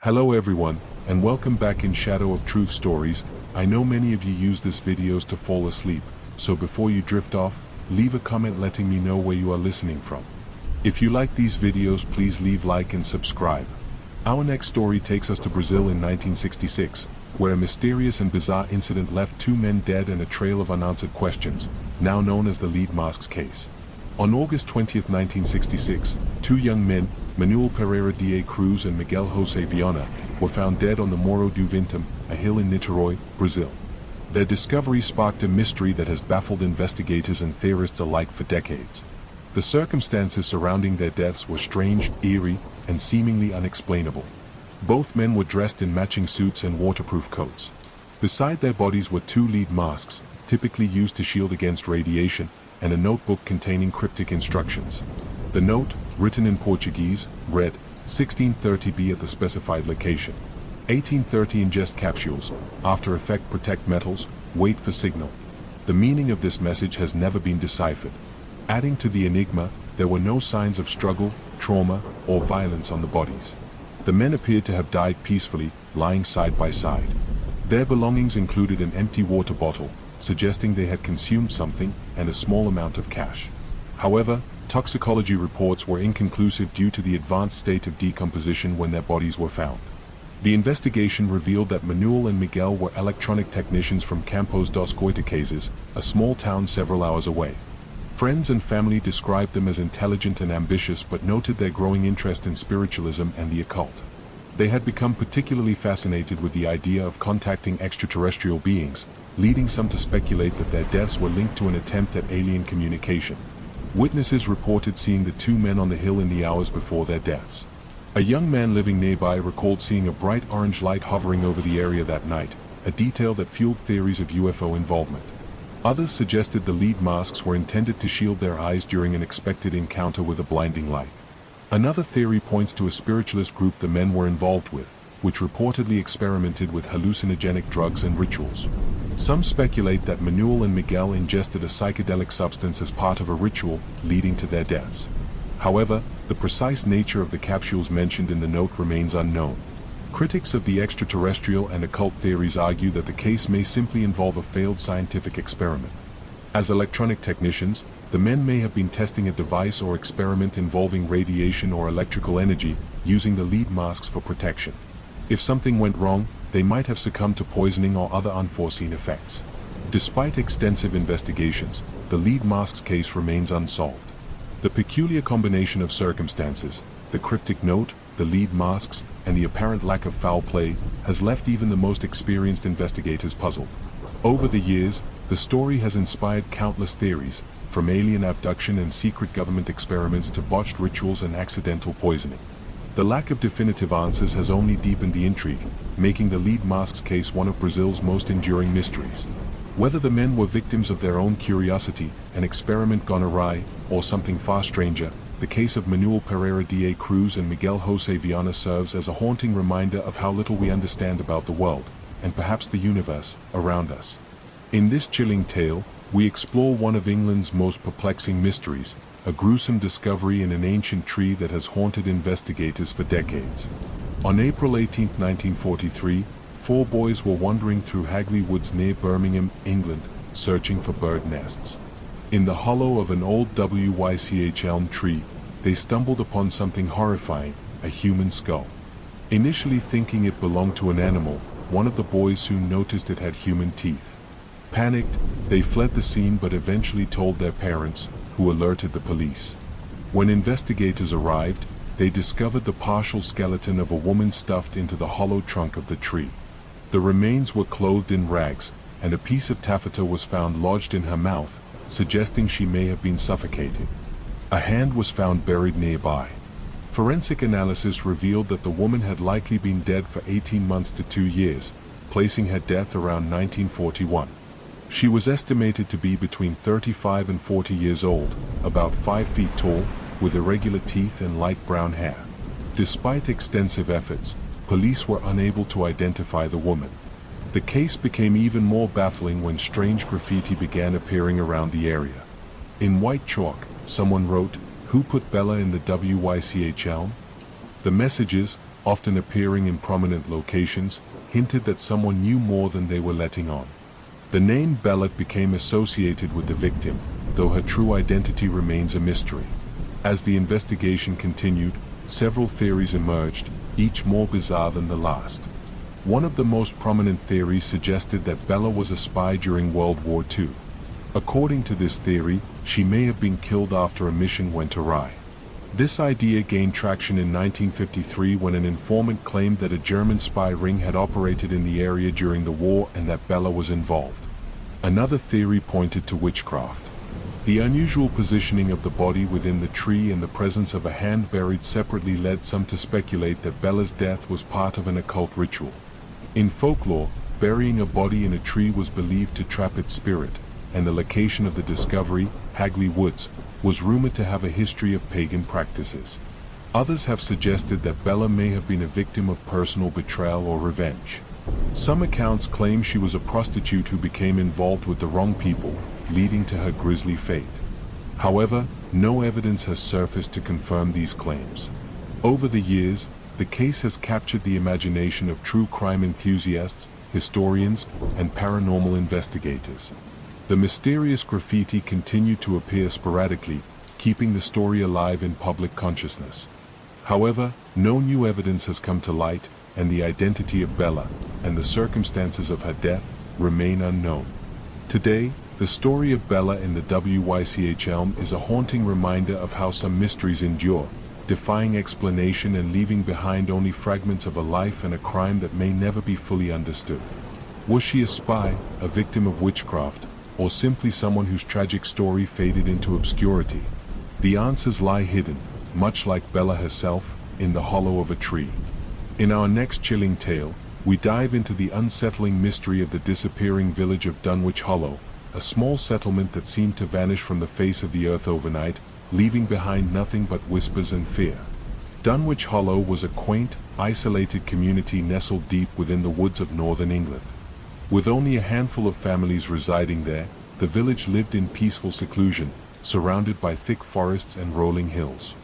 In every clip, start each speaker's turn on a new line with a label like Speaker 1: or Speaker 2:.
Speaker 1: Hello everyone, and welcome back in Shadow of Truth Stories. I know many of you use this videos to fall asleep, so before you drift off, leave a comment letting me know where you are listening from. If you like these videos, please leave like and subscribe. Our next story takes us to Brazil in 1966, where a mysterious and bizarre incident left two men dead and a trail of unanswered questions, now known as the lead masks case. On August 20, 1966, two young men, Manuel Pereira da Cruz and Miguel José Viana, were found dead on the Morro do Vintum, a hill in Niterói, Brazil. Their discovery sparked a mystery that has baffled investigators and theorists alike for decades. The circumstances surrounding their deaths were strange, eerie, and seemingly unexplainable. Both men were dressed in matching suits and waterproof coats. Beside their bodies were two lead masks, typically used to shield against radiation, and a notebook containing cryptic instructions. The note, written in Portuguese, read, 1630 at the specified location. 1830 ingest capsules, after effect protect metals, wait for signal. The meaning of this message has never been deciphered. Adding to the enigma, there were no signs of struggle, trauma, or violence on the bodies. The men appeared to have died peacefully, lying side by side. Their belongings included an empty water bottle, suggesting they had consumed something, and a small amount of cash. However, toxicology reports were inconclusive due to the advanced state of decomposition when their bodies were found. The investigation revealed that Manuel and Miguel were electronic technicians from Campos dos Goitacazes, a small town several hours away. Friends and family described them as intelligent and ambitious, but noted their growing interest in spiritualism and the occult. They had become particularly fascinated with the idea of contacting extraterrestrial beings, leading some to speculate that their deaths were linked to an attempt at alien communication. Witnesses reported seeing the two men on the hill in the hours before their deaths. A young man living nearby recalled seeing a bright orange light hovering over the area that night, a detail that fueled theories of UFO involvement. Others suggested the lead masks were intended to shield their eyes during an expected encounter with a blinding light. Another theory points to a spiritualist group the men were involved with, which reportedly experimented with hallucinogenic drugs and rituals. Some speculate that Manuel and Miguel ingested a psychedelic substance as part of a ritual, leading to their deaths. However, the precise nature of the capsules mentioned in the note remains unknown. Critics of the extraterrestrial and occult theories argue that the case may simply involve a failed scientific experiment. As electronic technicians, the men may have been testing a device or experiment involving radiation or electrical energy, using the lead masks for protection. If something went wrong, they might have succumbed to poisoning or other unforeseen effects. Despite extensive investigations, the lead masks case remains unsolved. The peculiar combination of circumstances, the cryptic note, the lead masks, and the apparent lack of foul play, has left even the most experienced investigators puzzled. Over the years, the story has inspired countless theories, from alien abduction and secret government experiments to botched rituals and accidental poisoning. The lack of definitive answers has only deepened the intrigue, making the lead masks case one of Brazil's most enduring mysteries. Whether the men were victims of their own curiosity, an experiment gone awry, or something far stranger, the case of Manuel Pereira da Cruz and Miguel José Viana serves as a haunting reminder of how little we understand about the world, and perhaps the universe, around us. In this chilling tale, we explore one of England's most perplexing mysteries, a gruesome discovery in an ancient tree that has haunted investigators for decades. On April 18, 1943, four boys were wandering through Hagley Woods near Birmingham, England, searching for bird nests. In the hollow of an old WYCH elm tree, they stumbled upon something horrifying, a human skull. Initially thinking it belonged to an animal, one of the boys soon noticed it had human teeth. Panicked, they fled the scene but eventually told their parents, who alerted the police. When investigators arrived, they discovered the partial skeleton of a woman stuffed into the hollow trunk of the tree. The remains were clothed in rags, and a piece of taffeta was found lodged in her mouth, suggesting she may have been suffocating. A hand was found buried nearby. Forensic analysis revealed that the woman had likely been dead for 18 months to 2 years, placing her death around 1941. She was estimated to be between 35 and 40 years old, about 5 feet tall, with irregular teeth and light brown hair. Despite extensive efforts, police were unable to identify the woman. The case became even more baffling when strange graffiti began appearing around the area. In white chalk, someone wrote, "Who put Bella in the WYCH elm?" The messages, often appearing in prominent locations, hinted that someone knew more than they were letting on. The name Bella became associated with the victim, though her true identity remains a mystery. As the investigation continued, several theories emerged, each more bizarre than the last. One of the most prominent theories suggested that Bella was a spy during World War II. According to this theory, she may have been killed after a mission went awry. This idea gained traction in 1953 when an informant claimed that a German spy ring had operated in the area during the war and that Bella was involved. Another theory pointed to witchcraft. The unusual positioning of the body within the tree and the presence of a hand buried separately led some to speculate that Bella's death was part of an occult ritual. In folklore, burying a body in a tree was believed to trap its spirit, and the location of the discovery, Hagley Woods, was rumored to have a history of pagan practices. Others have suggested that Bella may have been a victim of personal betrayal or revenge. Some accounts claim she was a prostitute who became involved with the wrong people, leading to her grisly fate. However, no evidence has surfaced to confirm these claims. Over the years, the case has captured the imagination of true crime enthusiasts, historians, and paranormal investigators. The mysterious graffiti continued to appear sporadically, keeping the story alive in public consciousness. However, no new evidence has come to light, and the identity of Bella and the circumstances of her death remain unknown. Today, the story of Bella in the WYCH Elm is a haunting reminder of how some mysteries endure, defying explanation and leaving behind only fragments of a life and a crime that may never be fully understood. Was she a spy, a victim of witchcraft, or simply someone whose tragic story faded into obscurity? The answers lie hidden, much like Bella herself, in the hollow of a tree. In our next chilling tale, we dive into the unsettling mystery of the disappearing village of Dunwich Hollow, a small settlement that seemed to vanish from the face of the earth overnight, leaving behind nothing but whispers and fear. Dunwich Hollow was a quaint, isolated community nestled deep within the woods of northern England. With only a handful of families residing there, the village lived in peaceful seclusion, surrounded by thick forests and rolling hills.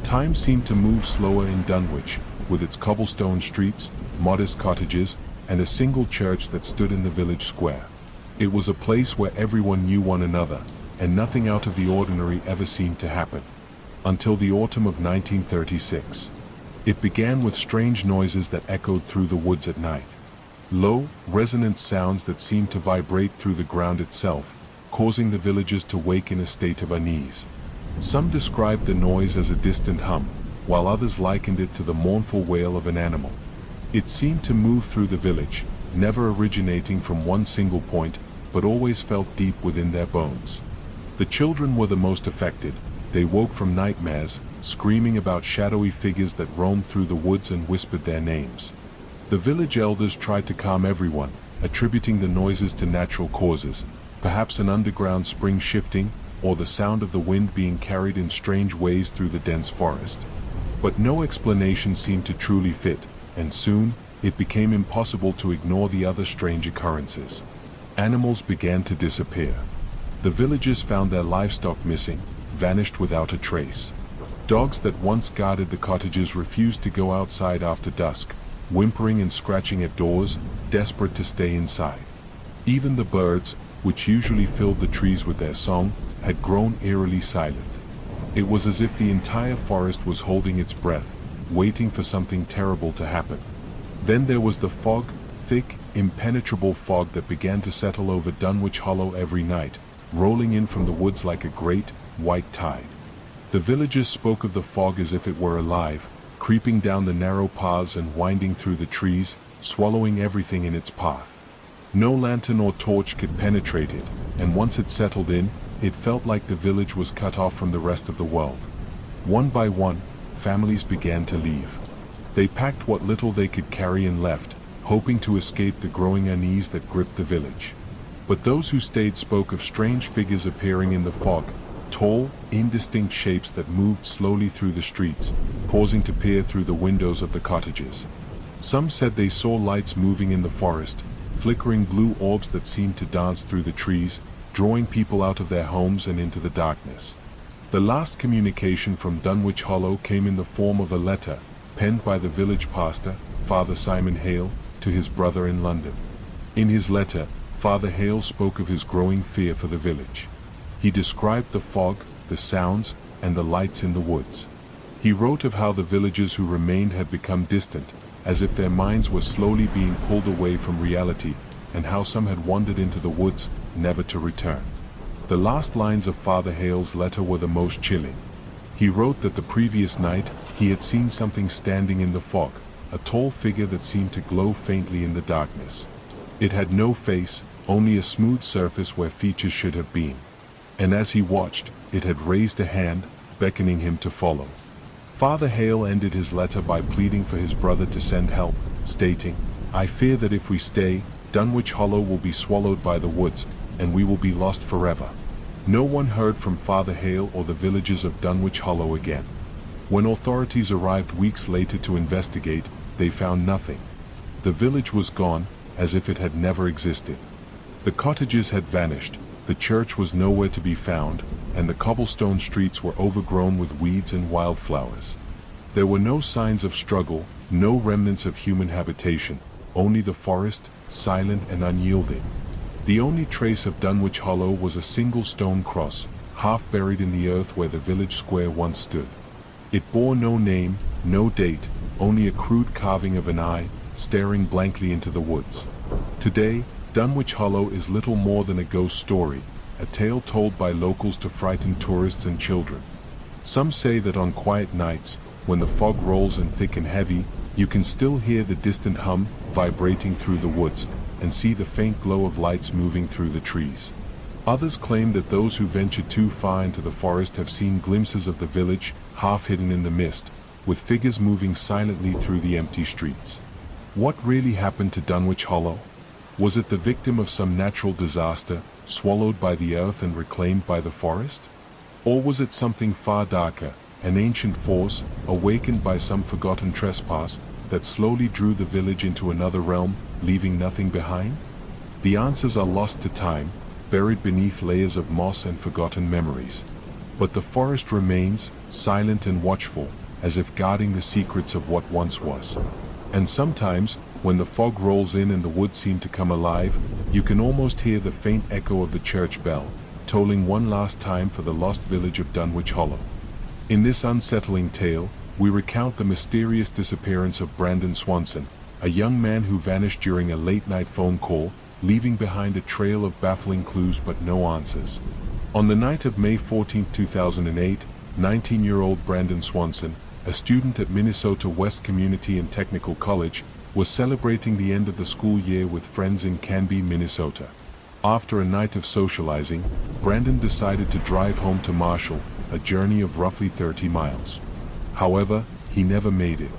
Speaker 1: Time seemed to move slower in Dunwich, with its cobblestone streets, modest cottages, and a single church that stood in the village square. It was a place where everyone knew one another, and nothing out of the ordinary ever seemed to happen. Until the autumn of 1936. It began with strange noises that echoed through the woods at night. Low, resonant sounds that seemed to vibrate through the ground itself, causing the villagers to wake in a state of unease. Some described the noise as a distant hum, while others likened it to the mournful wail of an animal. It seemed to move through the village, never originating from one single point, but always felt deep within their bones. The children were the most affected. They woke from nightmares, screaming about shadowy figures that roamed through the woods and whispered their names. The village elders tried to calm everyone, attributing the noises to natural causes, perhaps an underground spring shifting, or the sound of the wind being carried in strange ways through the dense forest. But no explanation seemed to truly fit, and soon, it became impossible to ignore the other strange occurrences. Animals began to disappear. The villagers found their livestock missing, vanished without a trace. Dogs that once guarded the cottages refused to go outside after dusk, whimpering and scratching at doors, desperate to stay inside. Even the birds, which usually filled the trees with their song, had grown eerily silent. It was as if the entire forest was holding its breath, waiting for something terrible to happen. Then there was the fog, thick, impenetrable fog that began to settle over Dunwich Hollow every night, rolling in from the woods like a great, white tide. The villagers spoke of the fog as if it were alive, creeping down the narrow paths and winding through the trees, swallowing everything in its path. No lantern or torch could penetrate it, and once it settled in, it felt like the village was cut off from the rest of the world. One by one, families began to leave. They packed what little they could carry and left, hoping to escape the growing unease that gripped the village. But those who stayed spoke of strange figures appearing in the fog, tall, indistinct shapes that moved slowly through the streets, pausing to peer through the windows of the cottages. Some said they saw lights moving in the forest, flickering blue orbs that seemed to dance through the trees, drawing people out of their homes and into the darkness. The last communication from Dunwich Hollow came in the form of a letter, penned by the village pastor, Father Simon Hale, to his brother in London. In his letter, Father Hale spoke of his growing fear for the village. He described the fog, the sounds, and the lights in the woods. He wrote of how the villagers who remained had become distant, as if their minds were slowly being pulled away from reality, and how some had wandered into the woods, never to return. The last lines of Father Hale's letter were the most chilling. He wrote that the previous night, he had seen something standing in the fog, a tall figure that seemed to glow faintly in the darkness. It had no face, only a smooth surface where features should have been. And as he watched, it had raised a hand, beckoning him to follow. Father Hale ended his letter by pleading for his brother to send help, stating, "I fear that if we stay, Dunwich Hollow will be swallowed by the woods, and we will be lost forever." No one heard from Father Hale or the villagers of Dunwich Hollow again. When authorities arrived weeks later to investigate, they found nothing. The village was gone, as if it had never existed. The cottages had vanished, the church was nowhere to be found, and the cobblestone streets were overgrown with weeds and wildflowers. There were no signs of struggle, no remnants of human habitation, only the forest, silent and unyielding. The only trace of Dunwich Hollow was a single stone cross, half buried in the earth where the village square once stood. It bore no name, no date, only a crude carving of an eye, staring blankly into the woods. Today, Dunwich Hollow is little more than a ghost story, a tale told by locals to frighten tourists and children. Some say that on quiet nights, when the fog rolls in thick and heavy, you can still hear the distant hum vibrating through the woods, and see the faint glow of lights moving through the trees. Others claim that those who venture too far into the forest have seen glimpses of the village, half hidden in the mist, with figures moving silently through the empty streets. What really happened to Dunwich Hollow? Was it the victim of some natural disaster, swallowed by the earth and reclaimed by the forest? Or was it something far darker, an ancient force, awakened by some forgotten trespass, that slowly drew the village into another realm, leaving nothing behind? The answers are lost to time, buried beneath layers of moss and forgotten memories. But the forest remains, silent and watchful, as if guarding the secrets of what once was. And sometimes, when the fog rolls in and the woods seem to come alive, you can almost hear the faint echo of the church bell, tolling one last time for the lost village of Dunwich Hollow. In this unsettling tale, we recount the mysterious disappearance of Brandon Swanson, a young man who vanished during a late-night phone call, leaving behind a trail of baffling clues but no answers. On the night of May 14, 2008, 19-year-old Brandon Swanson, a student at Minnesota West Community and Technical College, was celebrating the end of the school year with friends in Canby, Minnesota. After a night of socializing, Brandon decided to drive home to Marshall, a journey of roughly 30 miles. However, he never made it.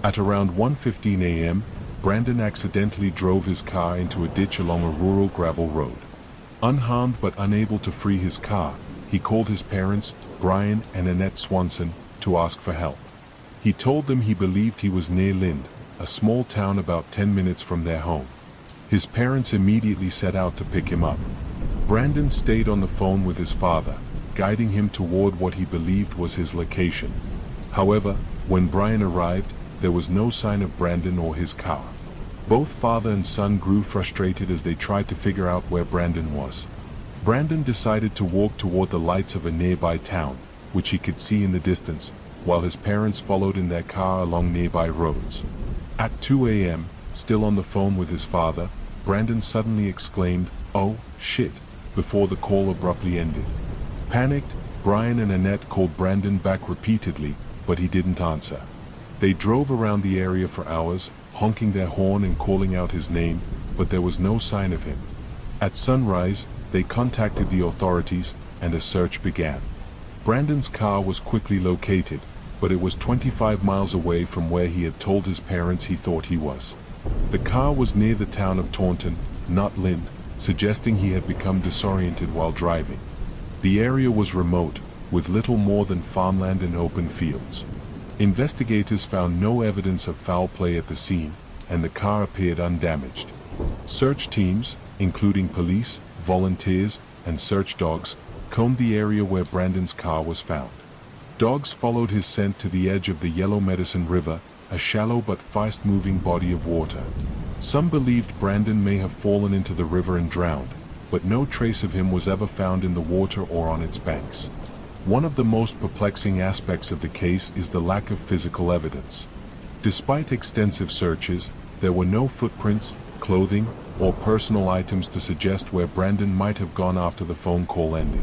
Speaker 1: At around 1:15 a.m., Brandon accidentally drove his car into a ditch along a rural gravel road. Unharmed but unable to free his car, he called his parents, Brian and Annette Swanson, to ask for help. He told them he believed he was near Lind, a small town about 10 minutes from their home. His parents immediately set out to pick him up. Brandon stayed on the phone with his father, guiding him toward what he believed was his location. However, when Brian arrived, there was no sign of Brandon or his car. Both father and son grew frustrated as they tried to figure out where Brandon was. Brandon decided to walk toward the lights of a nearby town, which he could see in the distance, while his parents followed in their car along nearby roads. At 2 a.m., still on the phone with his father, Brandon suddenly exclaimed, "Oh, shit," before the call abruptly ended. Panicked, Brian and Annette called Brandon back repeatedly, but he didn't answer. They drove around the area for hours, honking their horn and calling out his name, but there was no sign of him. At sunrise, they contacted the authorities, and a search began. Brandon's car was quickly located, but it was 25 miles away from where he had told his parents he thought he was. The car was near the town of Taunton, not Lind, suggesting he had become disoriented while driving. The area was remote, with little more than farmland and open fields. Investigators found no evidence of foul play at the scene, and the car appeared undamaged. Search teams, including police, volunteers, and search dogs, combed the area where Brandon's car was found. Dogs followed his scent to the edge of the Yellow Medicine River, a shallow but fast-moving body of water. Some believed Brandon may have fallen into the river and drowned, but no trace of him was ever found in the water or on its banks. One of the most perplexing aspects of the case is the lack of physical evidence. Despite extensive searches, there were no footprints, clothing, or personal items to suggest where Brandon might have gone after the phone call ended.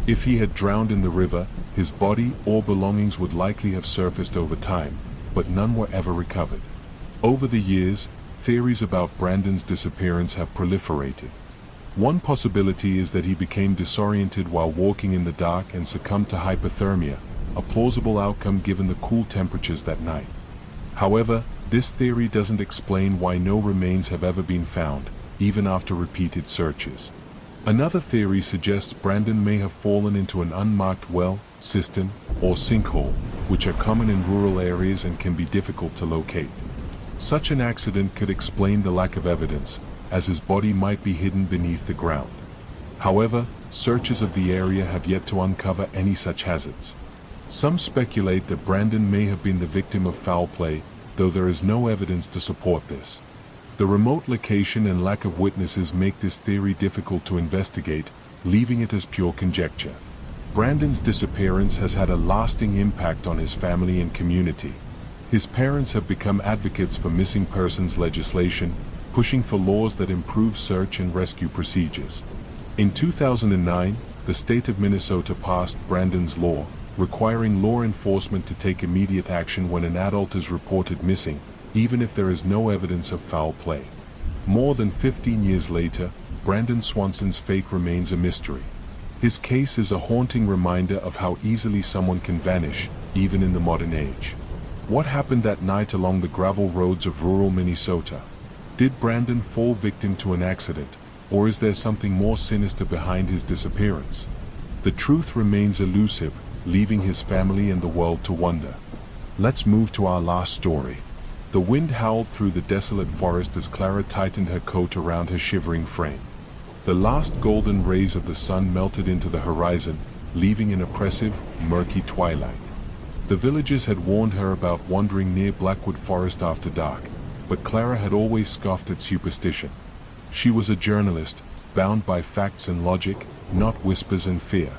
Speaker 1: If he had drowned in the river, his body or belongings would likely have surfaced over time, but none were ever recovered. Over the years, theories about Brandon's disappearance have proliferated. One possibility is that he became disoriented while walking in the dark and succumbed to hypothermia, a plausible outcome given the cool temperatures that night. However, this theory doesn't explain why no remains have ever been found, even after repeated searches. Another theory suggests Brandon may have fallen into an unmarked well, cistern, or sinkhole, which are common in rural areas and can be difficult to locate. Such an accident could explain the lack of evidence, as his body might be hidden beneath the ground. However, searches of the area have yet to uncover any such hazards. Some speculate that Brandon may have been the victim of foul play, though there is no evidence to support this. The remote location and lack of witnesses make this theory difficult to investigate, leaving it as pure conjecture. Brandon's disappearance has had a lasting impact on his family and community. His parents have become advocates for missing persons legislation, pushing for laws that improve search and rescue procedures. In 2009, the state of Minnesota passed Brandon's Law, requiring law enforcement to take immediate action when an adult is reported missing, even if there is no evidence of foul play. More than 15 years later, Brandon Swanson's fate remains a mystery. His case is a haunting reminder of how easily someone can vanish, even in the modern age. What happened that night along the gravel roads of rural Minnesota? Did Brandon fall victim to an accident, or is there something more sinister behind his disappearance? The truth remains elusive, leaving his family and the world to wonder. Let's move to our last story. The wind howled through the desolate forest as Clara tightened her coat around her shivering frame. The last golden rays of the sun melted into the horizon, leaving an oppressive, murky twilight. The villagers had warned her about wandering near Blackwood Forest after dark, but Clara had always scoffed at superstition. She was a journalist, bound by facts and logic, not whispers and fear.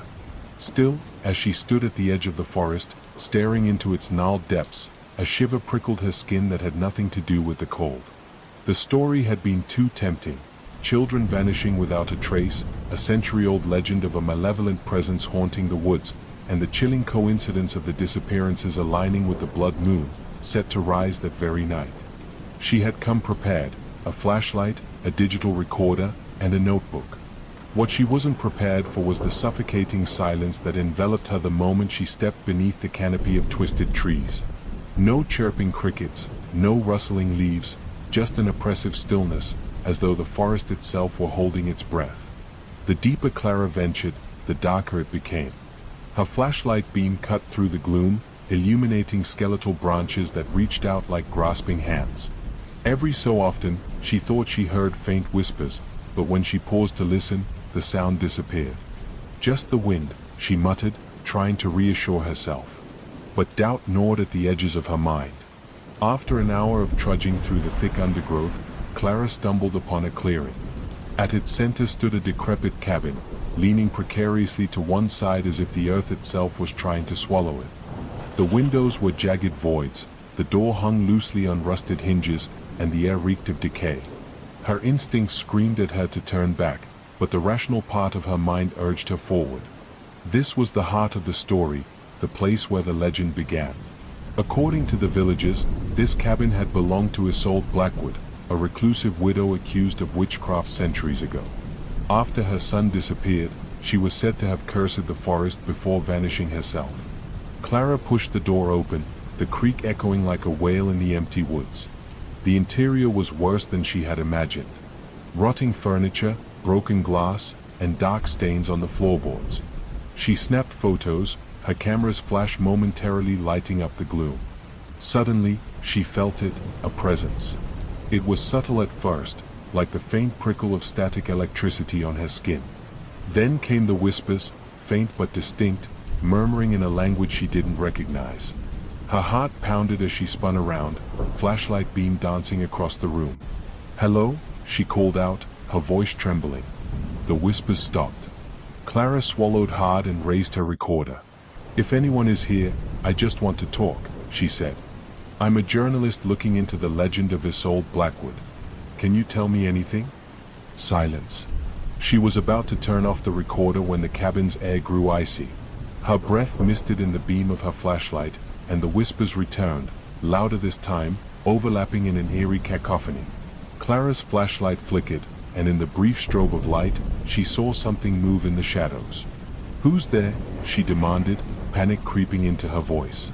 Speaker 1: Still, as she stood at the edge of the forest, staring into its gnarled depths, a shiver prickled her skin that had nothing to do with the cold. The story had been too tempting. Children vanishing without a trace, a century-old legend of a malevolent presence haunting the woods, and the chilling coincidence of the disappearances aligning with the blood moon, set to rise that very night. She had come prepared, a flashlight, a digital recorder, and a notebook. What she wasn't prepared for was the suffocating silence that enveloped her the moment she stepped beneath the canopy of twisted trees. No chirping crickets, no rustling leaves, just an oppressive stillness, as though the forest itself were holding its breath. The deeper Clara ventured, the darker it became. Her flashlight beam cut through the gloom, illuminating skeletal branches that reached out like grasping hands. Every so often, she thought she heard faint whispers, but when she paused to listen, the sound disappeared. Just the wind, she muttered, trying to reassure herself. But doubt gnawed at the edges of her mind. After an hour of trudging through the thick undergrowth, Clara stumbled upon a clearing. At its center stood a decrepit cabin, leaning precariously to one side as if the earth itself was trying to swallow it. The windows were jagged voids, the door hung loosely on rusted hinges, and the air reeked of decay. Her instincts screamed at her to turn back, but the rational part of her mind urged her forward. This was the heart of the story, the place where the legend began. According to the villagers, this cabin had belonged to Isolde Blackwood, a reclusive widow accused of witchcraft centuries ago. After her son disappeared, she was said to have cursed the forest before vanishing herself. Clara pushed the door open, the creak echoing like a wail in the empty woods. The interior was worse than she had imagined. Rotting furniture, broken glass, and dark stains on the floorboards. She snapped photos, her camera's flash momentarily lighting up the gloom. Suddenly, she felt it, a presence. It was subtle at first, like the faint prickle of static electricity on her skin. Then came the whispers, faint but distinct, murmuring in a language she didn't recognize. Her heart pounded as she spun around, flashlight beam dancing across the room. "Hello?" she called out, her voice trembling. The whispers stopped. Clara swallowed hard and raised her recorder. "If anyone is here, I just want to talk," she said. "I'm a journalist looking into the legend of Isolde Blackwood. Can you tell me anything?" Silence. She was about to turn off the recorder when the cabin's air grew icy. Her breath misted in the beam of her flashlight, and the whispers returned, louder this time, overlapping in an eerie cacophony. Clara's flashlight flickered, and in the brief strobe of light, she saw something move in the shadows. "Who's there?" she demanded, panic creeping into her voice.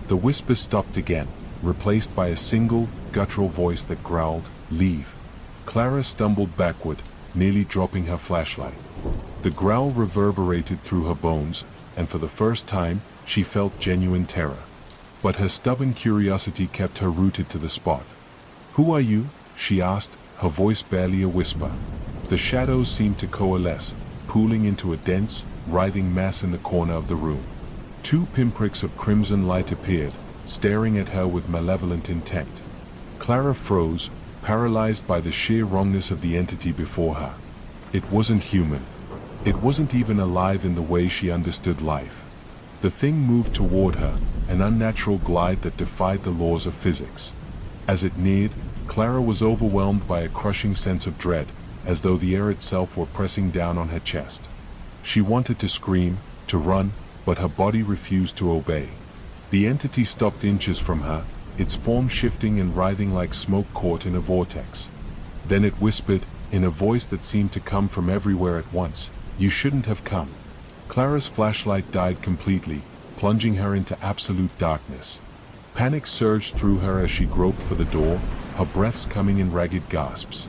Speaker 1: The whispers stopped again, replaced by a single, guttural voice that growled, "Leave." Clara stumbled backward, nearly dropping her flashlight. The growl reverberated through her bones, and for the first time, she felt genuine terror. But her stubborn curiosity kept her rooted to the spot. "Who are you?" she asked, her voice barely a whisper. The shadows seemed to coalesce, pooling into a dense, writhing mass in the corner of the room. Two pinpricks of crimson light appeared, staring at her with malevolent intent. Clara froze, paralyzed by the sheer wrongness of the entity before her. It wasn't human. It wasn't even alive in the way she understood life. The thing moved toward her, an unnatural glide that defied the laws of physics. As it neared, Clara was overwhelmed by a crushing sense of dread, as though the air itself were pressing down on her chest. She wanted to scream, to run, but her body refused to obey. The entity stopped inches from her, its form shifting and writhing like smoke caught in a vortex. Then it whispered, in a voice that seemed to come from everywhere at once, "You shouldn't have come." Clara's flashlight died completely, plunging her into absolute darkness. Panic surged through her as she groped for the door, her breaths coming in ragged gasps.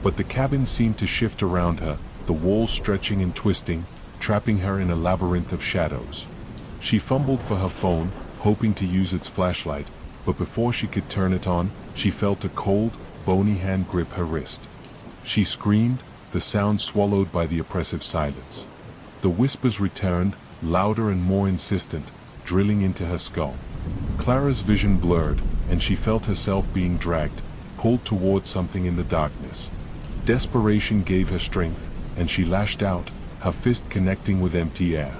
Speaker 1: But the cabin seemed to shift around her, the walls stretching and twisting, trapping her in a labyrinth of shadows. She fumbled for her phone, hoping to use its flashlight, but before she could turn it on, she felt a cold, bony hand grip her wrist. She screamed, the sound swallowed by the oppressive silence. The whispers returned, louder and more insistent, drilling into her skull. Clara's vision blurred, and she felt herself being dragged, pulled toward something in the darkness. Desperation gave her strength, and she lashed out, her fist connecting with empty air.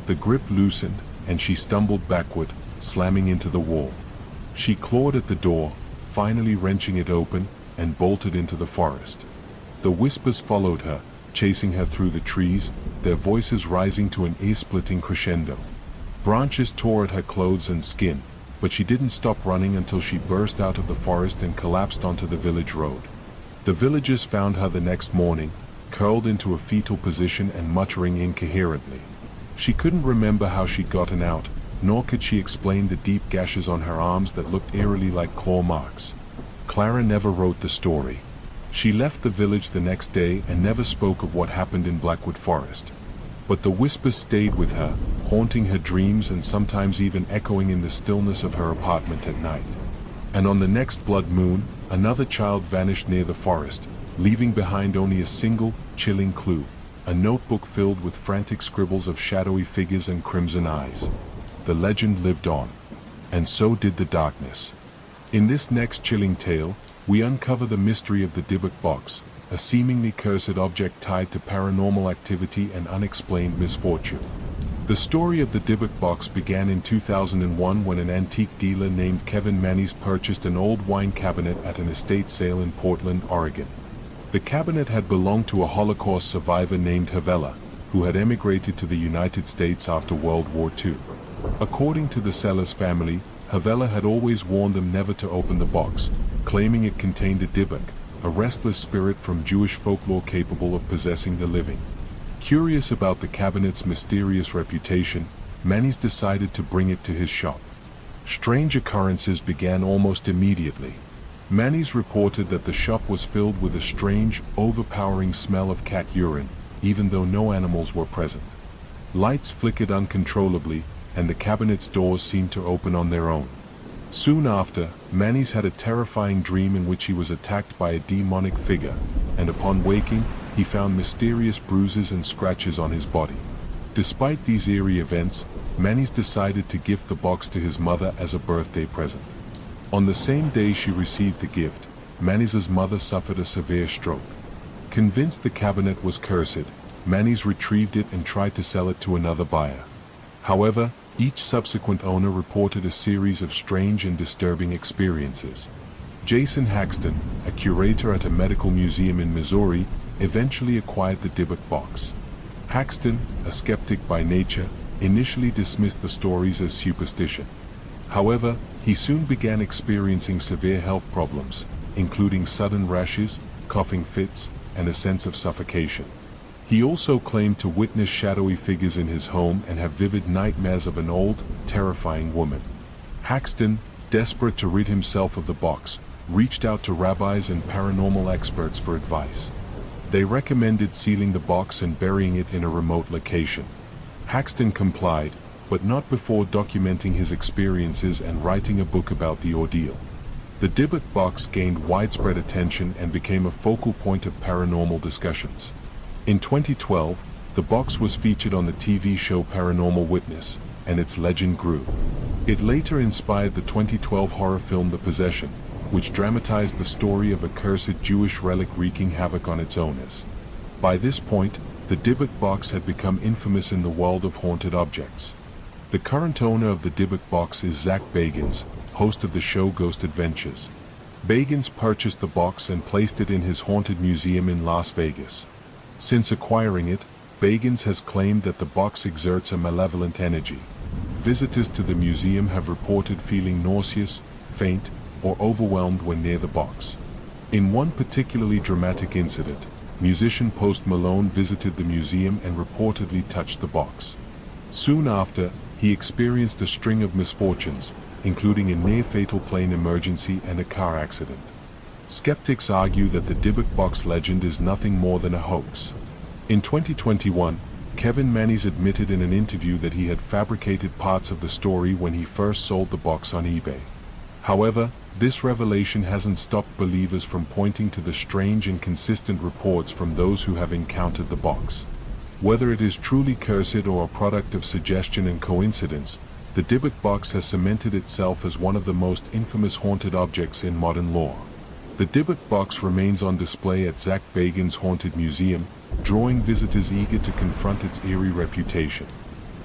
Speaker 1: The grip loosened, and she stumbled backward, slamming into the wall. She clawed at the door, finally wrenching it open, and bolted into the forest. The whispers followed her, chasing her through the trees, their voices rising to an ear-splitting crescendo. Branches tore at her clothes and skin, but she didn't stop running until she burst out of the forest and collapsed onto the village road. The villagers found her the next morning, curled into a fetal position and muttering incoherently. She couldn't remember how she'd gotten out, nor could she explain the deep gashes on her arms that looked eerily like claw marks. Clara never wrote the story. She left the village the next day and never spoke of what happened in Blackwood Forest. But the whispers stayed with her, haunting her dreams and sometimes even echoing in the stillness of her apartment at night. And on the next blood moon, another child vanished near the forest, leaving behind only a single, chilling clue, a notebook filled with frantic scribbles of shadowy figures and crimson eyes. The legend lived on. And so did the darkness. In this next chilling tale, we uncover the mystery of the Dybbuk box, a seemingly cursed object tied to paranormal activity and unexplained misfortune. The story of the Dybbuk box began in 2001 when an antique dealer named Kevin Mannies purchased an old wine cabinet at an estate sale in Portland, Oregon. The cabinet had belonged to a Holocaust survivor named Havela, who had emigrated to the United States after World War II. According to the seller's family, Havela had always warned them never to open the box, claiming it contained a Dybbuk, a restless spirit from Jewish folklore capable of possessing the living. Curious about the cabinet's mysterious reputation, Mannies decided to bring it to his shop. Strange occurrences began almost immediately. Mannies reported that the shop was filled with a strange, overpowering smell of cat urine, even though no animals were present. Lights flickered uncontrollably, and the cabinet's doors seemed to open on their own. Soon after, Mannies had a terrifying dream in which he was attacked by a demonic figure, and upon waking, he found mysterious bruises and scratches on his body. Despite these eerie events, Manny's decided to gift the box to his mother as a birthday present. On the same day she received the gift, Manny's mother suffered a severe stroke. Convinced the cabinet was cursed, Manny's retrieved it and tried to sell it to another buyer. However, each subsequent owner reported a series of strange and disturbing experiences. Jason Haxton, a curator at a medical museum in Missouri, eventually acquired the Dybbuk box. Haxton, a skeptic by nature, initially dismissed the stories as superstition. However, he soon began experiencing severe health problems, including sudden rashes, coughing fits, and a sense of suffocation. He also claimed to witness shadowy figures in his home and have vivid nightmares of an old, terrifying woman. Haxton, desperate to rid himself of the box, reached out to rabbis and paranormal experts for advice. They recommended sealing the box and burying it in a remote location. Haxton complied, but not before documenting his experiences and writing a book about the ordeal. The Dybbuk box gained widespread attention and became a focal point of paranormal discussions. In 2012, the box was featured on the TV show Paranormal Witness, and its legend grew. It later inspired the 2012 horror film The Possession, which dramatized the story of a cursed Jewish relic wreaking havoc on its owners. By this point, the Dybbuk box had become infamous in the world of haunted objects. The current owner of the Dybbuk box is Zach Bagans, host of the show Ghost Adventures. Bagans purchased the box and placed it in his haunted museum in Las Vegas. Since acquiring it, Bagans has claimed that the box exerts a malevolent energy. Visitors to the museum have reported feeling nauseous, faint, or overwhelmed when near the box. In one particularly dramatic incident, musician Post Malone visited the museum and reportedly touched the box. Soon after, he experienced a string of misfortunes, including a near-fatal plane emergency and a car accident. Skeptics argue that the Dybbuk box legend is nothing more than a hoax. In 2021, Kevin Mannies admitted in an interview that he had fabricated parts of the story when he first sold the box on eBay. However, this revelation hasn't stopped believers from pointing to the strange and consistent reports from those who have encountered the box. Whether it is truly cursed or a product of suggestion and coincidence, the Dybbuk box has cemented itself as one of the most infamous haunted objects in modern lore. The Dybbuk box remains on display at Zach Bagans' Haunted Museum, drawing visitors eager to confront its eerie reputation.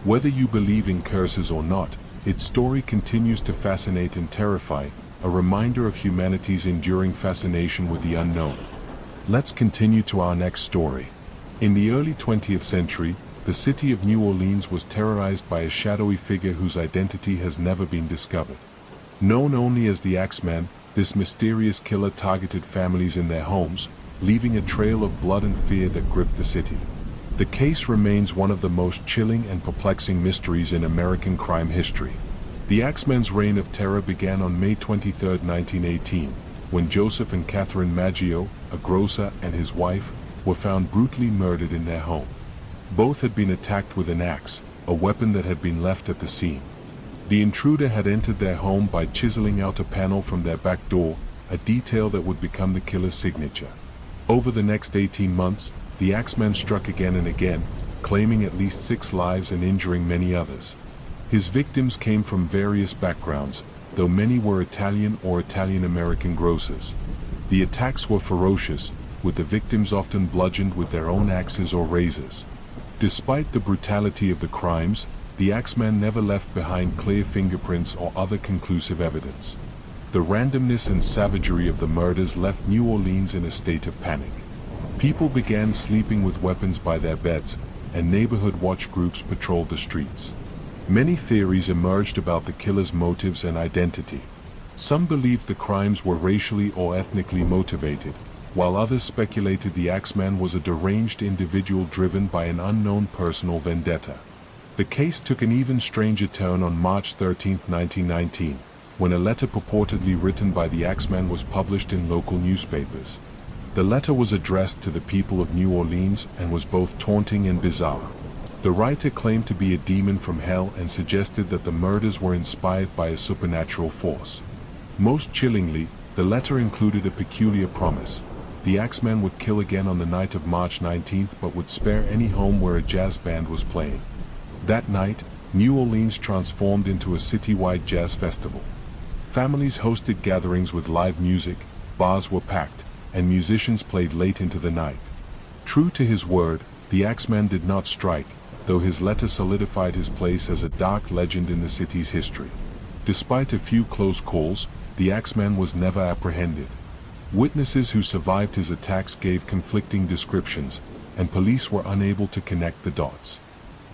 Speaker 1: Whether you believe in curses or not, its story continues to fascinate and terrify, a reminder of humanity's enduring fascination with the unknown. Let's continue to our next story. In the early 20th century, the city of New Orleans was terrorized by a shadowy figure whose identity has never been discovered. Known only as the Axeman, this mysterious killer targeted families in their homes, leaving a trail of blood and fear that gripped the city. The case remains one of the most chilling and perplexing mysteries in American crime history. The Axeman's reign of terror began on May 23, 1918, when Joseph and Catherine Maggio, a grocer, and his wife, were found brutally murdered in their home. Both had been attacked with an axe, a weapon that had been left at the scene. The intruder had entered their home by chiseling out a panel from their back door, a detail that would become the killer's signature. Over the next 18 months, the Axeman struck again and again, claiming at least 6 lives and injuring many others. His victims came from various backgrounds, though many were Italian or Italian-American grocers. The attacks were ferocious, with the victims often bludgeoned with their own axes or razors. Despite the brutality of the crimes, the Axeman never left behind clear fingerprints or other conclusive evidence. The randomness and savagery of the murders left New Orleans in a state of panic. People began sleeping with weapons by their beds, and neighborhood watch groups patrolled the streets. Many theories emerged about the killer's motives and identity. Some believed the crimes were racially or ethnically motivated, while others speculated the Axeman was a deranged individual driven by an unknown personal vendetta. The case took an even stranger turn on March 13, 1919, when a letter purportedly written by the Axeman was published in local newspapers. The letter was addressed to the people of New Orleans and was both taunting and bizarre. The writer claimed to be a demon from hell and suggested that the murders were inspired by a supernatural force. Most chillingly, the letter included a peculiar promise. The Axeman would kill again on the night of March 19th but would spare any home where a jazz band was playing. That night, New Orleans transformed into a citywide jazz festival. Families hosted gatherings with live music, bars were packed, and musicians played late into the night. True to his word, the Axeman did not strike, though his letter solidified his place as a dark legend in the city's history. Despite a few close calls, the Axeman was never apprehended. Witnesses who survived his attacks gave conflicting descriptions, and police were unable to connect the dots.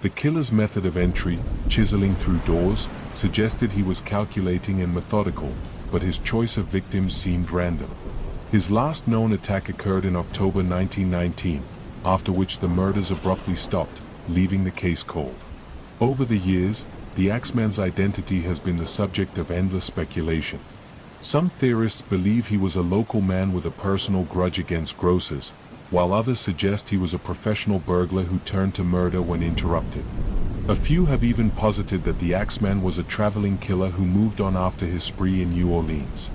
Speaker 1: The killer's method of entry, chiseling through doors, suggested he was calculating and methodical, but his choice of victims seemed random. His last known attack occurred in October 1919, after which the murders abruptly stopped, leaving the case cold. Over the years, the Axeman's identity has been the subject of endless speculation. Some theorists believe he was a local man with a personal grudge against grocers, while others suggest he was a professional burglar who turned to murder when interrupted. A few have even posited that the Axeman was a traveling killer who moved on after his spree in New Orleans.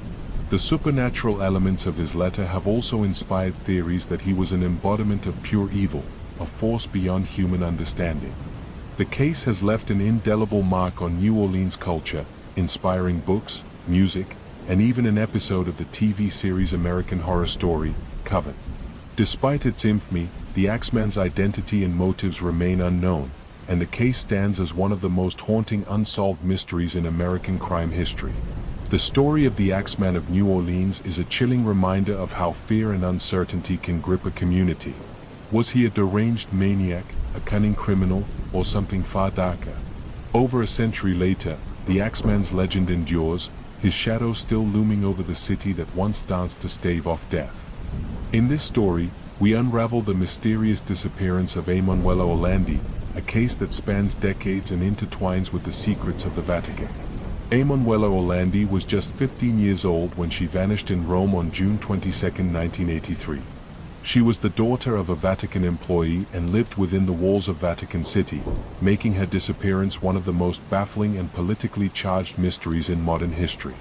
Speaker 1: The supernatural elements of his letter have also inspired theories that he was an embodiment of pure evil, a force beyond human understanding. The case has left an indelible mark on New Orleans culture, inspiring books, music, and even an episode of the TV series American Horror Story, Coven. Despite its infamy, the Axeman's identity and motives remain unknown, and the case stands as one of the most haunting unsolved mysteries in American crime history. The story of the Axeman of New Orleans is a chilling reminder of how fear and uncertainty can grip a community. Was he a deranged maniac, a cunning criminal, or something far darker? Over a century later, the Axeman's legend endures, his shadow still looming over the city that once danced to stave off death. In this story, we unravel the mysterious disappearance of Emanuela Orlandi, a case that spans decades and intertwines with the secrets of the Vatican. Emanuela Orlandi was just 15 years old when she vanished in Rome on June 22, 1983. She was the daughter of a Vatican employee and lived within the walls of Vatican City, making her disappearance one of the most baffling and politically charged mysteries in modern history.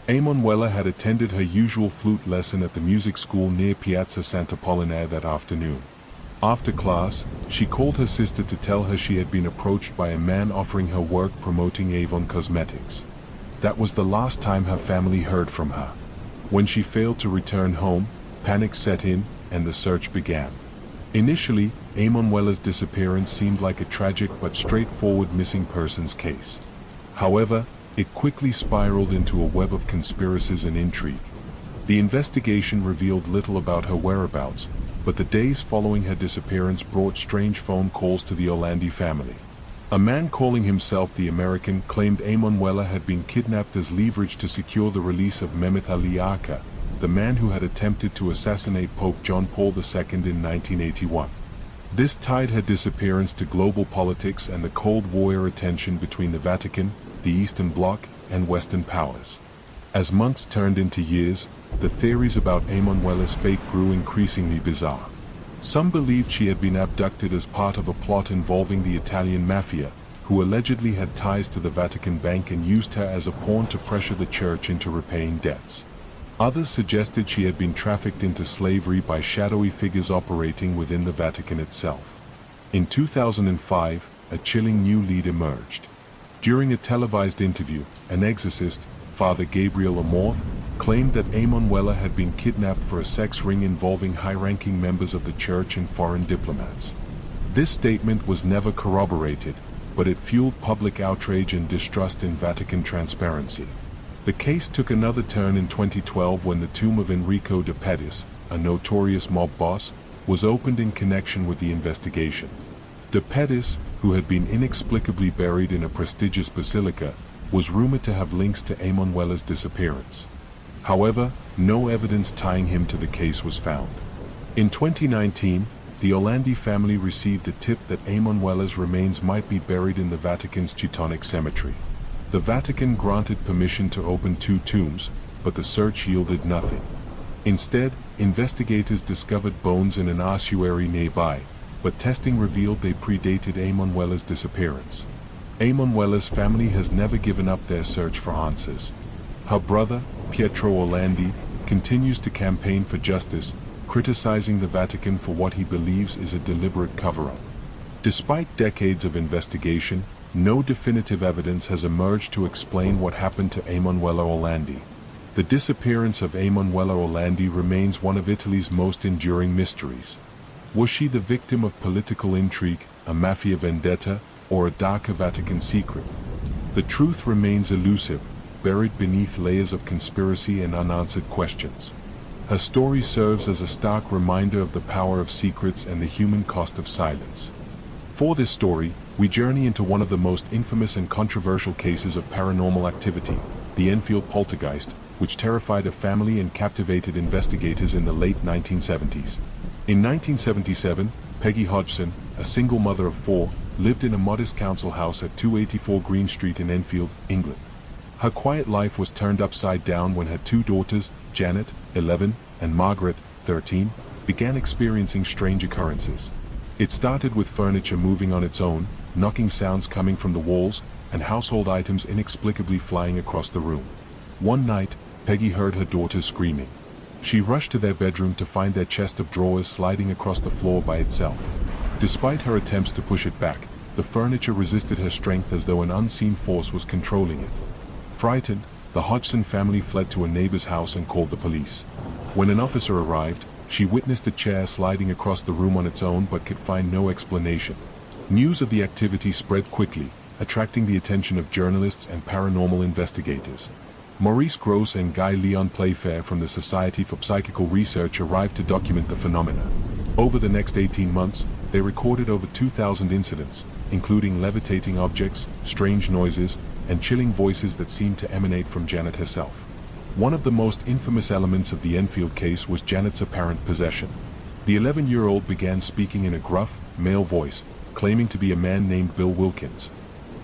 Speaker 1: Emanuela had attended her usual flute lesson at the music school near Piazza Sant'Apollinare that afternoon. After class, she called her sister to tell her she had been approached by a man offering her work promoting Avon Cosmetics. That was the last time her family heard from her. When she failed to return home, panic set in, and the search began. Initially, Emanuela's disappearance seemed like a tragic but straightforward missing persons case. However, it quickly spiraled into a web of conspiracies and intrigue. The investigation revealed little about her whereabouts, but the days following her disappearance brought strange phone calls to the Orlandi family. A man calling himself the American claimed Emanuela had been kidnapped as leverage to secure the release of Mehmet Ali Aka, the man who had attempted to assassinate Pope John Paul II in 1981. This tied her disappearance to global politics and the Cold War tension between the Vatican, the Eastern Bloc, and Western powers. As months turned into years, the theories about Emanuela's fate grew increasingly bizarre. Some believed she had been abducted as part of a plot involving the Italian mafia, who allegedly had ties to the Vatican Bank and used her as a pawn to pressure the church into repaying debts. Others suggested she had been trafficked into slavery by shadowy figures operating within the Vatican itself. In 2005, a chilling new lead emerged. During a televised interview, an exorcist, Father Gabriel Amorth, claimed that Emanuela had been kidnapped for a sex ring involving high-ranking members of the church and foreign diplomats. This statement was never corroborated, but it fueled public outrage and distrust in Vatican transparency. The case took another turn in 2012 when the tomb of Enrico de Pettis, a notorious mob boss, was opened in connection with the investigation. De Pettis, who had been inexplicably buried in a prestigious basilica, was rumored to have links to Emanuela's disappearance. However, no evidence tying him to the case was found. In 2019, the Orlandi family received a tip that Emanuela's remains might be buried in the Vatican's Teutonic Cemetery. The Vatican granted permission to open 2 tombs, but the search yielded nothing. Instead, investigators discovered bones in an ossuary nearby, but testing revealed they predated Emanuela's disappearance. Emanuela's family has never given up their search for answers. Her brother, Pietro Orlandi, continues to campaign for justice, criticizing the Vatican for what he believes is a deliberate cover-up. Despite decades of investigation, no definitive evidence has emerged to explain what happened to Emanuela Orlandi. The disappearance of Emanuela Orlandi remains one of Italy's most enduring mysteries. Was she the victim of political intrigue, a mafia vendetta, or a darker Vatican secret? The truth remains elusive, buried beneath layers of conspiracy and unanswered questions. Her story serves as a stark reminder of the power of secrets and the human cost of silence. For this story, we journey into one of the most infamous and controversial cases of paranormal activity, the Enfield poltergeist, which terrified a family and captivated investigators in the late 1970s. In 1977, Peggy Hodgson, a single mother of 4, lived in a modest council house at 284 Green Street in Enfield, England. Her quiet life was turned upside down when her 2 daughters, Janet, 11, and Margaret, 13, began experiencing strange occurrences. It started with furniture moving on its own, knocking sounds coming from the walls, and household items inexplicably flying across the room. One night, Peggy heard her daughters screaming. She rushed to their bedroom to find their chest of drawers sliding across the floor by itself. Despite her attempts to push it back, the furniture resisted her strength as though an unseen force was controlling it. Frightened, the Hodgson family fled to a neighbor's house and called the police. When an officer arrived, she witnessed a chair sliding across the room on its own but could find no explanation. News of the activity spread quickly, attracting the attention of journalists and paranormal investigators. Maurice Grosse and Guy Leon Playfair from the Society for Psychical Research arrived to document the phenomena. Over the next 18 months, they recorded over 2,000 incidents, including levitating objects, strange noises, and chilling voices that seemed to emanate from Janet herself. One of the most infamous elements of the Enfield case was Janet's apparent possession. The 11-year-old began speaking in a gruff, male voice, claiming to be a man named Bill Wilkins.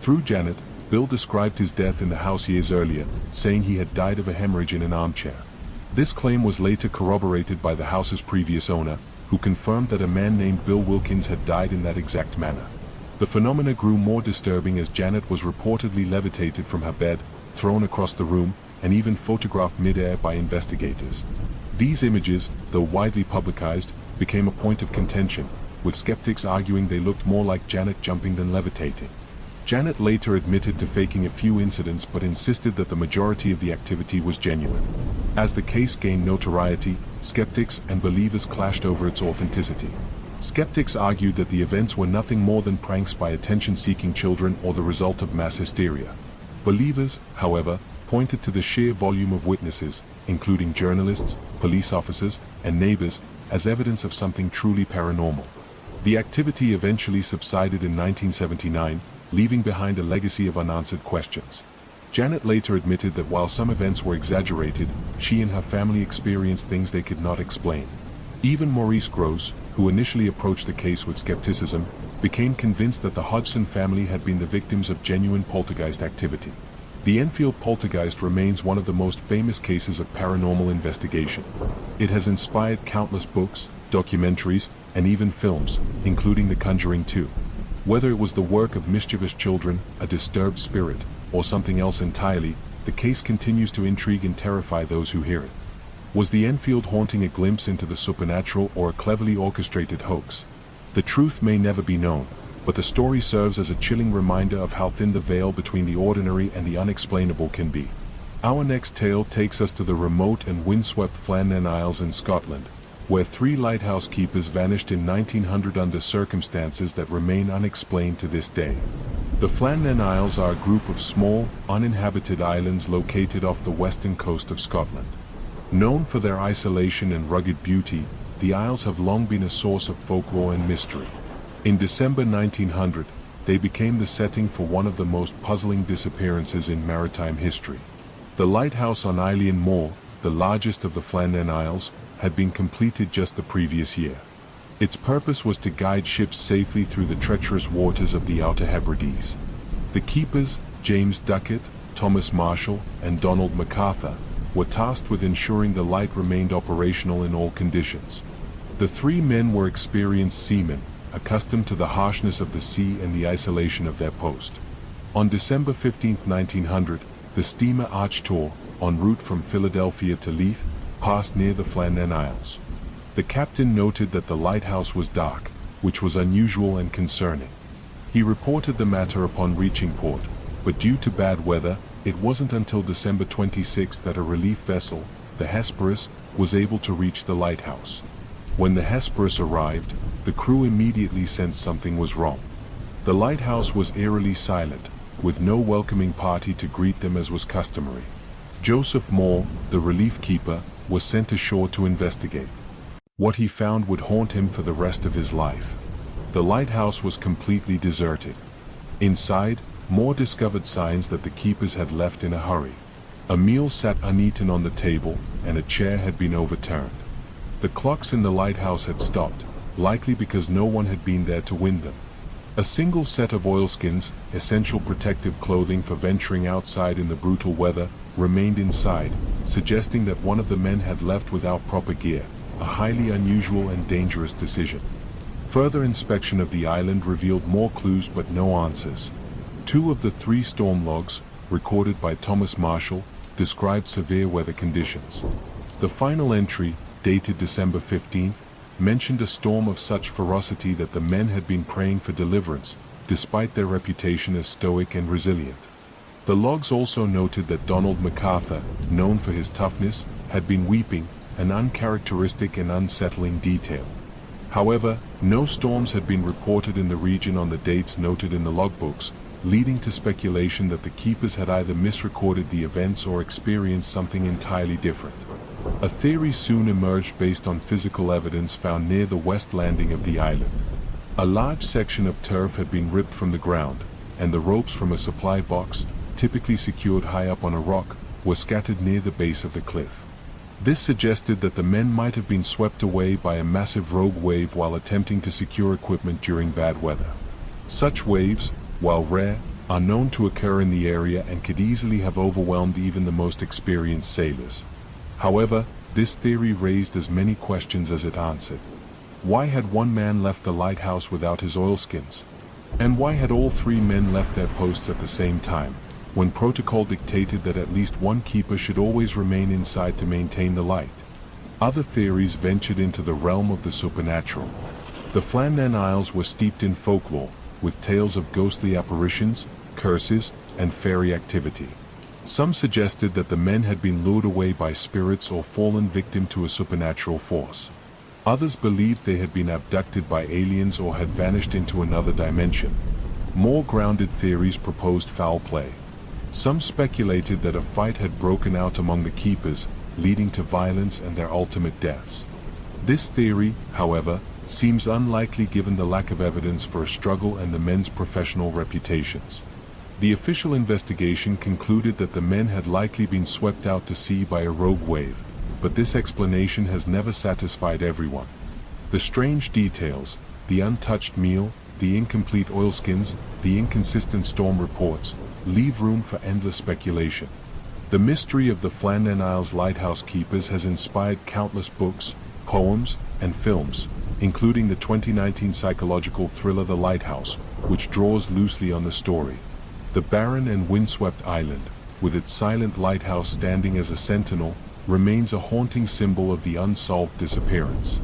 Speaker 1: Through Janet, Bill described his death in the house years earlier, saying he had died of a hemorrhage in an armchair. This claim was later corroborated by the house's previous owner, who confirmed that a man named Bill Wilkins had died in that exact manner. The phenomena grew more disturbing as Janet was reportedly levitated from her bed, thrown across the room, and even photographed mid-air by investigators. These images, though widely publicized, became a point of contention, with skeptics arguing they looked more like Janet jumping than levitating. Janet later admitted to faking a few incidents but insisted that the majority of the activity was genuine. As the case gained notoriety, skeptics and believers clashed over its authenticity. Skeptics argued that the events were nothing more than pranks by attention-seeking children or the result of mass hysteria. Believers, however, pointed to the sheer volume of witnesses, including journalists, police officers, and neighbors, as evidence of something truly paranormal. The activity eventually subsided in 1979, leaving behind a legacy of unanswered questions. Janet later admitted that while some events were exaggerated, she and her family experienced things they could not explain. Even Maurice Grosse, who initially approached the case with skepticism, became convinced that the Hodgson family had been the victims of genuine poltergeist activity. The Enfield poltergeist remains one of the most famous cases of paranormal investigation. It has inspired countless books, documentaries, and even films, including The Conjuring 2. Whether it was the work of mischievous children, a disturbed spirit, or something else entirely, the case continues to intrigue and terrify those who hear it. Was the Enfield haunting a glimpse into the supernatural or a cleverly orchestrated hoax? The truth may never be known, but the story serves as a chilling reminder of how thin the veil between the ordinary and the unexplainable can be. Our next tale takes us to the remote and windswept Flannan Isles in Scotland, where 3 lighthouse keepers vanished in 1900 under circumstances that remain unexplained to this day. The Flannan Isles are a group of small, uninhabited islands located off the western coast of Scotland. Known for their isolation and rugged beauty, the Isles have long been a source of folklore and mystery. In December 1900, they became the setting for one of the most puzzling disappearances in maritime history. The lighthouse on Eilean Moor, the largest of the Flannan Isles, had been completed just the previous year. Its purpose was to guide ships safely through the treacherous waters of the Outer Hebrides. The keepers, James Duckett, Thomas Marshall, and Donald MacArthur, were tasked with ensuring the light remained operational in all conditions. The 3 men were experienced seamen, accustomed to the harshness of the sea and the isolation of their post. On December 15, 1900, the steamer Archtor, en route from Philadelphia to Leith, passed near the Flannan Isles. The captain noted that the lighthouse was dark, which was unusual and concerning. He reported the matter upon reaching port, but due to bad weather, it wasn't until December 26 that a relief vessel, the Hesperus, was able to reach the lighthouse. When the Hesperus arrived, the crew immediately sensed something was wrong. The lighthouse was eerily silent, with no welcoming party to greet them as was customary. Joseph Moore, the relief keeper, was sent ashore to investigate. What he found would haunt him for the rest of his life. The lighthouse was completely deserted. Inside, Moore discovered signs that the keepers had left in a hurry. A meal sat uneaten on the table, and a chair had been overturned. The clocks in the lighthouse had stopped, likely because no one had been there to wind them. A single set of oilskins, essential protective clothing for venturing outside in the brutal weather, remained inside, suggesting that one of the men had left without proper gear, a highly unusual and dangerous decision. Further inspection of the island revealed more clues but no answers. 2 of the 3 storm logs, recorded by Thomas Marshall, described severe weather conditions. The final entry, dated December 15, mentioned a storm of such ferocity that the men had been praying for deliverance, despite their reputation as stoic and resilient. The logs also noted that Donald MacArthur, known for his toughness, had been weeping, an uncharacteristic and unsettling detail. However, no storms had been reported in the region on the dates noted in the logbooks, leading to speculation that the keepers had either misrecorded the events or experienced something entirely different. A theory soon emerged based on physical evidence found near the west landing of the island. A large section of turf had been ripped from the ground, and the ropes from a supply box, typically secured high up on a rock, were scattered near the base of the cliff. This suggested that the men might have been swept away by a massive rogue wave while attempting to secure equipment during bad weather. Such waves, while rare, are known to occur in the area and could easily have overwhelmed even the most experienced sailors. However, this theory raised as many questions as it answered. Why had one man left the lighthouse without his oilskins? And why had all 3 men left their posts at the same time, when protocol dictated that at least one keeper should always remain inside to maintain the light? Other theories ventured into the realm of the supernatural. The Flandern Isles were steeped in folklore, with tales of ghostly apparitions, curses, and fairy activity. Some suggested that the men had been lured away by spirits or fallen victim to a supernatural force. Others believed they had been abducted by aliens or had vanished into another dimension. More grounded theories proposed foul play. Some speculated that a fight had broken out among the keepers, leading to violence and their ultimate deaths. This theory, however, seems unlikely given the lack of evidence for a struggle and the men's professional reputations. The official investigation concluded that the men had likely been swept out to sea by a rogue wave, but this explanation has never satisfied everyone. The strange details, the untouched meal, the incomplete oilskins, the inconsistent storm reports, leave room for endless speculation. The mystery of the Flandern Isles lighthouse keepers has inspired countless books, poems, and films, including the 2019 psychological thriller The Lighthouse, which draws loosely on the story. The barren and windswept island, with its silent lighthouse standing as a sentinel, remains a haunting symbol of the unsolved disappearance.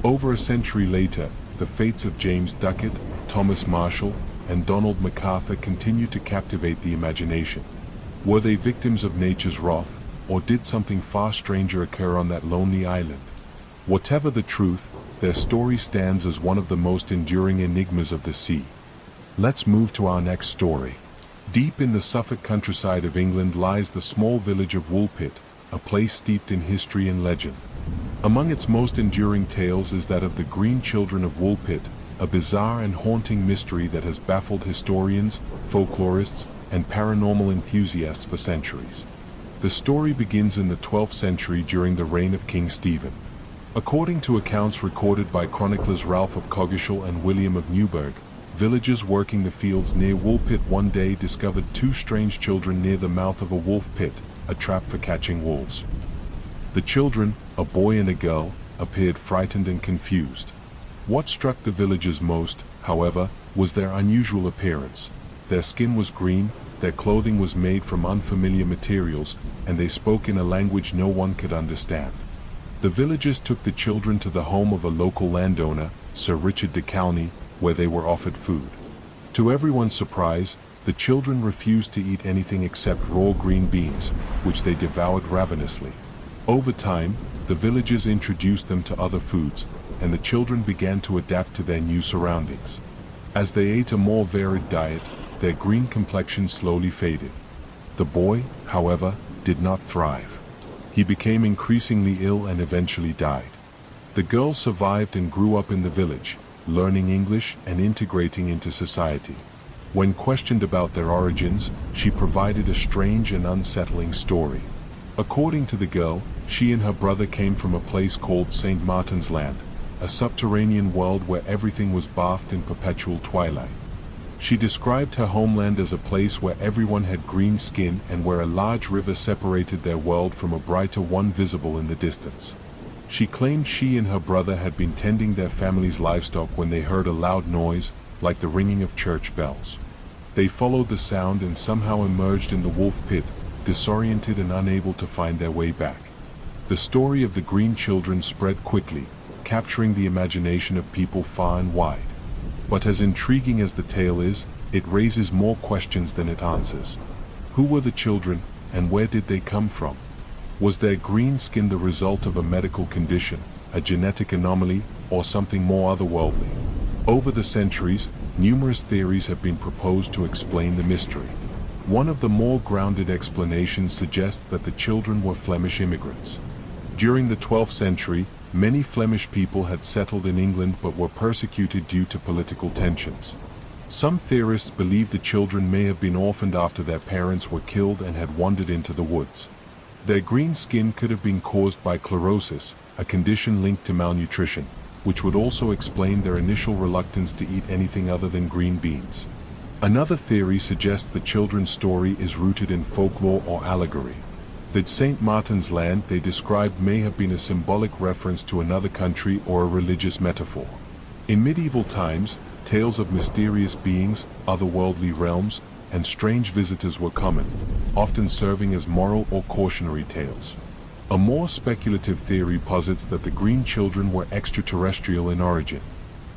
Speaker 1: Over a century later, the fates of James Duckett, Thomas Marshall, and Donald MacArthur continue to captivate the imagination. Were they victims of nature's wrath, or did something far stranger occur on that lonely island? Whatever the truth, their story stands as one of the most enduring enigmas of the sea. Let's move to our next story. Deep in the Suffolk countryside of England lies the small village of Woolpit, a place steeped in history and legend. Among its most enduring tales is that of the Green Children of Woolpit, a bizarre and haunting mystery that has baffled historians, folklorists, and paranormal enthusiasts for centuries. The story begins in the 12th century during the reign of King Stephen. According to accounts recorded by chroniclers Ralph of Coggeshall and William of Newburgh, villagers working the fields near Woolpit one day discovered 2 strange children near the mouth of a wolf pit, a trap for catching wolves. The children, a boy and a girl, appeared frightened and confused. What struck the villagers most, however, was their unusual appearance. Their skin was green, their clothing was made from unfamiliar materials, and they spoke in a language no one could understand. The villagers took the children to the home of a local landowner, Sir Richard de Calney, where they were offered food. To everyone's surprise, the children refused to eat anything except raw green beans, which they devoured ravenously. Over time, the villagers introduced them to other foods, and the children began to adapt to their new surroundings. As they ate a more varied diet, their green complexion slowly faded. The boy, however, did not thrive. He became increasingly ill and eventually died. The girl survived and grew up in the village, learning English and integrating into society. When questioned about their origins, she provided a strange and unsettling story. According to the girl, she and her brother came from a place called St. Martin's Land, a subterranean world where everything was bathed in perpetual twilight. She described her homeland as a place where everyone had green skin and where a large river separated their world from a brighter one visible in the distance. She claimed she and her brother had been tending their family's livestock when they heard a loud noise, like the ringing of church bells. They followed the sound and somehow emerged in the wolf pit, disoriented and unable to find their way back. The story of the green children spread quickly, capturing the imagination of people far and wide. But as intriguing as the tale is, it raises more questions than it answers. Who were the children, and where did they come from? Was their green skin the result of a medical condition, a genetic anomaly, or something more otherworldly? Over the centuries, numerous theories have been proposed to explain the mystery. One of the more grounded explanations suggests that the children were Flemish immigrants. During the 12th century, many Flemish people had settled in England but were persecuted due to political tensions. Some theorists believe the children may have been orphaned after their parents were killed and had wandered into the woods. Their green skin could have been caused by chlorosis, a condition linked to malnutrition, which would also explain their initial reluctance to eat anything other than green beans. Another theory suggests the children's story is rooted in folklore or allegory. That St. Martin's Land they described may have been a symbolic reference to another country or a religious metaphor. In medieval times, tales of mysterious beings, otherworldly realms, and strange visitors were common, often serving as moral or cautionary tales. A more speculative theory posits that the green children were extraterrestrial in origin.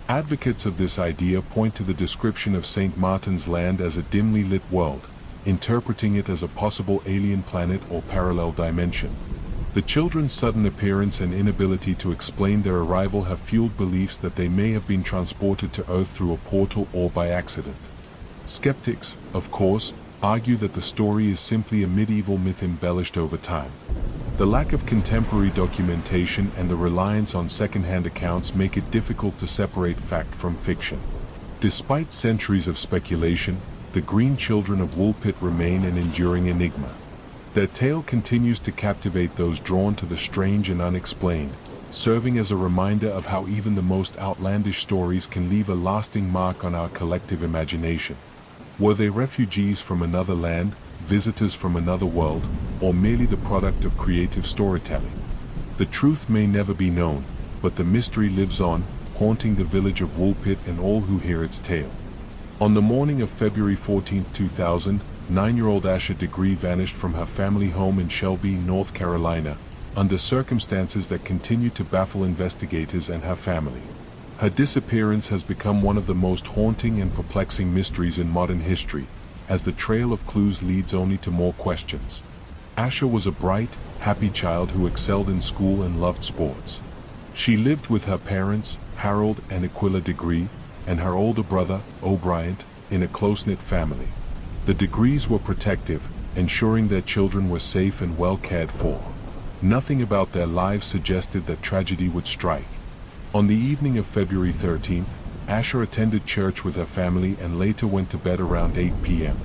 Speaker 1: Advocates of this idea point to the description of St. Martin's Land as a dimly lit world, interpreting it as a possible alien planet or parallel dimension. The children's sudden appearance and inability to explain their arrival have fueled beliefs that they may have been transported to Earth through a portal or by accident. Skeptics, of course, argue that the story is simply a medieval myth embellished over time. The lack of contemporary documentation and the reliance on second-hand accounts make it difficult to separate fact from fiction. Despite centuries of speculation, the green children of Woolpit remain an enduring enigma. Their tale continues to captivate those drawn to the strange and unexplained, serving as a reminder of how even the most outlandish stories can leave a lasting mark on our collective imagination. Were they refugees from another land, visitors from another world, or merely the product of creative storytelling? The truth may never be known, but the mystery lives on, haunting the village of Woolpit and all who hear its tale. On the morning of February 14, 2000, 9-year-old Asha Degree vanished from her family home in Shelby, North Carolina, under circumstances that continue to baffle investigators and her family. Her disappearance has become one of the most haunting and perplexing mysteries in modern history, as the trail of clues leads only to more questions. Asha was a bright, happy child who excelled in school and loved sports. She lived with her parents, Harold and Aquila Degree, and her older brother, O'Brien, in a close-knit family. The Degrees were protective, ensuring their children were safe and well cared for. Nothing about their lives suggested that tragedy would strike. On the evening of February 13th, Asha attended church with her family and later went to bed around 8 p.m.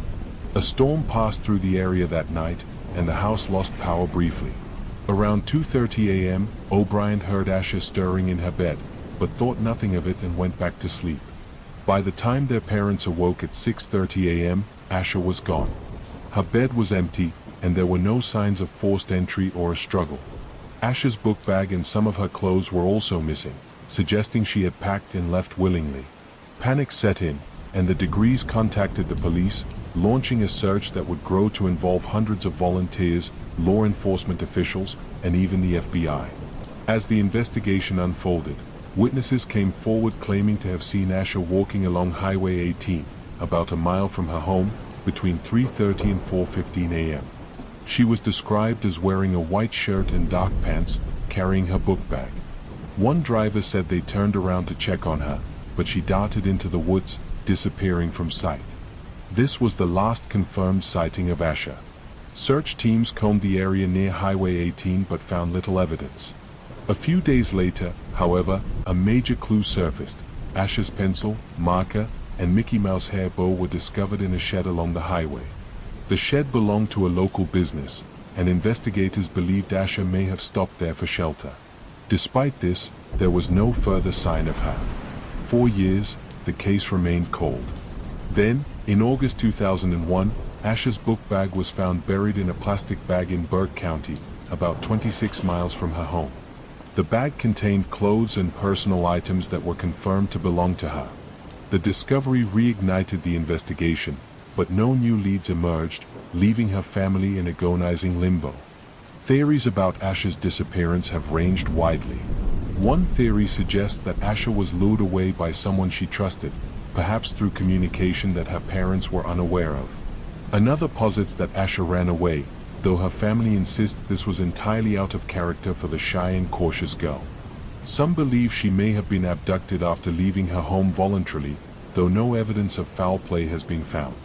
Speaker 1: A storm passed through the area that night, and the house lost power briefly. Around 2:30 a.m., O'Brien heard Asha stirring in her bed, but thought nothing of it and went back to sleep. By the time their parents awoke at 6:30 a.m., Asha was gone. Her bed was empty, and there were no signs of forced entry or a struggle. Asha's book bag and some of her clothes were also missing, suggesting she had packed and left willingly. Panic set in, and the Degrees contacted the police, launching a search that would grow to involve hundreds of volunteers, law enforcement officials, and even the FBI. As the investigation unfolded, witnesses came forward claiming to have seen Asha walking along Highway 18, about a mile from her home, between 3:30 and 4:15 a.m. She was described as wearing a white shirt and dark pants, carrying her book bag. One driver said they turned around to check on her, but she darted into the woods, disappearing from sight. This was the last confirmed sighting of Asha. Search teams combed the area near Highway 18 but found little evidence. A few days later, however, a major clue surfaced. Asha's pencil, marker, and Mickey Mouse hair bow were discovered in a shed along the highway. The shed belonged to a local business, and investigators believed Asha may have stopped there for shelter. Despite this, there was no further sign of her. 4 years, the case remained cold. Then, in August 2001, Asha's book bag was found buried in a plastic bag in Burke County, about 26 miles from her home. The bag contained clothes and personal items that were confirmed to belong to her. The discovery reignited the investigation, but no new leads emerged, leaving her family in agonizing limbo. Theories about Asha's disappearance have ranged widely. One theory suggests that Asha was lured away by someone she trusted, perhaps through communication that her parents were unaware of. Another posits that Asha ran away, though her family insists this was entirely out of character for the shy and cautious girl. Some believe she may have been abducted after leaving her home voluntarily, though no evidence of foul play has been found.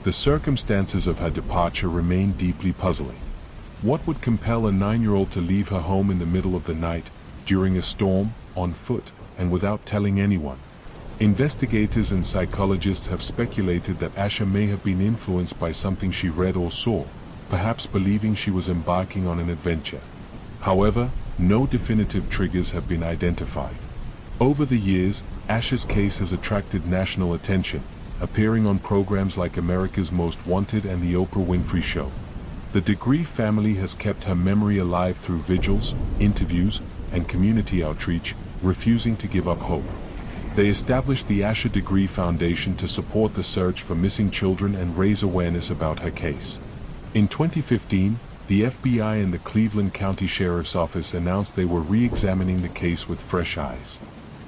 Speaker 1: The circumstances of her departure remain deeply puzzling. What would compel a 9-year-old to leave her home in the middle of the night, during a storm, on foot, and without telling anyone? Investigators and psychologists have speculated that Asha may have been influenced by something she read or saw, perhaps believing she was embarking on an adventure. However, no definitive triggers have been identified. Over the years, Asha's case has attracted national attention, appearing on programs like America's Most Wanted and The Oprah Winfrey Show. The Degree family has kept her memory alive through vigils, interviews, and community outreach, refusing to give up hope. They established the Asha Degree Foundation to support the search for missing children and raise awareness about her case. In 2015, the FBI and the Cleveland County Sheriff's Office announced they were re-examining the case with fresh eyes.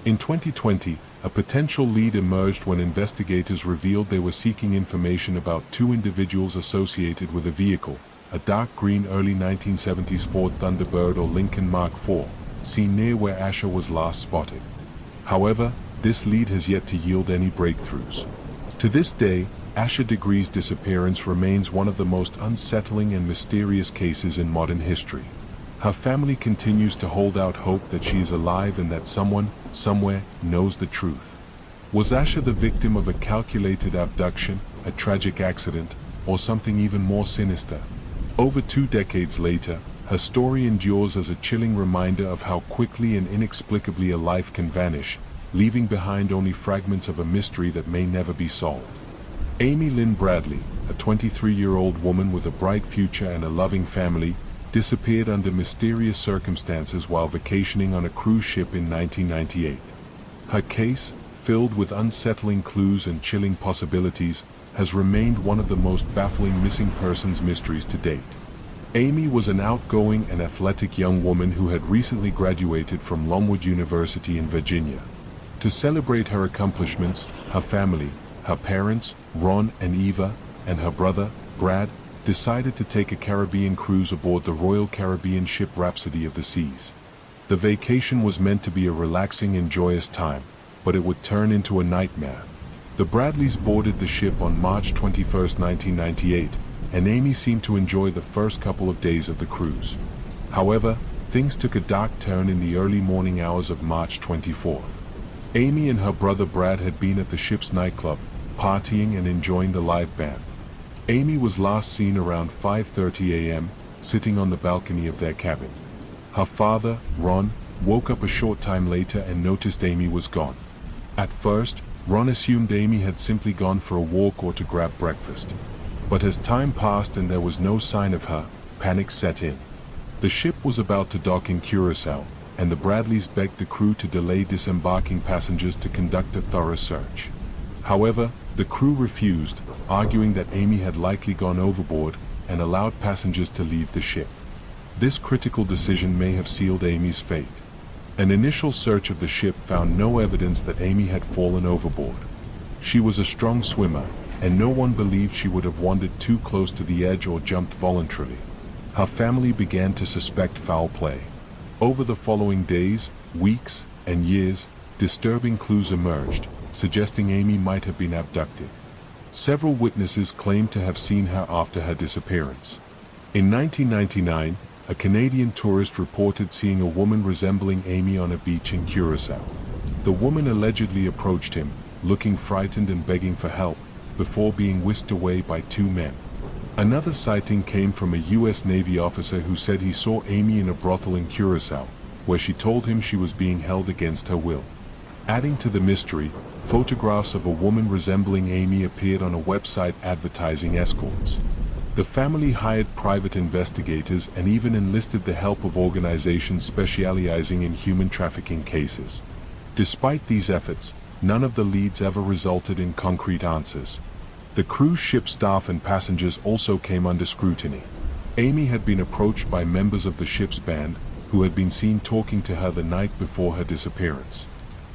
Speaker 1: In 2020, a potential lead emerged when investigators revealed they were seeking information about 2 individuals associated with a vehicle, a dark green early 1970s Ford Thunderbird or Lincoln Mark IV, seen near where Asha was last spotted. However, this lead has yet to yield any breakthroughs. To this day, Asha Degree's disappearance remains one of the most unsettling and mysterious cases in modern history. Her family continues to hold out hope that she is alive and that someone, somewhere, knows the truth. Was Asha the victim of a calculated abduction, a tragic accident, or something even more sinister? Over 2 decades later, her story endures as a chilling reminder of how quickly and inexplicably a life can vanish, leaving behind only fragments of a mystery that may never be solved. Amy Lynn Bradley, a 23-year-old woman with a bright future and a loving family, disappeared under mysterious circumstances while vacationing on a cruise ship in 1998. Her case, filled with unsettling clues and chilling possibilities, has remained one of the most baffling missing persons mysteries to date. Amy was an outgoing and athletic young woman who had recently graduated from Longwood University in Virginia. To celebrate her accomplishments, her family, her parents, Ron and Eva, and her brother, Brad, decided to take a Caribbean cruise aboard the Royal Caribbean ship Rhapsody of the Seas. The vacation was meant to be a relaxing and joyous time, but it would turn into a nightmare. The Bradleys boarded the ship on March 21, 1998, and Amy seemed to enjoy the first couple of days of the cruise. However, things took a dark turn in the early morning hours of March 24th. Amy and her brother Brad had been at the ship's nightclub, partying and enjoying the live band. Amy was last seen around 5:30 a.m., sitting on the balcony of their cabin. Her father, Ron, woke up a short time later and noticed Amy was gone. At first, Ron assumed Amy had simply gone for a walk or to grab breakfast. But as time passed and there was no sign of her, panic set in. The ship was about to dock in Curacao, and the Bradleys begged the crew to delay disembarking passengers to conduct a thorough search. However, the crew refused, arguing that Amy had likely gone overboard and allowed passengers to leave the ship. This critical decision may have sealed Amy's fate. An initial search of the ship found no evidence that Amy had fallen overboard. She was a strong swimmer, and no one believed she would have wandered too close to the edge or jumped voluntarily. Her family began to suspect foul play. Over the following days, weeks, and years, disturbing clues emerged, suggesting Amy might have been abducted. Several witnesses claimed to have seen her after her disappearance. In 1999, a Canadian tourist reported seeing a woman resembling Amy on a beach in Curacao. The woman allegedly approached him, looking frightened and begging for help, before being whisked away by two men. Another sighting came from a U.S. Navy officer who said he saw Amy in a brothel in Curacao, where she told him she was being held against her will. Adding to the mystery, photographs of a woman resembling Amy appeared on a website advertising escorts. The family hired private investigators and even enlisted the help of organizations specializing in human trafficking cases. Despite these efforts, none of the leads ever resulted in concrete answers. The cruise ship staff and passengers also came under scrutiny. Amy had been approached by members of the ship's band, who had been seen talking to her the night before her disappearance.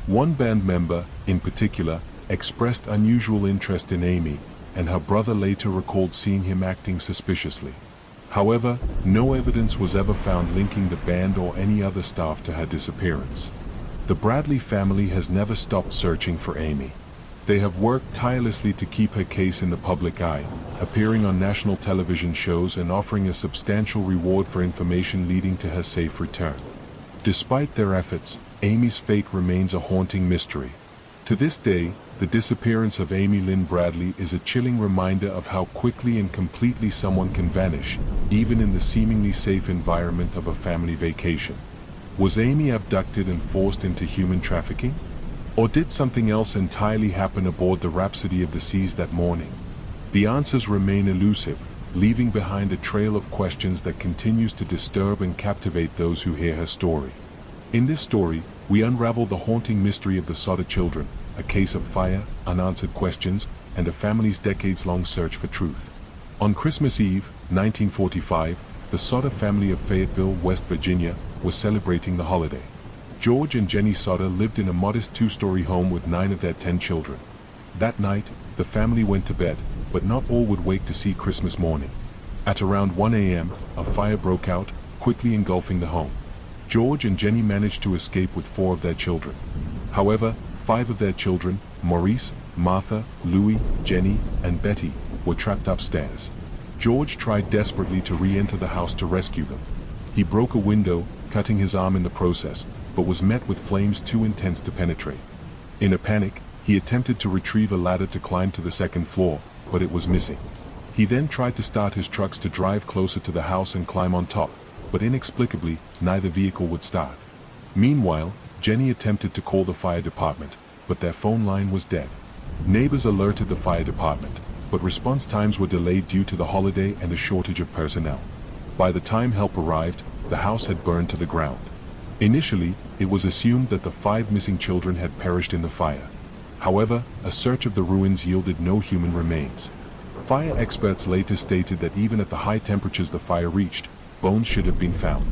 Speaker 1: One band member, in particular, expressed unusual interest in Amy, and her brother later recalled seeing him acting suspiciously. However, no evidence was ever found linking the band or any other staff to her disappearance. The Bradley family has never stopped searching for Amy. They have worked tirelessly to keep her case in the public eye, appearing on national television shows and offering a substantial reward for information leading to her safe return. Despite their efforts, Amy's fate remains a haunting mystery. To this day, the disappearance of Amy Lynn Bradley is a chilling reminder of how quickly and completely someone can vanish, even in the seemingly safe environment of a family vacation. Was Amy abducted and forced into human trafficking? Or did something else entirely happen aboard the Rhapsody of the Seas that morning? The answers remain elusive, leaving behind a trail of questions that continues to disturb and captivate those who hear her story. In this story, we unravel the haunting mystery of the Soda children, a case of fire, unanswered questions, and a family's decades-long search for truth. On Christmas Eve, 1945, the Soda family of Fayetteville, West Virginia, was celebrating the holiday. George and Jenny Soda lived in a modest two-story home with 9 of their 10 children. That night, the family went to bed, but not all would wake to see Christmas morning. At around 1 a.m., a fire broke out, quickly engulfing the home. George and Jenny managed to escape with 4 of their children. However, 5 of their children, Maurice, Martha, Louis, Jenny, and Betty, were trapped upstairs. George tried desperately to re-enter the house to rescue them. He broke a window, cutting his arm in the process, but was met with flames too intense to penetrate. In a panic, he attempted to retrieve a ladder to climb to the second floor, but it was missing. He then tried to start his trucks to drive closer to the house and climb on top, but inexplicably, neither vehicle would start. Meanwhile, Jenny attempted to call the fire department, but their phone line was dead. Neighbors alerted the fire department, but response times were delayed due to the holiday and a shortage of personnel. By the time help arrived, the house had burned to the ground. Initially, it was assumed that the 5 missing children had perished in the fire. However, a search of the ruins yielded no human remains. Fire experts later stated that even at the high temperatures the fire reached, bones should have been found.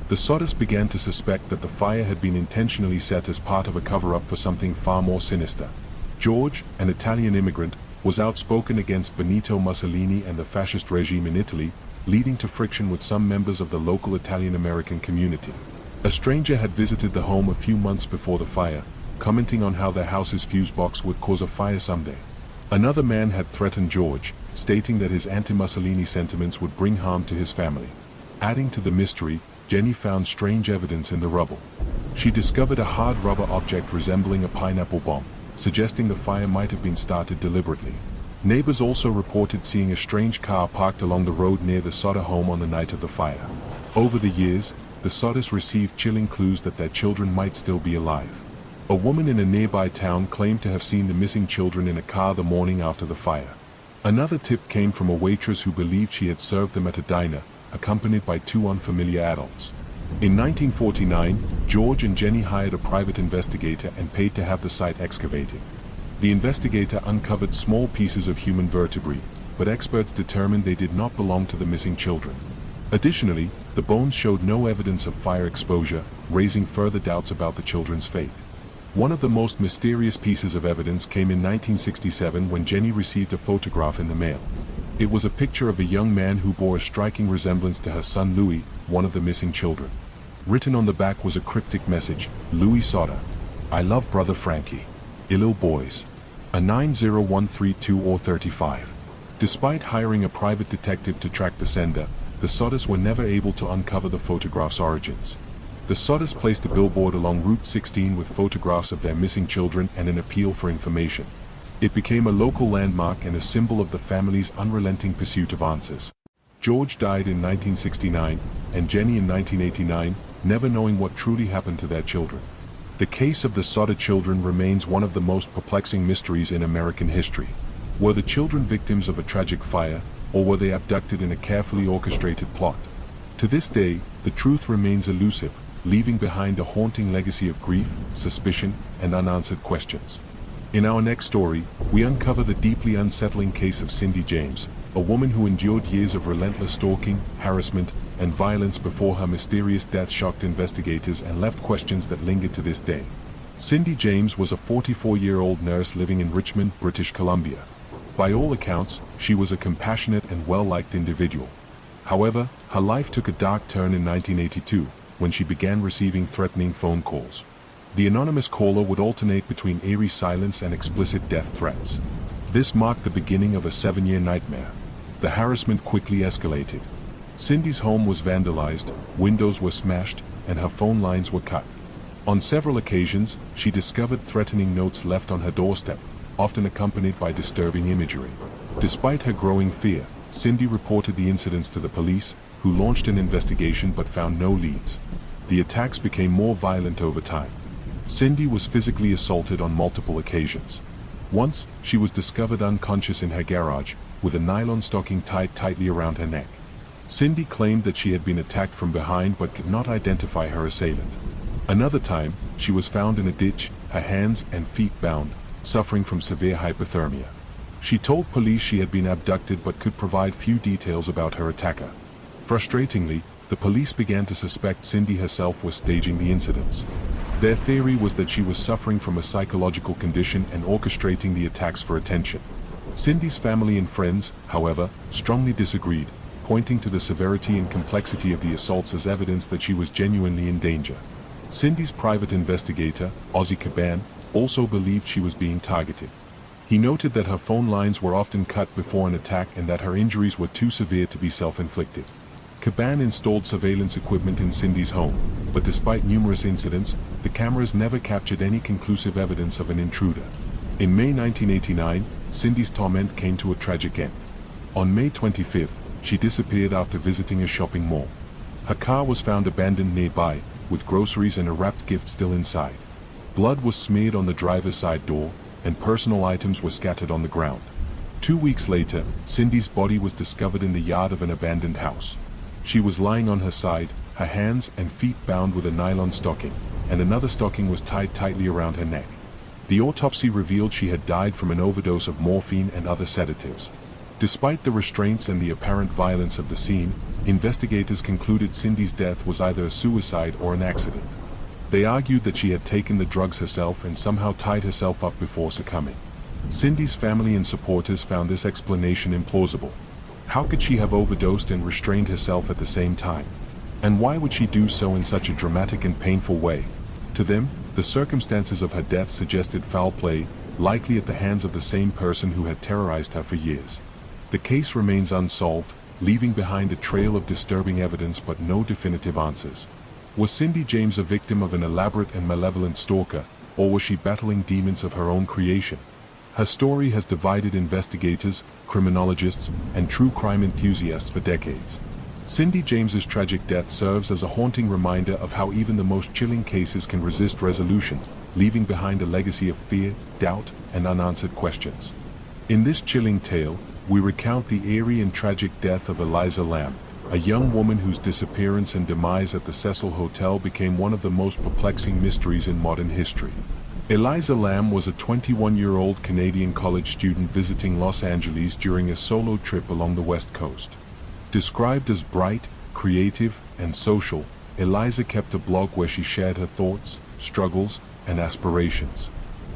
Speaker 1: The Sodas began to suspect that the fire had been intentionally set as part of a cover-up for something far more sinister. George, an Italian immigrant, was outspoken against Benito Mussolini and the fascist regime in Italy, leading to friction with some members of the local Italian-American community. A stranger had visited the home a few months before the fire, commenting on how their house's fuse box would cause a fire someday. Another man had threatened George, stating that his anti-Mussolini sentiments would bring harm to his family. Adding to the mystery, Jenny found strange evidence in the rubble. She discovered a hard rubber object resembling a pineapple bomb, suggesting the fire might have been started deliberately. Neighbors also reported seeing a strange car parked along the road near the Soda home on the night of the fire. Over the years, the Sodas received chilling clues that their children might still be alive. A woman in a nearby town claimed to have seen the missing children in a car the morning after the fire. Another tip came from a waitress who believed she had served them at a diner, accompanied by 2 unfamiliar adults. In 1949, George and Jenny hired a private investigator and paid to have the site excavated. The investigator uncovered small pieces of human vertebrae, but experts determined they did not belong to the missing children. Additionally, the bones showed no evidence of fire exposure, raising further doubts about the children's fate. One of the most mysterious pieces of evidence came in 1967 when Jenny received a photograph in the mail. It was a picture of a young man who bore a striking resemblance to her son Louis, one of the missing children. Written on the back was a cryptic message: Louis Soda, I love brother Frankie. Ill boys. A 90132 or 35. Despite hiring a private detective to track the sender, the Sodas were never able to uncover the photograph's origins. The Sodas placed a billboard along Route 16 with photographs of their missing children and an appeal for information. It became a local landmark and a symbol of the family's unrelenting pursuit of answers. George died in 1969, and Jenny in 1989, never knowing what truly happened to their children. The case of the Soda children remains one of the most perplexing mysteries in American history. Were the children victims of a tragic fire, or were they abducted in a carefully orchestrated plot? To this day, the truth remains elusive, leaving behind a haunting legacy of grief, suspicion, and unanswered questions. In our next story, we uncover the deeply unsettling case of Cindy James, a woman who endured years of relentless stalking, harassment, and violence before her mysterious death shocked investigators and left questions that linger to this day. Cindy James was a 44-year-old nurse living in Richmond, British Columbia. By all accounts, she was a compassionate and well-liked individual. However, her life took a dark turn in 1982, when she began receiving threatening phone calls. The anonymous caller would alternate between eerie silence and explicit death threats. This marked the beginning of a 7-year nightmare. The harassment quickly escalated. Cindy's home was vandalized, windows were smashed, and her phone lines were cut. On several occasions, she discovered threatening notes left on her doorstep, often accompanied by disturbing imagery. Despite her growing fear, Cindy reported the incidents to the police, who launched an investigation but found no leads. The attacks became more violent over time. Cindy was physically assaulted on multiple occasions. Once, she was discovered unconscious in her garage, with a nylon stocking tied tightly around her neck. Cindy claimed that she had been attacked from behind but could not identify her assailant. Another time, she was found in a ditch, her hands and feet bound, suffering from severe hypothermia. She told police she had been abducted but could provide few details about her attacker. Frustratingly, the police began to suspect Cindy herself was staging the incidents. Their theory was that she was suffering from a psychological condition and orchestrating the attacks for attention. Cindy's family and friends, however, strongly disagreed, pointing to the severity and complexity of the assaults as evidence that she was genuinely in danger. Cindy's private investigator, Ozzy Caban, also believed she was being targeted. He noted that her phone lines were often cut before an attack and that her injuries were too severe to be self-inflicted. Caban installed surveillance equipment in Cindy's home, but despite numerous incidents, the cameras never captured any conclusive evidence of an intruder. In May 1989, Cindy's torment came to a tragic end. On May 25th, she disappeared after visiting a shopping mall. Her car was found abandoned nearby, with groceries and a wrapped gift still inside. Blood was smeared on the driver's side door, and personal items were scattered on the ground. 2 weeks later, Cindy's body was discovered in the yard of an abandoned house. She was lying on her side, her hands and feet bound with a nylon stocking, and another stocking was tied tightly around her neck. The autopsy revealed she had died from an overdose of morphine and other sedatives. Despite the restraints and the apparent violence of the scene, investigators concluded Cindy's death was either a suicide or an accident. They argued that she had taken the drugs herself and somehow tied herself up before succumbing. Cindy's family and supporters found this explanation implausible. How could she have overdosed and restrained herself at the same time? And why would she do so in such a dramatic and painful way? To them, the circumstances of her death suggested foul play, likely at the hands of the same person who had terrorized her for years. The case remains unsolved, leaving behind a trail of disturbing evidence but no definitive answers. Was Cindy James a victim of an elaborate and malevolent stalker, or was she battling demons of her own creation? Her story has divided investigators, criminologists, and true crime enthusiasts for decades. Cindy James's tragic death serves as a haunting reminder of how even the most chilling cases can resist resolution, leaving behind a legacy of fear, doubt, and unanswered questions. In this chilling tale, we recount the eerie and tragic death of Eliza Lamb, a young woman whose disappearance and demise at the Cecil Hotel became one of the most perplexing mysteries in modern history. Eliza Lamb was a 21-year-old Canadian college student visiting Los Angeles during a solo trip along the West Coast. Described as bright, creative, and social, Eliza kept a blog where she shared her thoughts, struggles, and aspirations.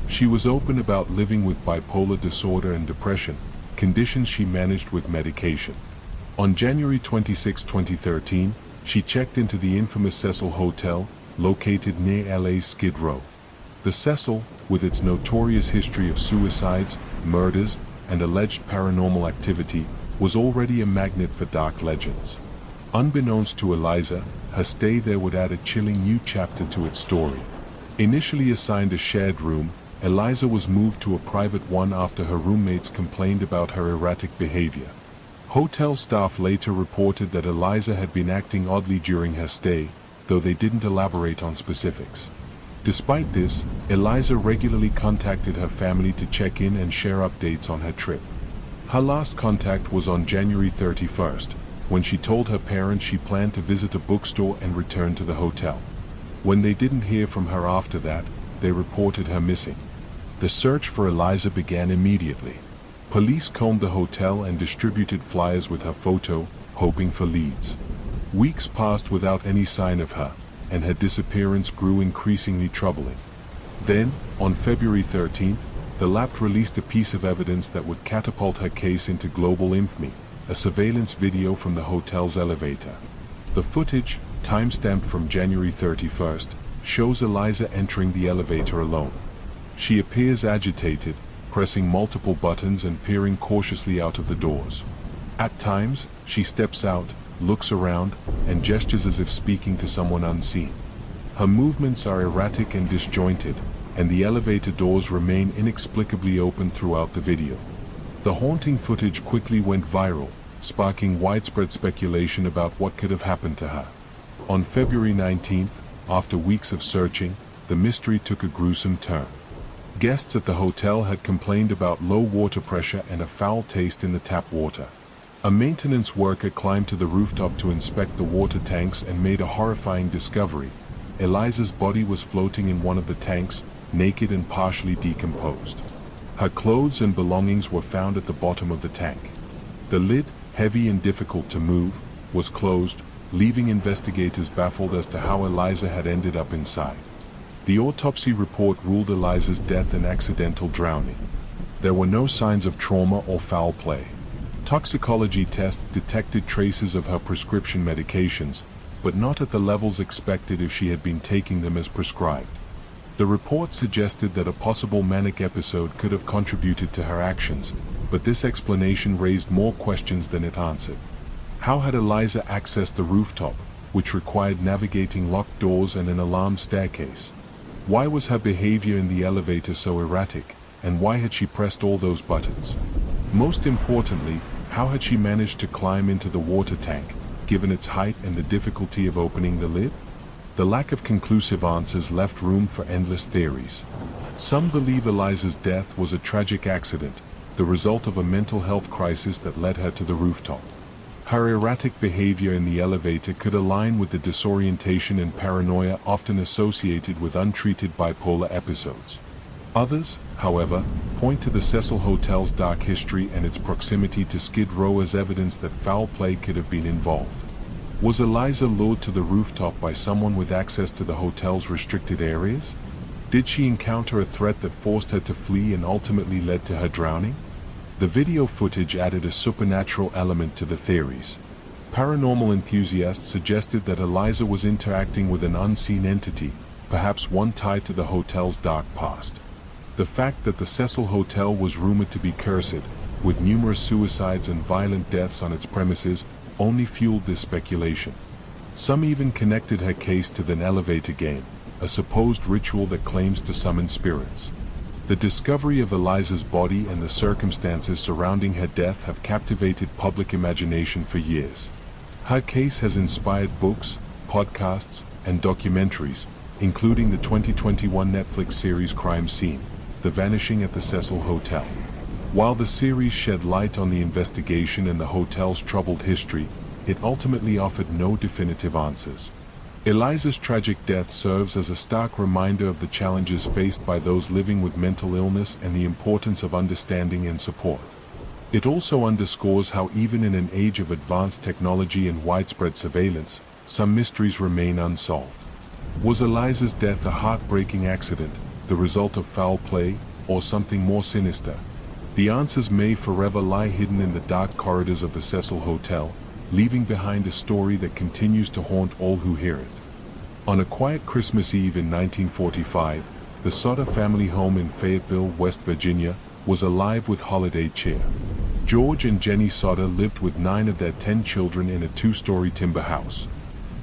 Speaker 1: She was open about living with bipolar disorder and depression, conditions she managed with medication. On January 26, 2013, she checked into the infamous Cecil Hotel, located near LA's Skid Row. The Cecil, with its notorious history of suicides, murders, and alleged paranormal activity, was already a magnet for dark legends. Unbeknownst to Eliza, her stay there would add a chilling new chapter to its story. Initially assigned a shared room, Eliza was moved to a private one after her roommates complained about her erratic behavior. Hotel staff later reported that Eliza had been acting oddly during her stay, though they didn't elaborate on specifics. Despite this, Eliza regularly contacted her family to check in and share updates on her trip. Her last contact was on January 31st, when she told her parents she planned to visit a bookstore and return to the hotel. When they didn't hear from her after that, they reported her missing. The search for Eliza began immediately. Police combed the hotel and distributed flyers with her photo, hoping for leads. Weeks passed without any sign of her, and her disappearance grew increasingly troubling. Then, on February 13th, the lab released a piece of evidence that would catapult her case into global infamy, a surveillance video from the hotel's elevator. The footage, timestamped from January 31st, shows Eliza entering the elevator alone. She appears agitated, pressing multiple buttons and peering cautiously out of the doors. At times, she steps out, looks around, and gestures as if speaking to someone unseen. Her movements are erratic and disjointed, and the elevator doors remain inexplicably open throughout the video. The haunting footage quickly went viral, sparking widespread speculation about what could have happened to her. On February 19th, after weeks of searching, the mystery took a gruesome turn. Guests at the hotel had complained about low water pressure and a foul taste in the tap water. A maintenance worker climbed to the rooftop to inspect the water tanks and made a horrifying discovery. Eliza's body was floating in one of the tanks, naked and partially decomposed. Her clothes and belongings were found at the bottom of the tank. The lid, heavy and difficult to move, was closed, leaving investigators baffled as to how Eliza had ended up inside. The autopsy report ruled Eliza's death an accidental drowning. There were no signs of trauma or foul play. Toxicology tests detected traces of her prescription medications, but not at the levels expected if she had been taking them as prescribed. The report suggested that a possible manic episode could have contributed to her actions, but this explanation raised more questions than it answered. How had Eliza accessed the rooftop, which required navigating locked doors and an alarmed staircase? Why was her behavior in the elevator so erratic, and why had she pressed all those buttons? Most importantly, how had she managed to climb into the water tank, given its height and the difficulty of opening the lid? The lack of conclusive answers left room for endless theories. Some believe Eliza's death was a tragic accident, the result of a mental health crisis that led her to the rooftop. Her erratic behavior in the elevator could align with the disorientation and paranoia often associated with untreated bipolar episodes. Others, however, point to the Cecil Hotel's dark history and its proximity to Skid Row as evidence that foul play could have been involved. Was Eliza lured to the rooftop by someone with access to the hotel's restricted areas? Did she encounter a threat that forced her to flee and ultimately led to her drowning? The video footage added a supernatural element to the theories. Paranormal enthusiasts suggested that Eliza was interacting with an unseen entity, perhaps one tied to the hotel's dark past. The fact that the Cecil Hotel was rumored to be cursed, with numerous suicides and violent deaths on its premises, only fueled this speculation. Some even connected her case to the elevator game, a supposed ritual that claims to summon spirits. The discovery of Eliza's body and the circumstances surrounding her death have captivated public imagination for years. Her case has inspired books, podcasts, and documentaries, including the 2021 Netflix series Crime Scene: The Vanishing at the Cecil Hotel. While the series shed light on the investigation and the hotel's troubled history, it ultimately offered no definitive answers. Eliza's tragic death serves as a stark reminder of the challenges faced by those living with mental illness and the importance of understanding and support. It also underscores how even in an age of advanced technology and widespread surveillance, some mysteries remain unsolved. Was Eliza's death a heartbreaking accident, the result of foul play, or something more sinister? The answers may forever lie hidden in the dark corridors of the Cecil Hotel, leaving behind a story that continues to haunt all who hear it. On a quiet Christmas Eve in 1945, the Sutter family home in Fayetteville, West Virginia, was alive with holiday cheer. George and Jenny Sutter lived with 9 of their 10 children in a 2-story timber house.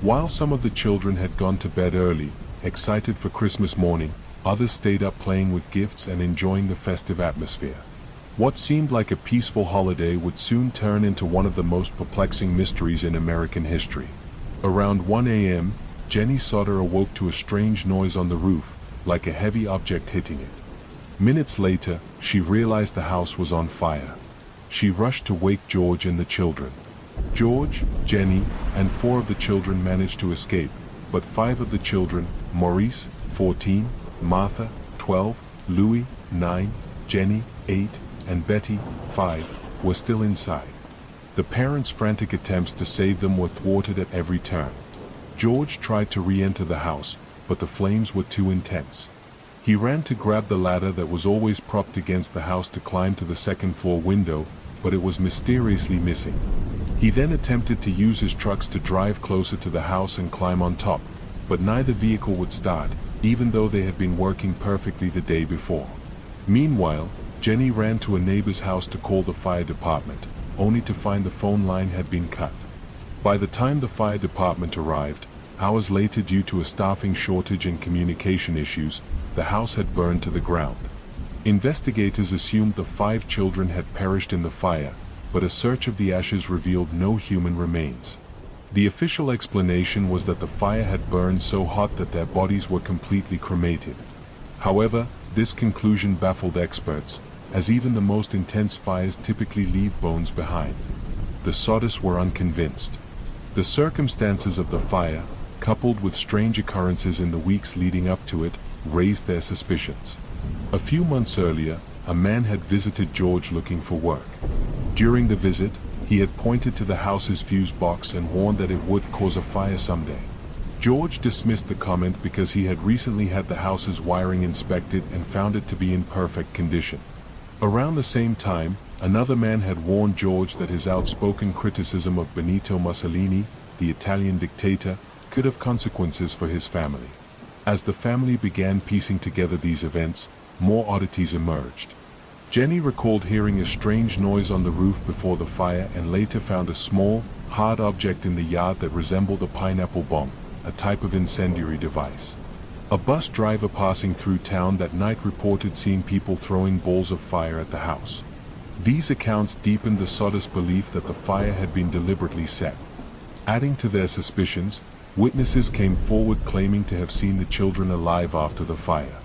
Speaker 1: While some of the children had gone to bed early, excited for Christmas morning, others stayed up playing with gifts and enjoying the festive atmosphere. What seemed like a peaceful holiday would soon turn into one of the most perplexing mysteries in American history. Around 1 a.m., Jenny Sutter awoke to a strange noise on the roof, like a heavy object hitting it. Minutes later, she realized the house was on fire. She rushed to wake George and the children. George, Jenny, and 4 of the children managed to escape, but 5 of the children, Maurice, 14, Martha, 12, Louis, 9, Jenny, 8, and Betty, 5, were still inside. The parents' frantic attempts to save them were thwarted at every turn. George tried to re-enter the house, but the flames were too intense. He ran to grab the ladder that was always propped against the house to climb to the second-floor window, but it was mysteriously missing. He then attempted to use his trucks to drive closer to the house and climb on top, but neither vehicle would start, even though they had been working perfectly the day before. Meanwhile, Jenny ran to a neighbor's house to call the fire department, only to find the phone line had been cut. By the time the fire department arrived, hours later due to a staffing shortage and communication issues, the house had burned to the ground. Investigators assumed the 5 children had perished in the fire, but a search of the ashes revealed no human remains. The official explanation was that the fire had burned so hot that their bodies were completely cremated. However, this conclusion baffled experts, as even the most intense fires typically leave bones behind. The Sutters were unconvinced. The circumstances of the fire, coupled with strange occurrences in the weeks leading up to it, raised their suspicions. A few months earlier, a man had visited George looking for work. During the visit, he had pointed to the house's fuse box and warned that it would cause a fire someday. George dismissed the comment because he had recently had the house's wiring inspected and found it to be in perfect condition. Around the same time, another man had warned George that his outspoken criticism of Benito Mussolini, the Italian dictator, could have consequences for his family. As the family began piecing together these events, more oddities emerged. Jenny recalled hearing a strange noise on the roof before the fire and later found a small, hard object in the yard that resembled a pineapple bomb, a type of incendiary device. A bus driver passing through town that night reported seeing people throwing balls of fire at the house. These accounts deepened the Sutters' belief that the fire had been deliberately set. Adding to their suspicions, witnesses came forward claiming to have seen the children alive after the fire.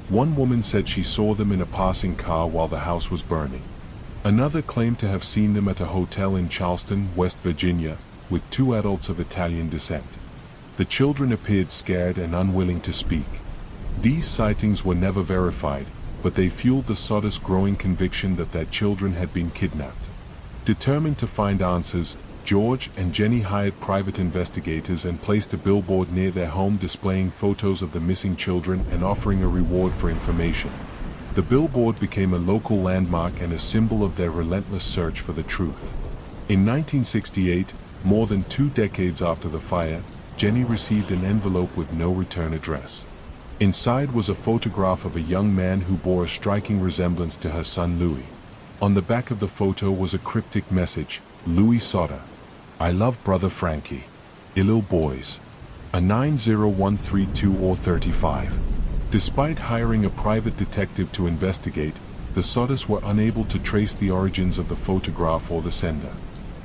Speaker 1: One woman said she saw them in a passing car while the house was burning. Another claimed to have seen them at a hotel in Charleston, West Virginia, with 2 adults of Italian descent. The children appeared scared and unwilling to speak. These sightings were never verified, but they fueled the Sutters' growing conviction that their children had been kidnapped. Determined to find answers, George and Jenny hired private investigators and placed a billboard near their home displaying photos of the missing children and offering a reward for information. The billboard became a local landmark and a symbol of their relentless search for the truth. In 1968, more than 2 decades after the fire, Jenny received an envelope with no return address. Inside was a photograph of a young man who bore a striking resemblance to her son Louis. On the back of the photo was a cryptic message, Louis Sutter. I love brother Frankie. Ill boys. A 90132 or 35. Despite hiring a private detective to investigate, the Sutters were unable to trace the origins of the photograph or the sender.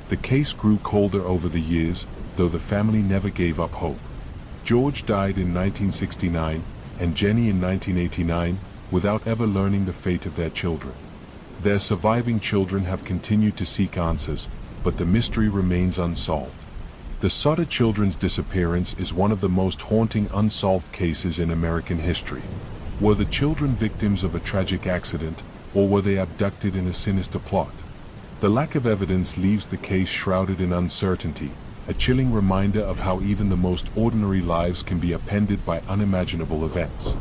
Speaker 1: The case grew colder over the years, though the family never gave up hope. George died in 1969, and Jenny in 1989, without ever learning the fate of their children. Their surviving children have continued to seek answers, but the mystery remains unsolved. The Sutter children's disappearance is one of the most haunting unsolved cases in American history. Were the children victims of a tragic accident, or were they abducted in a sinister plot? The lack of evidence leaves the case shrouded in uncertainty, a chilling reminder of how even the most ordinary lives can be upended by unimaginable events.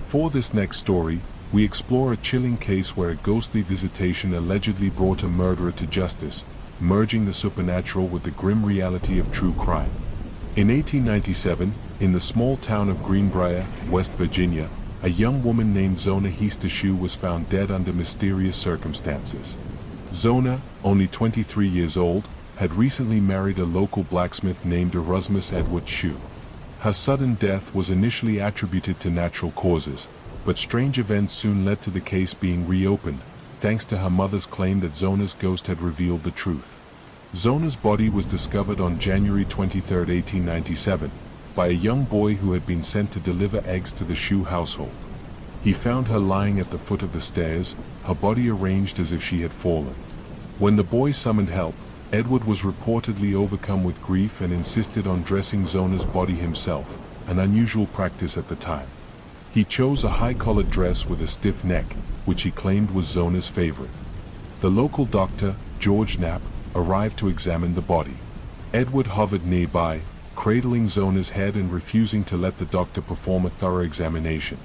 Speaker 1: For this next story, we explore a chilling case where a ghostly visitation allegedly brought a murderer to justice, merging the supernatural with the grim reality of true crime. In 1897, in the small town of Greenbrier, West Virginia, a young woman named Zona Heastershoe was found dead under mysterious circumstances. Zona, only 23 years old, had recently married a local blacksmith named Erasmus Edward Shue. Her sudden death was initially attributed to natural causes, but strange events soon led to the case being reopened, thanks to her mother's claim that Zona's ghost had revealed the truth. Zona's body was discovered on January 23, 1897, by a young boy who had been sent to deliver eggs to the Shue household. He found her lying at the foot of the stairs, her body arranged as if she had fallen. When the boy summoned help, Edward was reportedly overcome with grief and insisted on dressing Zona's body himself, an unusual practice at the time. He chose a high-collared dress with a stiff neck, which he claimed was Zona's favorite. The local doctor, George Knapp, arrived to examine the body. Edward hovered nearby, cradling Zona's head and refusing to let the doctor perform a thorough examination.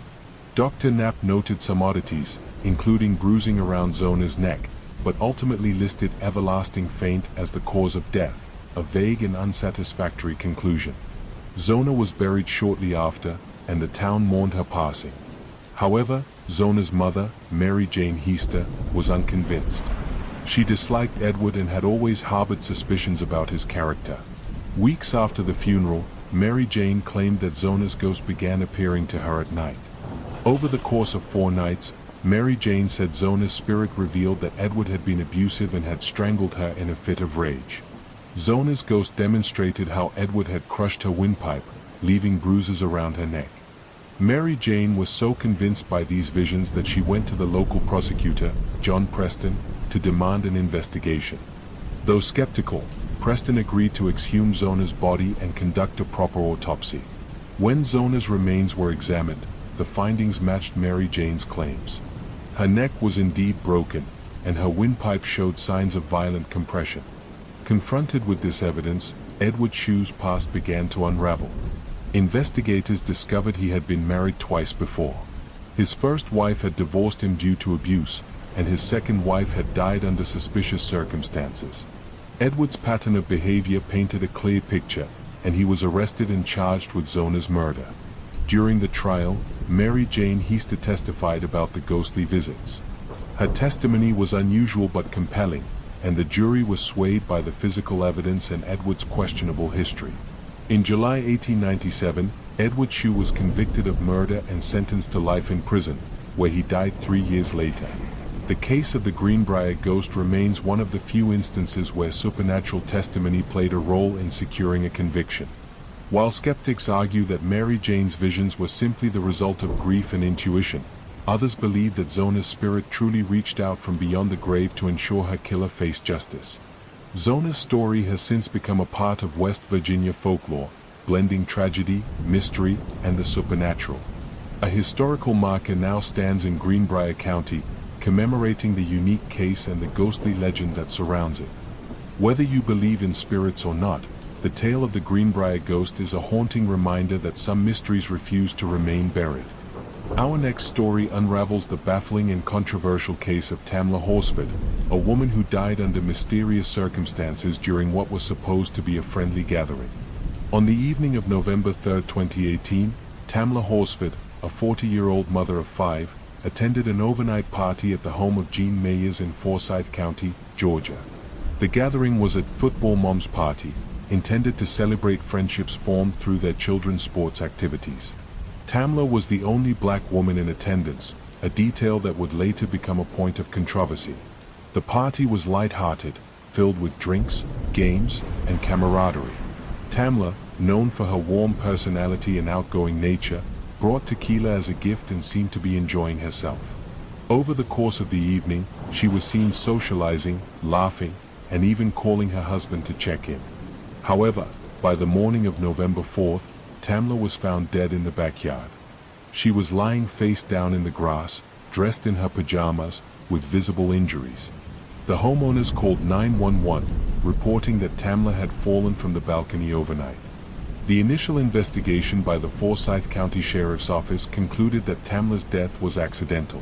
Speaker 1: Dr. Knapp noted some oddities, including bruising around Zona's neck, but ultimately listed everlasting faint as the cause of death, a vague and unsatisfactory conclusion. Zona was buried shortly after, and the town mourned her passing. However, Zona's mother, Mary Jane Heaster, was unconvinced. She disliked Edward and had always harbored suspicions about his character. Weeks after the funeral, Mary Jane claimed that Zona's ghost began appearing to her at night. Over the course of 4 nights, Mary Jane said Zona's spirit revealed that Edward had been abusive and had strangled her in a fit of rage. Zona's ghost demonstrated how Edward had crushed her windpipe, leaving bruises around her neck. Mary Jane was so convinced by these visions that she went to the local prosecutor, John Preston, to demand an investigation. Though skeptical, Preston agreed to exhume Zona's body and conduct a proper autopsy. When Zona's remains were examined, the findings matched Mary Jane's claims. Her neck was indeed broken, and her windpipe showed signs of violent compression. Confronted with this evidence, Edward Shue's past began to unravel. Investigators discovered he had been married twice before. His first wife had divorced him due to abuse, and his second wife had died under suspicious circumstances. Edward's pattern of behavior painted a clear picture, and he was arrested and charged with Zona's murder. During the trial, Mary Jane Heaster testified about the ghostly visits. Her testimony was unusual but compelling, and the jury was swayed by the physical evidence and Edward's questionable history. In July 1897, Edward Shue was convicted of murder and sentenced to life in prison, where he died 3 years later. The case of the Greenbrier ghost remains one of the few instances where supernatural testimony played a role in securing a conviction. While skeptics argue that Mary Jane's visions were simply the result of grief and intuition, others believe that Zona's spirit truly reached out from beyond the grave to ensure her killer faced justice. Zona's story has since become a part of West Virginia folklore, blending tragedy, mystery, and the supernatural. A historical marker now stands in Greenbrier County, commemorating the unique case and the ghostly legend that surrounds it. Whether you believe in spirits or not, the tale of the Greenbrier ghost is a haunting reminder that some mysteries refuse to remain buried. Our next story unravels the baffling and controversial case of Tamla Horsford, a woman who died under mysterious circumstances during what was supposed to be a friendly gathering. On the evening of November 3, 2018, Tamla Horsford, a 40-year-old mother of 5, attended an overnight party at the home of Jean Mayers in Forsyth County, Georgia. The gathering was a football mom's party, intended to celebrate friendships formed through their children's sports activities. Tamla was the only black woman in attendance, a detail that would later become a point of controversy. The party was light-hearted, filled with drinks, games, and camaraderie. Tamla, known for her warm personality and outgoing nature, brought tequila as a gift and seemed to be enjoying herself. Over the course of the evening, she was seen socializing, laughing, and even calling her husband to check in. However, by the morning of November 4th, Tamla was found dead in the backyard. She was lying face down in the grass, dressed in her pajamas, with visible injuries. The homeowners called 911, reporting that Tamla had fallen from the balcony overnight. The initial investigation by the Forsyth County Sheriff's Office concluded that Tamla's death was accidental.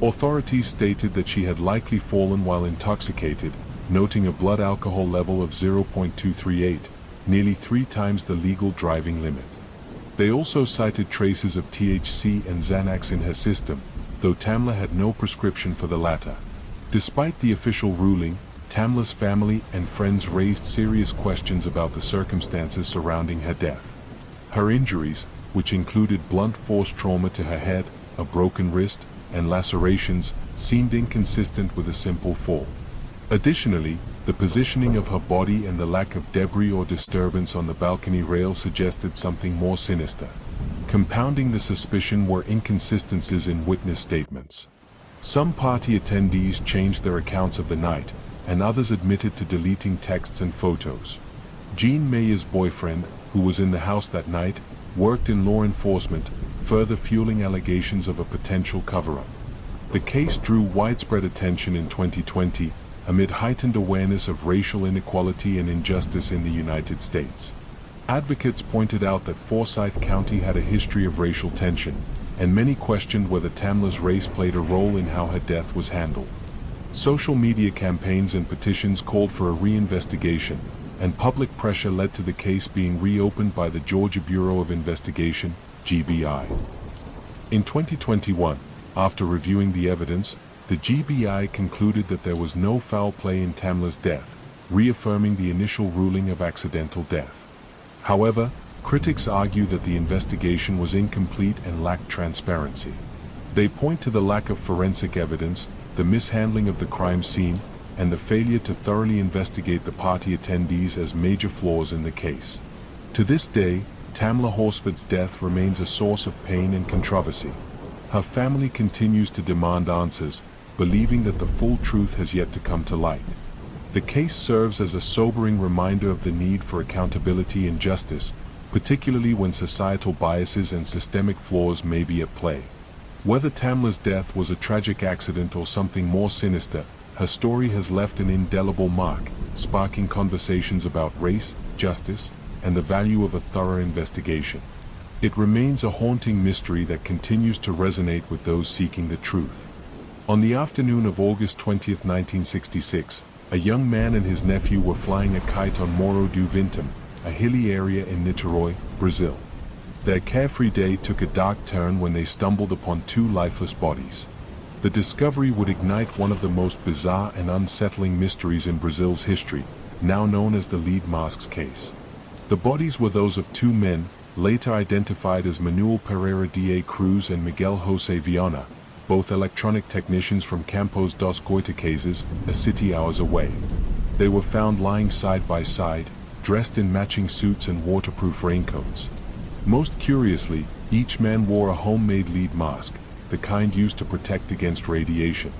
Speaker 1: Authorities stated that she had likely fallen while intoxicated, noting a blood alcohol level of 0.238, nearly 3 times the legal driving limit. They also cited traces of THC and Xanax in her system, though Tamla had no prescription for the latter. Despite the official ruling, Tamla's family and friends raised serious questions about the circumstances surrounding her death. Her injuries, which included blunt force trauma to her head, a broken wrist, and lacerations, seemed inconsistent with a simple fall. Additionally, the positioning of her body and the lack of debris or disturbance on the balcony rail suggested something more sinister. Compounding the suspicion were inconsistencies in witness statements. Some party attendees changed their accounts of the night, and others admitted to deleting texts and photos. Jean Mayer's boyfriend, who was in the house that night, worked in law enforcement, further fueling allegations of a potential cover-up. The case drew widespread attention in 2020, amid heightened awareness of racial inequality and injustice in the United States. Advocates pointed out that Forsyth County had a history of racial tension, and many questioned whether Tamla's race played a role in how her death was handled. Social media campaigns and petitions called for a reinvestigation, and public pressure led to the case being reopened by the Georgia Bureau of Investigation, GBI. In 2021, after reviewing the evidence, the GBI concluded that there was no foul play in Tamla's death, reaffirming the initial ruling of accidental death. However, critics argue that the investigation was incomplete and lacked transparency. They point to the lack of forensic evidence, the mishandling of the crime scene, and the failure to thoroughly investigate the party attendees as major flaws in the case. To this day, Tamla Horsford's death remains a source of pain and controversy. Her family continues to demand answers, believing that the full truth has yet to come to light. The case serves as a sobering reminder of the need for accountability and justice, particularly when societal biases and systemic flaws may be at play. Whether Tamla's death was a tragic accident or something more sinister, her story has left an indelible mark, sparking conversations about race, justice, and the value of a thorough investigation. It remains a haunting mystery that continues to resonate with those seeking the truth. On the afternoon of August 20, 1966, a young man and his nephew were flying a kite on Morro do Vintum, a hilly area in Niterói, Brazil. Their carefree day took a dark turn when they stumbled upon 2 lifeless bodies. The discovery would ignite one of the most bizarre and unsettling mysteries in Brazil's history, now known as the lead masks case. The bodies were those of 2 men, later identified as Manuel Pereira da Cruz and Miguel José Viana, both electronic technicians from Campos dos Goitacazes, a city hours away. They were found lying side by side, dressed in matching suits and waterproof raincoats. Most curiously, each man wore a homemade lead mask, the kind used to protect against radiation.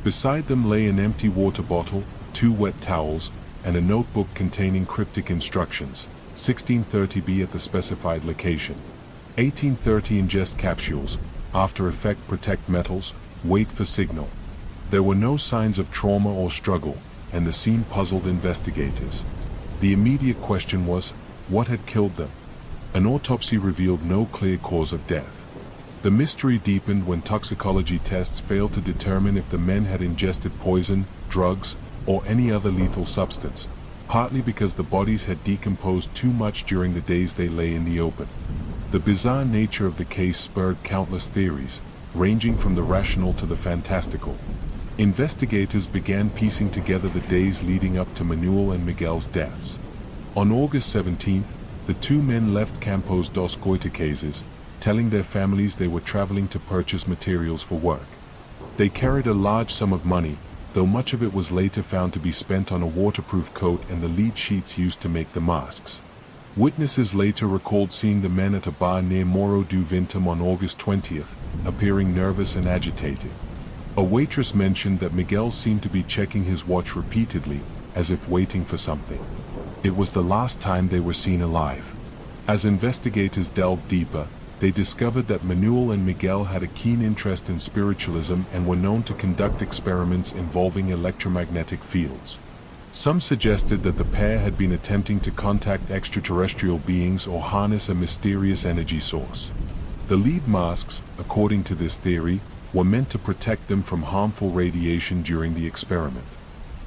Speaker 1: Beside them lay an empty water bottle, 2 wet towels, and a notebook containing cryptic instructions: 1630B at the specified location. 1830 ingest capsules. After effect protect metals, wait for signal. There were no signs of trauma or struggle, and the scene puzzled investigators. The immediate question was, what had killed them? An autopsy revealed no clear cause of death. The mystery deepened when toxicology tests failed to determine if the men had ingested poison, drugs, or any other lethal substance, partly because the bodies had decomposed too much during the days they lay in the open. The bizarre nature of the case spurred countless theories, ranging from the rational to the fantastical. Investigators began piecing together the days leading up to Manuel and Miguel's deaths. On August 17th, the 2 men left Campos dos Goitacazes, telling their families they were traveling to purchase materials for work. They carried a large sum of money, though much of it was later found to be spent on a waterproof coat and the lead sheets used to make the masks. Witnesses later recalled seeing the men at a bar near Morro do Vintum on August 20th, appearing nervous and agitated. A waitress mentioned that Miguel seemed to be checking his watch repeatedly, as if waiting for something. It was the last time they were seen alive. As investigators delved deeper, they discovered that Manuel and Miguel had a keen interest in spiritualism and were known to conduct experiments involving electromagnetic fields. Some suggested that the pair had been attempting to contact extraterrestrial beings or harness a mysterious energy source. The lead masks, according to this theory, were meant to protect them from harmful radiation during the experiment.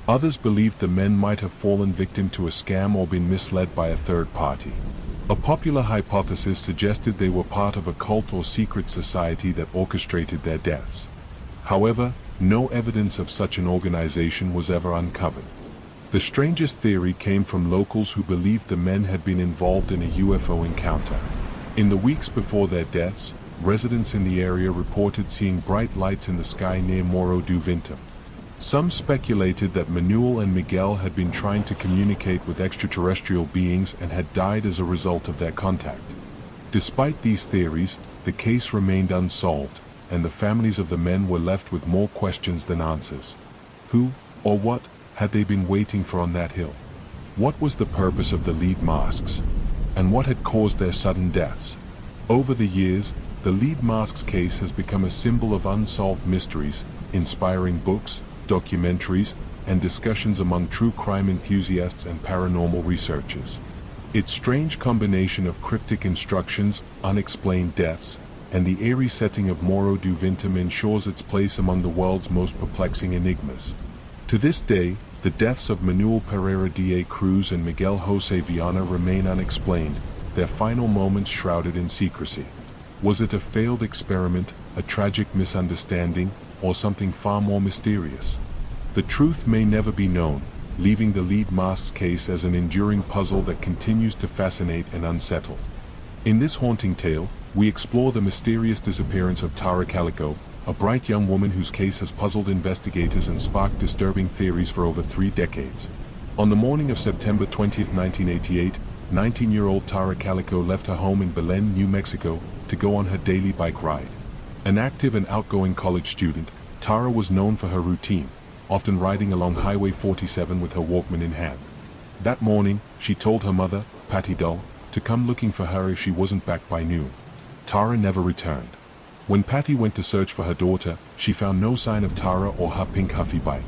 Speaker 1: Others believed the men might have fallen victim to a scam or been misled by a third party. A popular hypothesis suggested they were part of a cult or secret society that orchestrated their deaths. However, no evidence of such an organization was ever uncovered. The strangest theory came from locals who believed the men had been involved in a UFO encounter. In the weeks before their deaths, residents in the area reported seeing bright lights in the sky near Morro do Vento. Some speculated that Manuel and Miguel had been trying to communicate with extraterrestrial beings and had died as a result of their contact. Despite these theories, the case remained unsolved, and the families of the men were left with more questions than answers. Who, or what, had they been waiting for on that hill? What was the purpose of the lead masks? And what had caused their sudden deaths? Over the years, the lead masks case has become a symbol of unsolved mysteries, inspiring books, documentaries, and discussions among true crime enthusiasts and paranormal researchers. Its strange combination of cryptic instructions, unexplained deaths, and the eerie setting of Morro do Vento ensures its place among the world's most perplexing enigmas. To this day, the deaths of Manuel Pereira da Cruz and Miguel José Viana remain unexplained, their final moments shrouded in secrecy. Was it a failed experiment, a tragic misunderstanding, or something far more mysterious? The truth may never be known, leaving the lead masks case as an enduring puzzle that continues to fascinate and unsettle. In this haunting tale, we explore the mysterious disappearance of Tara Calico, a bright young woman whose case has puzzled investigators and sparked disturbing theories for over 3 decades. On the morning of September 20, 1988, 19-year-old Tara Calico left her home in Belen, New Mexico, to go on her daily bike ride. An active and outgoing college student, Tara was known for her routine, often riding along Highway 47 with her Walkman in hand. That morning, she told her mother, Patty Dull, to come looking for her if she wasn't back by noon. Tara never returned. When Patty went to search for her daughter, she found no sign of Tara or her pink Huffy bike.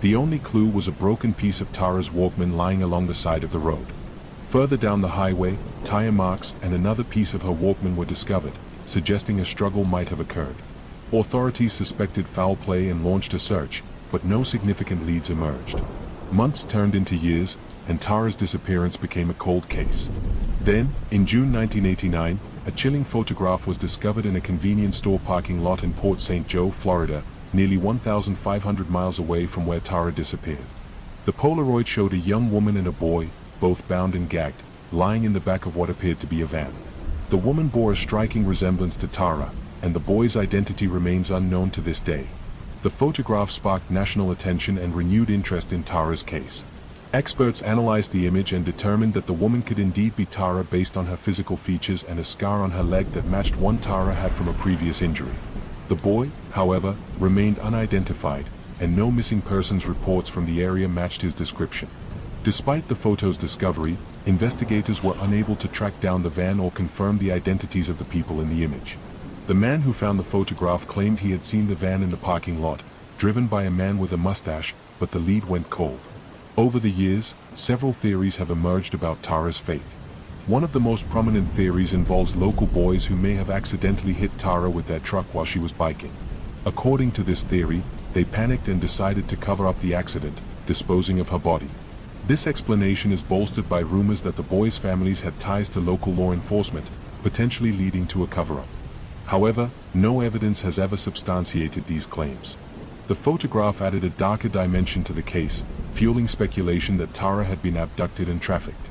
Speaker 1: The only clue was a broken piece of Tara's Walkman lying along the side of the road. Further down the highway, tire marks and another piece of her Walkman were discovered, suggesting a struggle might have occurred. Authorities suspected foul play and launched a search, but no significant leads emerged. Months turned into years, and Tara's disappearance became a cold case. Then, in June 1989, a chilling photograph was discovered in a convenience store parking lot in Port St. Joe, Florida, nearly 1,500 miles away from where Tara disappeared. The Polaroid showed a young woman and a boy, both bound and gagged, lying in the back of what appeared to be a van. The woman bore a striking resemblance to Tara, and the boy's identity remains unknown to this day. The photograph sparked national attention and renewed interest in Tara's case. Experts analyzed the image and determined that the woman could indeed be Tara based on her physical features and a scar on her leg that matched one Tara had from a previous injury. The boy, however, remained unidentified, and no missing persons reports from the area matched his description. Despite the photo's discovery, investigators were unable to track down the van or confirm the identities of the people in the image. The man who found the photograph claimed he had seen the van in the parking lot, driven by a man with a mustache, but the lead went cold. Over the years, several theories have emerged about Tara's fate. One of the most prominent theories involves local boys who may have accidentally hit Tara with their truck while she was biking. According to this theory, they panicked and decided to cover up the accident, disposing of her body. This explanation is bolstered by rumors that the boys' families had ties to local law enforcement, potentially leading to a cover-up. However, no evidence has ever substantiated these claims. The photograph added a darker dimension to the case, fueling speculation that Tara had been abducted and trafficked.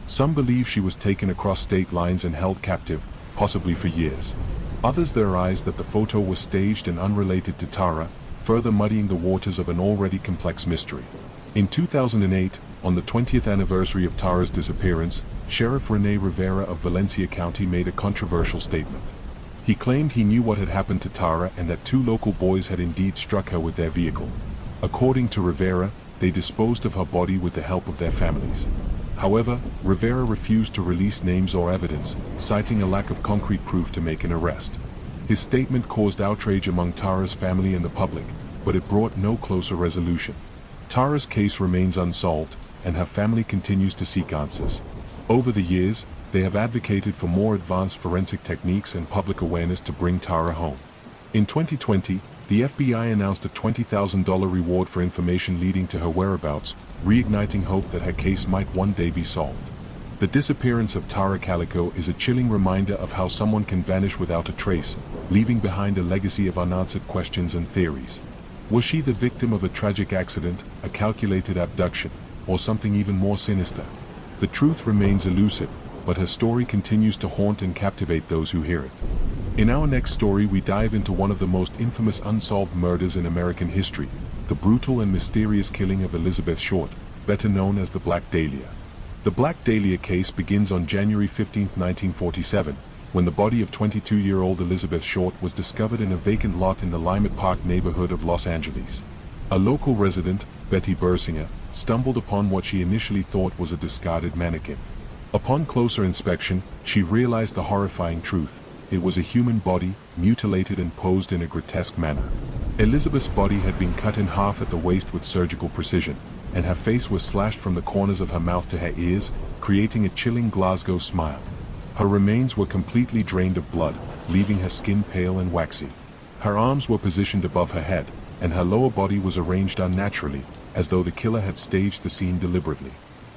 Speaker 1: Some believe she was taken across state lines and held captive, possibly for years. Others theorize that the photo was staged and unrelated to Tara, further muddying the waters of an already complex mystery. In 2008, on the 20th anniversary of Tara's disappearance, Sheriff René Rivera of Valencia County made a controversial statement. He claimed he knew what had happened to Tara and that 2 local boys had indeed struck her with their vehicle. According to Rivera, they disposed of her body with the help of their families. However, Rivera refused to release names or evidence, citing a lack of concrete proof to make an arrest. His statement caused outrage among Tara's family and the public, but it brought no closer resolution. Tara's case remains unsolved, and her family continues to seek answers. Over the years, they have advocated for more advanced forensic techniques and public awareness to bring Tara home. In 2020, the FBI announced a $20,000 reward for information leading to her whereabouts, reigniting hope that her case might one day be solved. The disappearance of Tara Calico is a chilling reminder of how someone can vanish without a trace, leaving behind a legacy of unanswered questions and theories. Was she the victim of a tragic accident, a calculated abduction, or something even more sinister? The truth remains elusive, but her story continues to haunt and captivate those who hear it. In our next story, we dive into one of the most infamous unsolved murders in American history, the brutal and mysterious killing of Elizabeth Short, better known as the Black Dahlia. The Black Dahlia case begins on January 15, 1947, when the body of 22-year-old Elizabeth Short was discovered in a vacant lot in the Limit Park neighborhood of Los Angeles. A local resident, Betty Bersinger, stumbled upon what she initially thought was a discarded mannequin. Upon closer inspection, she realized the horrifying truth. It was a human body, mutilated and posed in a grotesque manner. Elizabeth's body had been cut in half at the waist with surgical precision, and her face was slashed from the corners of her mouth to her ears, creating a chilling Glasgow smile. Her remains were completely drained of blood, leaving her skin pale and waxy. Her arms were positioned above her head, and her lower body was arranged unnaturally, as though the killer had staged the scene deliberately.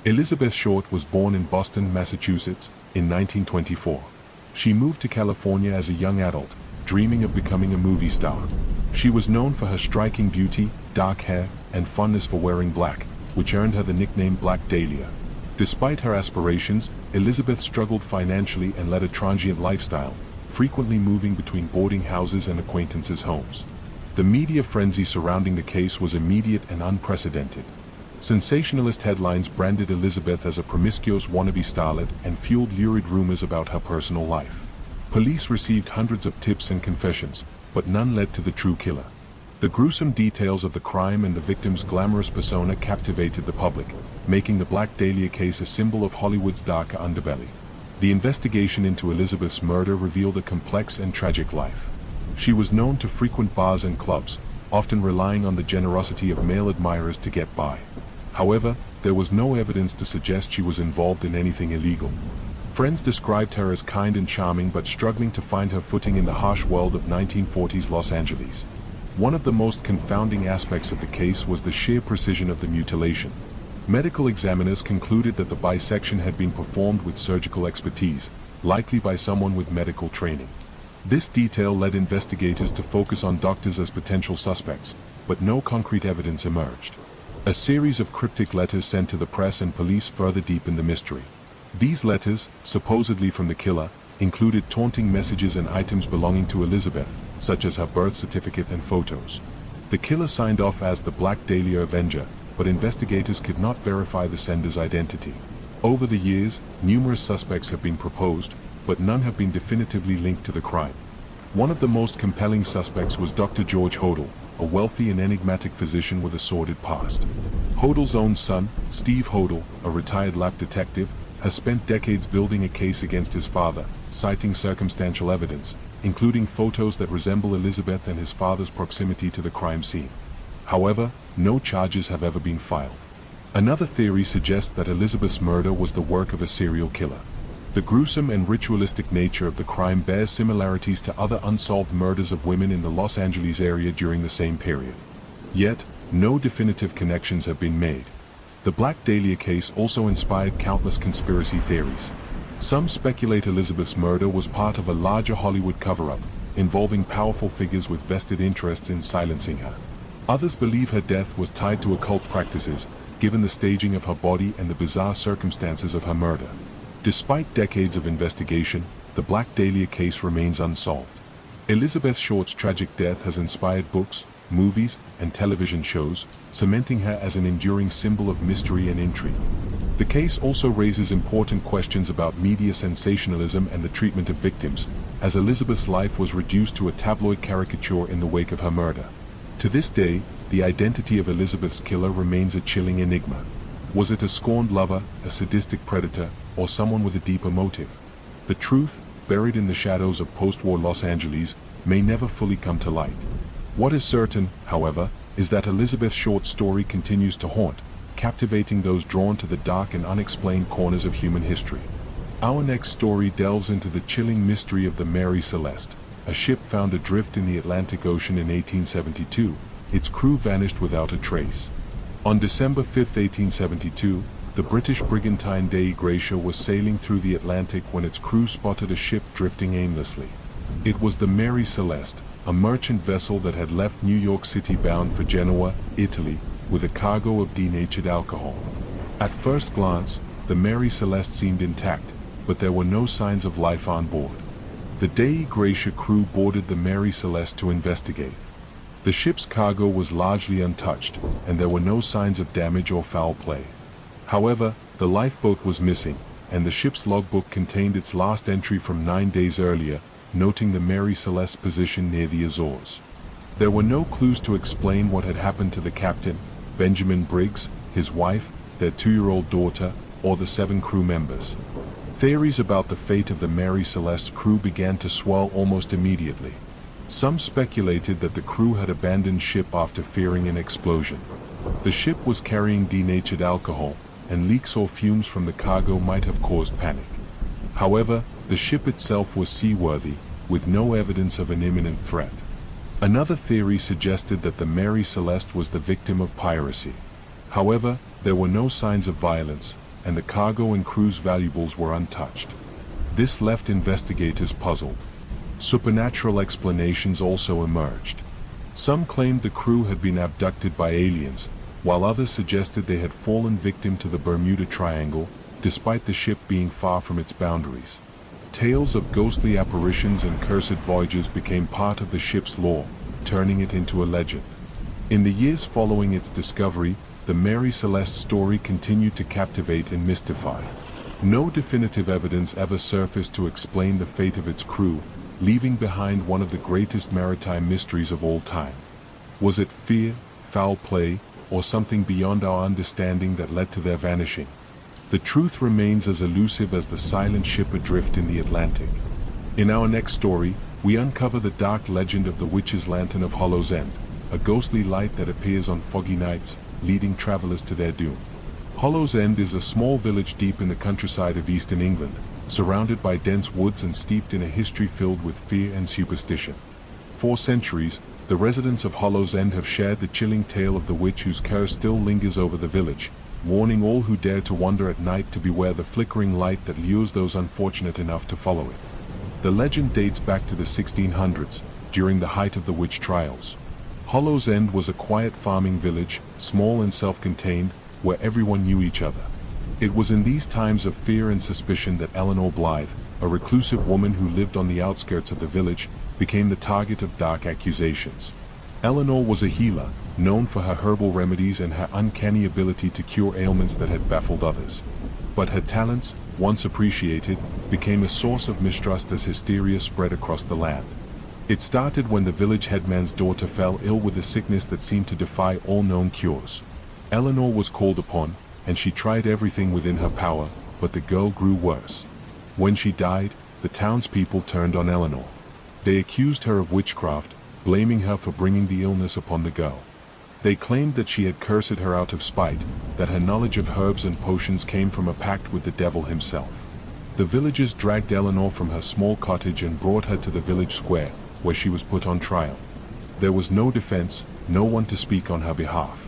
Speaker 1: Elizabeth Short was born in Boston, Massachusetts, in 1924. She moved to California as a young adult, dreaming of becoming a movie star. She was known for her striking beauty, dark hair, and fondness for wearing black, which earned her the nickname Black Dahlia. Despite her aspirations, Elizabeth struggled financially and led a transient lifestyle, frequently moving between boarding houses and acquaintances' homes. The media frenzy surrounding the case was immediate and unprecedented. Sensationalist headlines branded Elizabeth as a promiscuous wannabe starlet and fueled lurid rumors about her personal life. Police received hundreds of tips and confessions, but none led to the true killer. The gruesome details of the crime and the victim's glamorous persona captivated the public, making the Black Dahlia case a symbol of Hollywood's darker underbelly. The investigation into Elizabeth's murder revealed a complex and tragic life. She was known to frequent bars and clubs, often relying on the generosity of male admirers to get by. However, there was no evidence to suggest she was involved in anything illegal. Friends described her as kind and charming, but struggling to find her footing in the harsh world of 1940s Los Angeles. One of the most confounding aspects of the case was the sheer precision of the mutilation. Medical examiners concluded that the bisection had been performed with surgical expertise, likely by someone with medical training. This detail led investigators to focus on doctors as potential suspects, but no concrete evidence emerged. A series of cryptic letters sent to the press and police further deepened the mystery. These letters, supposedly from the killer, included taunting messages and items belonging to Elizabeth, such as her birth certificate and photos. The killer signed off as the Black Dahlia Avenger, but investigators could not verify the sender's identity. Over the years, numerous suspects have been proposed, but none have been definitively linked to the crime. One of the most compelling suspects was Dr. George Hodel, a wealthy and enigmatic physician with a sordid past. Hodel's own son, Steve Hodel, a retired lab detective, has spent decades building a case against his father, citing circumstantial evidence, including photos that resemble Elizabeth and his father's proximity to the crime scene. However, no charges have ever been filed. Another theory suggests that Elizabeth's murder was the work of a serial killer. The gruesome and ritualistic nature of the crime bears similarities to other unsolved murders of women in the Los Angeles area during the same period. Yet, no definitive connections have been made. The Black Dahlia case also inspired countless conspiracy theories. Some speculate Elizabeth's murder was part of a larger Hollywood cover-up, involving powerful figures with vested interests in silencing her. Others believe her death was tied to occult practices, given the staging of her body and the bizarre circumstances of her murder. Despite decades of investigation, the Black Dahlia case remains unsolved. Elizabeth Short's tragic death has inspired books, movies, and television shows, cementing her as an enduring symbol of mystery and intrigue. The case also raises important questions about media sensationalism and the treatment of victims, as Elizabeth's life was reduced to a tabloid caricature in the wake of her murder. To this day, the identity of Elizabeth's killer remains a chilling enigma. Was it a scorned lover, a sadistic predator, or someone with a deeper motive? The truth, buried in the shadows of post-war Los Angeles, may never fully come to light. What is certain, however, is that Elizabeth's short story continues to haunt, captivating those drawn to the dark and unexplained corners of human history. Our next story delves into the chilling mystery of the Mary Celeste, a ship found adrift in the Atlantic Ocean in 1872. Its crew vanished without a trace. On December 5, 1872, the British brigantine Dei Gratia was sailing through the Atlantic when its crew spotted a ship drifting aimlessly. It was the Mary Celeste, a merchant vessel that had left New York City bound for Genoa, Italy, with a cargo of denatured alcohol. At first glance, the Mary Celeste seemed intact, but there were no signs of life on board. The Dei Gratia crew boarded the Mary Celeste to investigate. The ship's cargo was largely untouched, and there were no signs of damage or foul play. However, the lifeboat was missing, and the ship's logbook contained its last entry from 9 days earlier, noting the Mary Celeste's position near the Azores. There were no clues to explain what had happened to the captain, Benjamin Briggs, his wife, their 2-year-old daughter, or the 7 crew members. Theories about the fate of the Mary Celeste's crew began to swell almost immediately. Some speculated that the crew had abandoned ship after fearing an explosion. The ship was carrying denatured alcohol, and leaks or fumes from the cargo might have caused panic. However, the ship itself was seaworthy, with no evidence of an imminent threat. Another theory suggested that the Mary Celeste was the victim of piracy. However, there were no signs of violence, and the cargo and crew's valuables were untouched. This left investigators puzzled. Supernatural explanations also emerged. Some claimed the crew had been abducted by aliens, while others suggested they had fallen victim to the Bermuda Triangle, despite the ship being far from its boundaries. Tales of ghostly apparitions and cursed voyages became part of the ship's lore, turning it into a legend. In the years following its discovery, the Mary Celeste's story continued to captivate and mystify. No definitive evidence ever surfaced to explain the fate of its crew, leaving behind one of the greatest maritime mysteries of all time. Was it fear, foul play, or something beyond our understanding that led to their vanishing? The truth remains as elusive as the silent ship adrift in the Atlantic. In our next story, we uncover the dark legend of the Witch's Lantern of Hollow's End, a ghostly light that appears on foggy nights, leading travelers to their doom. Hollow's End is a small village deep in the countryside of eastern England, surrounded by dense woods and steeped in a history filled with fear and superstition. For centuries, the residents of Hollow's End have shared the chilling tale of the witch whose curse still lingers over the village, warning all who dare to wander at night to beware the flickering light that lures those unfortunate enough to follow it. The legend dates back to the 1600s, during the height of the witch trials. Hollow's End was a quiet farming village, small and self-contained, where everyone knew each other. It was in these times of fear and suspicion that Eleanor Blythe, a reclusive woman who lived on the outskirts of the village, became the target of dark accusations. Eleanor was a healer, known for her herbal remedies and her uncanny ability to cure ailments that had baffled others. But her talents, once appreciated, became a source of mistrust as hysteria spread across the land. It started when the village headman's daughter fell ill with a sickness that seemed to defy all known cures. Eleanor was called upon, and she tried everything within her power, but the girl grew worse. When she died, the townspeople turned on Eleanor. They accused her of witchcraft, blaming her for bringing the illness upon the girl. They claimed that she had cursed her out of spite, that her knowledge of herbs and potions came from a pact with the devil himself. The villagers dragged Eleanor from her small cottage and brought her to the village square, where she was put on trial. There was no defense, no one to speak on her behalf.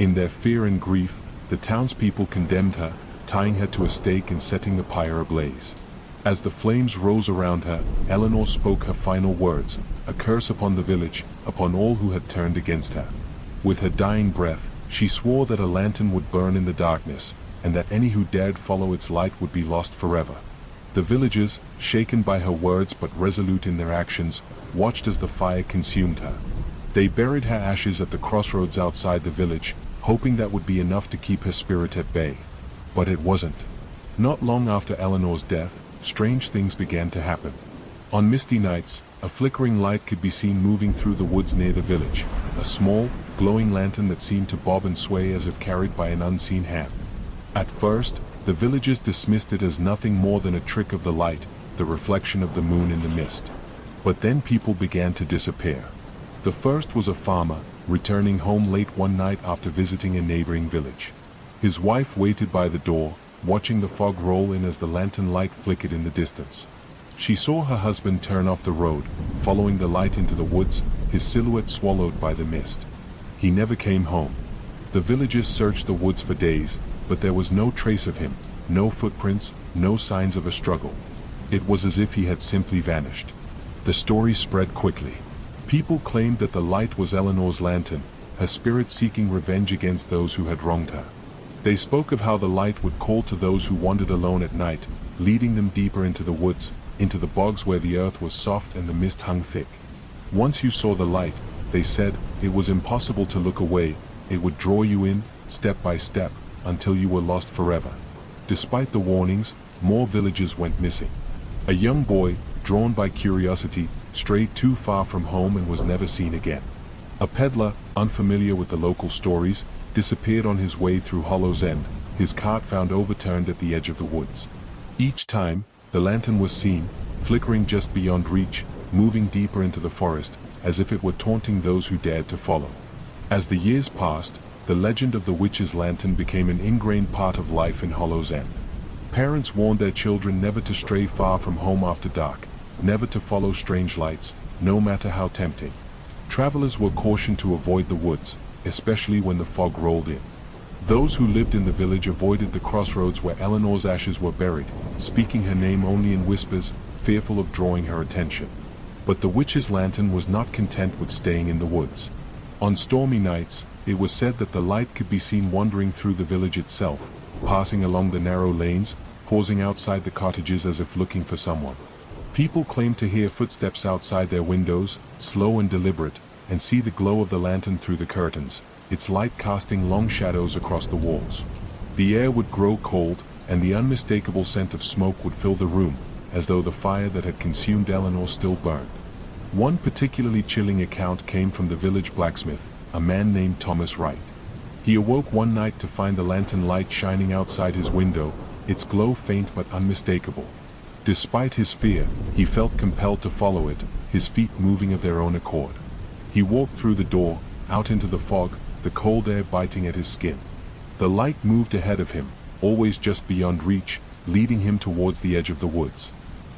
Speaker 1: In their fear and grief, the townspeople condemned her, tying her to a stake and setting the pyre ablaze. As the flames rose around her, Eleanor spoke her final words, a curse upon the village, upon all who had turned against her. With her dying breath, she swore that a lantern would burn in the darkness, and that any who dared follow its light would be lost forever. The villagers, shaken by her words but resolute in their actions, watched as the fire consumed her. They buried her ashes at the crossroads outside the village, hoping that would be enough to keep her spirit at bay. But it wasn't. Not long after Eleanor's death, strange things began to happen. On misty nights, a flickering light could be seen moving through the woods near the village, a small, glowing lantern that seemed to bob and sway as if carried by an unseen hand. At first, the villagers dismissed it as nothing more than a trick of the light, the reflection of the moon in the mist. But then people began to disappear. The first was a farmer, returning home late one night after visiting a neighboring village. His wife waited by the door, watching the fog roll in as the lantern light flickered in the distance. She saw her husband turn off the road, following the light into the woods, his silhouette swallowed by the mist. He never came home. The villagers searched the woods for days, but there was no trace of him, no footprints, no signs of a struggle. It was as if he had simply vanished. The story spread quickly. People claimed that the light was Eleanor's lantern, her spirit seeking revenge against those who had wronged her. They spoke of how the light would call to those who wandered alone at night, leading them deeper into the woods, into the bogs where the earth was soft and the mist hung thick. Once you saw the light, they said, it was impossible to look away. It would draw you in, step by step, until you were lost forever. Despite the warnings, more villagers went missing. A young boy, drawn by curiosity, strayed too far from home and was never seen again. A peddler, unfamiliar with the local stories, disappeared on his way through Hollow's End, his cart found overturned at the edge of the woods. Each time, the lantern was seen, flickering just beyond reach, moving deeper into the forest, as if it were taunting those who dared to follow. As the years passed, the legend of the witch's lantern became an ingrained part of life in Hollow's End. Parents warned their children never to stray far from home after dark, never to follow strange lights, no matter how tempting. Travelers were cautioned to avoid the woods, especially when the fog rolled in. Those who lived in the village avoided the crossroads where Eleanor's ashes were buried, speaking her name only in whispers, fearful of drawing her attention. But the witch's lantern was not content with staying in the woods. On stormy nights, it was said that the light could be seen wandering through the village itself, passing along the narrow lanes, pausing outside the cottages as if looking for someone. People claimed to hear footsteps outside their windows, slow and deliberate, and see the glow of the lantern through the curtains, its light casting long shadows across the walls. The air would grow cold, and the unmistakable scent of smoke would fill the room, as though the fire that had consumed Eleanor still burned. One particularly chilling account came from the village blacksmith, a man named Thomas Wright. He awoke one night to find the lantern light shining outside his window, its glow faint but unmistakable. Despite his fear, he felt compelled to follow it, his feet moving of their own accord. He walked through the door, out into the fog, the cold air biting at his skin. The light moved ahead of him, always just beyond reach, leading him towards the edge of the woods.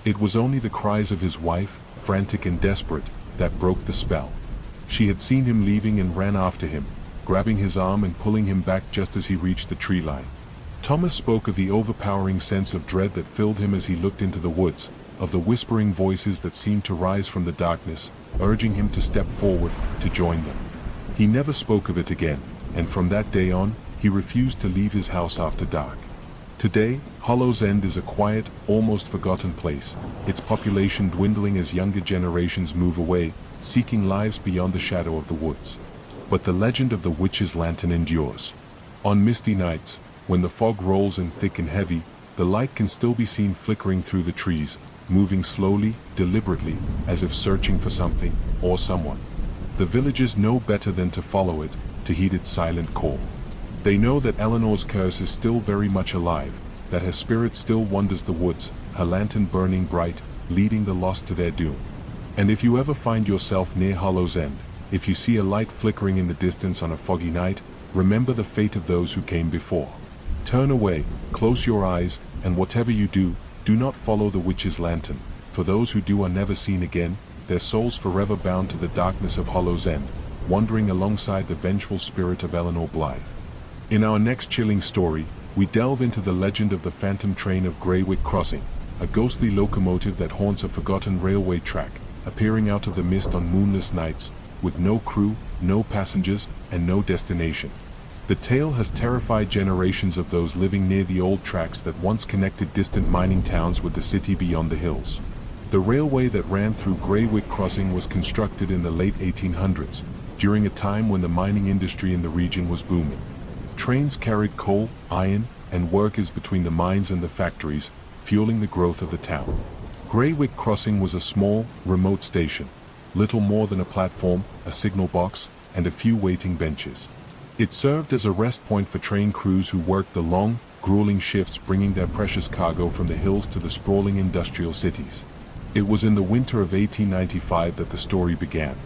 Speaker 1: It was only the cries of his wife, frantic and desperate, that broke the spell. She had seen him leaving and ran after him, grabbing his arm and pulling him back just as he reached the tree line. Thomas spoke of the overpowering sense of dread that filled him as he looked into the woods, of the whispering voices that seemed to rise from the darkness, urging him to step forward, to join them. He never spoke of it again, and from that day on, he refused to leave his house after dark. Today, Hollow's End is a quiet, almost forgotten place, its population dwindling as younger generations move away, seeking lives beyond the shadow of the woods. But the legend of the witch's lantern endures. On misty nights, when the fog rolls in thick and heavy, the light can still be seen flickering through the trees, moving slowly, deliberately, as if searching for something, or someone. The villagers know better than to follow it, to heed its silent call. They know that Eleanor's curse is still very much alive, that her spirit still wanders the woods, her lantern burning bright, leading the lost to their doom. And if you ever find yourself near Hollow's End, if you see a light flickering in the distance on a foggy night, remember the fate of those who came before. Turn away, close your eyes, and whatever you do, do not follow the witch's lantern, for those who do are never seen again, their souls forever bound to the darkness of Hollow's End, wandering alongside the vengeful spirit of Eleanor Blythe. In our next chilling story, we delve into the legend of the phantom train of Greywick Crossing, a ghostly locomotive that haunts a forgotten railway track, appearing out of the mist on moonless nights, with no crew, no passengers, and no destination. The tale has terrified generations of those living near the old tracks that once connected distant mining towns with the city beyond the hills. The railway that ran through Greywick Crossing was constructed in the late 1800s, during a time when the mining industry in the region was booming. Trains carried coal, iron, and workers between the mines and the factories, fueling the growth of the town. Greywick Crossing was a small, remote station, little more than a platform, a signal box, and a few waiting benches. It served as a rest point for train crews who worked the long, grueling shifts bringing their precious cargo from the hills to the sprawling industrial cities. It was in the winter of 1895 that the story began.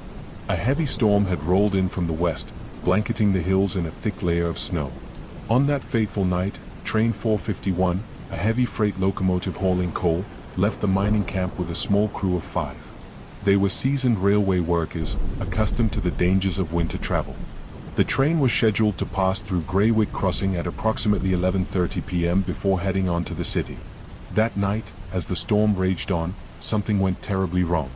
Speaker 1: A heavy storm had rolled in from the west, blanketing the hills in a thick layer of snow. On that fateful night, Train 451, a heavy freight locomotive hauling coal, left the mining camp with a small crew of 5. They were seasoned railway workers, accustomed to the dangers of winter travel. The train was scheduled to pass through Greywick Crossing at approximately 11:30 p.m. before heading on to the city. That night, as the storm raged on, something went terribly wrong.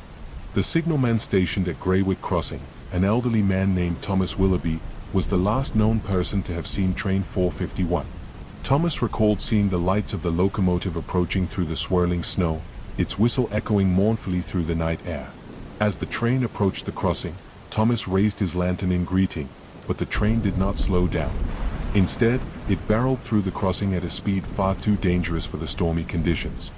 Speaker 1: The signalman stationed at Greywick Crossing, an elderly man named Thomas Willoughby, was the last known person to have seen Train 451. Thomas recalled seeing the lights of the locomotive approaching through the swirling snow, its whistle echoing mournfully through the night air. As the train approached the crossing, Thomas raised his lantern in greeting, but the train did not slow down. Instead, it barreled through the crossing at a speed far too dangerous for the stormy conditions.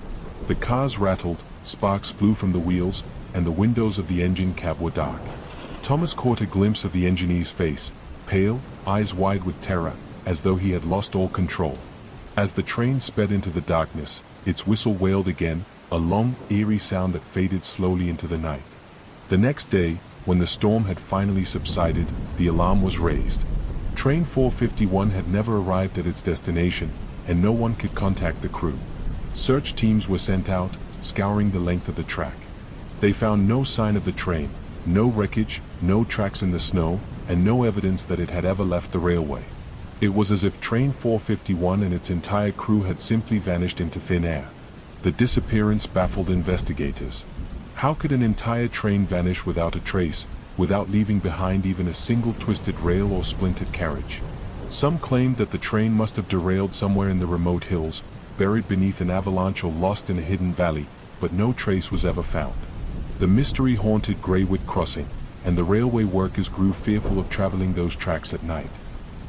Speaker 1: The cars rattled, sparks flew from the wheels, and the windows of the engine cab were dark. Thomas caught a glimpse of the engineer's face, pale, eyes wide with terror, as though he had lost all control. As the train sped into the darkness, its whistle wailed again, a long, eerie sound that faded slowly into the night. The next day, when the storm had finally subsided, the alarm was raised. Train 451 had never arrived at its destination, and no one could contact the crew. Search teams were sent out, scouring the length of the track. They found no sign of the train, no wreckage, no tracks in the snow, and no evidence that it had ever left the railway. It was as if Train 451 and its entire crew had simply vanished into thin air. The disappearance baffled investigators. How could an entire train vanish without a trace, without leaving behind even a single twisted rail or splintered carriage? Some claimed that the train must have derailed somewhere in the remote hills, buried beneath an avalanche or lost in a hidden valley, but no trace was ever found. The mystery haunted Greywick Crossing, and the railway workers grew fearful of traveling those tracks at night.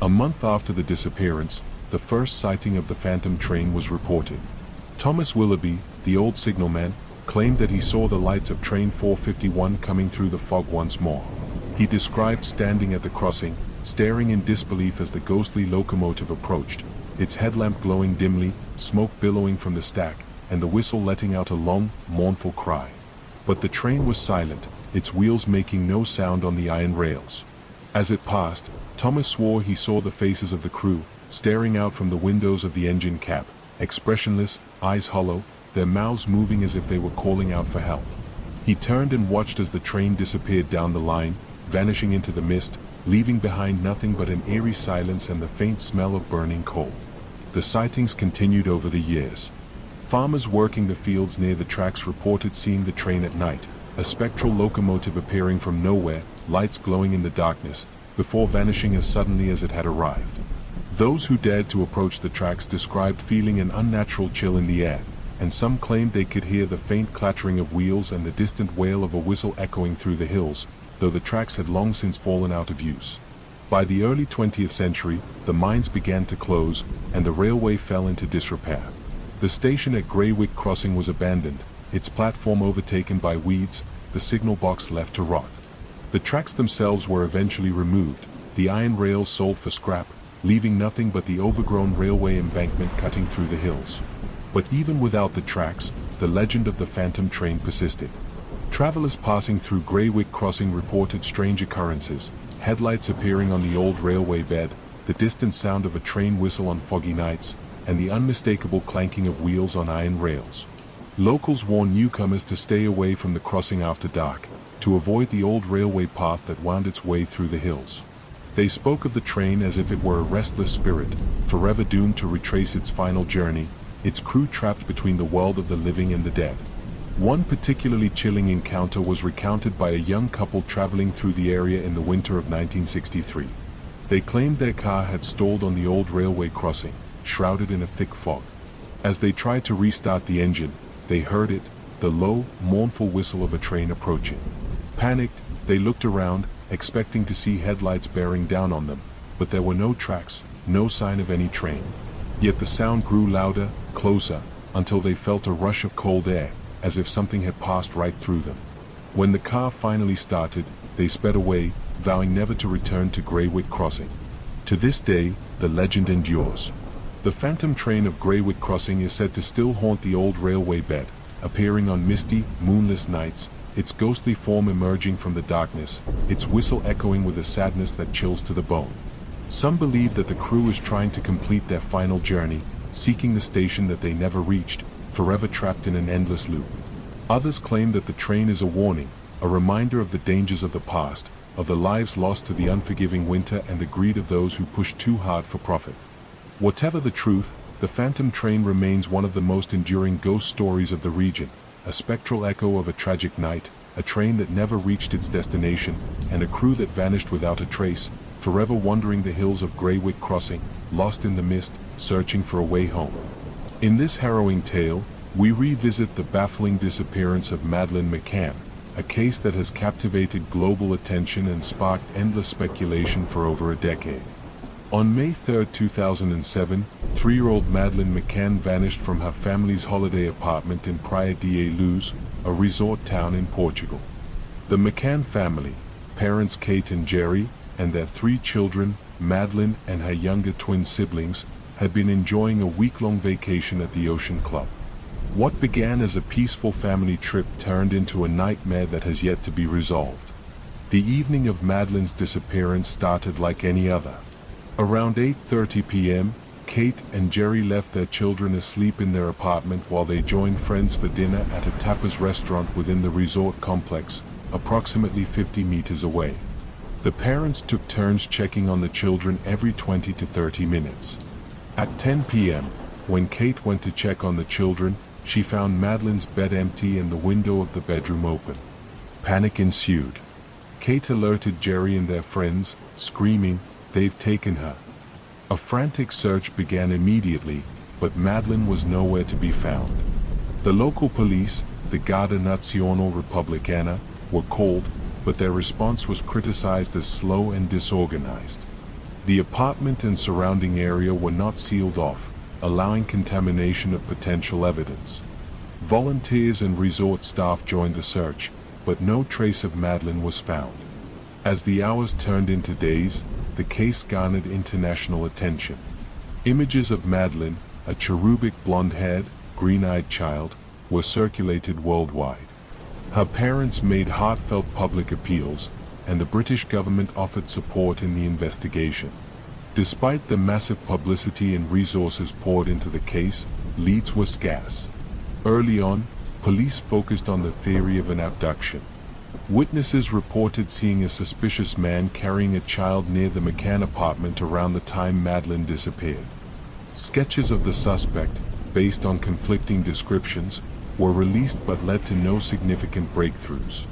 Speaker 1: A month after the disappearance, the first sighting of the phantom train was reported. Thomas Willoughby, the old signalman, claimed that he saw the lights of Train 451 coming through the fog once more. He described standing at the crossing, staring in disbelief as the ghostly locomotive approached, its headlamp glowing dimly, smoke billowing from the stack, and the whistle letting out a long, mournful cry. But the train was silent, its wheels making no sound on the iron rails. As it passed, Thomas swore he saw the faces of the crew, staring out from the windows of the engine cab, expressionless, eyes hollow, their mouths moving as if they were calling out for help. He turned and watched as the train disappeared down the line, vanishing into the mist, leaving behind nothing but an eerie silence and the faint smell of burning coal. The sightings continued over the years. Farmers working the fields near the tracks reported seeing the train at night, a spectral locomotive appearing from nowhere, lights glowing in the darkness, before vanishing as suddenly as it had arrived. Those who dared to approach the tracks described feeling an unnatural chill in the air, and some claimed they could hear the faint clattering of wheels and the distant wail of a whistle echoing through the hills, though the tracks had long since fallen out of use. By the early 20th century, the mines began to close, and the railway fell into disrepair. The station at Greywick Crossing was abandoned, its platform overtaken by weeds, the signal box left to rot. The tracks themselves were eventually removed, the iron rails sold for scrap, leaving nothing but the overgrown railway embankment cutting through the hills. But even without the tracks, the legend of the phantom train persisted. Travelers passing through Greywick Crossing reported strange occurrences, headlights appearing on the old railway bed, the distant sound of a train whistle on foggy nights, and the unmistakable clanking of wheels on iron rails. Locals warned newcomers to stay away from the crossing after dark, to avoid the old railway path that wound its way through the hills. They spoke of the train as if it were a restless spirit, forever doomed to retrace its final journey, its crew trapped between the world of the living and the dead. One particularly chilling encounter was recounted by a young couple traveling through the area in the winter of 1963. They claimed their car had stalled on the old railway crossing, shrouded in a thick fog. As they tried to restart the engine, they heard it, the low, mournful whistle of a train approaching. Panicked, they looked around, expecting to see headlights bearing down on them, but there were no tracks, no sign of any train. Yet the sound grew louder, closer, until they felt a rush of cold air, as if something had passed right through them. When the car finally started, they sped away, vowing never to return to Greywick Crossing. To this day, the legend endures. The phantom train of Greywick Crossing is said to still haunt the old railway bed, appearing on misty, moonless nights, its ghostly form emerging from the darkness, its whistle echoing with a sadness that chills to the bone. Some believe that the crew is trying to complete their final journey, seeking the station that they never reached, forever trapped in an endless loop. Others claim that the train is a warning, a reminder of the dangers of the past, of the lives lost to the unforgiving winter and the greed of those who push too hard for profit. Whatever the truth, the phantom train remains one of the most enduring ghost stories of the region, a spectral echo of a tragic night, a train that never reached its destination, and a crew that vanished without a trace, forever wandering the hills of Greywick Crossing, lost in the mist, searching for a way home. In this harrowing tale, we revisit the baffling disappearance of Madeleine McCann, a case that has captivated global attention and sparked endless speculation for over a decade. On May 3, 2007, 3-year-old Madeleine McCann vanished from her family's holiday apartment in Praia de Luz, a resort town in Portugal. The McCann family, parents Kate and Jerry, and their 3 children, Madeleine and her younger twin siblings, had been enjoying a week-long vacation at the Ocean Club. What began as a peaceful family trip turned into a nightmare that has yet to be resolved. The evening of Madeleine's disappearance started like any other. Around 8:30 p.m., Kate and Jerry left their children asleep in their apartment while they joined friends for dinner at a tapas restaurant within the resort complex, approximately 50 meters away. The parents took turns checking on the children every 20 to 30 minutes. At 10 p.m., when Kate went to check on the children, she found Madeleine's bed empty and the window of the bedroom open. Panic ensued. Kate alerted Jerry and their friends, screaming, "They've taken her." A frantic search began immediately, but Madeleine was nowhere to be found. The local police, the Guardia Nazionale Repubblicana, were called, but their response was criticized as slow and disorganized. The apartment and surrounding area were not sealed off, allowing contamination of potential evidence. Volunteers and resort staff joined the search, but no trace of Madeleine was found. As the hours turned into days, the case garnered international attention. Images of Madeleine, a cherubic blonde-haired, green-eyed child, were circulated worldwide. Her parents made heartfelt public appeals, and the British government offered support in the investigation. Despite the massive publicity and resources poured into the case, leads were scarce. Early on, police focused on the theory of an abduction. Witnesses reported seeing a suspicious man carrying a child near the McCann apartment around the time Madeleine disappeared. Sketches of the suspect, based on conflicting descriptions, were released but led to no significant breakthroughs.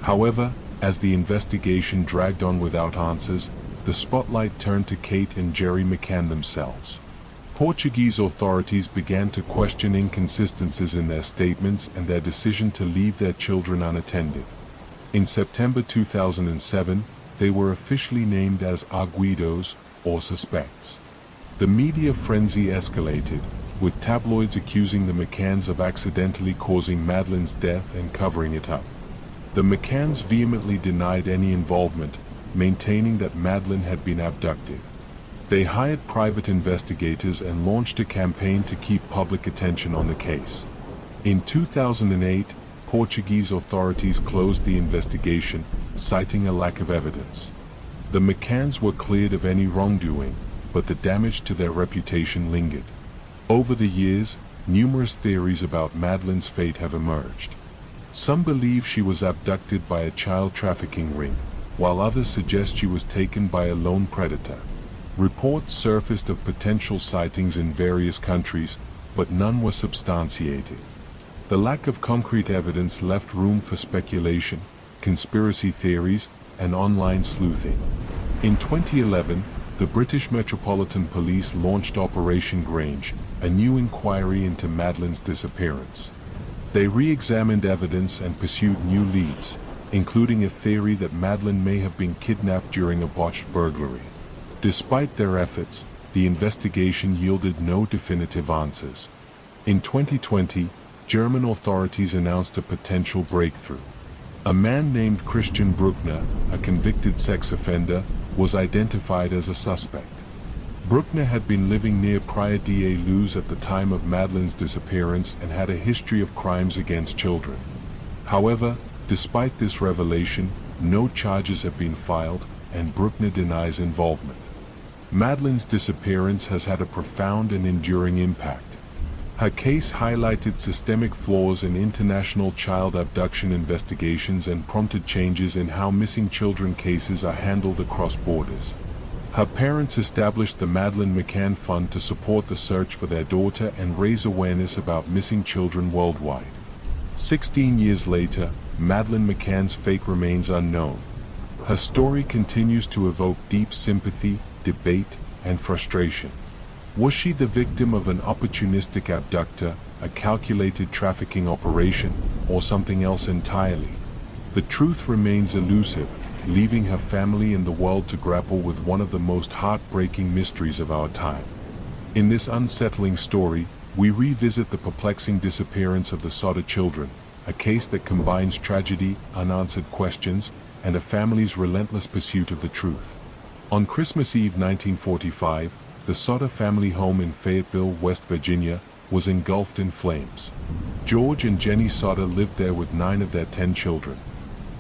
Speaker 1: However, as the investigation dragged on without answers, the spotlight turned to Kate and Jerry McCann themselves. Portuguese authorities began to question inconsistencies in their statements and their decision to leave their children unattended. In September 2007, they were officially named as arguidos, or suspects. The media frenzy escalated, with tabloids accusing the McCanns of accidentally causing Madeleine's death and covering it up. The McCanns vehemently denied any involvement, maintaining that Madeleine had been abducted. They hired private investigators and launched a campaign to keep public attention on the case. In 2008, Portuguese authorities closed the investigation, citing a lack of evidence. The McCanns were cleared of any wrongdoing, but the damage to their reputation lingered. Over the years, numerous theories about Madeleine's fate have emerged. Some believe she was abducted by a child trafficking ring, while others suggest she was taken by a lone predator. Reports surfaced of potential sightings in various countries, but none were substantiated. The lack of concrete evidence left room for speculation, conspiracy theories, and online sleuthing. In 2011, the British Metropolitan Police launched Operation Grange, a new inquiry into Madeleine's disappearance. They re-examined evidence and pursued new leads, including a theory that Madeleine may have been kidnapped during a botched burglary. Despite their efforts, the investigation yielded no definitive answers. In 2020, German authorities announced a potential breakthrough. A man named Christian Bruckner, a convicted sex offender, was identified as a suspect. Bruckner had been living near Praia da Luz at the time of Madeline's disappearance and had a history of crimes against children. However, despite this revelation, no charges have been filed, and Bruckner denies involvement. Madeline's disappearance has had a profound and enduring impact. Her case highlighted systemic flaws in international child abduction investigations and prompted changes in how missing children cases are handled across borders. Her parents established the Madeleine McCann Fund to support the search for their daughter and raise awareness about missing children worldwide. 16 years later, Madeleine McCann's fate remains unknown. Her story continues to evoke deep sympathy, debate, and frustration. Was she the victim of an opportunistic abductor, a calculated trafficking operation, or something else entirely? The truth remains elusive, leaving her family and the world to grapple with one of the most heartbreaking mysteries of our time. In this unsettling story, we revisit the perplexing disappearance of the Soda children, a case that combines tragedy, unanswered questions, and a family's relentless pursuit of the truth. On Christmas Eve 1945, the Soda family home in Fayetteville, West Virginia, was engulfed in flames. George and Jenny Soda lived there with 9 of their 10 children.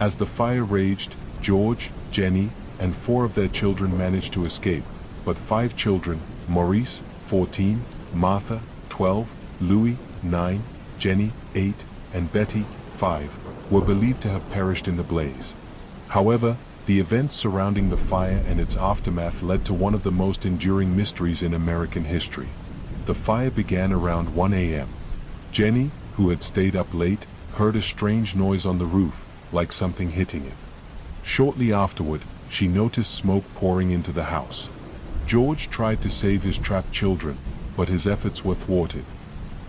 Speaker 1: As the fire raged, George, Jenny, and 4 of their children managed to escape, but 5 children, Maurice, 14, Martha, 12, Louis, 9, Jenny, 8, and Betty, 5, were believed to have perished in the blaze. However, the events surrounding the fire and its aftermath led to one of the most enduring mysteries in American history. The fire began around 1 a.m. Jenny, who had stayed up late, heard a strange noise on the roof, like something hitting it. Shortly afterward, she noticed smoke pouring into the house. George tried to save his trapped children, but his efforts were thwarted.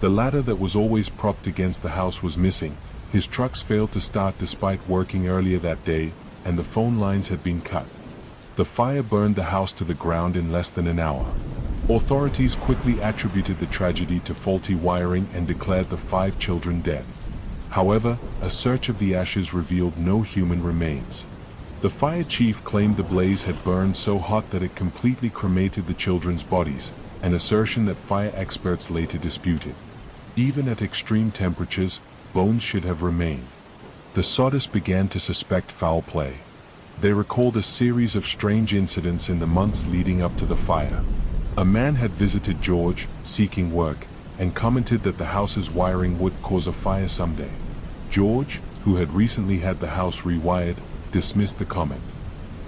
Speaker 1: The ladder that was always propped against the house was missing, his trucks failed to start despite working earlier that day, and the phone lines had been cut. The fire burned the house to the ground in less than an hour. Authorities quickly attributed the tragedy to faulty wiring and declared the 5 children dead. However, a search of the ashes revealed no human remains. The fire chief claimed the blaze had burned so hot that it completely cremated the children's bodies, an assertion that fire experts later disputed. Even at extreme temperatures, bones should have remained. The Sodas began to suspect foul play. They recalled a series of strange incidents in the months leading up to the fire. A man had visited George, seeking work, and commented that the house's wiring would cause a fire someday. George, who had recently had the house rewired, dismissed the comment.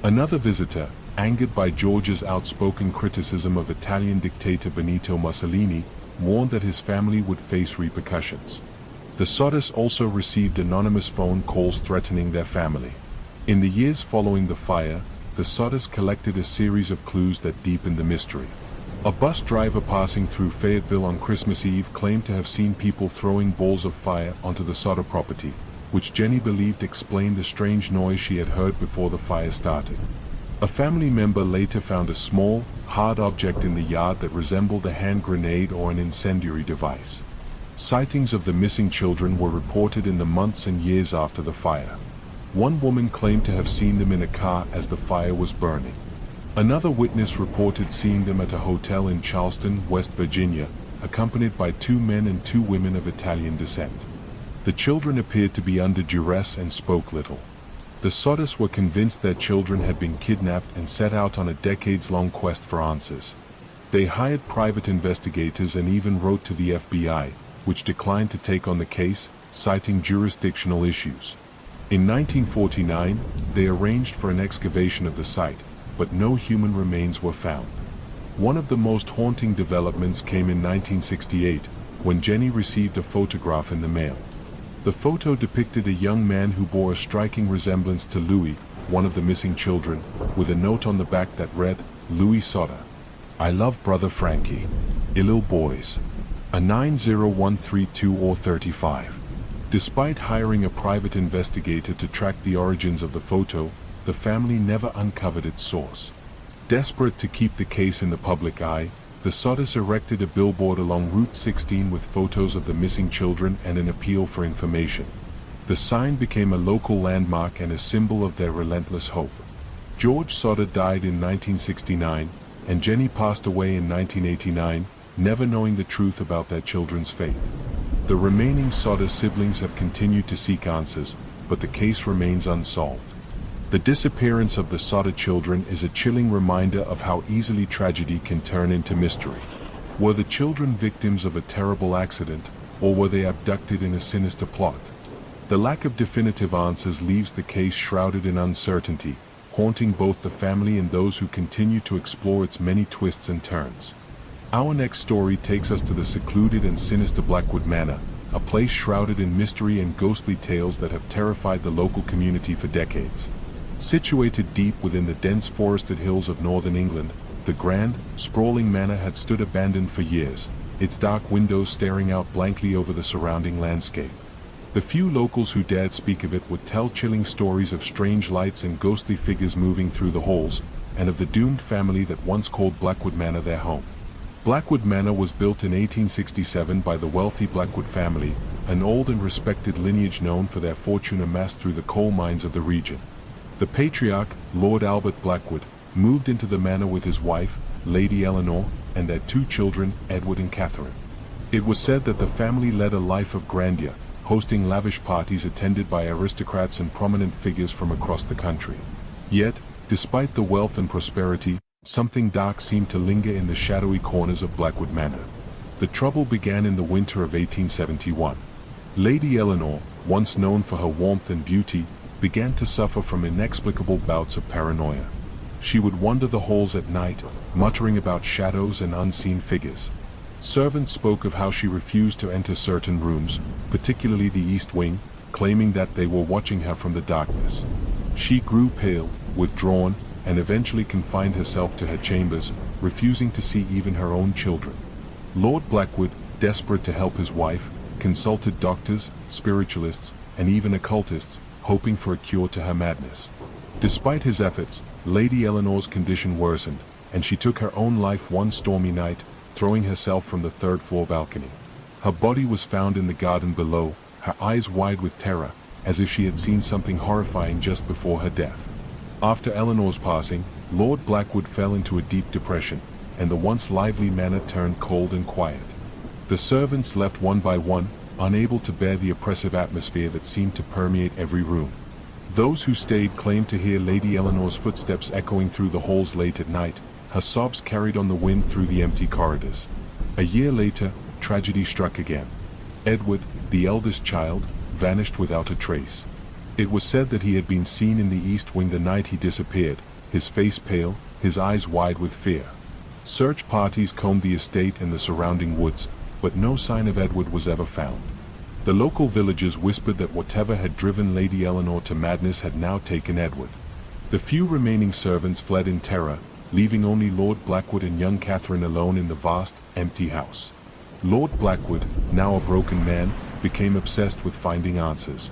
Speaker 1: Another visitor, angered by George's outspoken criticism of Italian dictator Benito Mussolini, warned that his family would face repercussions. The Sodas also received anonymous phone calls threatening their family. In the years following the fire, the Sodas collected a series of clues that deepened the mystery. A bus driver passing through Fayetteville on Christmas Eve claimed to have seen people throwing balls of fire onto the Soda property, which Jenny believed explained the strange noise she had heard before the fire started. A family member later found a small, hard object in the yard that resembled a hand grenade or an incendiary device. Sightings of the missing children were reported in the months and years after the fire. One woman claimed to have seen them in a car as the fire was burning. Another witness reported seeing them at a hotel in Charleston, West Virginia, accompanied by 2 men and 2 women of Italian descent. The children appeared to be under duress and spoke little. The Sodas were convinced their children had been kidnapped and set out on a decades-long quest for answers. They hired private investigators and even wrote to the FBI, which declined to take on the case, citing jurisdictional issues. In 1949, they arranged for an excavation of the site, but no human remains were found. One of the most haunting developments came in 1968, when Jenny received a photograph in the mail. The photo depicted a young man who bore a striking resemblance to Louis, one of the missing children, with a note on the back that read, "Louis Soda. I love brother Frankie. Ill boys. A 90132 or 35. Despite hiring a private investigator to track the origins of the photo, the family never uncovered its source. Desperate to keep the case in the public eye, the Sodas erected a billboard along Route 16 with photos of the missing children and an appeal for information. The sign became a local landmark and a symbol of their relentless hope. George Soda died in 1969, and Jenny passed away in 1989, never knowing the truth about their children's fate. The remaining Sodder siblings have continued to seek answers, but the case remains unsolved. The disappearance of the Sodder children is a chilling reminder of how easily tragedy can turn into mystery. Were the children victims of a terrible accident, or were they abducted in a sinister plot? The lack of definitive answers leaves the case shrouded in uncertainty, haunting both the family and those who continue to explore its many twists and turns. Our next story takes us to the secluded and sinister Blackwood Manor, a place shrouded in mystery and ghostly tales that have terrified the local community for decades. Situated deep within the dense forested hills of northern England, the grand, sprawling manor had stood abandoned for years, its dark windows staring out blankly over the surrounding landscape. The few locals who dared speak of it would tell chilling stories of strange lights and ghostly figures moving through the halls, and of the doomed family that once called Blackwood Manor their home. Blackwood Manor was built in 1867 by the wealthy Blackwood family, an old and respected lineage known for their fortune amassed through the coal mines of the region. The patriarch, Lord Albert Blackwood, moved into the manor with his wife, Lady Eleanor, and their two children, Edward and Catherine. It was said that the family led a life of grandeur, hosting lavish parties attended by aristocrats and prominent figures from across the country. Yet, despite the wealth and prosperity, something dark seemed to linger in the shadowy corners of Blackwood Manor. The trouble began in the winter of 1871. Lady Eleanor, once known for her warmth and beauty, began to suffer from inexplicable bouts of paranoia. She would wander the halls at night, muttering about shadows and unseen figures. Servants spoke of how she refused to enter certain rooms, particularly the East Wing, claiming that they were watching her from the darkness. She grew pale, withdrawn, and eventually confined herself to her chambers, refusing to see even her own children. Lord Blackwood, desperate to help his wife, consulted doctors, spiritualists, and even occultists, hoping for a cure to her madness. Despite his efforts, Lady Eleanor's condition worsened, and she took her own life one stormy night, throwing herself from the third-floor balcony. Her body was found in the garden below, her eyes wide with terror, as if she had seen something horrifying just before her death. After Eleanor's passing, Lord Blackwood fell into a deep depression, and the once lively manor turned cold and quiet. The servants left one by one, unable to bear the oppressive atmosphere that seemed to permeate every room. Those who stayed claimed to hear Lady Eleanor's footsteps echoing through the halls late at night, her sobs carried on the wind through the empty corridors. A year later, tragedy struck again. Edward, the eldest child, vanished without a trace. It was said that he had been seen in the East Wing the night he disappeared, his face pale, his eyes wide with fear. Search parties combed the estate and the surrounding woods, but no sign of Edward was ever found. The local villagers whispered that whatever had driven Lady Eleanor to madness had now taken Edward. The few remaining servants fled in terror, leaving only Lord Blackwood and young Catherine alone in the vast, empty house. Lord Blackwood, now a broken man, became obsessed with finding answers.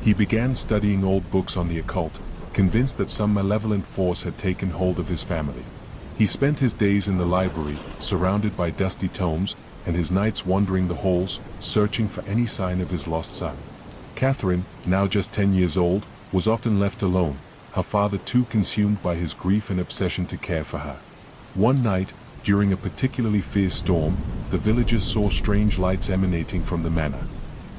Speaker 1: He began studying old books on the occult, convinced that some malevolent force had taken hold of his family. He spent his days in the library, surrounded by dusty tomes, and his nights wandering the halls, searching for any sign of his lost son. Catherine, now just 10 years old, was often left alone, her father too consumed by his grief and obsession to care for her. One night, during a particularly fierce storm, the villagers saw strange lights emanating from the manor.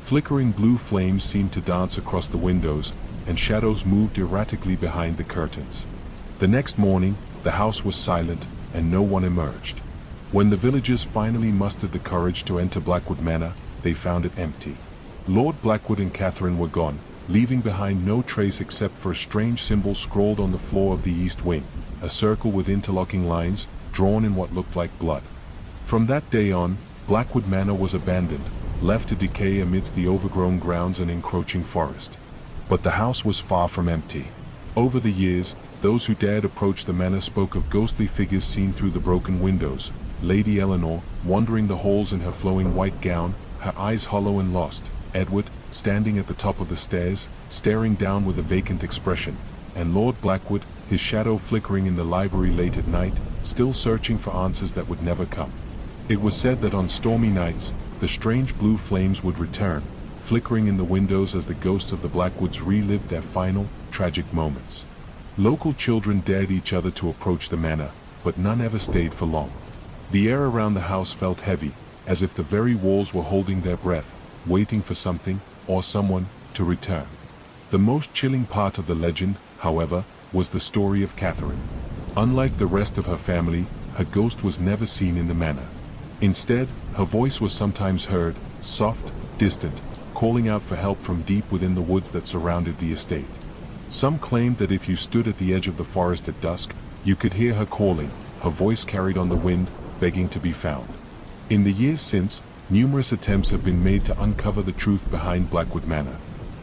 Speaker 1: Flickering blue flames seemed to dance across the windows, and shadows moved erratically behind the curtains. The next morning, the house was silent, and no one emerged. When the villagers finally mustered the courage to enter Blackwood Manor, they found it empty. Lord Blackwood and Catherine were gone, leaving behind no trace except for a strange symbol scrawled on the floor of the East Wing, a circle with interlocking lines, drawn in what looked like blood. From that day on, Blackwood Manor was abandoned, left to decay amidst the overgrown grounds and encroaching forest. But the house was far from empty. Over the years, those who dared approach the manor spoke of ghostly figures seen through the broken windows. Lady Eleanor, wandering the halls in her flowing white gown, her eyes hollow and lost. Edward, standing at the top of the stairs, staring down with a vacant expression. And Lord Blackwood, his shadow flickering in the library late at night, still searching for answers that would never come. It was said that on stormy nights, the strange blue flames would return, flickering in the windows as the ghosts of the Blackwoods relived their final, tragic moments. Local children dared each other to approach the manor, but none ever stayed for long. The air around the house felt heavy, as if the very walls were holding their breath, waiting for something, or someone, to return. The most chilling part of the legend, however, was the story of Catherine. Unlike the rest of her family, her ghost was never seen in the manor. Instead, her voice was sometimes heard, soft, distant, calling out for help from deep within the woods that surrounded the estate. Some claimed that if you stood at the edge of the forest at dusk, you could hear her calling, her voice carried on the wind, begging to be found. In the years since, numerous attempts have been made to uncover the truth behind Blackwood Manor.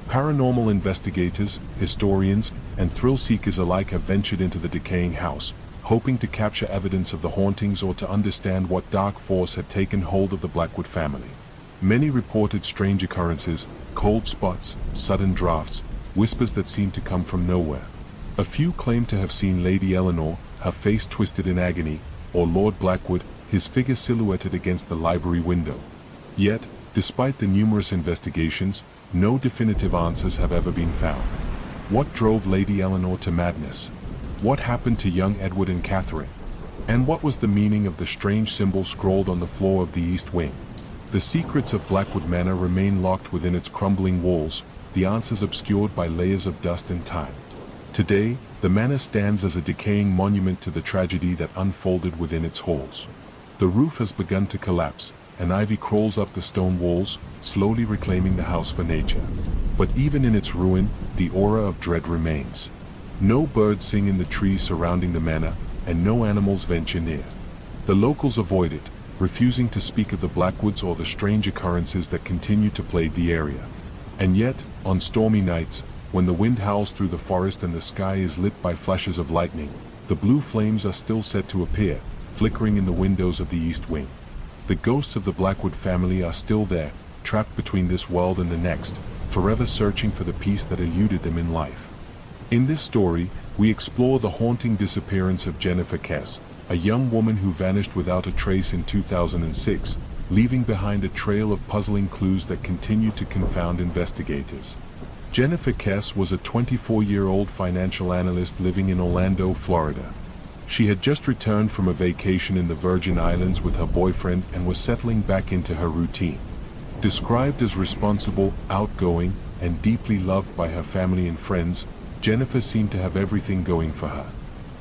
Speaker 1: Paranormal investigators, historians, and thrill-seekers alike have ventured into the decaying house, hoping to capture evidence of the hauntings or to understand what dark force had taken hold of the Blackwood family. Many reported strange occurrences, cold spots, sudden drafts, whispers that seemed to come from nowhere. A few claimed to have seen Lady Eleanor, her face twisted in agony, or Lord Blackwood, his figure silhouetted against the library window. Yet, despite the numerous investigations, no definitive answers have ever been found. What drove Lady Eleanor to madness? What happened to young Edward and Catherine? And what was the meaning of the strange symbol scrawled on the floor of the East Wing? The secrets of Blackwood Manor remain locked within its crumbling walls, the answers obscured by layers of dust and time. Today, the manor stands as a decaying monument to the tragedy that unfolded within its halls. The roof has begun to collapse, and ivy crawls up the stone walls, slowly reclaiming the house for nature. But even in its ruin, the aura of dread remains. No birds sing in the trees surrounding the manor, and no animals venture near. The locals avoid it, refusing to speak of the Blackwoods or the strange occurrences that continue to plague the area. And yet, on stormy nights, when the wind howls through the forest and the sky is lit by flashes of lightning, the blue flames are still said to appear, flickering in the windows of the East Wing. The ghosts of the Blackwood family are still there, trapped between this world and the next, forever searching for the peace that eluded them in life. In this story, we explore the haunting disappearance of Jennifer Kess, a young woman who vanished without a trace in 2006, leaving behind a trail of puzzling clues that continue to confound investigators. Jennifer Kess was a 24-year-old financial analyst living in Orlando, Florida. She had just returned from a vacation in the Virgin Islands with her boyfriend and was settling back into her routine. Described as responsible, outgoing, and deeply loved by her family and friends, Jennifer seemed to have everything going for her.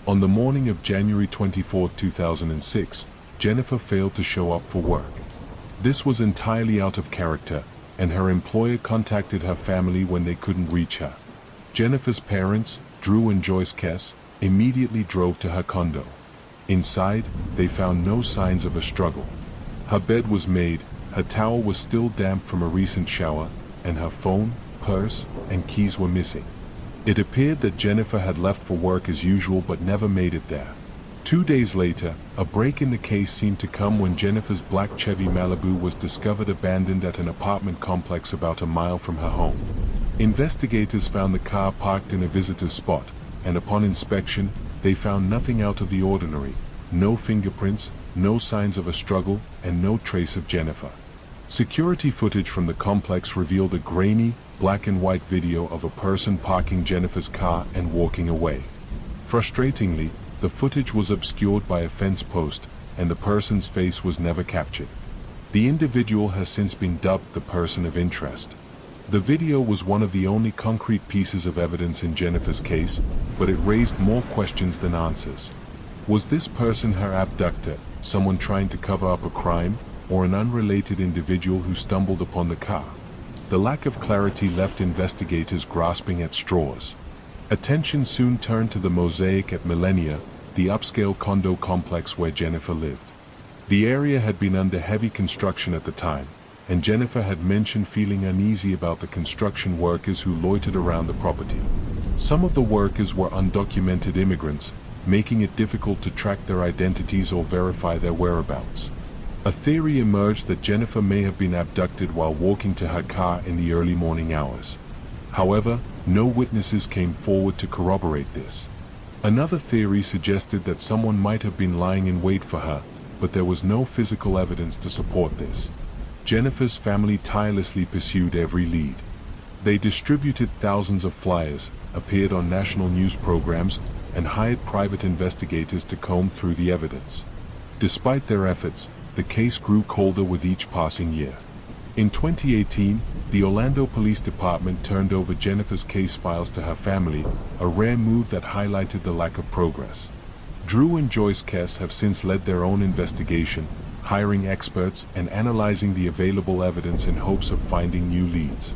Speaker 1: On the morning of January 24, 2006, Jennifer failed to show up for work. This was entirely out of character, and her employer contacted her family when they couldn't reach her. Jennifer's parents, Drew and Joyce Kess, immediately drove to her condo. Inside, they found no signs of a struggle. Her bed was made, her towel was still damp from a recent shower, and her phone, purse, and keys were missing. It appeared that Jennifer had left for work as usual but never made it there. 2 days later, a break in the case seemed to come when Jennifer's black Chevy Malibu was discovered abandoned at an apartment complex about a mile from her home. Investigators found the car parked in a visitor's spot, and upon inspection, they found nothing out of the ordinary, no fingerprints, no signs of a struggle, and no trace of Jennifer. Security footage from the complex revealed a grainy, black and white video of a person parking Jennifer's car and walking away. Frustratingly, the footage was obscured by a fence post, and the person's face was never captured. The individual has since been dubbed the person of interest. The video was one of the only concrete pieces of evidence in Jennifer's case, but it raised more questions than answers. Was this person her abductor, someone trying to cover up a crime, or an unrelated individual who stumbled upon the car? The lack of clarity left investigators grasping at straws. Attention soon turned to the mosaic at Millennia, the upscale condo complex where Jennifer lived. The area had been under heavy construction at the time, and Jennifer had mentioned feeling uneasy about the construction workers who loitered around the property. Some of the workers were undocumented immigrants, making it difficult to track their identities or verify their whereabouts. A theory emerged that Jennifer may have been abducted while walking to her car in the early morning hours. However, no witnesses came forward to corroborate this. Another theory suggested that someone might have been lying in wait for her, but there was no physical evidence to support this. Jennifer's family tirelessly pursued every lead. They distributed thousands of flyers, appeared on national news programs, and hired private investigators to comb through the evidence. Despite their efforts, the case grew colder with each passing year. In 2018, the Orlando Police Department turned over Jennifer's case files to her family, a rare move that highlighted the lack of progress. Drew and Joyce Kess have since led their own investigation, hiring experts and analyzing the available evidence in hopes of finding new leads.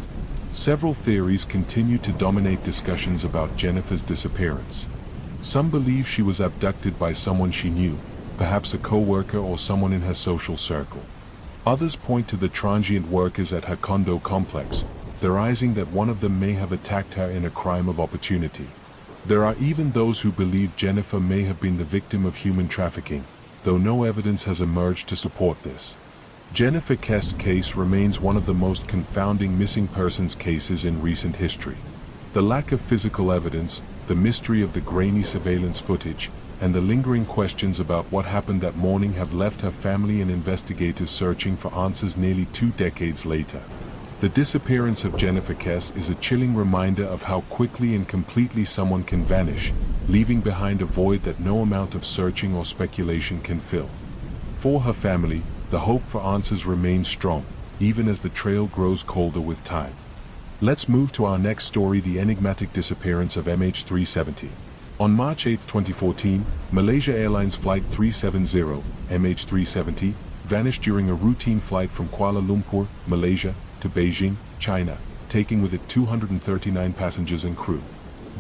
Speaker 1: Several theories continue to dominate discussions about Jennifer's disappearance. Some believe she was abducted by someone she knew, perhaps a co-worker or someone in her social circle. Others point to the transient workers at her condo complex, theorizing that one of them may have attacked her in a crime of opportunity. There are even those who believe Jennifer may have been the victim of human trafficking, though no evidence has emerged to support this. Jennifer Kess's case remains one of the most confounding missing persons cases in recent history. The lack of physical evidence, the mystery of the grainy surveillance footage, and the lingering questions about what happened that morning have left her family and investigators searching for answers nearly 2 decades later. The disappearance of Jennifer Kess is a chilling reminder of how quickly and completely someone can vanish, leaving behind a void that no amount of searching or speculation can fill. For her family, the hope for answers remains strong, even as the trail grows colder with time. Let's move to our next story: the enigmatic disappearance of MH370. On March 8, 2014, Malaysia Airlines Flight 370, MH370, vanished during a routine flight from Kuala Lumpur, Malaysia, to Beijing, China, taking with it 239 passengers and crew.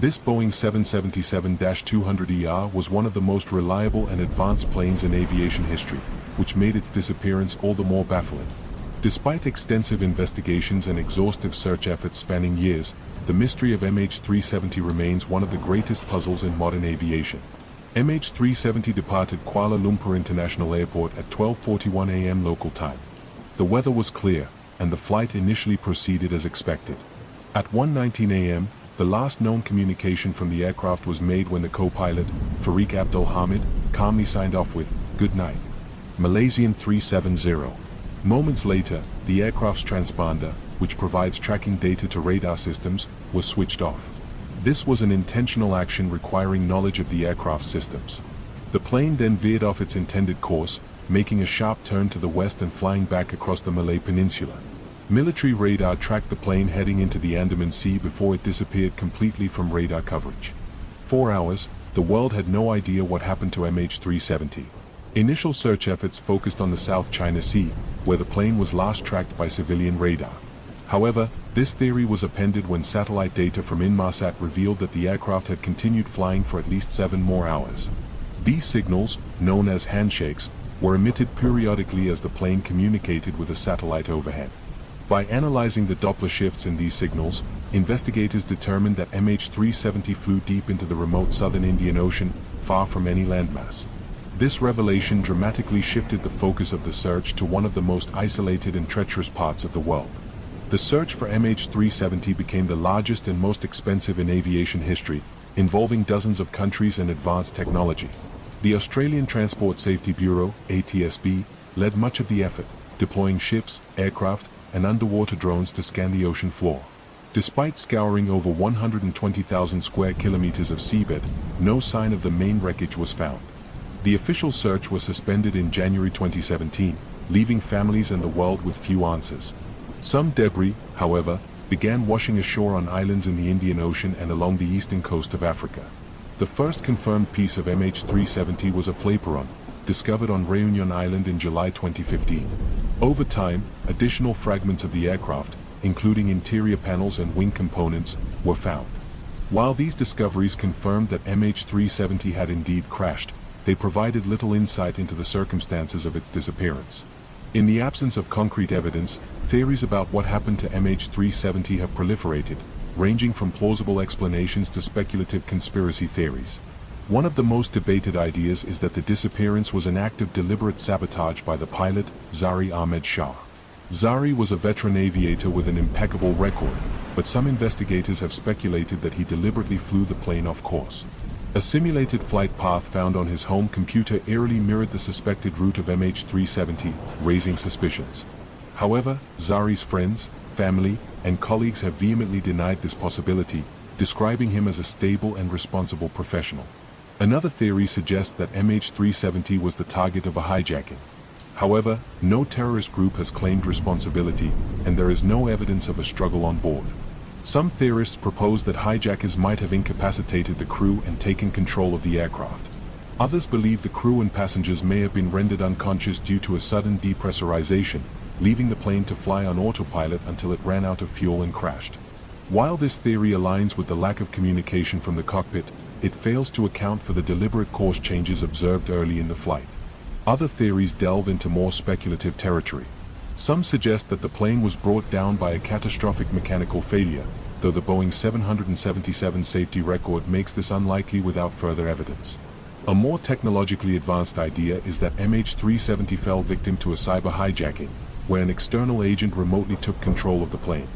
Speaker 1: This Boeing 777-200ER was one of the most reliable and advanced planes in aviation history, which made its disappearance all the more baffling. Despite extensive investigations and exhaustive search efforts spanning years, the mystery of MH370 remains one of the greatest puzzles in modern aviation. MH370 departed Kuala Lumpur International Airport at 12:41 a.m. local time. The weather was clear, and the flight initially proceeded as expected. At 1:19 a.m., the last known communication from the aircraft was made when the co-pilot, Farik Abdul Hamid, calmly signed off with, "Good night, Malaysian 370." Moments later, the aircraft's transponder, which provides tracking data to radar systems, was switched off. This was an intentional action requiring knowledge of the aircraft's systems. The plane then veered off its intended course, making a sharp turn to the west and flying back across the Malay Peninsula. Military radar tracked the plane heading into the Andaman Sea before it disappeared completely from radar coverage. 4 hours, the world had no idea what happened to MH370. Initial search efforts focused on the South China Sea, where the plane was last tracked by civilian radar. However, this theory was appended when satellite data from Inmarsat revealed that the aircraft had continued flying for at least 7 more hours. These signals, known as handshakes, were emitted periodically as the plane communicated with a satellite overhead. By analyzing the Doppler shifts in these signals, investigators determined that MH370 flew deep into the remote southern Indian Ocean, far from any landmass. This revelation dramatically shifted the focus of the search to one of the most isolated and treacherous parts of the world. The search for MH370 became the largest and most expensive in aviation history, involving dozens of countries and advanced technology. The Australian Transport Safety Bureau, ATSB, led much of the effort, deploying ships, aircraft, and underwater drones to scan the ocean floor. Despite scouring over 120,000 square kilometers of seabed, no sign of the main wreckage was found. The official search was suspended in January 2017, leaving families and the world with few answers. Some debris, however, began washing ashore on islands in the Indian Ocean and along the eastern coast of Africa. The first confirmed piece of MH370 was a flaperon, discovered on Réunion Island in July 2015. Over time, additional fragments of the aircraft, including interior panels and wing components, were found. While these discoveries confirmed that MH370 had indeed crashed, they provided little insight into the circumstances of its disappearance. In the absence of concrete evidence, theories about what happened to MH370 have proliferated, ranging from plausible explanations to speculative conspiracy theories. One of the most debated ideas is that the disappearance was an act of deliberate sabotage by the pilot, Zari Ahmed Shah. Zari was a veteran aviator with an impeccable record, but some investigators have speculated that he deliberately flew the plane off course. A simulated flight path found on his home computer eerily mirrored the suspected route of MH370, raising suspicions. However, Zari's friends, family, and colleagues have vehemently denied this possibility, describing him as a stable and responsible professional. Another theory suggests that MH370 was the target of a hijacking. However, no terrorist group has claimed responsibility, and there is no evidence of a struggle on board. Some theorists propose that hijackers might have incapacitated the crew and taken control of the aircraft. Others believe the crew and passengers may have been rendered unconscious due to a sudden depressurization, leaving the plane to fly on autopilot until it ran out of fuel and crashed. While this theory aligns with the lack of communication from the cockpit, it fails to account for the deliberate course changes observed early in the flight. Other theories delve into more speculative territory. Some suggest that the plane was brought down by a catastrophic mechanical failure, though the Boeing 777 safety record makes this unlikely without further evidence. A more technologically advanced idea is that MH370 fell victim to a cyber hijacking, where an external agent remotely took control of the plane.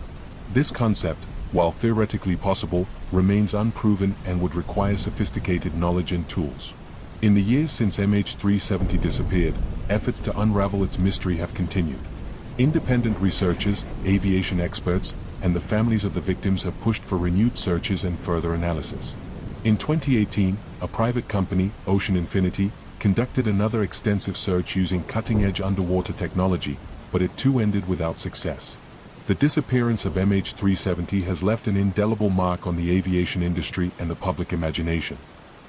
Speaker 1: This concept, while theoretically possible, remains unproven and would require sophisticated knowledge and tools. In the years since MH370 disappeared, efforts to unravel its mystery have continued. Independent researchers, aviation experts, and the families of the victims have pushed for renewed searches and further analysis. In 2018, a private company, Ocean Infinity, conducted another extensive search using cutting-edge underwater technology, but it too ended without success. The disappearance of MH370 has left an indelible mark on the aviation industry and the public imagination.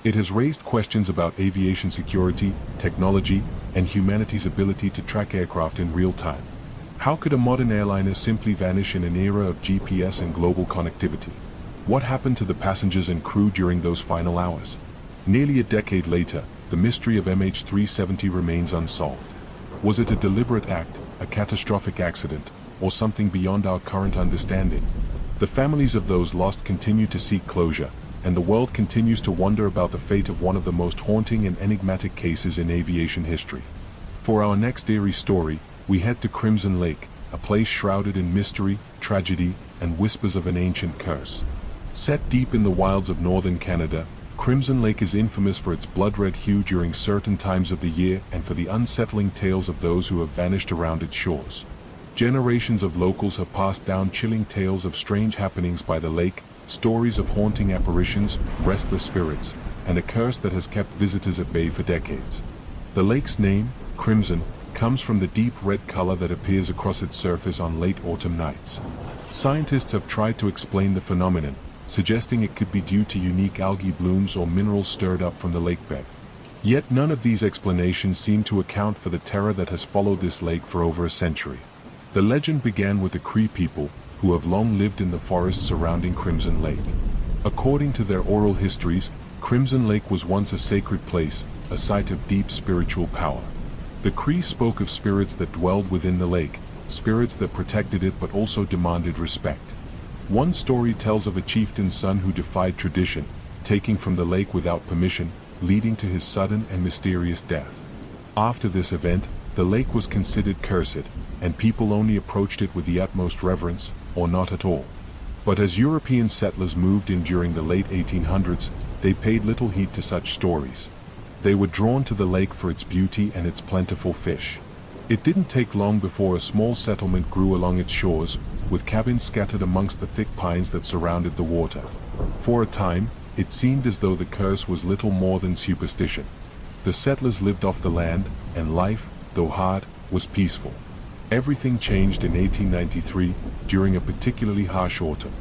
Speaker 1: It has raised questions about aviation security, technology, and humanity's ability to track aircraft in real time. How could a modern airliner simply vanish in an era of GPS and global connectivity? What happened to the passengers and crew during those final hours? Nearly a decade later, the mystery of MH370 remains unsolved. Was it a deliberate act, a catastrophic accident, or something beyond our current understanding? The families of those lost continue to seek closure, and the world continues to wonder about the fate of one of the most haunting and enigmatic cases in aviation history. For our next eerie story, we head to Crimson Lake, a place shrouded in mystery, tragedy, and whispers of an ancient curse. Set deep in the wilds of northern Canada, Crimson Lake is infamous for its blood-red hue during certain times of the year and for the unsettling tales of those who have vanished around its shores. Generations of locals have passed down chilling tales of strange happenings by the lake, stories of haunting apparitions, restless spirits, and a curse that has kept visitors at bay for decades. The lake's name, Crimson, comes from the deep red color that appears across its surface on late autumn nights. Scientists have tried to explain the phenomenon, suggesting it could be due to unique algae blooms or minerals stirred up from the lakebed. Yet none of these explanations seem to account for the terror that has followed this lake for over a century. The legend began with the Cree people, who have long lived in the forests surrounding Crimson Lake. According to their oral histories, Crimson Lake was once a sacred place, a site of deep spiritual power. The Cree spoke of spirits that dwelled within the lake, spirits that protected it but also demanded respect. One story tells of a chieftain's son who defied tradition, taking from the lake without permission, leading to his sudden and mysterious death. After this event, the lake was considered cursed, and people only approached it with the utmost reverence, or not at all. But as European settlers moved in during the late 1800s, they paid little heed to such stories. They were drawn to the lake for its beauty and its plentiful fish. It didn't take long before a small settlement grew along its shores, with cabins scattered amongst the thick pines that surrounded the water. For a time, it seemed as though the curse was little more than superstition. The settlers lived off the land, and life, though hard, was peaceful. Everything changed in 1893, during a particularly harsh autumn.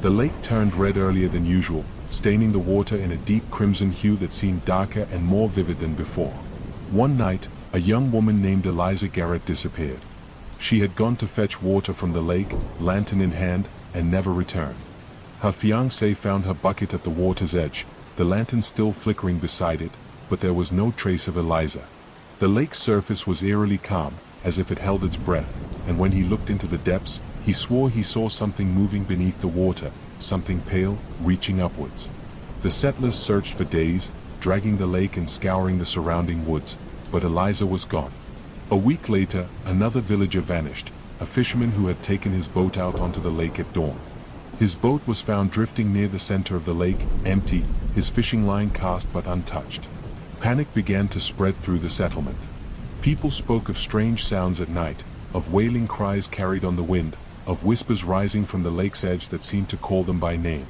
Speaker 1: The lake turned red earlier than usual, staining the water in a deep crimson hue that seemed darker and more vivid than before. One night, a young woman named Eliza Garrett disappeared. She had gone to fetch water from the lake, lantern in hand, and never returned. Her fiancé found her bucket at the water's edge, the lantern still flickering beside it, but there was no trace of Eliza. The lake's surface was eerily calm, as if it held its breath, and when he looked into the depths, he swore he saw something moving beneath the water, something pale, reaching upwards. The settlers searched for days, dragging the lake and scouring the surrounding woods, but Eliza was gone. A week later, another villager vanished, a fisherman who had taken his boat out onto the lake at dawn. His boat was found drifting near the center of the lake, empty, his fishing line cast but untouched. Panic began to spread through the settlement. People spoke of strange sounds at night, of wailing cries carried on the wind, of whispers rising from the lake's edge that seemed to call them by name.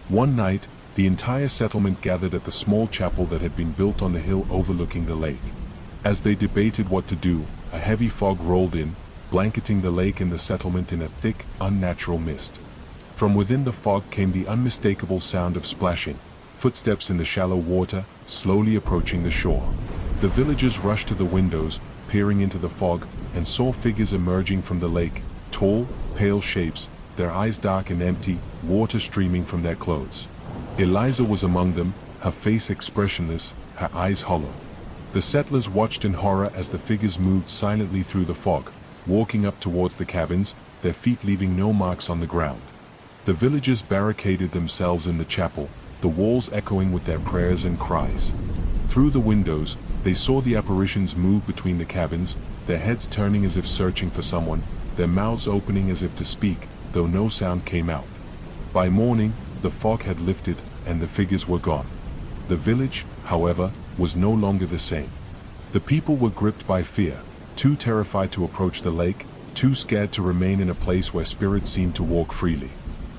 Speaker 1: One night, The entire settlement gathered at the small chapel that had been built on the hill overlooking the lake. As they debated what to do, a heavy fog rolled in, blanketing the lake and the settlement in a thick, unnatural mist. From within the fog came the unmistakable sound of splashing, footsteps in the shallow water, slowly approaching the shore. The villagers rushed to the windows, peering into the fog, and saw figures emerging from the lake, tall, pale shapes, their eyes dark and empty, water streaming from their clothes. Eliza was among them, her face expressionless, her eyes hollow. The settlers watched in horror as the figures moved silently through the fog, walking up towards the cabins, their feet leaving no marks on the ground. The villagers barricaded themselves in the chapel, the walls echoing with their prayers and cries. Through the windows, they saw the apparitions move between the cabins, their heads turning as if searching for someone, their mouths opening as if to speak, though no sound came out. By morning, the fog had lifted, and the figures were gone. The village, however, was no longer the same. The people were gripped by fear, too terrified to approach the lake, too scared to remain in a place where spirits seemed to walk freely.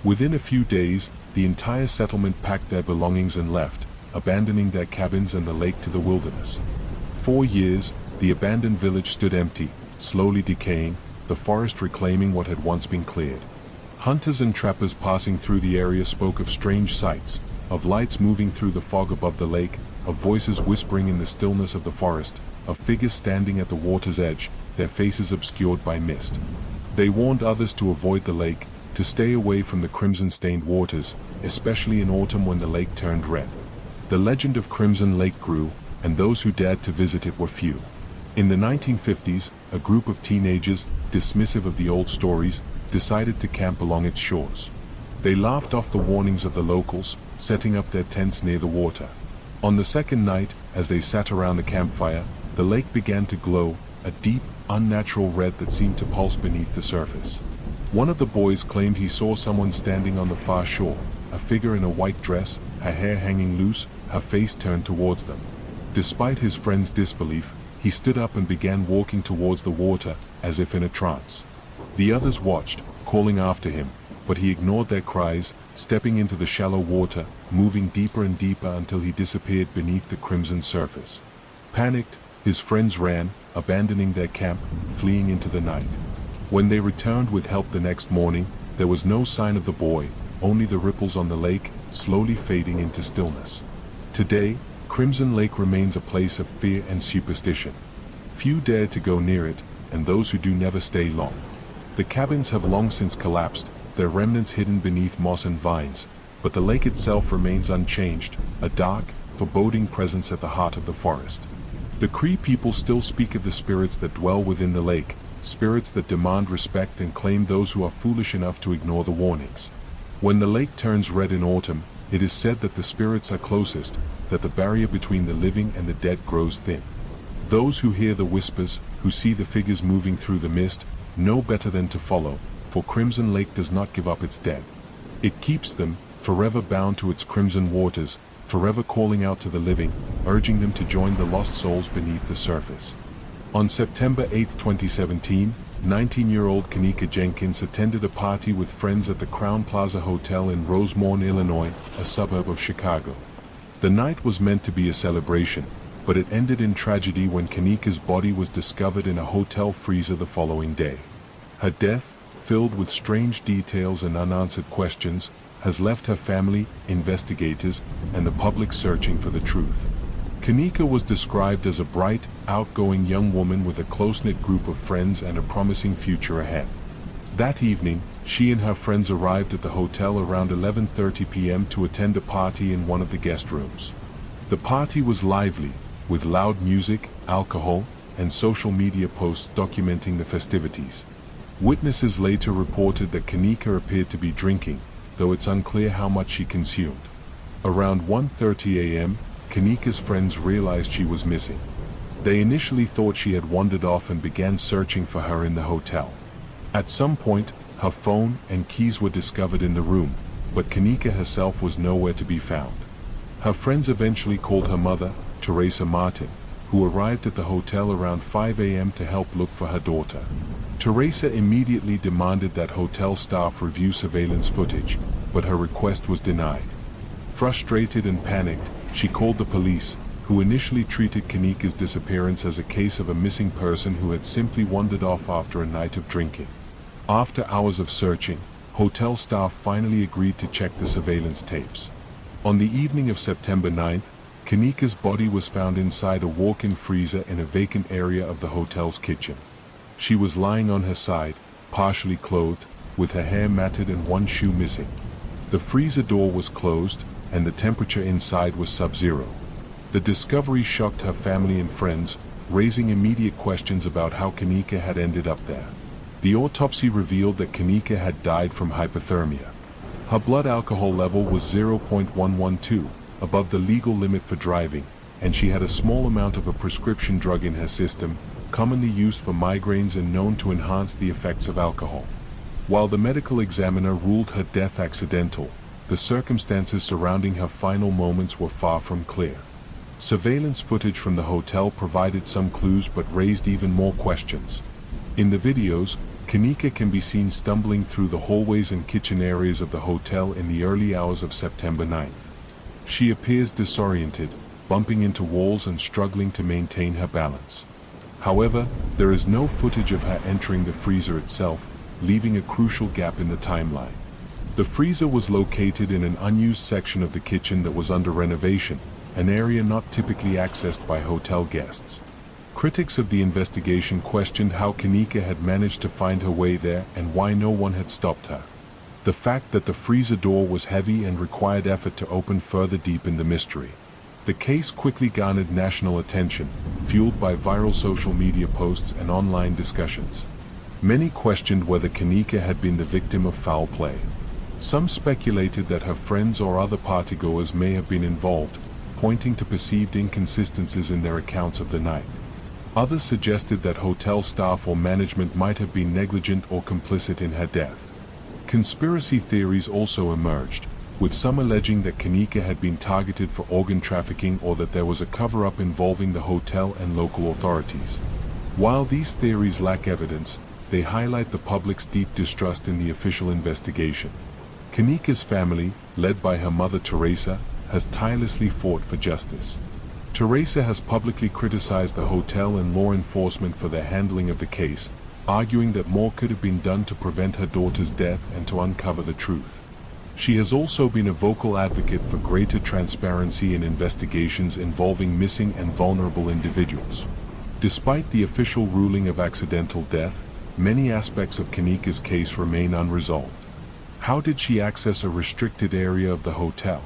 Speaker 1: Within a few days, the entire settlement packed their belongings and left, abandoning their cabins and the lake to the wilderness. 4 years, the abandoned village stood empty, slowly decaying, the forest reclaiming what had once been cleared. Hunters and trappers passing through the area spoke of strange sights, of lights moving through the fog above the lake, of voices whispering in the stillness of the forest, of figures standing at the water's edge, their faces obscured by mist. They warned others to avoid the lake, to stay away from the crimson-stained waters, especially in autumn when the lake turned red. The legend of Crimson Lake grew, and those who dared to visit it were few. In the 1950s, a group of teenagers, dismissive of the old stories, decided to camp along its shores. They laughed off the warnings of the locals, setting up their tents near the water. On the second night, as they sat around the campfire, the lake began to glow, a deep, unnatural red that seemed to pulse beneath the surface. One of the boys claimed he saw someone standing on the far shore, a figure in a white dress, her hair hanging loose, her face turned towards them. Despite his friend's disbelief, he stood up and began walking towards the water, as if in a trance. The others watched, calling after him, but he ignored their cries, stepping into the shallow water, moving deeper and deeper until he disappeared beneath the crimson surface. Panicked, his friends ran, abandoning their camp, fleeing into the night. When they returned with help the next morning, there was no sign of the boy, only the ripples on the lake, slowly fading into stillness. Today, Crimson Lake remains a place of fear and superstition. Few dare to go near it, and those who do never stay long. The cabins have long since collapsed, their remnants hidden beneath moss and vines, but the lake itself remains unchanged, a dark, foreboding presence at the heart of the forest. The Cree people still speak of the spirits that dwell within the lake, spirits that demand respect and claim those who are foolish enough to ignore the warnings. When the lake turns red in autumn, it is said that the spirits are closest, that the barrier between the living and the dead grows thin. Those who hear the whispers, who see the figures moving through the mist, know better than to follow, for Crimson Lake does not give up its dead. It keeps them, forever bound to its crimson waters, forever calling out to the living, urging them to join the lost souls beneath the surface. On September 8, 2017, 19-year-old Kanika Jenkins attended a party with friends at the Crown Plaza Hotel in Rosemont, Illinois, a suburb of Chicago. The night was meant to be a celebration, but it ended in tragedy when Kanika's body was discovered in a hotel freezer the following day. Her death, filled with strange details and unanswered questions, has left her family, investigators, and the public searching for the truth. Kanika was described as a bright, outgoing young woman with a close-knit group of friends and a promising future ahead. That evening, she and her friends arrived at the hotel around 11:30 p.m. to attend a party in one of the guest rooms. The party was lively, with loud music, alcohol, and social media posts documenting the festivities. Witnesses later reported that Kanika appeared to be drinking, though it's unclear how much she consumed. Around 1:30 a.m., Kanika's friends realized she was missing. They initially thought she had wandered off and began searching for her in the hotel. At some point, her phone and keys were discovered in the room, but Kanika herself was nowhere to be found. Her friends eventually called her mother, Teresa Martin, who arrived at the hotel around 5 a.m. to help look for her daughter. Teresa immediately demanded that hotel staff review surveillance footage, but her request was denied. Frustrated and panicked, she called the police, who initially treated Kanika's disappearance as a case of a missing person who had simply wandered off after a night of drinking. After hours of searching, hotel staff finally agreed to check the surveillance tapes. On the evening of September 9th, Kanika's body was found inside a walk-in freezer in a vacant area of the hotel's kitchen. She was lying on her side, partially clothed, with her hair matted and one shoe missing. The freezer door was closed, and the temperature inside was sub-zero. The discovery shocked her family and friends, raising immediate questions about how Kanika had ended up there. The autopsy revealed that Kanika had died from hypothermia. Her blood alcohol level was 0.112, above the legal limit for driving, and she had a small amount of a prescription drug in her system, commonly used for migraines and known to enhance the effects of alcohol. While the medical examiner ruled her death accidental, the circumstances surrounding her final moments were far from clear. Surveillance footage from the hotel provided some clues but raised even more questions. In the videos, Kanika can be seen stumbling through the hallways and kitchen areas of the hotel in the early hours of September 9th. She appears disoriented, bumping into walls and struggling to maintain her balance. However, there is no footage of her entering the freezer itself, leaving a crucial gap in the timeline. The freezer was located in an unused section of the kitchen that was under renovation, an area not typically accessed by hotel guests. Critics of the investigation questioned how Kanika had managed to find her way there and why no one had stopped her. The fact that the freezer door was heavy and required effort to open further deepened the mystery. The case quickly garnered national attention, fueled by viral social media posts and online discussions. Many questioned whether Kanika had been the victim of foul play. Some speculated that her friends or other partygoers may have been involved, pointing to perceived inconsistencies in their accounts of the night. Others suggested that hotel staff or management might have been negligent or complicit in her death. Conspiracy theories also emerged, with some alleging that Kanika had been targeted for organ trafficking or that there was a cover-up involving the hotel and local authorities. While these theories lack evidence, they highlight the public's deep distrust in the official investigation. Kanika's family, led by her mother Teresa, has tirelessly fought for justice. Teresa has publicly criticized the hotel and law enforcement for their handling of the case, arguing that more could have been done to prevent her daughter's death and to uncover the truth. She has also been a vocal advocate for greater transparency in investigations involving missing and vulnerable individuals. Despite the official ruling of accidental death, many aspects of Kanika's case remain unresolved. How did she access a restricted area of the hotel?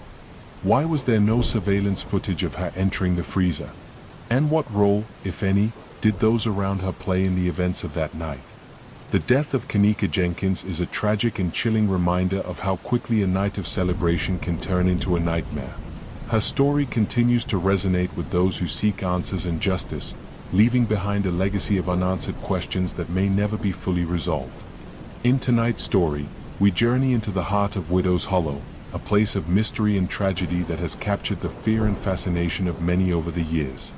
Speaker 1: Why was there no surveillance footage of her entering the freezer? And what role, if any, did those around her play in the events of that night? The death of Kanika Jenkins is a tragic and chilling reminder of how quickly a night of celebration can turn into a nightmare. Her story continues to resonate with those who seek answers and justice, leaving behind a legacy of unanswered questions that may never be fully resolved. In tonight's story, we journey into the heart of Widow's Hollow, a place of mystery and tragedy that has captured the fear and fascination of many over the years.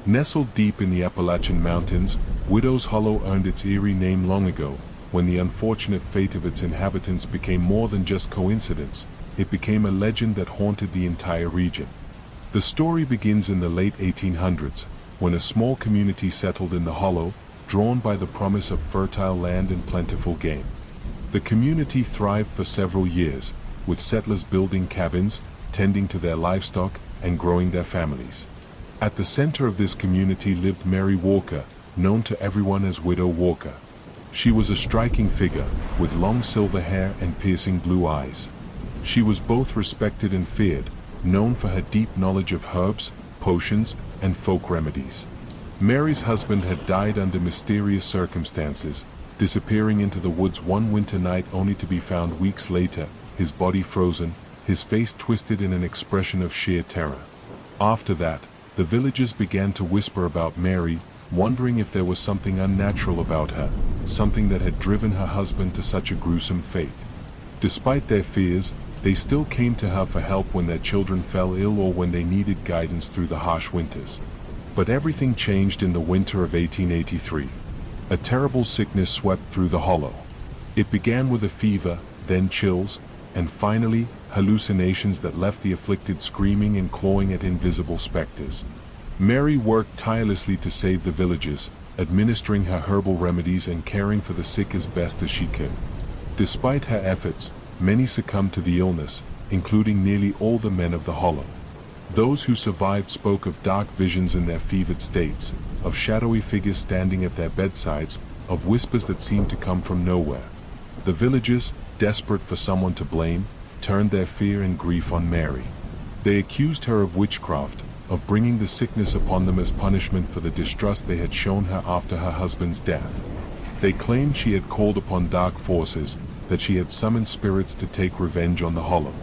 Speaker 1: Nestled deep in the Appalachian Mountains, Widow's Hollow earned its eerie name long ago, when the unfortunate fate of its inhabitants became more than just coincidence. It became a legend that haunted the entire region. The story begins in the late 1800s, when a small community settled in the hollow, drawn by the promise of fertile land and plentiful game. The community thrived for several years, with settlers building cabins, tending to their livestock, and growing their families. At the center of this community lived Mary Walker, known to everyone as Widow Walker. She was a striking figure, with long silver hair and piercing blue eyes. She was both respected and feared, known for her deep knowledge of herbs, potions, and folk remedies. Mary's husband had died under mysterious circumstances, disappearing into the woods one winter night only to be found weeks later, his body frozen, his face twisted in an expression of sheer terror. After that, the villagers began to whisper about Mary, wondering if there was something unnatural about her, something that had driven her husband to such a gruesome fate. Despite their fears, they still came to her for help when their children fell ill or when they needed guidance through the harsh winters. But everything changed in the winter of 1883. A terrible sickness swept through the hollow. It began with a fever, then chills, and finally, hallucinations that left the afflicted screaming and clawing at invisible specters. Mary worked tirelessly to save the villagers, administering her herbal remedies and caring for the sick as best as she could. Despite her efforts, many succumbed to the illness, including nearly all the men of the Hollow. Those who survived spoke of dark visions in their fevered states, of shadowy figures standing at their bedsides, of whispers that seemed to come from nowhere. The villagers, desperate for someone to blame, turned their fear and grief on Mary. They accused her of witchcraft, of bringing the sickness upon them as punishment for the distrust they had shown her after her husband's death. They claimed she had called upon dark forces, that she had summoned spirits to take revenge on the Hollow.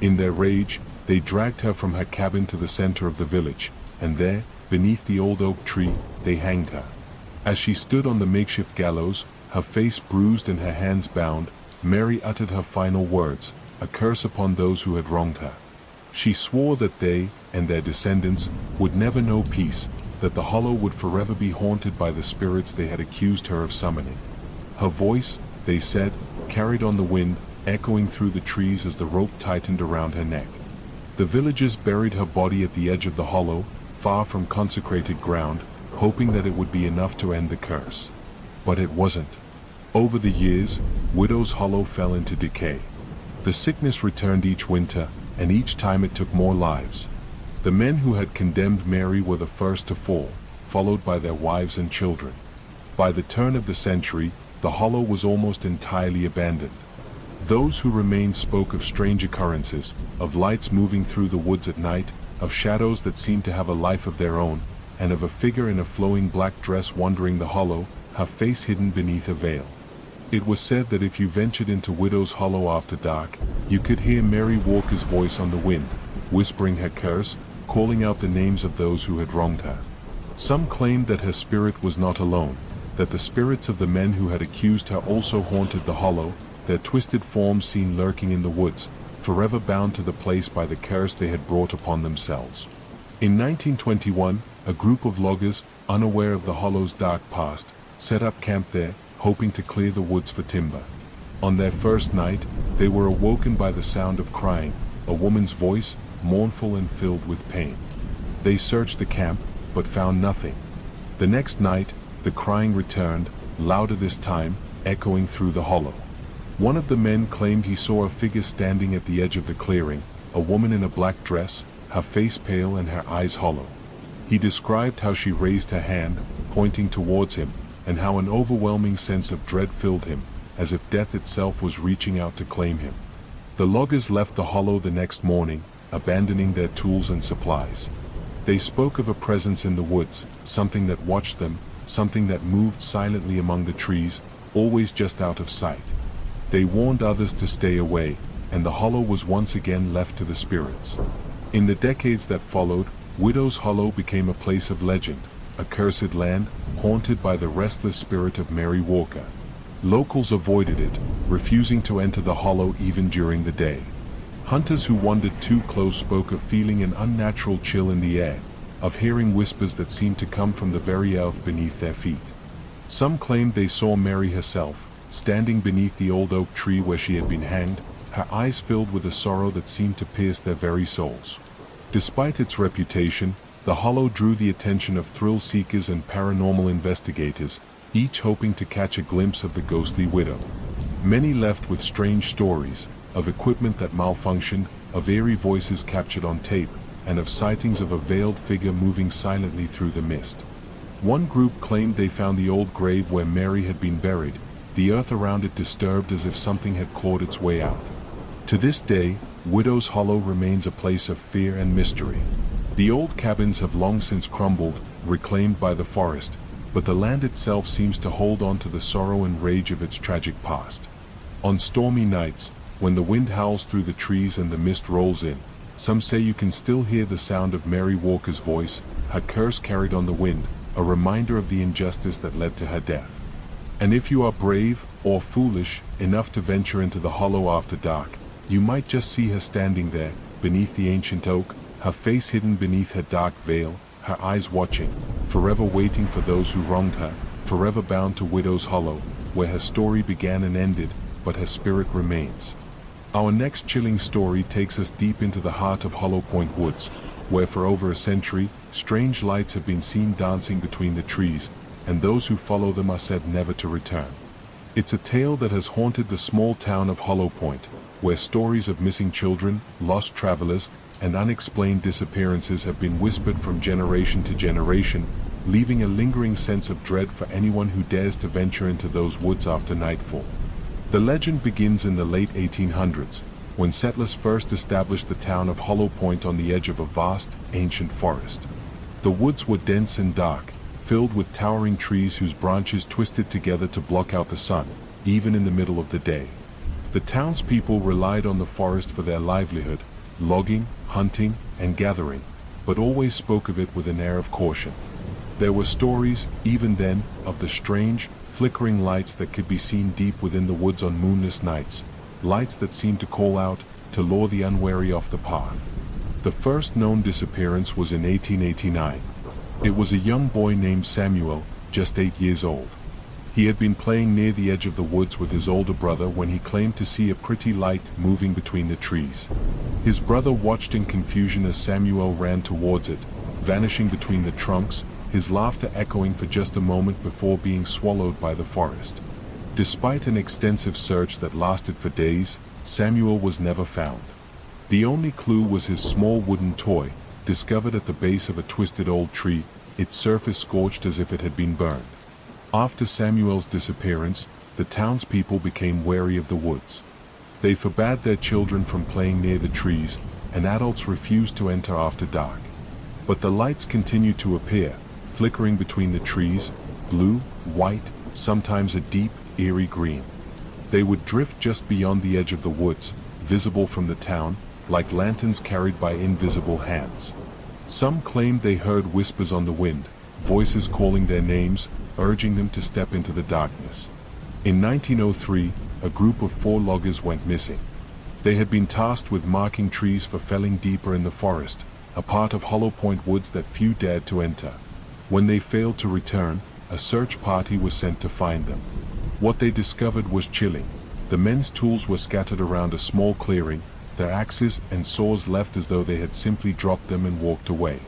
Speaker 1: In their rage, they dragged her from her cabin to the center of the village, and there, beneath the old oak tree, they hanged her. As she stood on the makeshift gallows, her face bruised and her hands bound, Mary uttered her final words, a curse upon those who had wronged her. She swore that they, and their descendants, would never know peace, that the Hollow would forever be haunted by the spirits they had accused her of summoning. Her voice, they said, carried on the wind, echoing through the trees as the rope tightened around her neck. The villagers buried her body at the edge of the Hollow, far from consecrated ground, hoping that it would be enough to end the curse. But it wasn't. Over the years, Widow's Hollow fell into decay. The sickness returned each winter, and each time it took more lives. The men who had condemned Mary were the first to fall, followed by their wives and children. By the turn of the century, the Hollow was almost entirely abandoned. Those who remained spoke of strange occurrences, of lights moving through the woods at night, of shadows that seemed to have a life of their own, and of a figure in a flowing black dress wandering the Hollow, her face hidden beneath a veil. It was said that if you ventured into Widow's Hollow after dark, you could hear Mary Walker's voice on the wind, whispering her curse, calling out the names of those who had wronged her. Some claimed that her spirit was not alone, that the spirits of the men who had accused her also haunted the Hollow, their twisted forms seen lurking in the woods, forever bound to the place by the curse they had brought upon themselves. In 1921, a group of loggers, unaware of the Hollow's dark past, set up camp there, hoping to clear the woods for timber. On their first night, they were awoken by the sound of crying, a woman's voice, mournful and filled with pain. They searched the camp, but found nothing. The next night, the crying returned, louder this time, echoing through the Hollow. One of the men claimed he saw a figure standing at the edge of the clearing, a woman in a black dress, her face pale and her eyes hollow. He described how she raised her hand, pointing towards him, and how an overwhelming sense of dread filled him, as if death itself was reaching out to claim him. The loggers left the Hollow the next morning, abandoning their tools and supplies. They spoke of a presence in the woods, something that watched them, something that moved silently among the trees, always just out of sight. They warned others to stay away, and the Hollow was once again left to the spirits. In the decades that followed, Widow's Hollow became a place of legend, a cursed land, haunted by the restless spirit of Mary Walker. Locals avoided it, refusing to enter the Hollow even during the day. Hunters who wandered too close spoke of feeling an unnatural chill in the air, of hearing whispers that seemed to come from the very earth beneath their feet. Some claimed they saw Mary herself, standing beneath the old oak tree where she had been hanged, her eyes filled with a sorrow that seemed to pierce their very souls. Despite its reputation, the Hollow drew the attention of thrill seekers and paranormal investigators, each hoping to catch a glimpse of the ghostly widow. Many left with strange stories, of equipment that malfunctioned, of eerie voices captured on tape, and of sightings of a veiled figure moving silently through the mist. One group claimed they found the old grave where Mary had been buried, the earth around it disturbed as if something had clawed its way out. To this day, Widow's Hollow remains a place of fear and mystery. The old cabins have long since crumbled, reclaimed by the forest, but the land itself seems to hold on to the sorrow and rage of its tragic past. On stormy nights, when the wind howls through the trees and the mist rolls in, some say you can still hear the sound of Mary Walker's voice, her curse carried on the wind, a reminder of the injustice that led to her death. And if you are brave, or foolish, enough to venture into the Hollow after dark, you might just see her standing there, beneath the ancient oak, her face hidden beneath her dark veil, her eyes watching, forever waiting for those who wronged her, forever bound to Widow's Hollow, where her story began and ended, but her spirit remains. Our next chilling story takes us deep into the heart of Hollow Point Woods, where for over a century, strange lights have been seen dancing between the trees, and those who follow them are said never to return. It's a tale that has haunted the small town of Hollow Point, where stories of missing children, lost travelers, and unexplained disappearances have been whispered from generation to generation, leaving a lingering sense of dread for anyone who dares to venture into those woods after nightfall. The legend begins in the late 1800s, when settlers first established the town of Hollow Point on the edge of a vast, ancient forest. The woods were dense and dark, filled with towering trees whose branches twisted together to block out the sun, even in the middle of the day. The townspeople relied on the forest for their livelihood, logging, hunting, and gathering, but always spoke of it with an air of caution. There were stories, even then, of the strange, flickering lights that could be seen deep within the woods on moonless nights, lights that seemed to call out, to lure the unwary off the path. The first known disappearance was in 1889. It was a young boy named Samuel, just 8 years old. He had been playing near the edge of the woods with his older brother when he claimed to see a pretty light moving between the trees. His brother watched in confusion as Samuel ran towards it, vanishing between the trunks, his laughter echoing for just a moment before being swallowed by the forest. Despite an extensive search that lasted for days, Samuel was never found. The only clue was his small wooden toy, discovered at the base of a twisted old tree, its surface scorched as if it had been burned. After Samuel's disappearance, the townspeople became wary of the woods. They forbade their children from playing near the trees, and adults refused to enter after dark. But the lights continued to appear, flickering between the trees, blue, white, sometimes a deep, eerie green. They would drift just beyond the edge of the woods, visible from the town, like lanterns carried by invisible hands. Some claimed they heard whispers on the wind, voices calling their names, urging them to step into the darkness. In 1903, a group of 4 loggers went missing. They had been tasked with marking trees for felling deeper in the forest, a part of Hollow Point Woods that few dared to enter. When they failed to return, a search party was sent to find them. What they discovered was chilling. The men's tools were scattered around a small clearing, their axes and saws left as though they had simply dropped them and walked away.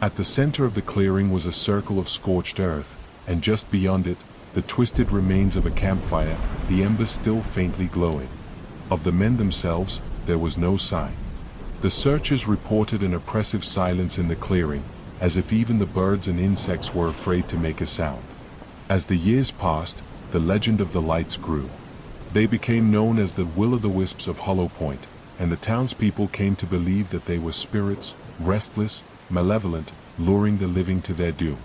Speaker 1: At the center of the clearing was a circle of scorched earth, and just beyond it, the twisted remains of a campfire, the embers still faintly glowing. Of the men themselves, there was no sign. The searchers reported an oppressive silence in the clearing, as if even the birds and insects were afraid to make a sound. As the years passed, the legend of the lights grew. They became known as the will-o'-the-wisps of Hollow Point, and the townspeople came to believe that they were spirits, restless, malevolent, luring the living to their doom.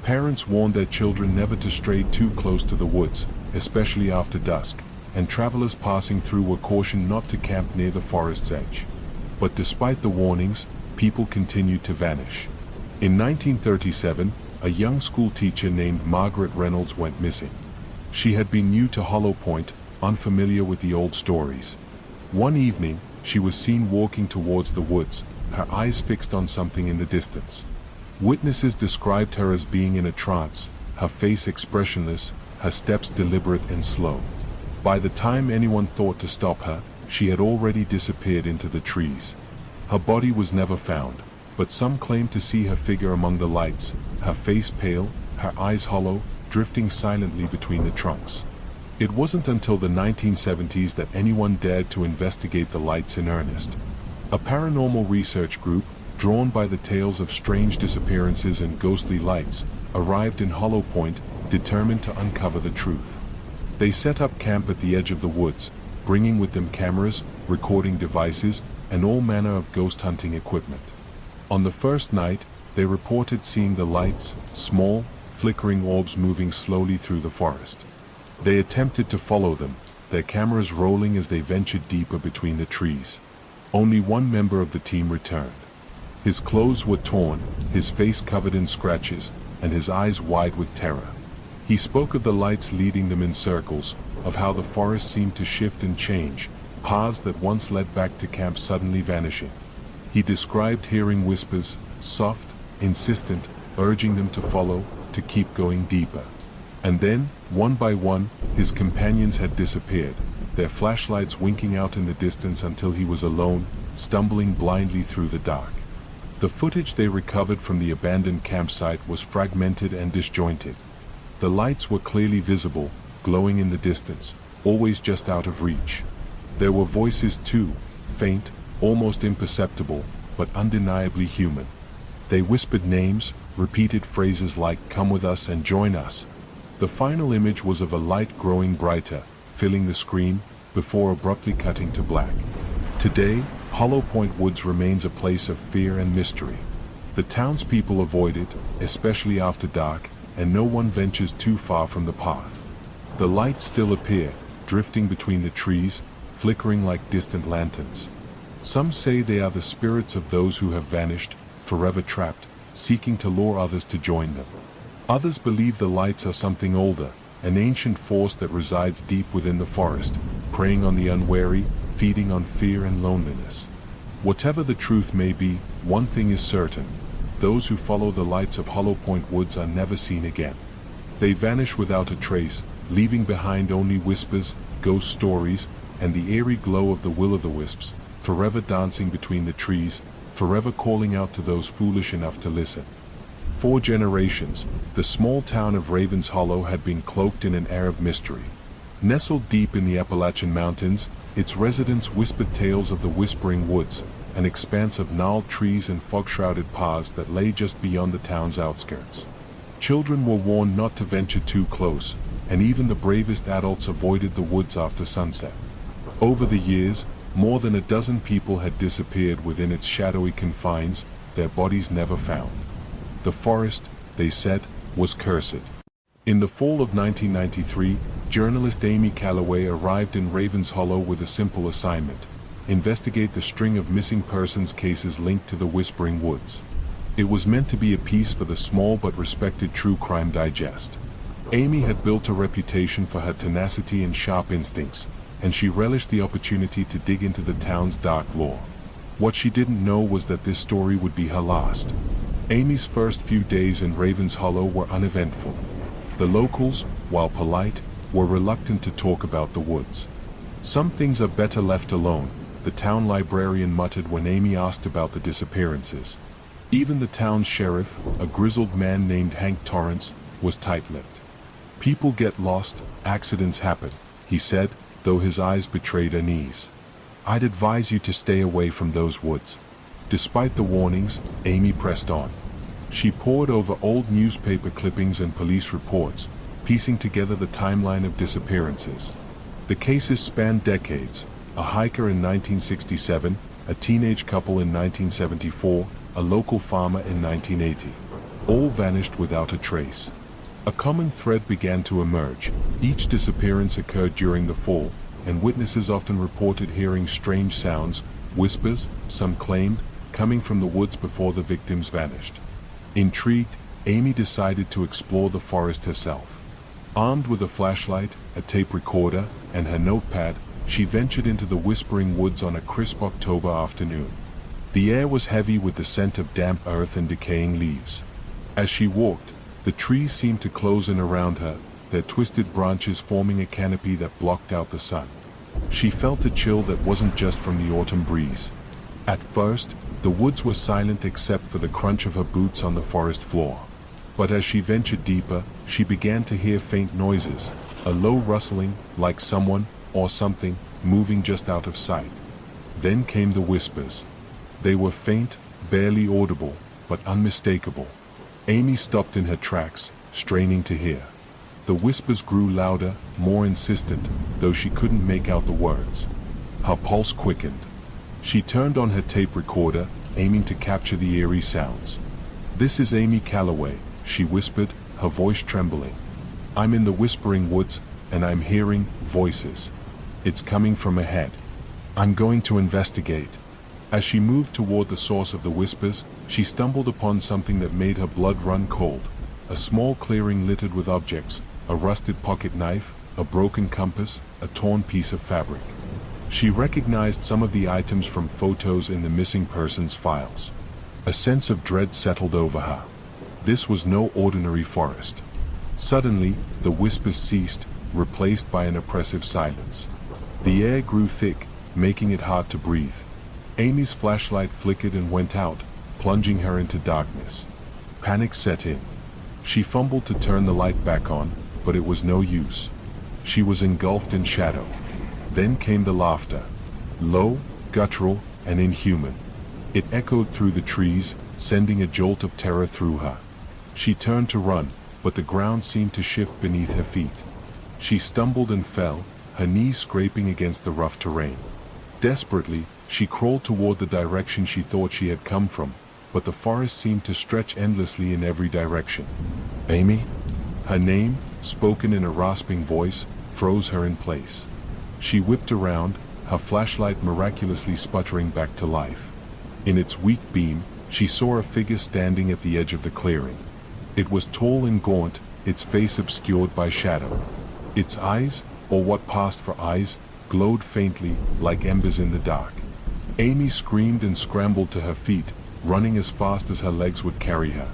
Speaker 1: Parents warned their children never to stray too close to the woods, especially after dusk, and travelers passing through were cautioned not to camp near the forest's edge. But despite the warnings, people continued to vanish. In 1937, a young school teacher named Margaret Reynolds went missing. She had been new to Hollow Point, unfamiliar with the old stories. One evening, she was seen walking towards the woods, her eyes fixed on something in the distance. Witnesses described her as being in a trance, her face expressionless, her steps deliberate and slow. By the time anyone thought to stop her, she had already disappeared into the trees. Her body was never found, but some claimed to see her figure among the lights, her face pale, her eyes hollow, drifting silently between the trunks. It wasn't until the 1970s that anyone dared to investigate the lights in earnest. A paranormal research group, drawn by the tales of strange disappearances and ghostly lights, arrived in Hollow Point, determined to uncover the truth. They set up camp at the edge of the woods, bringing with them cameras, recording devices, and all manner of ghost hunting equipment. On the first night, they reported seeing the lights, small, flickering orbs moving slowly through the forest. They attempted to follow them, their cameras rolling as they ventured deeper between the trees. Only one member of the team returned. His clothes were torn, his face covered in scratches, and his eyes wide with terror. He spoke of the lights leading them in circles, of how the forest seemed to shift and change, paths that once led back to camp suddenly vanishing. He described hearing whispers, soft, insistent, urging them to follow, to keep going deeper. And then, one by one, his companions had disappeared, their flashlights winking out in the distance until he was alone, stumbling blindly through the dark. The footage they recovered from the abandoned campsite was fragmented and disjointed. The lights were clearly visible, glowing in the distance, always just out of reach. There were voices too, faint, almost imperceptible, but undeniably human. They whispered names, repeated phrases like "come with us and join us." The final image was of a light growing brighter, filling the screen, before abruptly cutting to black. Today, Hollow Point Woods remains a place of fear and mystery. The townspeople avoid it, especially after dark, and no one ventures too far from the path. The lights still appear, drifting between the trees, flickering like distant lanterns. Some say they are the spirits of those who have vanished, forever trapped, seeking to lure others to join them. Others believe the lights are something older, an ancient force that resides deep within the forest, preying on the unwary, feeding on fear and loneliness. Whatever the truth may be, one thing is certain: those who follow the lights of Hollow Point Woods are never seen again. They vanish without a trace, leaving behind only whispers, ghost stories, and the eerie glow of the will-o'-the-wisps, forever dancing between the trees, forever calling out to those foolish enough to listen. For generations, the small town of Ravens Hollow had been cloaked in an air of mystery. Nestled deep in the Appalachian Mountains, its residents whispered tales of the Whispering Woods, an expanse of gnarled trees and fog-shrouded paths that lay just beyond the town's outskirts. Children were warned not to venture too close, and even the bravest adults avoided the woods after sunset. Over the years, more than a dozen people had disappeared within its shadowy confines, their bodies never found. The forest, they said, was cursed. In the fall of 1993, journalist Amy Calloway arrived in Ravens Hollow with a simple assignment: investigate the string of missing persons cases linked to the Whispering Woods. It was meant to be a piece for the small but respected True Crime Digest. Amy had built a reputation for her tenacity and sharp instincts, and she relished the opportunity to dig into the town's dark lore. What she didn't know was that this story would be her last. Amy's first few days in Ravens Hollow were uneventful. The locals, while polite, were reluctant to talk about the woods. "Some things are better left alone," the town librarian muttered when Amy asked about the disappearances. Even the town's sheriff, a grizzled man named Hank Torrance, was tight-lipped. "People get lost, accidents happen," he said, though his eyes betrayed unease. "I'd advise you to stay away from those woods." Despite the warnings, Amy pressed on. She pored over old newspaper clippings and police reports, piecing together the timeline of disappearances. The cases spanned decades: a hiker in 1967, a teenage couple in 1974, a local farmer in 1980. All vanished without a trace. A common thread began to emerge. Each disappearance occurred during the fall, and witnesses often reported hearing strange sounds, whispers, some claimed, coming from the woods before the victims vanished. Intrigued, Amy decided to explore the forest herself. Armed with a flashlight, a tape recorder, and her notepad, she ventured into the Whispering Woods on a crisp October afternoon. The air was heavy with the scent of damp earth and decaying leaves. As she walked, the trees seemed to close in around her, their twisted branches forming a canopy that blocked out the sun. She felt a chill that wasn't just from the autumn breeze. At first, the woods were silent except for the crunch of her boots on the forest floor. But as she ventured deeper, she began to hear faint noises, a low rustling, like someone, or something, moving just out of sight. Then came the whispers. They were faint, barely audible, but unmistakable. Amy stopped in her tracks, straining to hear. The whispers grew louder, more insistent, though she couldn't make out the words. Her pulse quickened. She turned on her tape recorder, aiming to capture the eerie sounds. "This is Amy Calloway," she whispered, her voice trembling. "I'm in the Whispering Woods, and I'm hearing voices. It's coming from ahead. I'm going to investigate." As she moved toward the source of the whispers, she stumbled upon something that made her blood run cold. A small clearing littered with objects, a rusted pocket knife, a broken compass, a torn piece of fabric. She recognized some of the items from photos in the missing persons files. A sense of dread settled over her. This was no ordinary forest. Suddenly, the whispers ceased, replaced by an oppressive silence. The air grew thick, making it hard to breathe. Amy's flashlight flickered and went out, plunging her into darkness. Panic set in. She fumbled to turn the light back on, but it was no use. She was engulfed in shadow. Then came the laughter. Low, guttural, and inhuman. It echoed through the trees, sending a jolt of terror through her. She turned to run, but the ground seemed to shift beneath her feet. She stumbled and fell, her knees scraping against the rough terrain. Desperately, she crawled toward the direction she thought she had come from, but the forest seemed to stretch endlessly in every direction. Amy? Her name, spoken in a rasping voice, froze her in place. She whipped around, her flashlight miraculously sputtering back to life. In its weak beam, she saw a figure standing at the edge of the clearing. It was tall and gaunt, its face obscured by shadow. Its eyes, or what passed for eyes, glowed faintly, like embers in the dark. Amy screamed and scrambled to her feet, running as fast as her legs would carry her.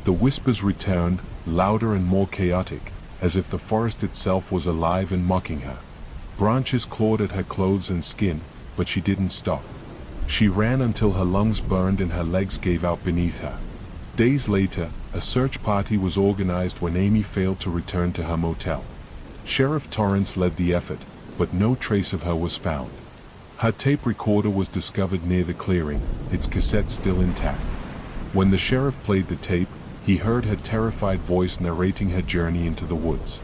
Speaker 1: The whispers returned, louder and more chaotic, as if the forest itself was alive and mocking her. Branches clawed at her clothes and skin, but she didn't stop. She ran until her lungs burned and her legs gave out beneath her. Days later, a search party was organized when Amy failed to return to her motel. Sheriff Torrance led the effort, but no trace of her was found. Her tape recorder was discovered near the clearing, its cassette still intact. When the sheriff played the tape, he heard her terrified voice narrating her journey into the woods.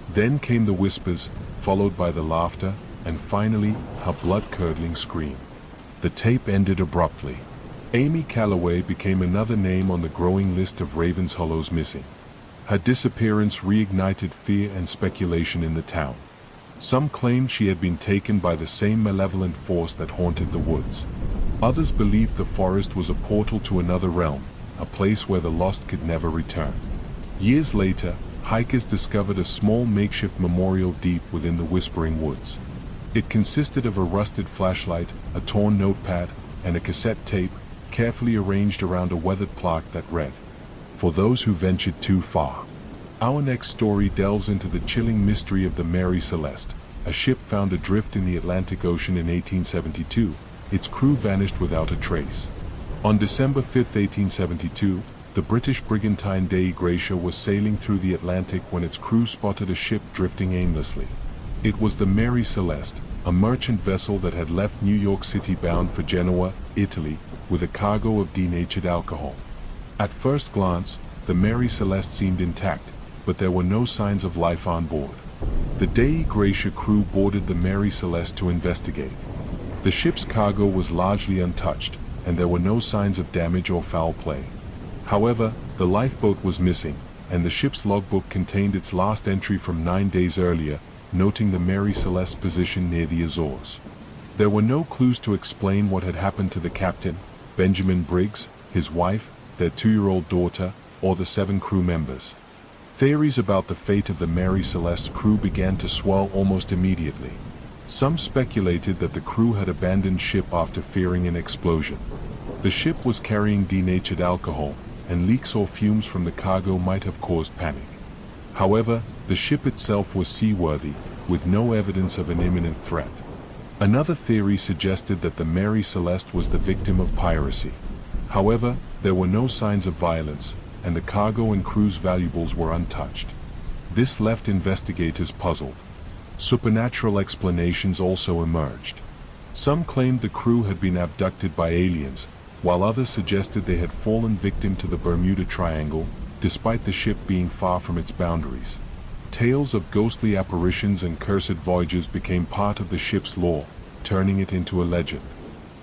Speaker 1: Then came the whispers, followed by the laughter, and finally, her blood-curdling scream. The tape ended abruptly. Amy Calloway became another name on the growing list of Ravens Hollow's missing. Her disappearance reignited fear and speculation in the town. Some claimed she had been taken by the same malevolent force that haunted the woods. Others believed the forest was a portal to another realm, a place where the lost could never return. Years later, hikers discovered a small makeshift memorial deep within the Whispering Woods. It consisted of a rusted flashlight, a torn notepad, and a cassette tape, carefully arranged around a weathered plaque that read, "For those who ventured too far." Our next story delves into the chilling mystery of the Mary Celeste, a ship found adrift in the Atlantic Ocean in 1872. Its crew vanished without a trace. On December 5, 1872, the British brigantine Dei Gratia was sailing through the Atlantic when its crew spotted a ship drifting aimlessly. It was the Mary Celeste, a merchant vessel that had left New York City bound for Genoa, Italy, with a cargo of denatured alcohol. At first glance, the Mary Celeste seemed intact, but there were no signs of life on board. The Dei Gratia crew boarded the Mary Celeste to investigate. The ship's cargo was largely untouched, and there were no signs of damage or foul play. However, the lifeboat was missing, and the ship's logbook contained its last entry from 9 days earlier, noting the Mary Celeste's position near the Azores. There were no clues to explain what had happened to the captain, Benjamin Briggs, his wife, their 2-year-old daughter, or the 7 crew members. Theories about the fate of the Mary Celeste's crew began to swell almost immediately. Some speculated that the crew had abandoned ship after fearing an explosion. The ship was carrying denatured alcohol, and leaks or fumes from the cargo might have caused panic. However, the ship itself was seaworthy, with no evidence of an imminent threat. Another theory suggested that the Mary Celeste was the victim of piracy. However, there were no signs of violence, and the cargo and crew's valuables were untouched. This left investigators puzzled. Supernatural explanations also emerged. Some claimed the crew had been abducted by aliens, while others suggested they had fallen victim to the Bermuda Triangle, despite the ship being far from its boundaries. Tales of ghostly apparitions and cursed voyages became part of the ship's lore, turning it into a legend.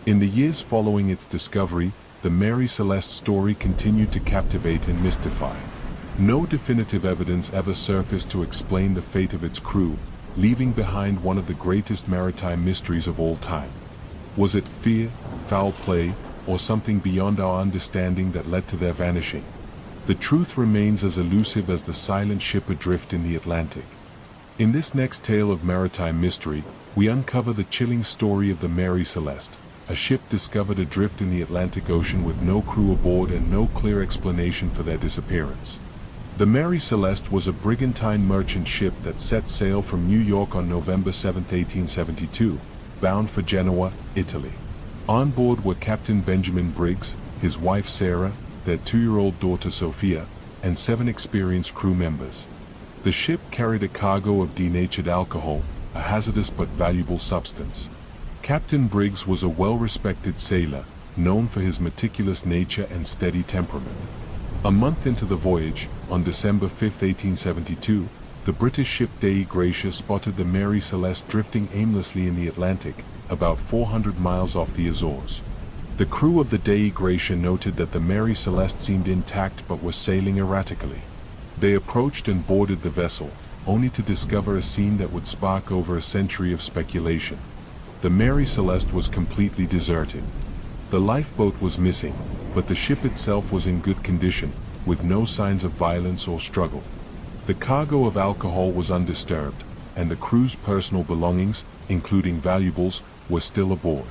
Speaker 1: In the years following its discovery, the Mary Celeste's story continued to captivate and mystify. No definitive evidence ever surfaced to explain the fate of its crew, leaving behind one of the greatest maritime mysteries of all time. Was it fear, foul play, or something beyond our understanding that led to their vanishing? The truth remains as elusive as the silent ship adrift in the Atlantic. In this next tale of maritime mystery, we uncover the chilling story of the Mary Celeste, a ship discovered adrift in the Atlantic Ocean with no crew aboard and no clear explanation for their disappearance. The Mary Celeste was a brigantine merchant ship that set sail from New York on November 7, 1872, bound for Genoa, Italy. On board were Captain Benjamin Briggs, his wife Sarah, their 2-year-old daughter Sophia, and 7 experienced crew members. The ship carried a cargo of denatured alcohol, a hazardous but valuable substance. Captain Briggs was a well-respected sailor, known for his meticulous nature and steady temperament. A month into the voyage, on December 5, 1872, the British ship Dei Gratia spotted the Mary Celeste drifting aimlessly in the Atlantic, about 400 miles off the Azores. The crew of the Dei Gratia noted that the Mary Celeste seemed intact but was sailing erratically. They approached and boarded the vessel, only to discover a scene that would spark over a century of speculation. The Mary Celeste was completely deserted. The lifeboat was missing, but the ship itself was in good condition, with no signs of violence or struggle. The cargo of alcohol was undisturbed, and the crew's personal belongings, including valuables, were still aboard.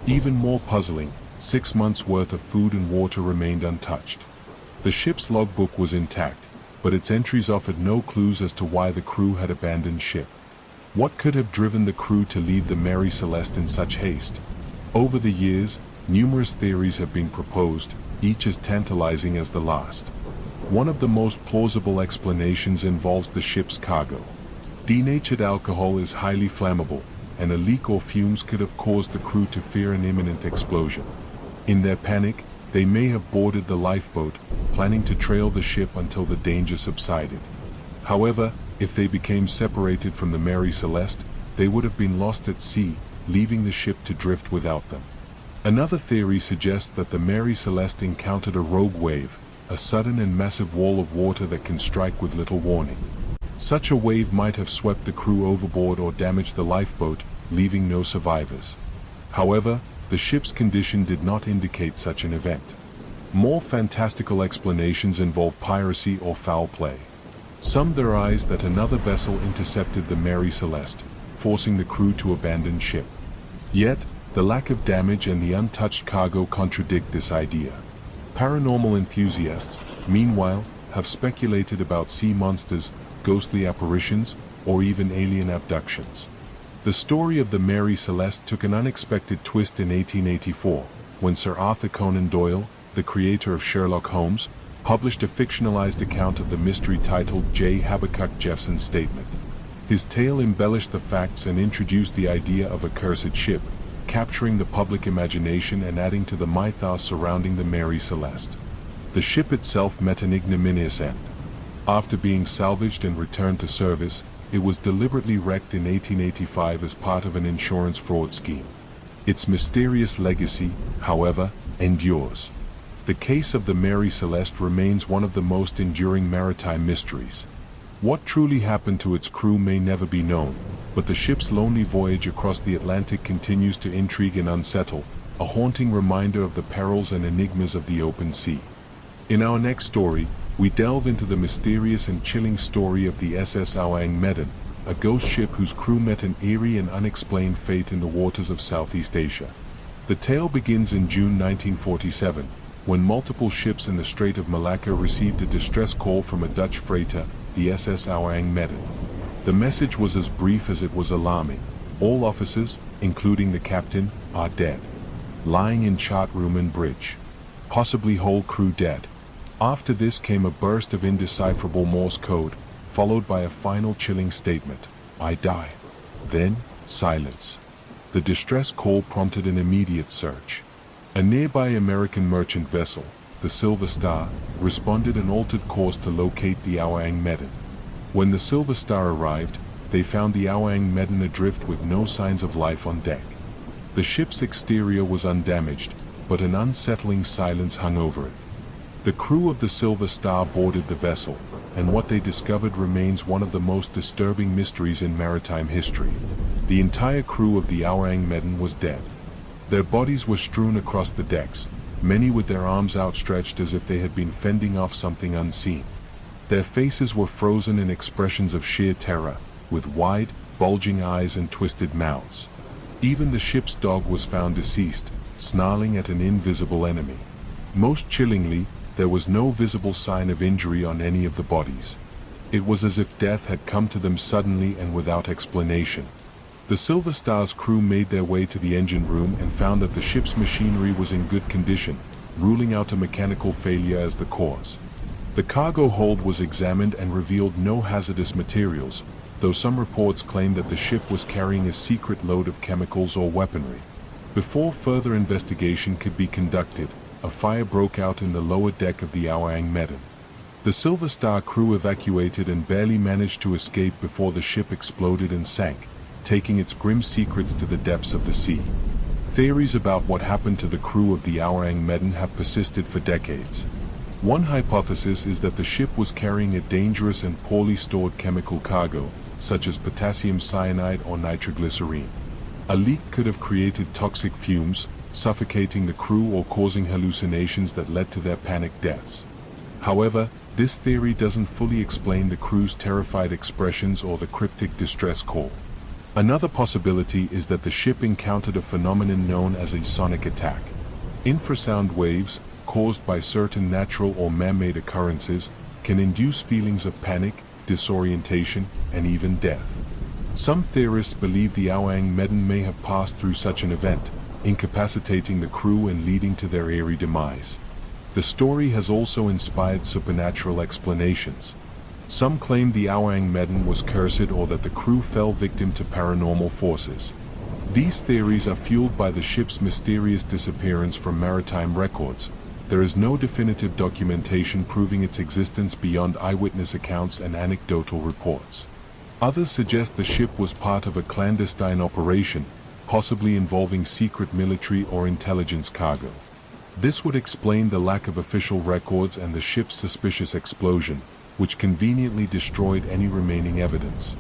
Speaker 1: Even more puzzling, 6 months' worth of food and water remained untouched. The ship's logbook was intact, but its entries offered no clues as to why the crew had abandoned ship. What could have driven the crew to leave the Mary Celeste in such haste? Over the years, numerous theories have been proposed, each as tantalizing as the last. One of the most plausible explanations involves the ship's cargo. Denatured alcohol is highly flammable, and a leak or fumes could have caused the crew to fear an imminent explosion. In their panic, they may have boarded the lifeboat, planning to trail the ship until the danger subsided. However, if they became separated from the Mary Celeste, they would have been lost at sea, leaving the ship to drift without them. Another theory suggests that the Mary Celeste encountered a rogue wave, a sudden and massive wall of water that can strike with little warning. Such a wave might have swept the crew overboard or damaged the lifeboat, leaving no survivors. However, the ship's condition did not indicate such an event. More fantastical explanations involve piracy or foul play. Some theorize that another vessel intercepted the Mary Celeste, forcing the crew to abandon ship. Yet, the lack of damage and the untouched cargo contradict this idea. Paranormal enthusiasts, meanwhile, have speculated about sea monsters, ghostly apparitions, or even alien abductions. The story of the Mary Celeste took an unexpected twist in 1884, when Sir Arthur Conan Doyle, the creator of Sherlock Holmes, published a fictionalized account of the mystery titled J. Habakkuk Jeffson's Statement. His tale embellished the facts and introduced the idea of a cursed ship, capturing the public imagination and adding to the mythos surrounding the Mary Celeste. The ship itself met an ignominious end. After being salvaged and returned to service, it was deliberately wrecked in 1885 as part of an insurance fraud scheme. Its mysterious legacy, however, endures. The case of the Mary Celeste remains one of the most enduring maritime mysteries. What truly happened to its crew may never be known, but the ship's lonely voyage across the Atlantic continues to intrigue and unsettle, a haunting reminder of the perils and enigmas of the open sea. In our next story, we delve into the mysterious and chilling story of the SS Awang Medan, a ghost ship whose crew met an eerie and unexplained fate in the waters of Southeast Asia. The tale begins in June 1947, when multiple ships in the Strait of Malacca received a distress call from a Dutch freighter, the SS Awang Medan. The message was as brief as it was alarming. All officers, including the captain, are dead. Lying in chart room and bridge. Possibly whole crew dead. After this came a burst of indecipherable Morse code, followed by a final chilling statement, "I die." Then, silence. The distress call prompted an immediate search. A nearby American merchant vessel, the Silver Star, responded and altered course to locate the Awang Medan. When the Silver Star arrived, they found the Awang Medan adrift with no signs of life on deck. The ship's exterior was undamaged, but an unsettling silence hung over it. The crew of the Silver Star boarded the vessel, and what they discovered remains one of the most disturbing mysteries in maritime history. The entire crew of the Awang Medan was dead. Their bodies were strewn across the decks, many with their arms outstretched as if they had been fending off something unseen. Their faces were frozen in expressions of sheer terror, with wide, bulging eyes and twisted mouths. Even the ship's dog was found deceased, snarling at an invisible enemy. Most chillingly, there was no visible sign of injury on any of the bodies. It was as if death had come to them suddenly and without explanation. The Silver Star's crew made their way to the engine room and found that the ship's machinery was in good condition, ruling out a mechanical failure as the cause. The cargo hold was examined and revealed no hazardous materials, though some reports claimed that the ship was carrying a secret load of chemicals or weaponry. Before further investigation could be conducted, a fire broke out in the lower deck of the Awang Medan. The Silver Star crew evacuated and barely managed to escape before the ship exploded and sank, taking its grim secrets to the depths of the sea. Theories about what happened to the crew of the Awang Medan have persisted for decades. One hypothesis is that the ship was carrying a dangerous and poorly stored chemical cargo, such as potassium cyanide or nitroglycerine. A leak could have created toxic fumes, suffocating the crew or causing hallucinations that led to their panic deaths. However, this theory doesn't fully explain the crew's terrified expressions or the cryptic distress call. Another possibility is that the ship encountered a phenomenon known as a sonic attack. Infrasound waves, caused by certain natural or man-made occurrences, can induce feelings of panic, disorientation, and even death. Some theorists believe the Awang Medan may have passed through such an event, incapacitating the crew and leading to their eerie demise. The story has also inspired supernatural explanations. Some claim the Awang Medan was cursed or that the crew fell victim to paranormal forces. These theories are fueled by the ship's mysterious disappearance from maritime records. There is no definitive documentation proving its existence beyond eyewitness accounts and anecdotal reports. Others suggest the ship was part of a clandestine operation, possibly involving secret military or intelligence cargo. This would explain the lack of official records and the ship's suspicious explosion, which conveniently destroyed any remaining evidence.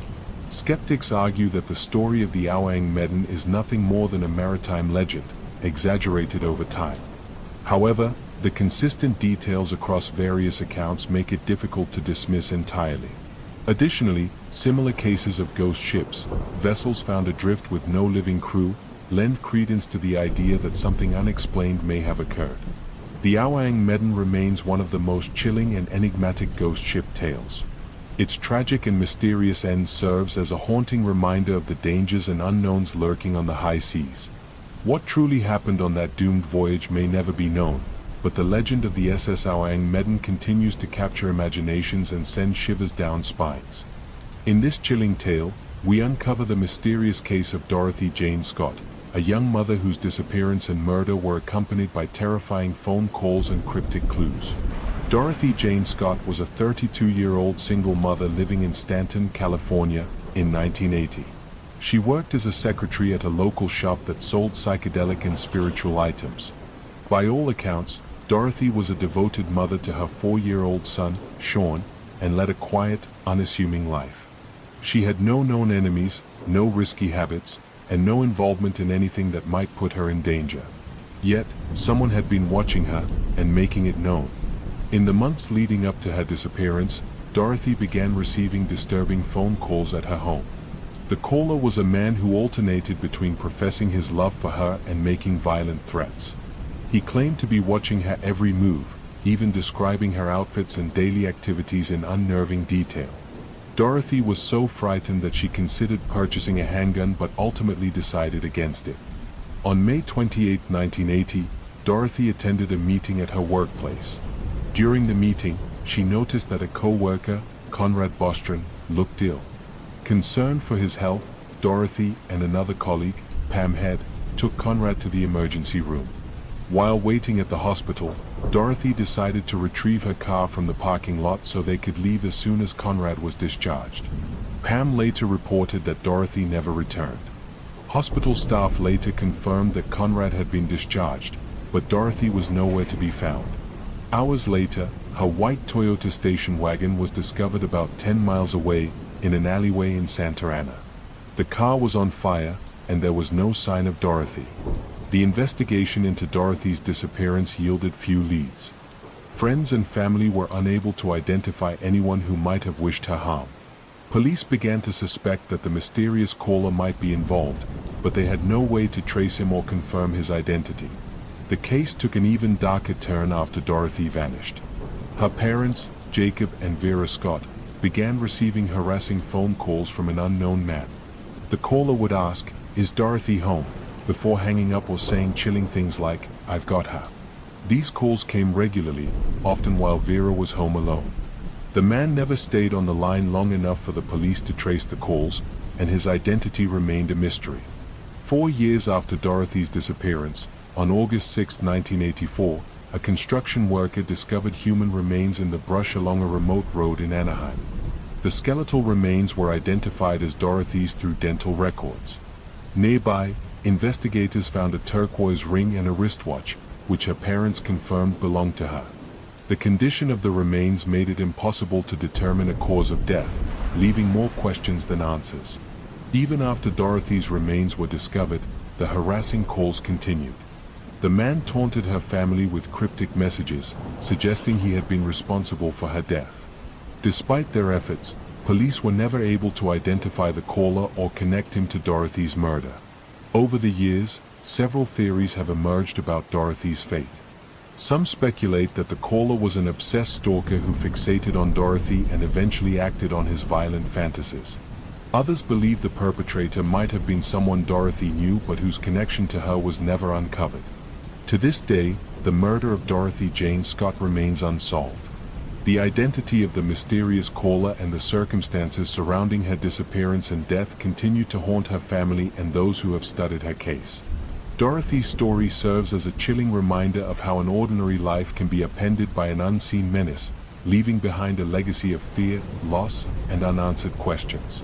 Speaker 1: Skeptics argue that the story of the Awang Medan is nothing more than a maritime legend, exaggerated over time. However, the consistent details across various accounts make it difficult to dismiss entirely. Additionally, similar cases of ghost ships, vessels found adrift with no living crew, lend credence to the idea that something unexplained may have occurred. The Awang Medan remains one of the most chilling and enigmatic ghost ship tales. Its tragic and mysterious end serves as a haunting reminder of the dangers and unknowns lurking on the high seas. What truly happened on that doomed voyage may never be known, but the legend of the SS Awang Medan continues to capture imaginations and send shivers down spines. In this chilling tale, we uncover the mysterious case of Dorothy Jane Scott, a young mother whose disappearance and murder were accompanied by terrifying phone calls and cryptic clues. Dorothy Jane Scott was a 32-year-old single mother living in Stanton, California, in 1980. She worked as a secretary at a local shop that sold psychedelic and spiritual items. By all accounts, Dorothy was a devoted mother to her 4-year-old son, Sean, and led a quiet, unassuming life. She had no known enemies, no risky habits, and no involvement in anything that might put her in danger. Yet, someone had been watching her, and making it known. In the months leading up to her disappearance, Dorothy began receiving disturbing phone calls at her home. The caller was a man who alternated between professing his love for her and making violent threats. He claimed to be watching her every move, even describing her outfits and daily activities in unnerving detail. Dorothy was so frightened that she considered purchasing a handgun but ultimately decided against it. On May 28, 1980, Dorothy attended a meeting at her workplace. During the meeting, she noticed that a co-worker, Conrad Bostron, looked ill. Concerned for his health, Dorothy and another colleague, Pam Head, took Conrad to the emergency room. While waiting at the hospital, Dorothy decided to retrieve her car from the parking lot so they could leave as soon as Conrad was discharged. Pam later reported that Dorothy never returned. Hospital staff later confirmed that Conrad had been discharged, but Dorothy was nowhere to be found. Hours later, her white Toyota station wagon was discovered about 10 miles away in an alleyway in Santa Ana. The car was on fire, and there was no sign of Dorothy. The investigation into Dorothy's disappearance yielded few leads. Friends and family were unable to identify anyone who might have wished her harm. Police began to suspect that the mysterious caller might be involved, but they had no way to trace him or confirm his identity. The case took an even darker turn after Dorothy vanished. Her parents, Jacob and Vera Scott, began receiving harassing phone calls from an unknown man. The caller would ask, "Is Dorothy home?" before hanging up or saying chilling things like, "I've got her." These calls came regularly, often while Vera was home alone. The man never stayed on the line long enough for the police to trace the calls, and his identity remained a mystery. 4 years after Dorothy's disappearance, on August 6, 1984, a construction worker discovered human remains in the brush along a remote road in Anaheim. The skeletal remains were identified as Dorothy's through dental records. Nearby, investigators found a turquoise ring and a wristwatch, which her parents confirmed belonged to her. The condition of the remains made it impossible to determine a cause of death, leaving more questions than answers. Even after Dorothy's remains were discovered, the harassing calls continued. The man taunted her family with cryptic messages, suggesting he had been responsible for her death. Despite their efforts, police were never able to identify the caller or connect him to Dorothy's murder. Over the years, several theories have emerged about Dorothy's fate. Some speculate that the caller was an obsessed stalker who fixated on Dorothy and eventually acted on his violent fantasies. Others believe the perpetrator might have been someone Dorothy knew but whose connection to her was never uncovered. To this day, the murder of Dorothy Jane Scott remains unsolved. The identity of the mysterious caller and the circumstances surrounding her disappearance and death continue to haunt her family and those who have studied her case. Dorothy's story serves as a chilling reminder of how an ordinary life can be upended by an unseen menace, leaving behind a legacy of fear, loss, and unanswered questions.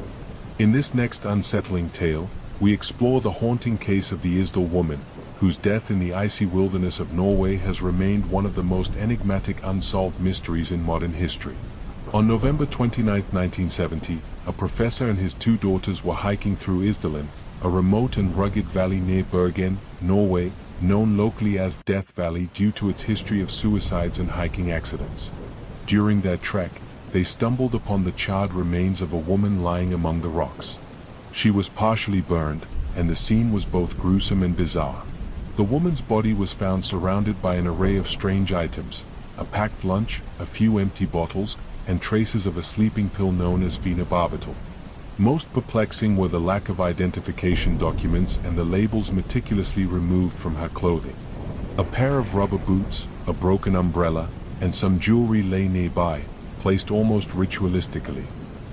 Speaker 1: In this next unsettling tale, we explore the haunting case of the Isdal woman, whose death in the icy wilderness of Norway has remained one of the most enigmatic unsolved mysteries in modern history. On November 29, 1970, a professor and his 2 daughters were hiking through Isdalen, a remote and rugged valley near Bergen, Norway, known locally as Death Valley due to its history of suicides and hiking accidents. During their trek, they stumbled upon the charred remains of a woman lying among the rocks. She was partially burned, and the scene was both gruesome and bizarre. The woman's body was found surrounded by an array of strange items, a packed lunch, a few empty bottles, and traces of a sleeping pill known as phenobarbital. Most perplexing were the lack of identification documents and the labels meticulously removed from her clothing. A pair of rubber boots, a broken umbrella, and some jewelry lay nearby, placed almost ritualistically.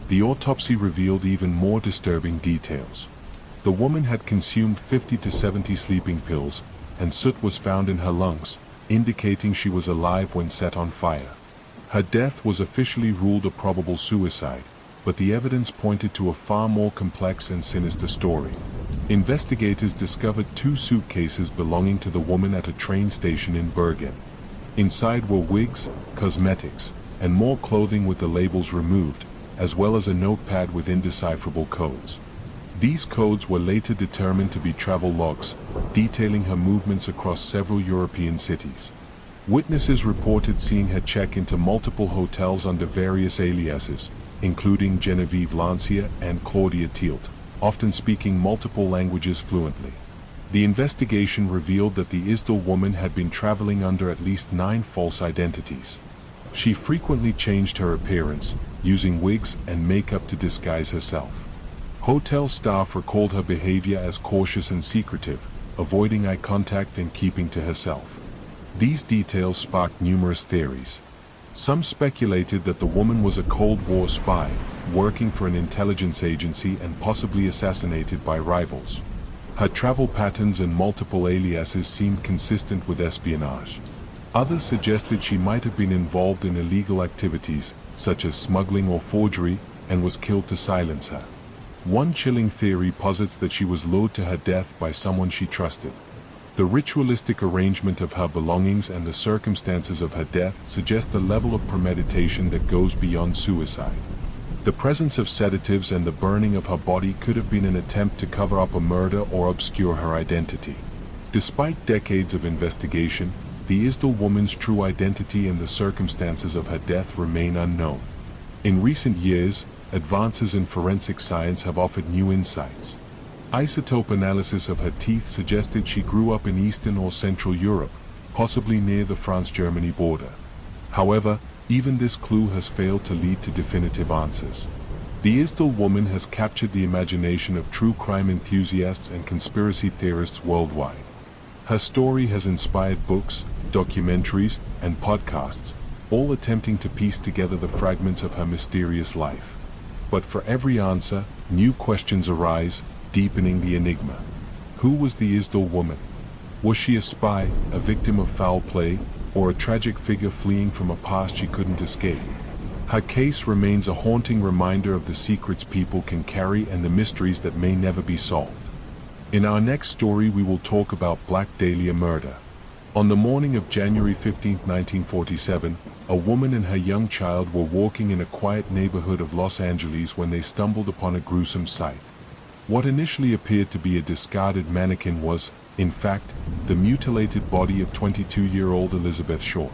Speaker 1: The autopsy revealed even more disturbing details. The woman had consumed 50 to 70 sleeping pills, and soot was found in her lungs, indicating she was alive when set on fire. Her death was officially ruled a probable suicide, but the evidence pointed to a far more complex and sinister story. Investigators discovered 2 suitcases belonging to the woman at a train station in Bergen. Inside were wigs, cosmetics, and more clothing with the labels removed, as well as a notepad with indecipherable codes. These codes were later determined to be travel logs, detailing her movements across several European cities. Witnesses reported seeing her check into multiple hotels under various aliases, including Genevieve Lancia and Claudia Tielt, often speaking multiple languages fluently. The investigation revealed that the Isdal woman had been traveling under at least 9 false identities. She frequently changed her appearance, using wigs and makeup to disguise herself. Hotel staff recalled her behavior as cautious and secretive, avoiding eye contact and keeping to herself. These details sparked numerous theories. Some speculated that the woman was a Cold War spy, working for an intelligence agency and possibly assassinated by rivals. Her travel patterns and multiple aliases seemed consistent with espionage. Others suggested she might have been involved in illegal activities, such as smuggling or forgery, and was killed to silence her. One chilling theory posits that she was lured to her death by someone she trusted. The ritualistic arrangement of her belongings and the circumstances of her death suggest a level of premeditation that goes beyond suicide. The presence of sedatives and the burning of her body could have been an attempt to cover up a murder or obscure her identity. Despite decades of investigation, the Isdal woman's true identity and the circumstances of her death remain unknown. In recent years, advances in forensic science have offered new insights. Isotope analysis of her teeth suggested she grew up in Eastern or Central Europe, possibly near the France-Germany border. However, even this clue has failed to lead to definitive answers. The Isdal woman has captured the imagination of true crime enthusiasts and conspiracy theorists worldwide. Her story has inspired books, documentaries, and podcasts, all attempting to piece together the fragments of her mysterious life. But for every answer, new questions arise, deepening the enigma. Who was the Isdal woman? Was she a spy, a victim of foul play, or a tragic figure fleeing from a past she couldn't escape? Her case remains a haunting reminder of the secrets people can carry and the mysteries that may never be solved. In our next story, we will talk about Black Dahlia murder. On the morning of January 15, 1947, a woman and her young child were walking in a quiet neighborhood of Los Angeles when they stumbled upon a gruesome sight. What initially appeared to be a discarded mannequin was, in fact, the mutilated body of 22-year-old Elizabeth Short.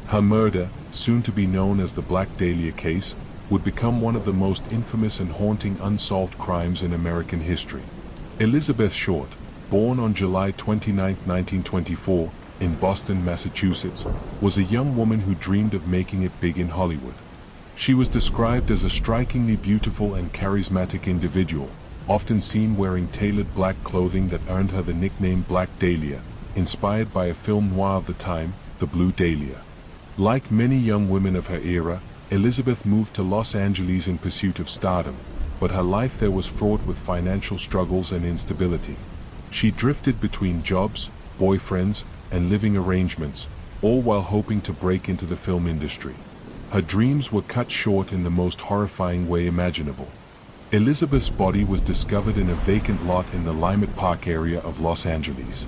Speaker 1: Her murder, soon to be known as the Black Dahlia case, would become one of the most infamous and haunting unsolved crimes in American history. Elizabeth Short, born on July 29, 1924, in Boston, Massachusetts, was a young woman who dreamed of making it big in Hollywood. She was described as a strikingly beautiful and charismatic individual, often seen wearing tailored black clothing that earned her the nickname Black Dahlia, inspired by a film noir of the time, The Blue Dahlia. Like many young women of her era, Elizabeth moved to Los Angeles in pursuit of stardom, but her life there was fraught with financial struggles and instability. She drifted between jobs, boyfriends, and living arrangements, all while hoping to break into the film industry. Her dreams were cut short in the most horrifying way imaginable. Elizabeth's body was discovered in a vacant lot in the Limit Park area of Los Angeles.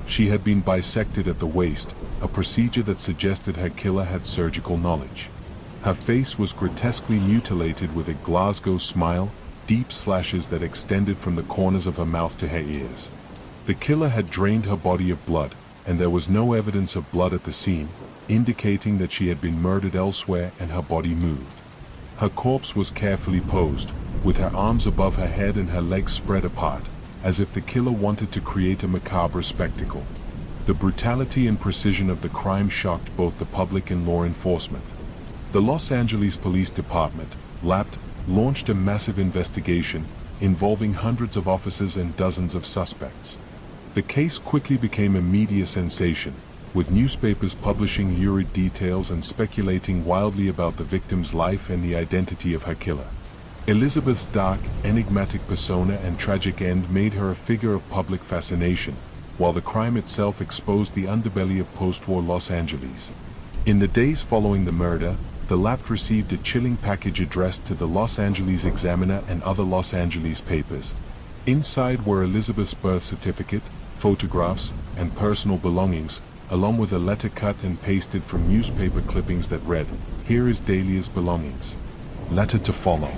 Speaker 1: She had been bisected at the waist, a procedure that suggested her killer had surgical knowledge. Her face was grotesquely mutilated with a Glasgow smile, deep slashes that extended from the corners of her mouth to her ears. The killer had drained her body of blood, and there was no evidence of blood at the scene, indicating that she had been murdered elsewhere and her body moved. Her corpse was carefully posed, with her arms above her head and her legs spread apart, as if the killer wanted to create a macabre spectacle. The brutality and precision of the crime shocked both the public and law enforcement. The Los Angeles Police Department, LAPD, launched a massive investigation involving hundreds of officers and dozens of suspects. The case quickly became a media sensation, with newspapers publishing lurid details and speculating wildly about the victim's life and the identity of her killer. Elizabeth's dark, enigmatic persona and tragic end made her a figure of public fascination, while the crime itself exposed the underbelly of post-war Los Angeles. In the days following the murder, the LAPD received a chilling package addressed to the Los Angeles Examiner and other Los Angeles papers. Inside were Elizabeth's birth certificate, photographs, and personal belongings, along with a letter cut and pasted from newspaper clippings that read, "Here is Dahlia's belongings. Letter to follow."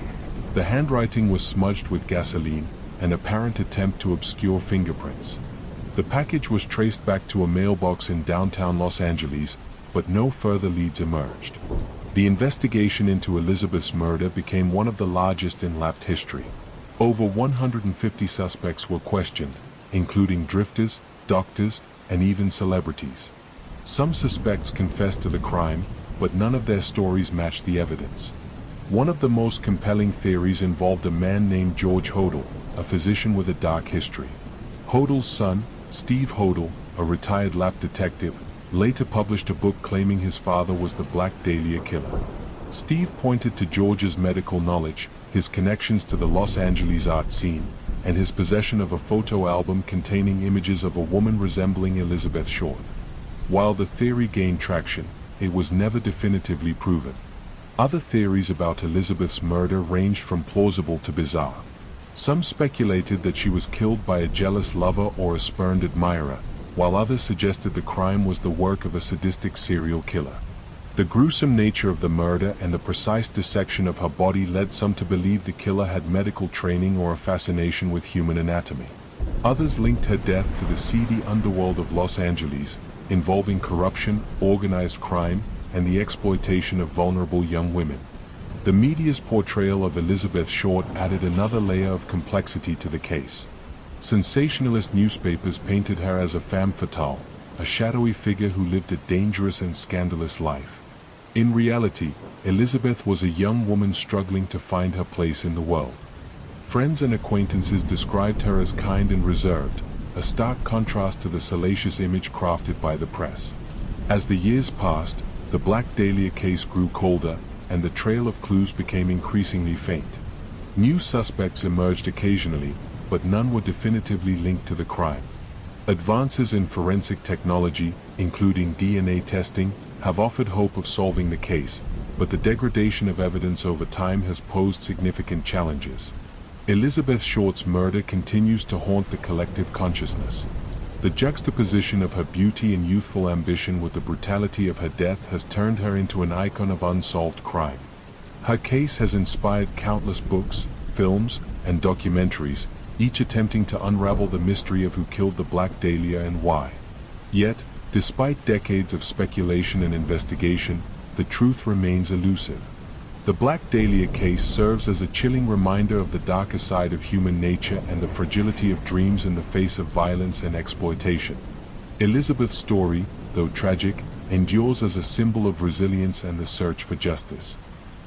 Speaker 1: The handwriting was smudged with gasoline, an apparent attempt to obscure fingerprints. The package was traced back to a mailbox in downtown Los Angeles, but no further leads emerged. The investigation into Elizabeth's murder became one of the largest in LAPD history. Over 150 suspects were questioned, including drifters, doctors, and even celebrities. Some suspects confessed to the crime, but none of their stories matched the evidence. One of the most compelling theories involved a man named George Hodel, a physician with a dark history. Hodel's son, Steve Hodel, a retired LAPD detective, later published a book claiming his father was the Black Dahlia killer. Steve pointed to George's medical knowledge, his connections to the Los Angeles art scene, and his possession of a photo album containing images of a woman resembling Elizabeth Short. While the theory gained traction, it was never definitively proven. Other theories about Elizabeth's murder ranged from plausible to bizarre. Some speculated that she was killed by a jealous lover or a spurned admirer, while others suggested the crime was the work of a sadistic serial killer. The gruesome nature of the murder and the precise dissection of her body led some to believe the killer had medical training or a fascination with human anatomy. Others linked her death to the seedy underworld of Los Angeles, involving corruption, organized crime, and the exploitation of vulnerable young women. The media's portrayal of Elizabeth Short added another layer of complexity to the case. Sensationalist newspapers painted her as a femme fatale, a shadowy figure who lived a dangerous and scandalous life. In reality, Elizabeth was a young woman struggling to find her place in the world. Friends and acquaintances described her as kind and reserved, a stark contrast to the salacious image crafted by the press. As the years passed, the Black Dahlia case grew colder, and the trail of clues became increasingly faint. New suspects emerged occasionally, but none were definitively linked to the crime. Advances in forensic technology, including DNA testing, have offered hope of solving the case, but the degradation of evidence over time has posed significant challenges. Elizabeth Short's murder continues to haunt the collective consciousness. The juxtaposition of her beauty and youthful ambition with the brutality of her death has turned her into an icon of unsolved crime. Her case has inspired countless books, films, and documentaries, each attempting to unravel the mystery of who killed the Black Dahlia and why. Yet, despite decades of speculation and investigation, the truth remains elusive. The Black Dahlia case serves as a chilling reminder of the darker side of human nature and the fragility of dreams in the face of violence and exploitation. Elizabeth's story, though tragic, endures as a symbol of resilience and the search for justice.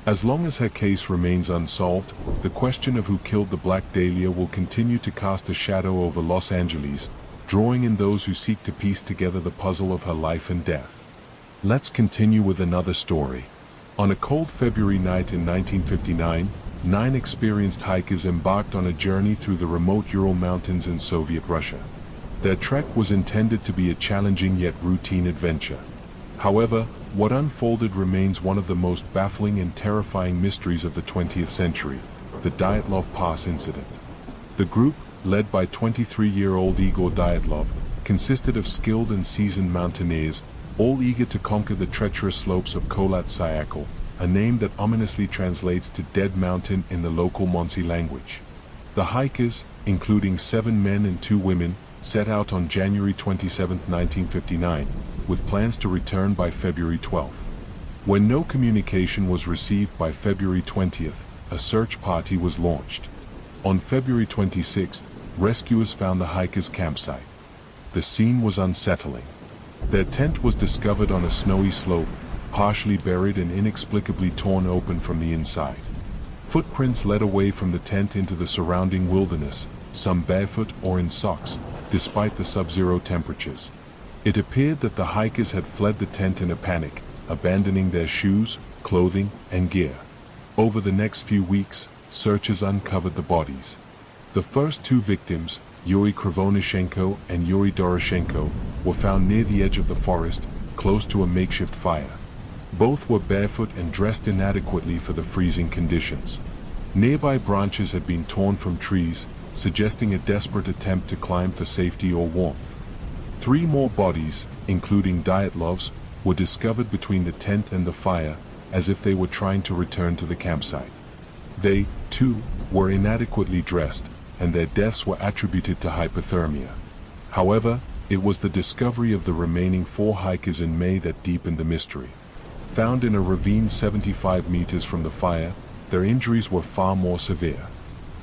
Speaker 1: As long as her case remains unsolved, the question of who killed the Black Dahlia will continue to cast a shadow over Los Angeles, drawing in those who seek to piece together the puzzle of her life and death. Let's continue with another story. On a cold February night in 1959, 9 experienced hikers embarked on a journey through the remote Ural Mountains in Soviet Russia. Their trek was intended to be a challenging yet routine adventure. However, what unfolded remains one of the most baffling and terrifying mysteries of the 20th century, the Dyatlov Pass incident. The group, led by 23-year-old Igor Dyatlov, consisted of skilled and seasoned mountaineers, all eager to conquer the treacherous slopes of Kholat Syakhl, a name that ominously translates to Dead Mountain in the local Monsi language. The hikers, including 7 men and 2 women, set out on January 27, 1959, with plans to return by February 12. When no communication was received by February 20th, a search party was launched. On February 26th, rescuers found the hikers' campsite. The scene was unsettling. Their tent was discovered on a snowy slope, partially buried and inexplicably torn open from the inside. Footprints led away from the tent into the surrounding wilderness, some barefoot or in socks, despite the sub-zero temperatures. It appeared that the hikers had fled the tent in a panic, abandoning their shoes, clothing, and gear. Over the next few weeks, searchers uncovered the bodies. The first 2 victims, Yuri Krivonyshenko and Yuri Doroshenko, were found near the edge of the forest, close to a makeshift fire. Both were barefoot and dressed inadequately for the freezing conditions. Nearby branches had been torn from trees, suggesting a desperate attempt to climb for safety or warmth. 3 more bodies, including Dyatlov's, were discovered between the tent and the fire, as if they were trying to return to the campsite. They, too, were inadequately dressed, and their deaths were attributed to hypothermia. However, it was the discovery of the remaining 4 hikers in May that deepened the mystery. Found in a ravine 75 meters from the fire, their injuries were far more severe.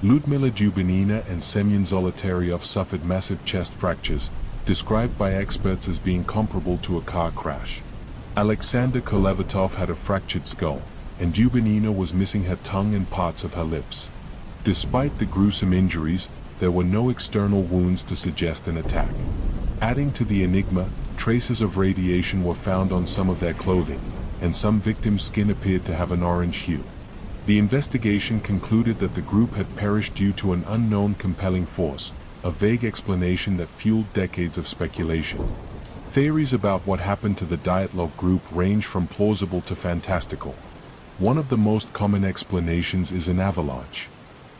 Speaker 1: Ludmila Dubinina and Semyon Zolotaryov suffered massive chest fractures, described by experts as being comparable to a car crash. Alexander Kolevatov had a fractured skull, and Dubinina was missing her tongue and parts of her lips. Despite the gruesome injuries, there were no external wounds to suggest an attack. Adding to the enigma, traces of radiation were found on some of their clothing, and some victims' skin appeared to have an orange hue. The investigation concluded that the group had perished due to an unknown compelling force, a vague explanation that fueled decades of speculation. Theories about what happened to the Dyatlov group range from plausible to fantastical. One of the most common explanations is an avalanche.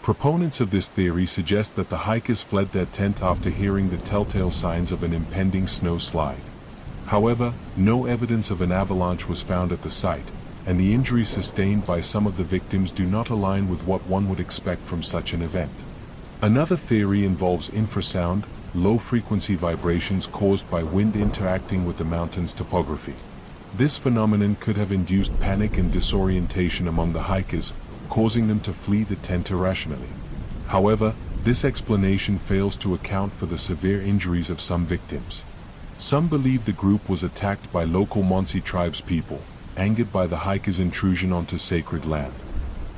Speaker 1: Proponents of this theory suggest that the hikers fled their tent after hearing the telltale signs of an impending snow slide. However, no evidence of an avalanche was found at the site, and the injuries sustained by some of the victims do not align with what one would expect from such an event. Another theory involves infrasound, low-frequency vibrations caused by wind interacting with the mountain's topography. This phenomenon could have induced panic and disorientation among the hikers, causing them to flee the tent irrationally. However, This explanation fails to account for the severe injuries of some victims. Some believe the group was attacked by local Monsi tribes people, angered by the hikers' intrusion onto sacred land.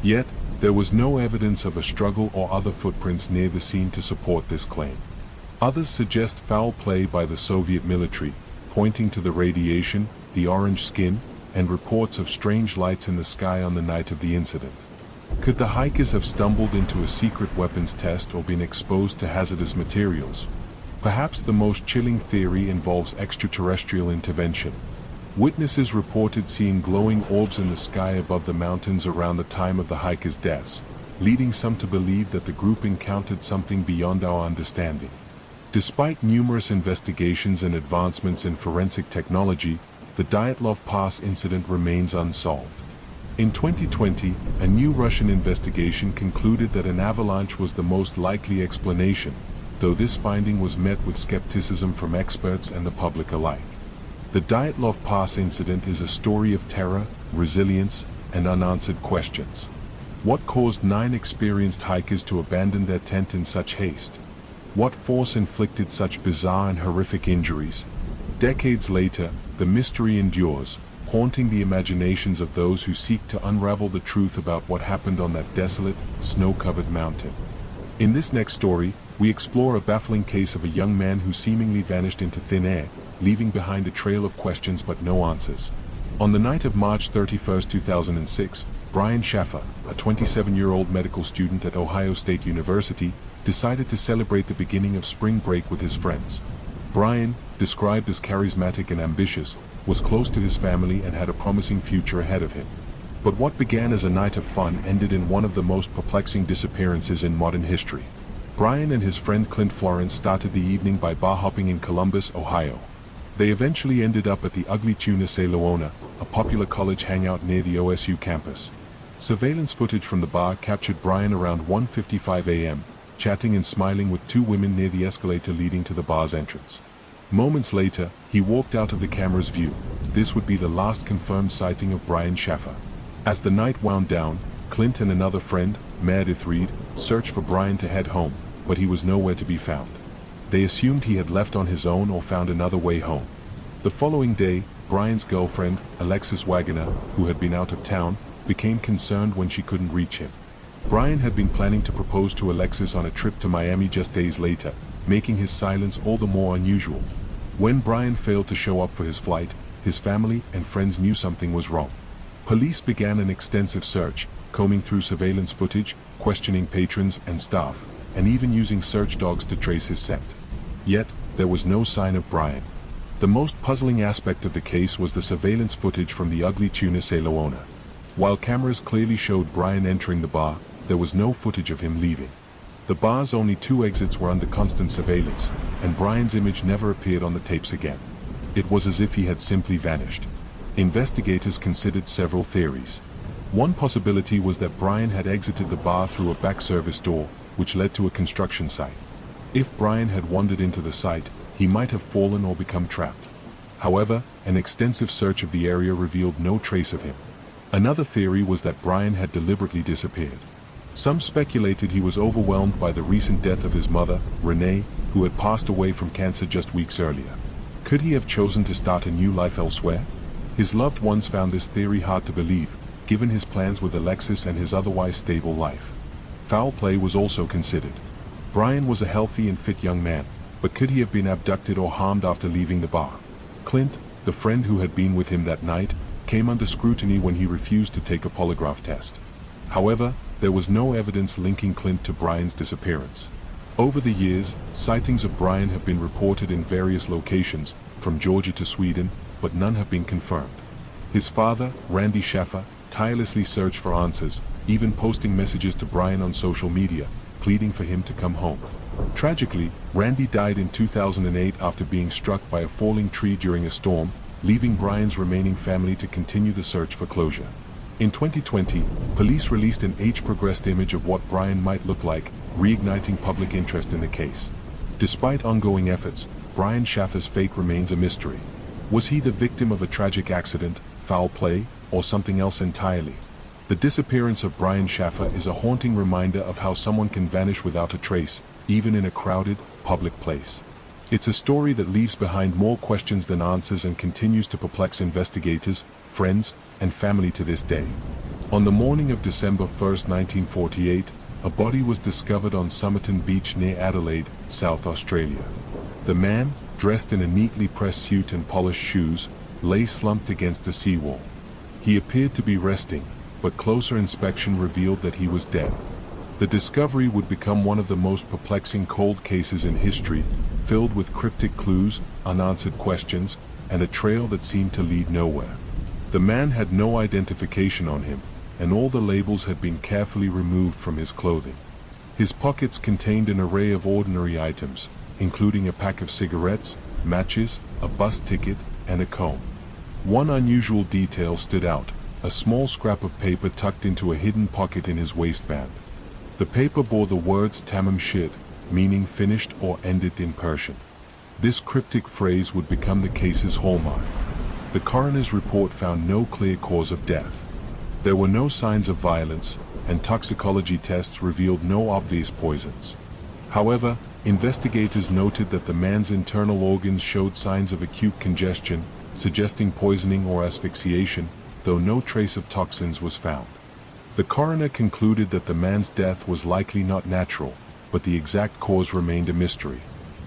Speaker 1: Yet, there was no evidence of a struggle or other footprints near the scene to support this claim. Others suggest foul play by the Soviet military, pointing to the radiation, the orange skin, and reports of strange lights in the sky on the night of the incident. Could the hikers have stumbled into a secret weapons test or been exposed to hazardous materials? Perhaps the most chilling theory involves extraterrestrial intervention. Witnesses reported seeing glowing orbs in the sky above the mountains around the time of the hikers' deaths, leading some to believe that the group encountered something beyond our understanding. Despite numerous investigations and advancements in forensic technology, the Dyatlov Pass incident remains unsolved. In 2020, a new Russian investigation concluded that an avalanche was the most likely explanation, though this finding was met with skepticism from experts and the public alike. The Dyatlov Pass incident is a story of terror, resilience, and unanswered questions. What caused 9 experienced hikers to abandon their tent in such haste? What force inflicted such bizarre and horrific injuries? Decades later, the mystery endures, haunting the imaginations of those who seek to unravel the truth about what happened on that desolate, snow-covered mountain. In this next story, we explore a baffling case of a young man who seemingly vanished into thin air, leaving behind a trail of questions but no answers. On the night of March 31, 2006, Brian Schaffer, a 27-year-old medical student at Ohio State University, decided to celebrate the beginning of spring break with his friends. Brian, described as charismatic and ambitious, was close to his family and had a promising future ahead of him. But what began as a night of fun ended in one of the most perplexing disappearances in modern history. Brian and his friend Clint Florence started the evening by bar hopping in Columbus, Ohio. They eventually ended up at the Ugly Tuna Se Leona, a popular college hangout near the OSU campus. Surveillance footage from the bar captured Brian around 1:55 a.m., chatting and smiling with 2 women near the escalator leading to the bar's entrance. Moments later, he walked out of the camera's view. This would be the last confirmed sighting of Brian Schaffer. As the night wound down, Clint and another friend, Meredith Reed, searched for Brian to head home, but he was nowhere to be found. They assumed he had left on his own or found another way home. The following day, Brian's girlfriend, Alexis Wagoner, who had been out of town, became concerned when she couldn't reach him. Brian had been planning to propose to Alexis on a trip to Miami just days later, making his silence all the more unusual. When Brian failed to show up for his flight, his family and friends knew something was wrong. Police began an extensive search, combing through surveillance footage, questioning patrons and staff, and even using search dogs to trace his scent. Yet, there was no sign of Brian. The most puzzling aspect of the case was the surveillance footage from the Ugly Tuna Se Leona. While cameras clearly showed Brian entering the bar, there was no footage of him leaving. The bar's only 2 exits were under constant surveillance, and Brian's image never appeared on the tapes again. It was as if he had simply vanished. Investigators considered several theories. One possibility was that Brian had exited the bar through a back service door, which led to a construction site. If Brian had wandered into the site, he might have fallen or become trapped. However, an extensive search of the area revealed no trace of him. Another theory was that Brian had deliberately disappeared. Some speculated he was overwhelmed by the recent death of his mother, Renee, who had passed away from cancer just weeks earlier. Could he have chosen to start a new life elsewhere? His loved ones found this theory hard to believe, given his plans with Alexis and his otherwise stable life. Foul play was also considered. Brian was a healthy and fit young man, but could he have been abducted or harmed after leaving the bar? Clint, the friend who had been with him that night, came under scrutiny when he refused to take a polygraph test. However, there was no evidence linking Clint to Brian's disappearance. Over the years, sightings of Brian have been reported in various locations, from Georgia to Sweden, but none have been confirmed. His father, Randy Schaffer, tirelessly searched for answers, even posting messages to Brian on social media, pleading for him to come home. Tragically, Randy died in 2008 after being struck by a falling tree during a storm, leaving Brian's remaining family to continue the search for closure. In 2020, police released an age-progressed image of what Brian might look like, reigniting public interest in the case. Despite ongoing efforts, Brian Schaffer's fate remains a mystery. Was he the victim of a tragic accident, foul play, or something else entirely? The disappearance of Brian Schaffer is a haunting reminder of how someone can vanish without a trace, even in a crowded, public place. It's a story that leaves behind more questions than answers and continues to perplex investigators, friends, and family to this day. On the morning of December 1, 1948, a body was discovered on Somerton Beach near Adelaide, South Australia. The man, dressed in a neatly pressed suit and polished shoes, lay slumped against the seawall. He appeared to be resting, but closer inspection revealed that he was dead. The discovery would become one of the most perplexing cold cases in history, filled with cryptic clues, unanswered questions, and a trail that seemed to lead nowhere. The man had no identification on him, and all the labels had been carefully removed from his clothing. His pockets contained an array of ordinary items, including a pack of cigarettes, matches, a bus ticket, and a comb. One unusual detail stood out: a small scrap of paper tucked into a hidden pocket in his waistband. The paper bore the words Tamam Shid, meaning finished or ended in Persian. This cryptic phrase would become the case's hallmark. The coroner's report found no clear cause of death. There were no signs of violence, and toxicology tests revealed no obvious poisons. However, investigators noted that the man's internal organs showed signs of acute congestion, suggesting poisoning or asphyxiation, though no trace of toxins was found. The coroner concluded that the man's death was likely not natural, but the exact cause remained a mystery.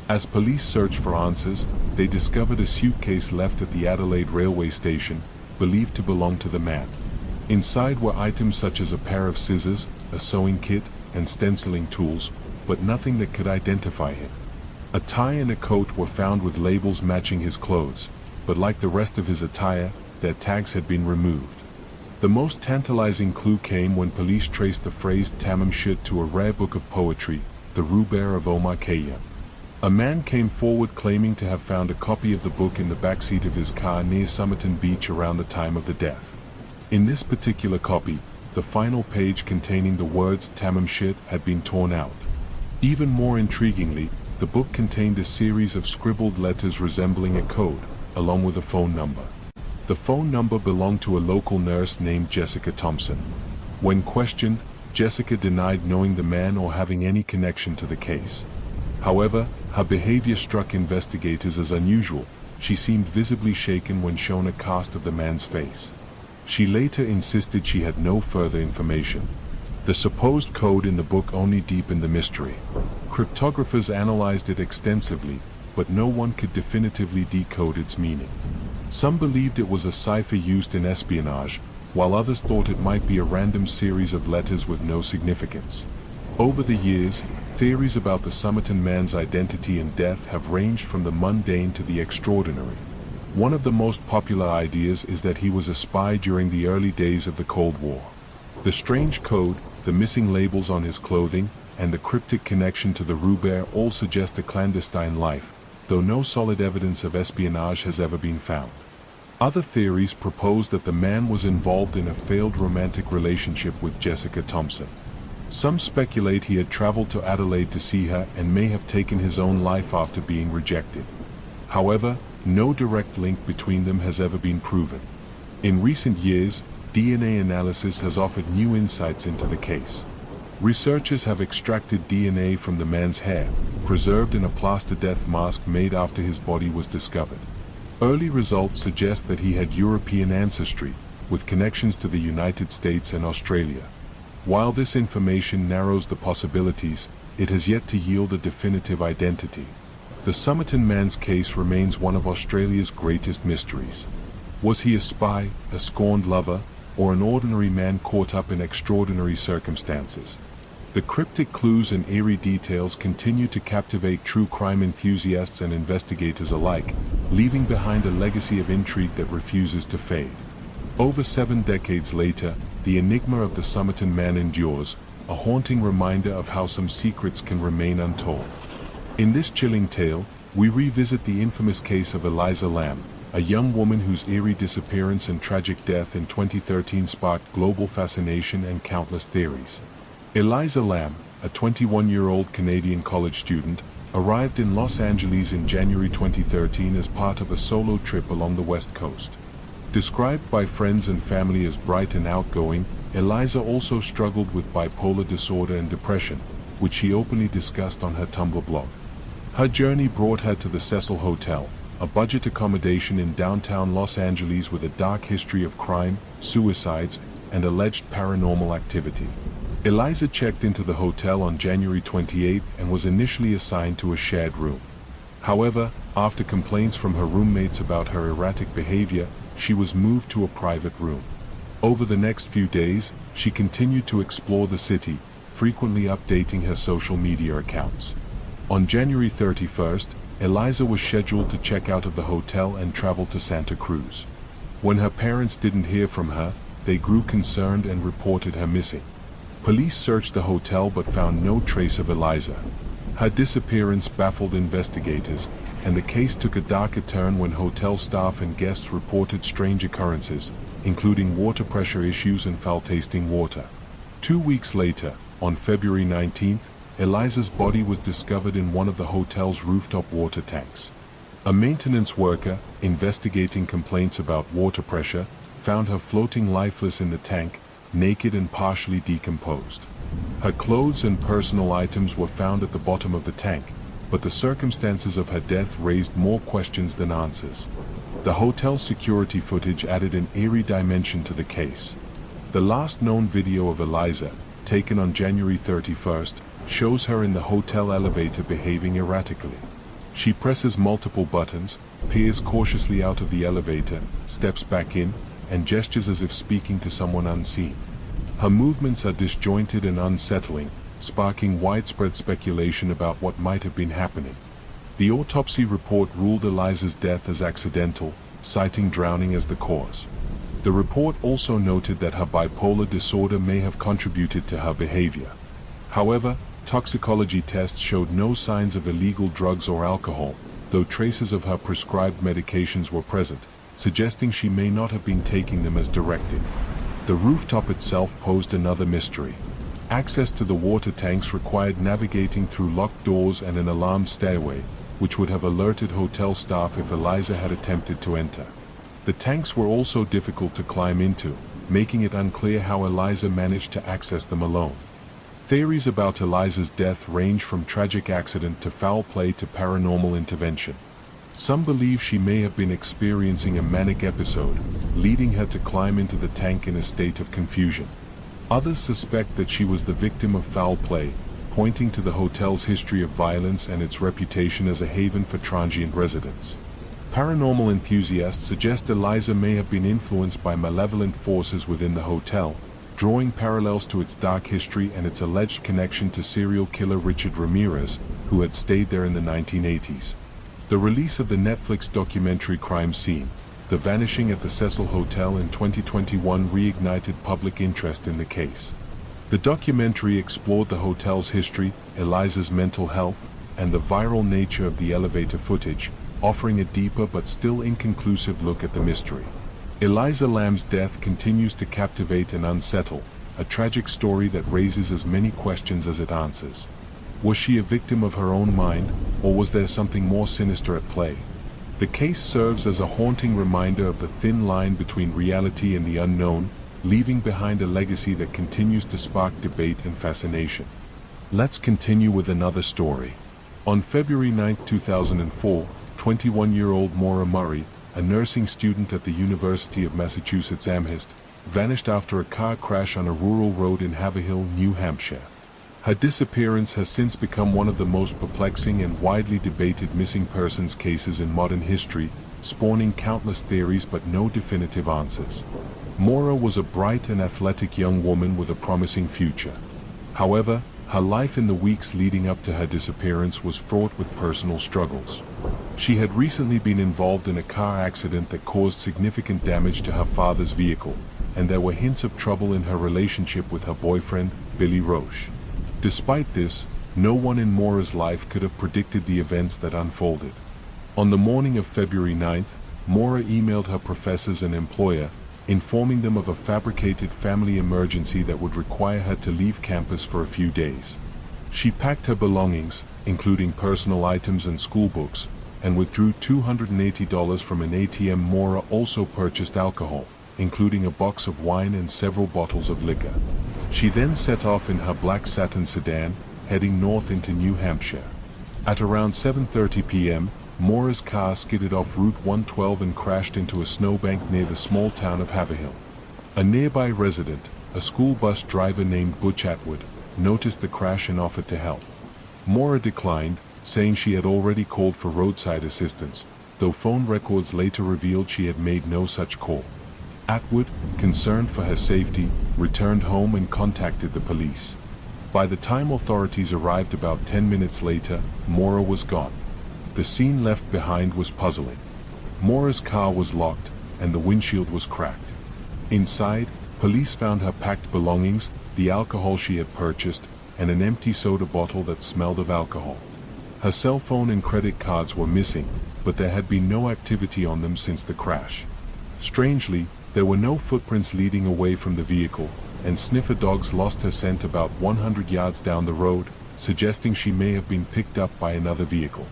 Speaker 1: As police searched for answers, they discovered a suitcase left at the Adelaide railway station, believed to belong to the man. Inside were items such as a pair of scissors, a sewing kit, and stenciling tools, but nothing that could identify him. A tie and a coat were found with labels matching his clothes, but like the rest of his attire, their tags had been removed. The most tantalizing clue came when police traced the phrase Tamam Shid to a rare book of poetry, the Rubaiyat of Omar Khayyam. A man came forward claiming to have found a copy of the book in the backseat of his car near Somerton Beach around the time of the death. In this particular copy, the final page containing the words Tamam Shid had been torn out. Even more intriguingly, the book contained a series of scribbled letters resembling a code, along with a phone number. The phone number belonged to a local nurse named Jessica Thompson. When questioned, Jessica denied knowing the man or having any connection to the case. However, her behavior struck investigators as unusual. She seemed visibly shaken when shown a cast of the man's face. She later insisted she had no further information. The supposed code in the book only deepened the mystery. Cryptographers analyzed it extensively, but no one could definitively decode its meaning. Some believed it was a cipher used in espionage, while others thought it might be a random series of letters with no significance. Over the years, theories about the Somerton man's identity and death have ranged from the mundane to the extraordinary. One of the most popular ideas is that he was a spy during the early days of the Cold War. The strange code, the missing labels on his clothing, and the cryptic connection to the Rubaiyat all suggest a clandestine life, though no solid evidence of espionage has ever been found. Other theories propose that the man was involved in a failed romantic relationship with Jessica Thompson. Some speculate he had traveled to Adelaide to see her and may have taken his own life after being rejected. However, no direct link between them has ever been proven. In recent years, DNA analysis has offered new insights into the case. Researchers have extracted DNA from the man's hair, preserved in a plaster death mask made after his body was discovered. Early results suggest that he had European ancestry, with connections to the United States and Australia. While this information narrows the possibilities, it has yet to yield a definitive identity. The Somerton man's case remains one of Australia's greatest mysteries. Was he a spy, a scorned lover, or an ordinary man caught up in extraordinary circumstances? The cryptic clues and eerie details continue to captivate true crime enthusiasts and investigators alike, leaving behind a legacy of intrigue that refuses to fade. Over 7 decades later, the enigma of the Somerton man endures, a haunting reminder of how some secrets can remain untold. In this chilling tale, we revisit the infamous case of Eliza Lamb, a young woman whose eerie disappearance and tragic death in 2013 sparked global fascination and countless theories. Eliza Lamb, a 21-year-old Canadian college student, arrived in Los Angeles in January 2013 as part of a solo trip along the West Coast. Described by friends and family as bright and outgoing, Eliza also struggled with bipolar disorder and depression, which she openly discussed on her Tumblr blog. Her journey brought her to the Cecil Hotel, a budget accommodation in downtown Los Angeles with a dark history of crime, suicides, and alleged paranormal activity. Eliza checked into the hotel on January 28 and was initially assigned to a shared room. However, after complaints from her roommates about her erratic behavior, she was moved to a private room. Over the next few days, she continued to explore the city, frequently updating her social media accounts. On January 31st, Eliza was scheduled to check out of the hotel and travel to Santa Cruz. When her parents didn't hear from her, they grew concerned and reported her missing. Police searched the hotel but found no trace of Eliza. Her disappearance baffled investigators, and the case took a darker turn when hotel staff and guests reported strange occurrences, including water pressure issues and foul-tasting water. 2 weeks later, on February 19th, Eliza's body was discovered in one of the hotel's rooftop water tanks. A maintenance worker, investigating complaints about water pressure, found her floating lifeless in the tank, naked and partially decomposed. Her clothes and personal items were found at the bottom of the tank, but the circumstances of her death raised more questions than answers. The hotel security footage added an eerie dimension to the case. The last known video of Eliza, taken on January 31st, shows her in the hotel elevator behaving erratically. She presses multiple buttons, peers cautiously out of the elevator, steps back in, and gestures as if speaking to someone unseen. Her movements are disjointed and unsettling, sparking widespread speculation about what might have been happening. The autopsy report ruled Eliza's death as accidental, citing drowning as the cause. The report also noted that her bipolar disorder may have contributed to her behavior. However, toxicology tests showed no signs of illegal drugs or alcohol, though traces of her prescribed medications were present, suggesting she may not have been taking them as directed. The rooftop itself posed another mystery. Access to the water tanks required navigating through locked doors and an alarmed stairway, which would have alerted hotel staff if Eliza had attempted to enter. The tanks were also difficult to climb into, making it unclear how Eliza managed to access them alone. Theories about Eliza's death range from tragic accident to foul play to paranormal intervention. Some believe she may have been experiencing a manic episode, leading her to climb into the tank in a state of confusion. Others suspect that she was the victim of foul play, pointing to the hotel's history of violence and its reputation as a haven for transient residents. Paranormal enthusiasts suggest Eliza may have been influenced by malevolent forces within the hotel, drawing parallels to its dark history and its alleged connection to serial killer Richard Ramirez, who had stayed there in the 1980s. The release of the Netflix documentary Crime Scene, The Vanishing at the Cecil Hotel in 2021 reignited public interest in the case. The documentary explored the hotel's history, Eliza's mental health, and the viral nature of the elevator footage, offering a deeper but still inconclusive look at the mystery. Eliza Lamb's death continues to captivate and unsettle, a tragic story that raises as many questions as it answers. Was she a victim of her own mind, or was there something more sinister at play? The case serves as a haunting reminder of the thin line between reality and the unknown, leaving behind a legacy that continues to spark debate and fascination. Let's continue with another story. On February 9, 2004, 21-year-old Maura Murray, a nursing student at the University of Massachusetts Amherst, vanished after a car crash on a rural road in Haverhill, New Hampshire. Her disappearance has since become one of the most perplexing and widely debated missing persons cases in modern history, spawning countless theories but no definitive answers. Maura was a bright and athletic young woman with a promising future. However, her life in the weeks leading up to her disappearance was fraught with personal struggles. She had recently been involved in a car accident that caused significant damage to her father's vehicle, and there were hints of trouble in her relationship with her boyfriend, Billy Roche. Despite this, no one in Maura's life could have predicted the events that unfolded. On the morning of February 9th, Maura emailed her professors and employer, informing them of a fabricated family emergency that would require her to leave campus for a few days. She packed her belongings, including personal items and school books, and withdrew $280 from an ATM. Maura also purchased alcohol, including a box of wine and several bottles of liquor. She then set off in her black satin sedan, heading north into New Hampshire. At around 7:30 p.m., Maura's car skidded off Route 112 and crashed into a snowbank near the small town of Haverhill. A nearby resident, a school bus driver named Butch Atwood, noticed the crash and offered to help. Maura declined, saying she had already called for roadside assistance, though phone records later revealed she had made no such call. Atwood, concerned for her safety, returned home and contacted the police. By the time authorities arrived about 10 minutes later, Maura was gone. The scene left behind was puzzling. Maura's car was locked, and the windshield was cracked. Inside, police found her packed belongings, the alcohol she had purchased, and an empty soda bottle that smelled of alcohol. Her cell phone and credit cards were missing, but there had been no activity on them since the crash. Strangely, there were no footprints leading away from the vehicle, and sniffer dogs lost her scent about 100 yards down the road, suggesting she may have been picked up by another vehicle.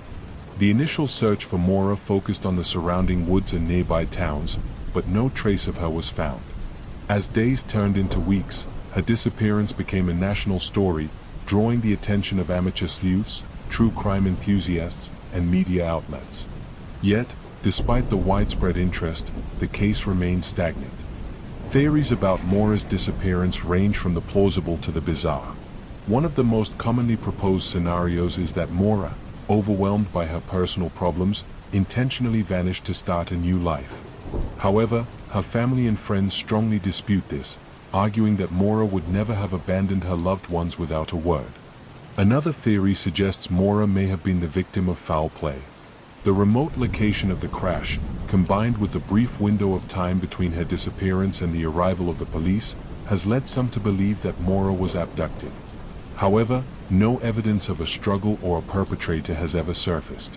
Speaker 1: The initial search for Maura focused on the surrounding woods and nearby towns, but no trace of her was found. As days turned into weeks, her disappearance became a national story, drawing the attention of amateur sleuths, true crime enthusiasts, and media outlets. Yet, despite the widespread interest, the case remained stagnant. Theories about Maura's disappearance range from the plausible to the bizarre. One of the most commonly proposed scenarios is that Maura, overwhelmed by her personal problems, intentionally vanished to start a new life. However, her family and friends strongly dispute this, arguing that Maura would never have abandoned her loved ones without a word. Another theory suggests Maura may have been the victim of foul play. The remote location of the crash, combined with the brief window of time between her disappearance and the arrival of the police, has led some to believe that Maura was abducted. However, no evidence of a struggle or a perpetrator has ever surfaced.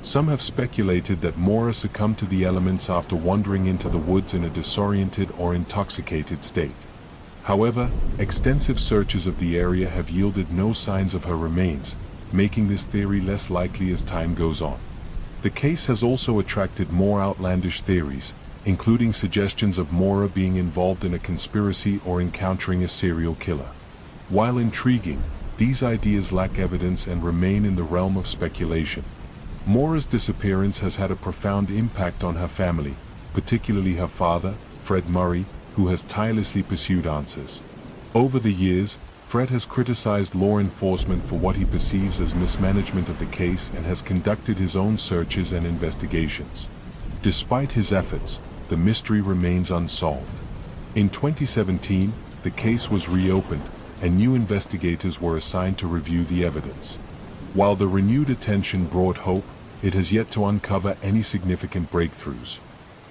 Speaker 1: Some have speculated that Maura succumbed to the elements after wandering into the woods in a disoriented or intoxicated state. However, extensive searches of the area have yielded no signs of her remains, making this theory less likely as time goes on. The case has also attracted more outlandish theories, including suggestions of Maura being involved in a conspiracy or encountering a serial killer. While intriguing, these ideas lack evidence and remain in the realm of speculation. Maura's disappearance has had a profound impact on her family, particularly her father, Fred Murray, who has tirelessly pursued answers. Over the years, Fred has criticized law enforcement for what he perceives as mismanagement of the case and has conducted his own searches and investigations. Despite his efforts, the mystery remains unsolved. In 2017, the case was reopened, and new investigators were assigned to review the evidence. While the renewed attention brought hope, it has yet to uncover any significant breakthroughs.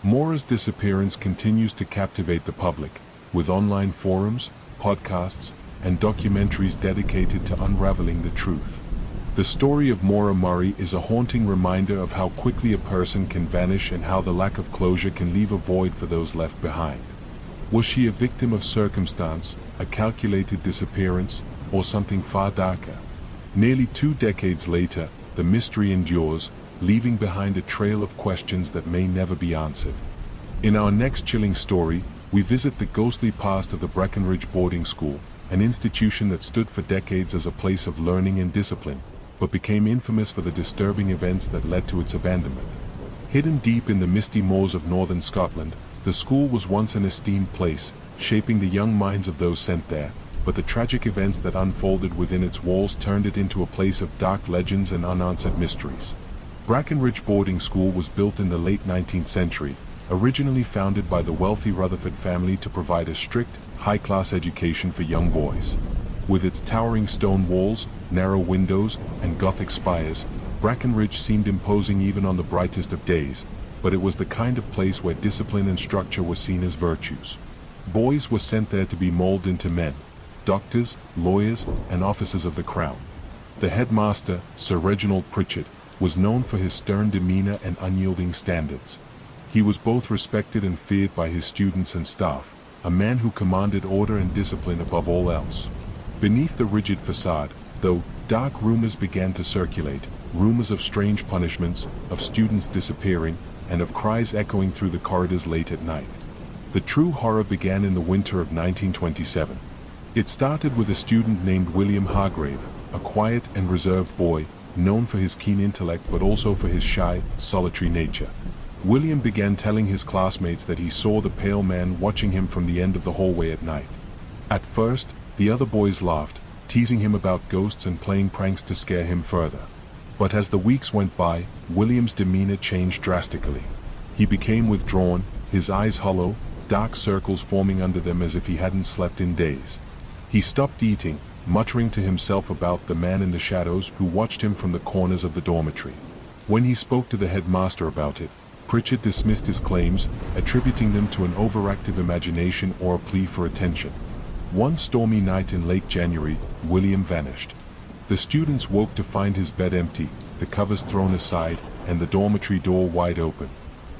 Speaker 1: Maura's disappearance continues to captivate the public, with online forums, podcasts, and documentaries dedicated to unraveling the truth. The story of Maura Murray is a haunting reminder of how quickly a person can vanish and how the lack of closure can leave a void for those left behind. Was she a victim of circumstance, a calculated disappearance, or something far darker? Nearly 2 decades later, the mystery endures, leaving behind a trail of questions that may never be answered. In our next chilling story, we visit the ghostly past of the Breckenridge Boarding School, an institution that stood for decades as a place of learning and discipline, but became infamous for the disturbing events that led to its abandonment. Hidden deep in the misty moors of northern Scotland, the school was once an esteemed place, shaping the young minds of those sent there, but the tragic events that unfolded within its walls turned it into a place of dark legends and unanswered mysteries. Breckenridge Boarding School was built in the late 19th century, originally founded by the wealthy Rutherford family to provide a strict, high-class education for young boys. With its towering stone walls, narrow windows, and Gothic spires, Breckenridge seemed imposing even on the brightest of days, but it was the kind of place where discipline and structure were seen as virtues. Boys were sent there to be molded into men, doctors, lawyers, and officers of the crown. The headmaster, Sir Reginald Pritchard, was known for his stern demeanor and unyielding standards. He was both respected and feared by his students and staff, a man who commanded order and discipline above all else. Beneath the rigid facade, though, dark rumors began to circulate, rumors of strange punishments, of students disappearing, and of cries echoing through the corridors late at night. The true horror began in the winter of 1927. It started with a student named William Hargrave, a quiet and reserved boy, known for his keen intellect but also for his shy, solitary nature. William began telling his classmates that he saw the pale man watching him from the end of the hallway at night. At first, the other boys laughed, teasing him about ghosts and playing pranks to scare him further. But as the weeks went by, William's demeanor changed drastically. He became withdrawn, his eyes hollow, dark circles forming under them as if he hadn't slept in days. He stopped eating, muttering to himself about the man in the shadows who watched him from the corners of the dormitory. When he spoke to the headmaster about it, Pritchard dismissed his claims, attributing them to an overactive imagination or a plea for attention. One stormy night in late January, William vanished. The students woke to find his bed empty, the covers thrown aside, and the dormitory door wide open.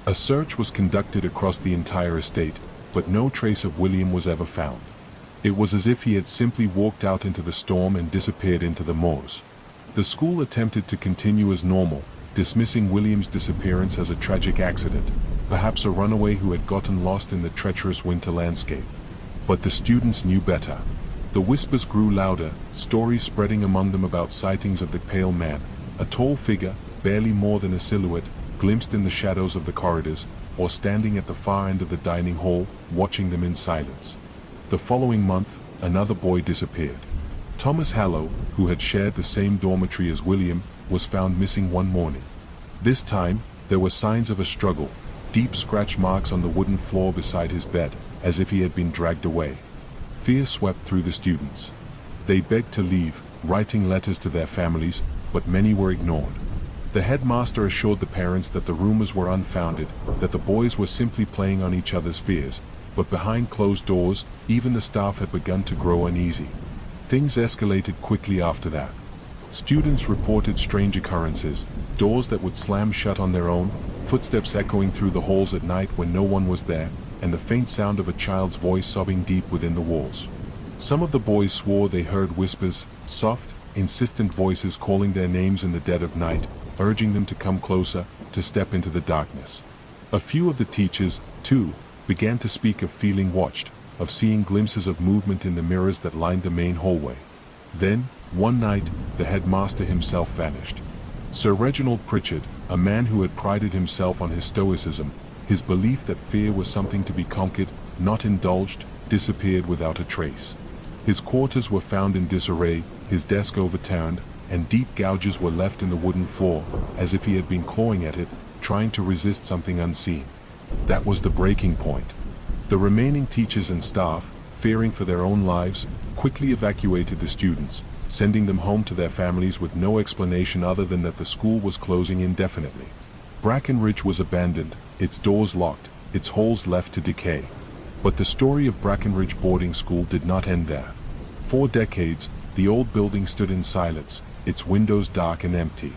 Speaker 1: A search was conducted across the entire estate, but no trace of William was ever found. It was as if he had simply walked out into the storm and disappeared into the moors. The school attempted to continue as normal, dismissing William's disappearance as a tragic accident, perhaps a runaway who had gotten lost in the treacherous winter landscape. But the students knew better. The whispers grew louder, stories spreading among them about sightings of the pale man, a tall figure, barely more than a silhouette, glimpsed in the shadows of the corridors, or standing at the far end of the dining hall, watching them in silence. The following month, another boy disappeared. Thomas Hallow, who had shared the same dormitory as William, was found missing one morning. This time, there were signs of a struggle, deep scratch marks on the wooden floor beside his bed, as if he had been dragged away. Fear swept through the students. They begged to leave, writing letters to their families, but many were ignored. The headmaster assured the parents that the rumors were unfounded, that the boys were simply playing on each other's fears, but behind closed doors, even the staff had begun to grow uneasy. Things escalated quickly after that. Students reported strange occurrences, doors that would slam shut on their own, footsteps echoing through the halls at night when no one was there, and the faint sound of a child's voice sobbing deep within the walls. Some of the boys swore they heard whispers, soft, insistent voices calling their names in the dead of night, urging them to come closer, to step into the darkness. A few of the teachers, too, began to speak of feeling watched, of seeing glimpses of movement in the mirrors that lined the main hallway. Then, one night, the headmaster himself vanished. Sir Reginald Pritchard, a man who had prided himself on his stoicism, his belief that fear was something to be conquered, not indulged, disappeared without a trace. His quarters were found in disarray, his desk overturned, and deep gouges were left in the wooden floor, as if he had been clawing at it, trying to resist something unseen. That was the breaking point. The remaining teachers and staff, fearing for their own lives, quickly evacuated the students, sending them home to their families with no explanation other than that the school was closing indefinitely. Brackenridge was abandoned, its doors locked, its halls left to decay. But the story of Brackenridge boarding school did not end there. For decades, the old building stood in silence, its windows dark and empty.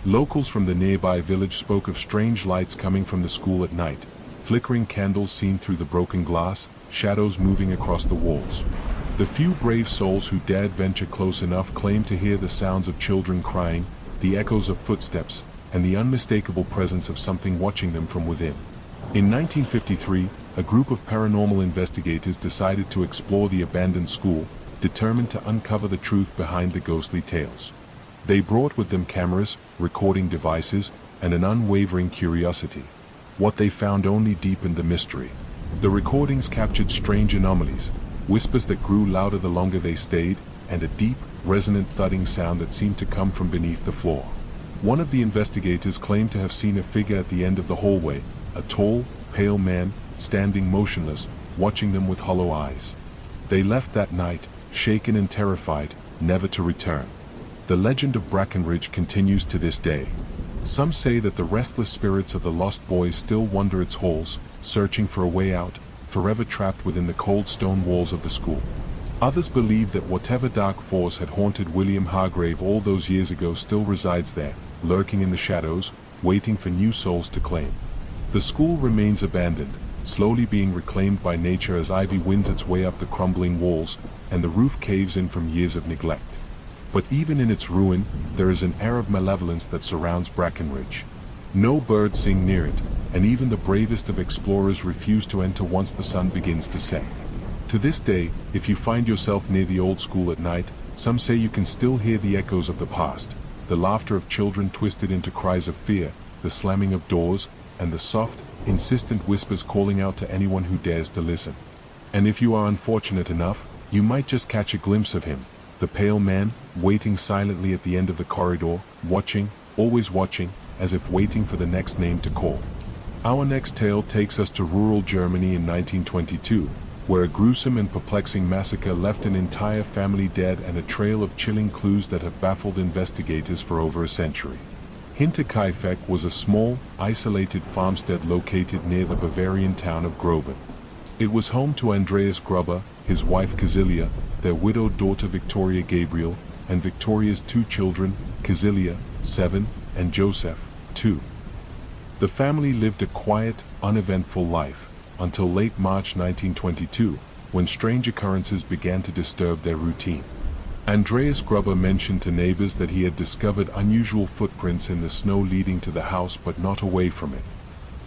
Speaker 1: Locals from the nearby village spoke of strange lights coming from the school at night, flickering candles seen through the broken glass, shadows moving across the walls. The few brave souls who dared venture close enough claimed to hear the sounds of children crying, the echoes of footsteps, and the unmistakable presence of something watching them from within. In 1953, a group of paranormal investigators decided to explore the abandoned school, determined to uncover the truth behind the ghostly tales. They brought with them cameras, recording devices, and an unwavering curiosity. What they found only deepened the mystery. The recordings captured strange anomalies, whispers that grew louder the longer they stayed, and a deep, resonant thudding sound that seemed to come from beneath the floor. One of the investigators claimed to have seen a figure at the end of the hallway, a tall, pale man, standing motionless, watching them with hollow eyes. They left that night, shaken and terrified, never to return. The legend of Brackenridge continues to this day. Some say that the restless spirits of the lost boys still wander its halls, searching for a way out, forever trapped within the cold stone walls of the school. Others believe that whatever dark force had haunted William Hargrave all those years ago still resides there, lurking in the shadows, waiting for new souls to claim. The school remains abandoned, slowly being reclaimed by nature as ivy wins its way up the crumbling walls, and the roof caves in from years of neglect. But even in its ruin, there is an air of malevolence that surrounds Brackenridge. No birds sing near it, and even the bravest of explorers refuse to enter once the sun begins to set. To this day, if you find yourself near the old school at night, some say you can still hear the echoes of the past, the laughter of children twisted into cries of fear, the slamming of doors, and the soft, insistent whispers calling out to anyone who dares to listen. And if you are unfortunate enough, you might just catch a glimpse of him, the pale man, waiting silently at the end of the corridor, watching, always watching, as if waiting for the next name to call. Our next tale takes us to rural Germany in 1922, where a gruesome and perplexing massacre left an entire family dead and a trail of chilling clues that have baffled investigators for over a century. Hinterkaifeck was a small, isolated farmstead located near the Bavarian town of Groben. It was home to Andreas Gruber, his wife Casilia, their widowed daughter Victoria Gabriel, and Victoria's two children, Casilia, 7, and Joseph, 2. The family lived a quiet, uneventful life, until late March 1922, when strange occurrences began to disturb their routine. Andreas Gruber mentioned to neighbors that he had discovered unusual footprints in the snow leading to the house but not away from it.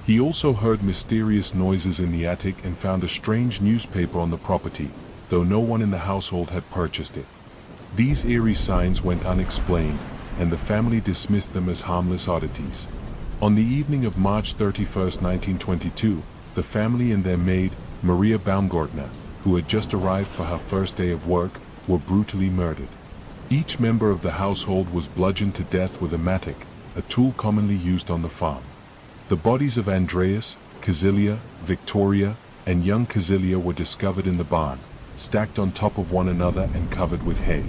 Speaker 1: He also heard mysterious noises in the attic and found a strange newspaper on the property, though no one in the household had purchased it. These eerie signs went unexplained, and the family dismissed them as harmless oddities. On the evening of March 31, 1922, the family and their maid, Maria Baumgartner, who had just arrived for her first day of work, were brutally murdered. Each member of the household was bludgeoned to death with a mattock, a tool commonly used on the farm. The bodies of Andreas, Casilia, Victoria, and young Casilia were discovered in the barn, stacked on top of one another and covered with hay.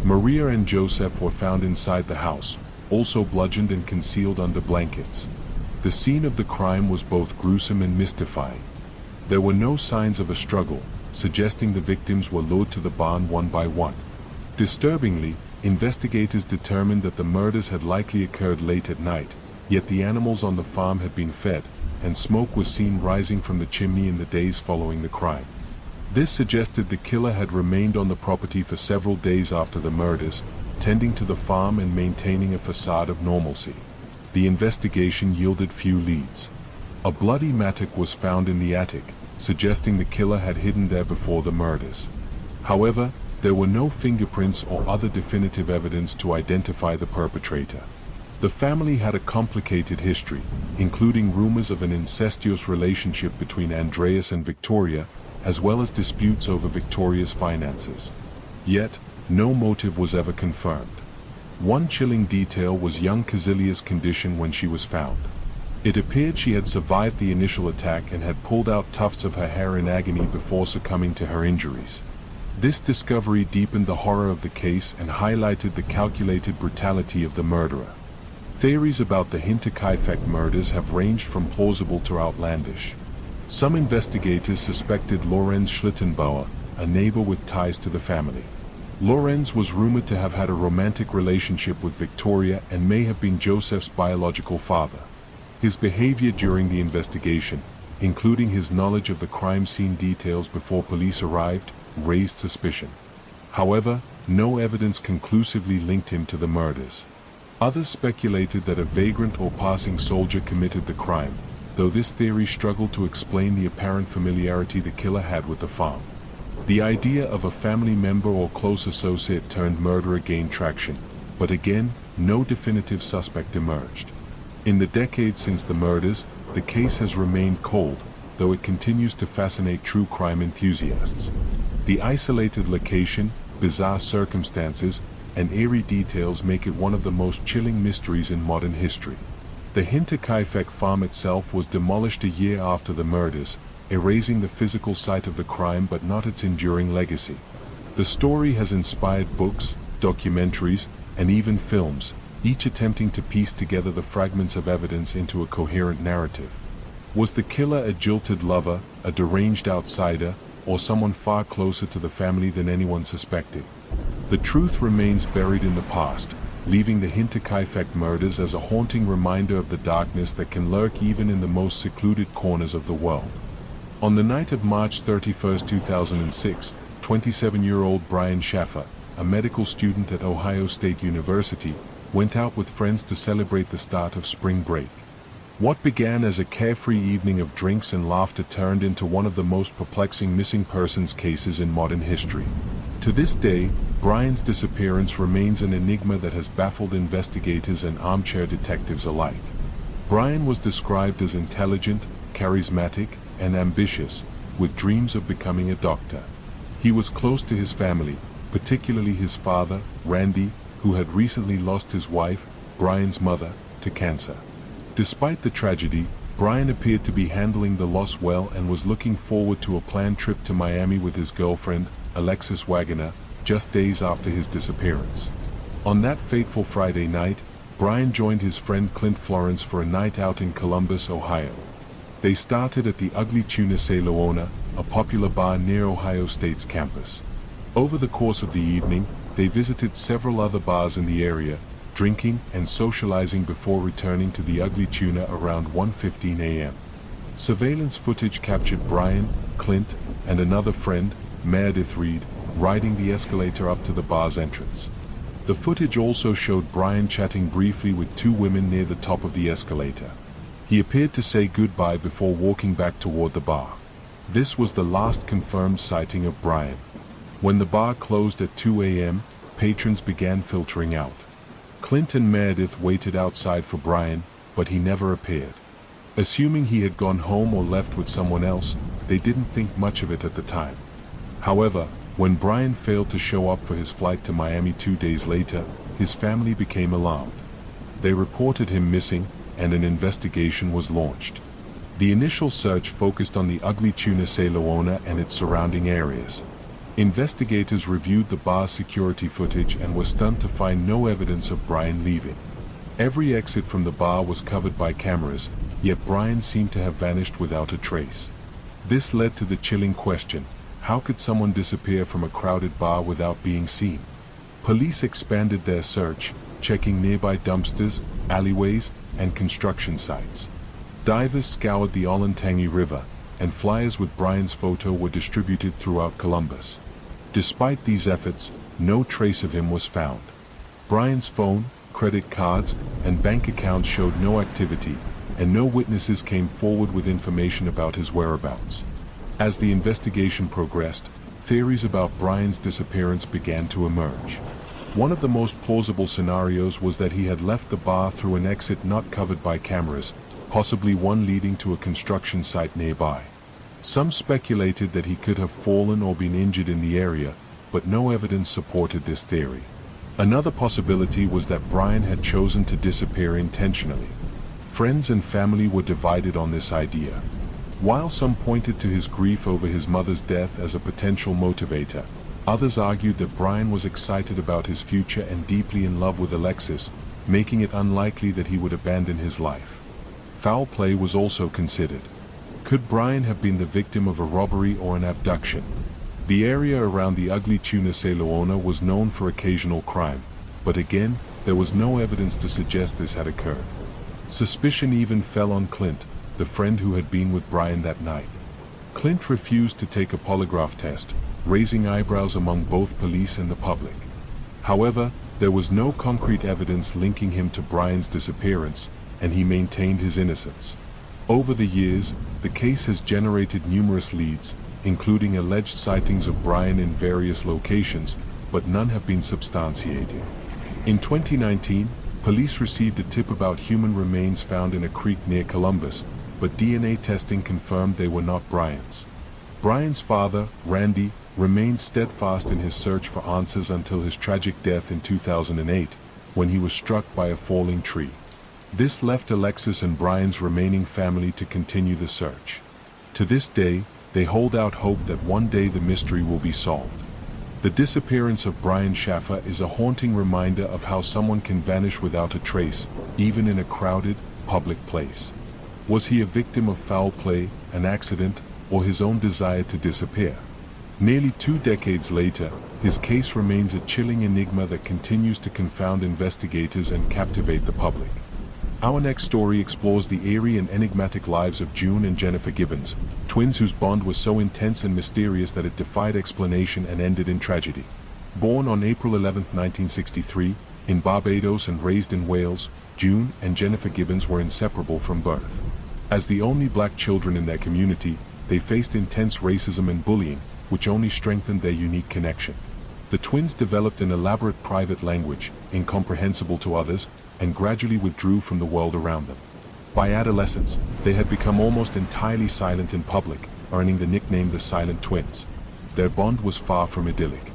Speaker 1: Maria and Joseph were found inside the house, also bludgeoned and concealed under blankets. The scene of the crime was both gruesome and mystifying. There were no signs of a struggle, suggesting the victims were lured to the barn one by one. Disturbingly, investigators determined that the murders had likely occurred late at night, yet the animals on the farm had been fed, and smoke was seen rising from the chimney in the days following the crime. This suggested the killer had remained on the property for several days after the murders, tending to the farm and maintaining a facade of normalcy. The investigation yielded few leads. A bloody mattock was found in the attic, suggesting the killer had hidden there before the murders. However, there were no fingerprints or other definitive evidence to identify the perpetrator. The family had a complicated history, including rumors of an incestuous relationship between Andreas and Victoria, as well as disputes over Victoria's finances. Yet, no motive was ever confirmed. One chilling detail was young Casilia's condition when she was found. It appeared she had survived the initial attack and had pulled out tufts of her hair in agony before succumbing to her injuries. This discovery deepened the horror of the case and highlighted the calculated brutality of the murderer. Theories about the Hinterkaifeck murders have ranged from plausible to outlandish. Some investigators suspected Lorenz Schlittenbauer, a neighbor with ties to the family. Lorenz was rumored to have had a romantic relationship with Victoria and may have been Joseph's biological father. His behavior during the investigation, including his knowledge of the crime scene details before police arrived, raised suspicion. However, no evidence conclusively linked him to the murders. Others speculated that a vagrant or passing soldier committed the crime, though this theory struggled to explain the apparent familiarity the killer had with the farm. The idea of a family member or close associate turned murderer gained traction, but again, no definitive suspect emerged. In the decades since the murders, the case has remained cold, though it continues to fascinate true crime enthusiasts. The isolated location, bizarre circumstances, and eerie details make it one of the most chilling mysteries in modern history. The Hinterkaifeck farm itself was demolished a year after the murders, erasing the physical site of the crime but not its enduring legacy. The story has inspired books, documentaries, and even films, each attempting to piece together the fragments of evidence into a coherent narrative. Was the killer a jilted lover, a deranged outsider, or someone far closer to the family than anyone suspected? The truth remains buried in the past, leaving the Hinterkaifeck murders as a haunting reminder of the darkness that can lurk even in the most secluded corners of the world. On the night of March 31, 2006, 27-year-old Brian Schaffer, a medical student at Ohio State University, went out with friends to celebrate the start of spring break. What began as a carefree evening of drinks and laughter turned into one of the most perplexing missing persons cases in modern history. To this day, Brian's disappearance remains an enigma that has baffled investigators and armchair detectives alike. Brian was described as intelligent, charismatic, and ambitious, with dreams of becoming a doctor. He was close to his family, particularly his father, Randy, who had recently lost his wife, Brian's mother, to cancer. Despite the tragedy, Brian appeared to be handling the loss well and was looking forward to a planned trip to Miami with his girlfriend, Alexis Wagner, just days after his disappearance. On that fateful Friday night, Brian joined his friend Clint Florence for a night out in Columbus, Ohio. They started at the Ugly Tuna Se Leona, a popular bar near Ohio State's campus. Over the course of the evening, they visited several other bars in the area, drinking and socializing before returning to the Ugly Tuna around 1:15 a.m. Surveillance footage captured Brian, Clint, and another friend, Meredith Reed, riding the escalator up to the bar's entrance. The footage also showed Brian chatting briefly with two women near the top of the escalator. He appeared to say goodbye before walking back toward the bar. This was the last confirmed sighting of Brian. When the bar closed at 2 a.m., patrons began filtering out. Clint and Meredith waited outside for Brian, but he never appeared. Assuming he had gone home or left with someone else, they didn't think much of it at the time. However, when Brian failed to show up for his flight to Miami 2 days later, his family became alarmed. They reported him missing, and an investigation was launched. The initial search focused on the Ugly Tuna Se Leona and its surrounding areas. Investigators reviewed the bar's security footage and were stunned to find no evidence of Brian leaving. Every exit from the bar was covered by cameras, yet Brian seemed to have vanished without a trace. This led to the chilling question: how could someone disappear from a crowded bar without being seen? Police expanded their search, checking nearby dumpsters, alleyways, and construction sites. Divers scoured the Olentangy River, and flyers with Brian's photo were distributed throughout Columbus. Despite these efforts, no trace of him was found. Brian's phone, credit cards, and bank accounts showed no activity, and no witnesses came forward with information about his whereabouts. As the investigation progressed, theories about Brian's disappearance began to emerge. One of the most plausible scenarios was that he had left the bar through an exit not covered by cameras, possibly one leading to a construction site nearby. Some speculated that he could have fallen or been injured in the area, but no evidence supported this theory. Another possibility was that Brian had chosen to disappear intentionally. Friends and family were divided on this idea. While some pointed to his grief over his mother's death as a potential motivator, others argued that Brian was excited about his future and deeply in love with Alexis, making it unlikely that he would abandon his life. Foul play was also considered. Could Brian have been the victim of a robbery or an abduction? The area around the Ugly Tuna Se Leona was known for occasional crime, but again, there was no evidence to suggest this had occurred. Suspicion even fell on Clint, the friend who had been with Brian that night. Clint refused to take a polygraph test, raising eyebrows among both police and the public. However, there was no concrete evidence linking him to Brian's disappearance, and he maintained his innocence. Over the years, the case has generated numerous leads, including alleged sightings of Brian in various locations, but none have been substantiated. In 2019, police received a tip about human remains found in a creek near Columbus, but DNA testing confirmed they were not Brian's. Brian's father, Randy, remained steadfast in his search for answers until his tragic death in 2008, when he was struck by a falling tree. This left Alexis and Brian's remaining family to continue the search. To this day, they hold out hope that one day the mystery will be solved. The disappearance of Brian Schaffer is a haunting reminder of how someone can vanish without a trace, even in a crowded, public place. Was he a victim of foul play, an accident, or his own desire to disappear? Nearly 2 decades later, his case remains a chilling enigma that continues to confound investigators and captivate the public. Our next story explores the eerie and enigmatic lives of June and Jennifer Gibbons, twins whose bond was so intense and mysterious that it defied explanation and ended in tragedy. Born on April 11, 1963, In Barbados and raised in Wales, June and Jennifer Gibbons were inseparable from birth. As the only black children in their community, they faced intense racism and bullying, which only strengthened their unique connection. The twins developed an elaborate private language, incomprehensible to others, and gradually withdrew from the world around them. By adolescence, they had become almost entirely silent in public, earning the nickname the Silent Twins. Their bond was far from idyllic.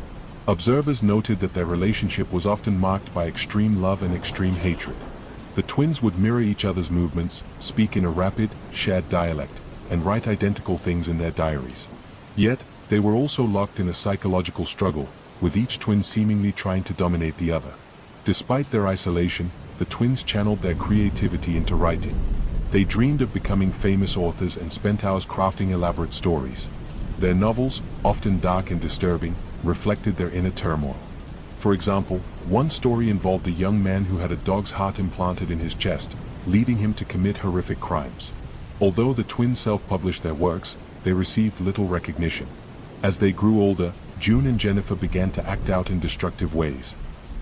Speaker 1: Observers noted that their relationship was often marked by extreme love and extreme hatred. The twins would mirror each other's movements, speak in a rapid, shared dialect, and write identical things in their diaries. Yet, they were also locked in a psychological struggle, with each twin seemingly trying to dominate the other. Despite their isolation, the twins channeled their creativity into writing. They dreamed of becoming famous authors and spent hours crafting elaborate stories. Their novels, often dark and disturbing, reflected their inner turmoil. For example, one story involved a young man who had a dog's heart implanted in his chest, leading him to commit horrific crimes. Although the twins self-published their works, they received little recognition. As they grew older, June and Jennifer began to act out in destructive ways.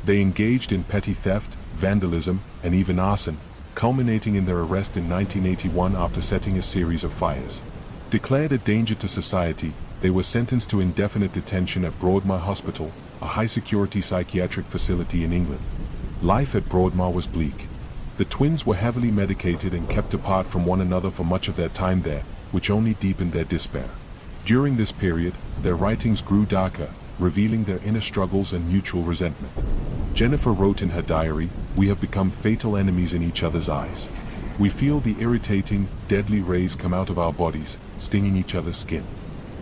Speaker 1: They engaged in petty theft, vandalism, and even arson, culminating in their arrest in 1981 after setting a series of fires. Declared a danger to society, they were sentenced to indefinite detention at Broadmoor Hospital, a high-security psychiatric facility in England. Life at Broadmoor was bleak. The twins were heavily medicated and kept apart from one another for much of their time there, which only deepened their despair. During this period, their writings grew darker, revealing their inner struggles and mutual resentment. Jennifer wrote in her diary, "We have become fatal enemies in each other's eyes. We feel the irritating, deadly rays come out of our bodies, stinging each other's skin.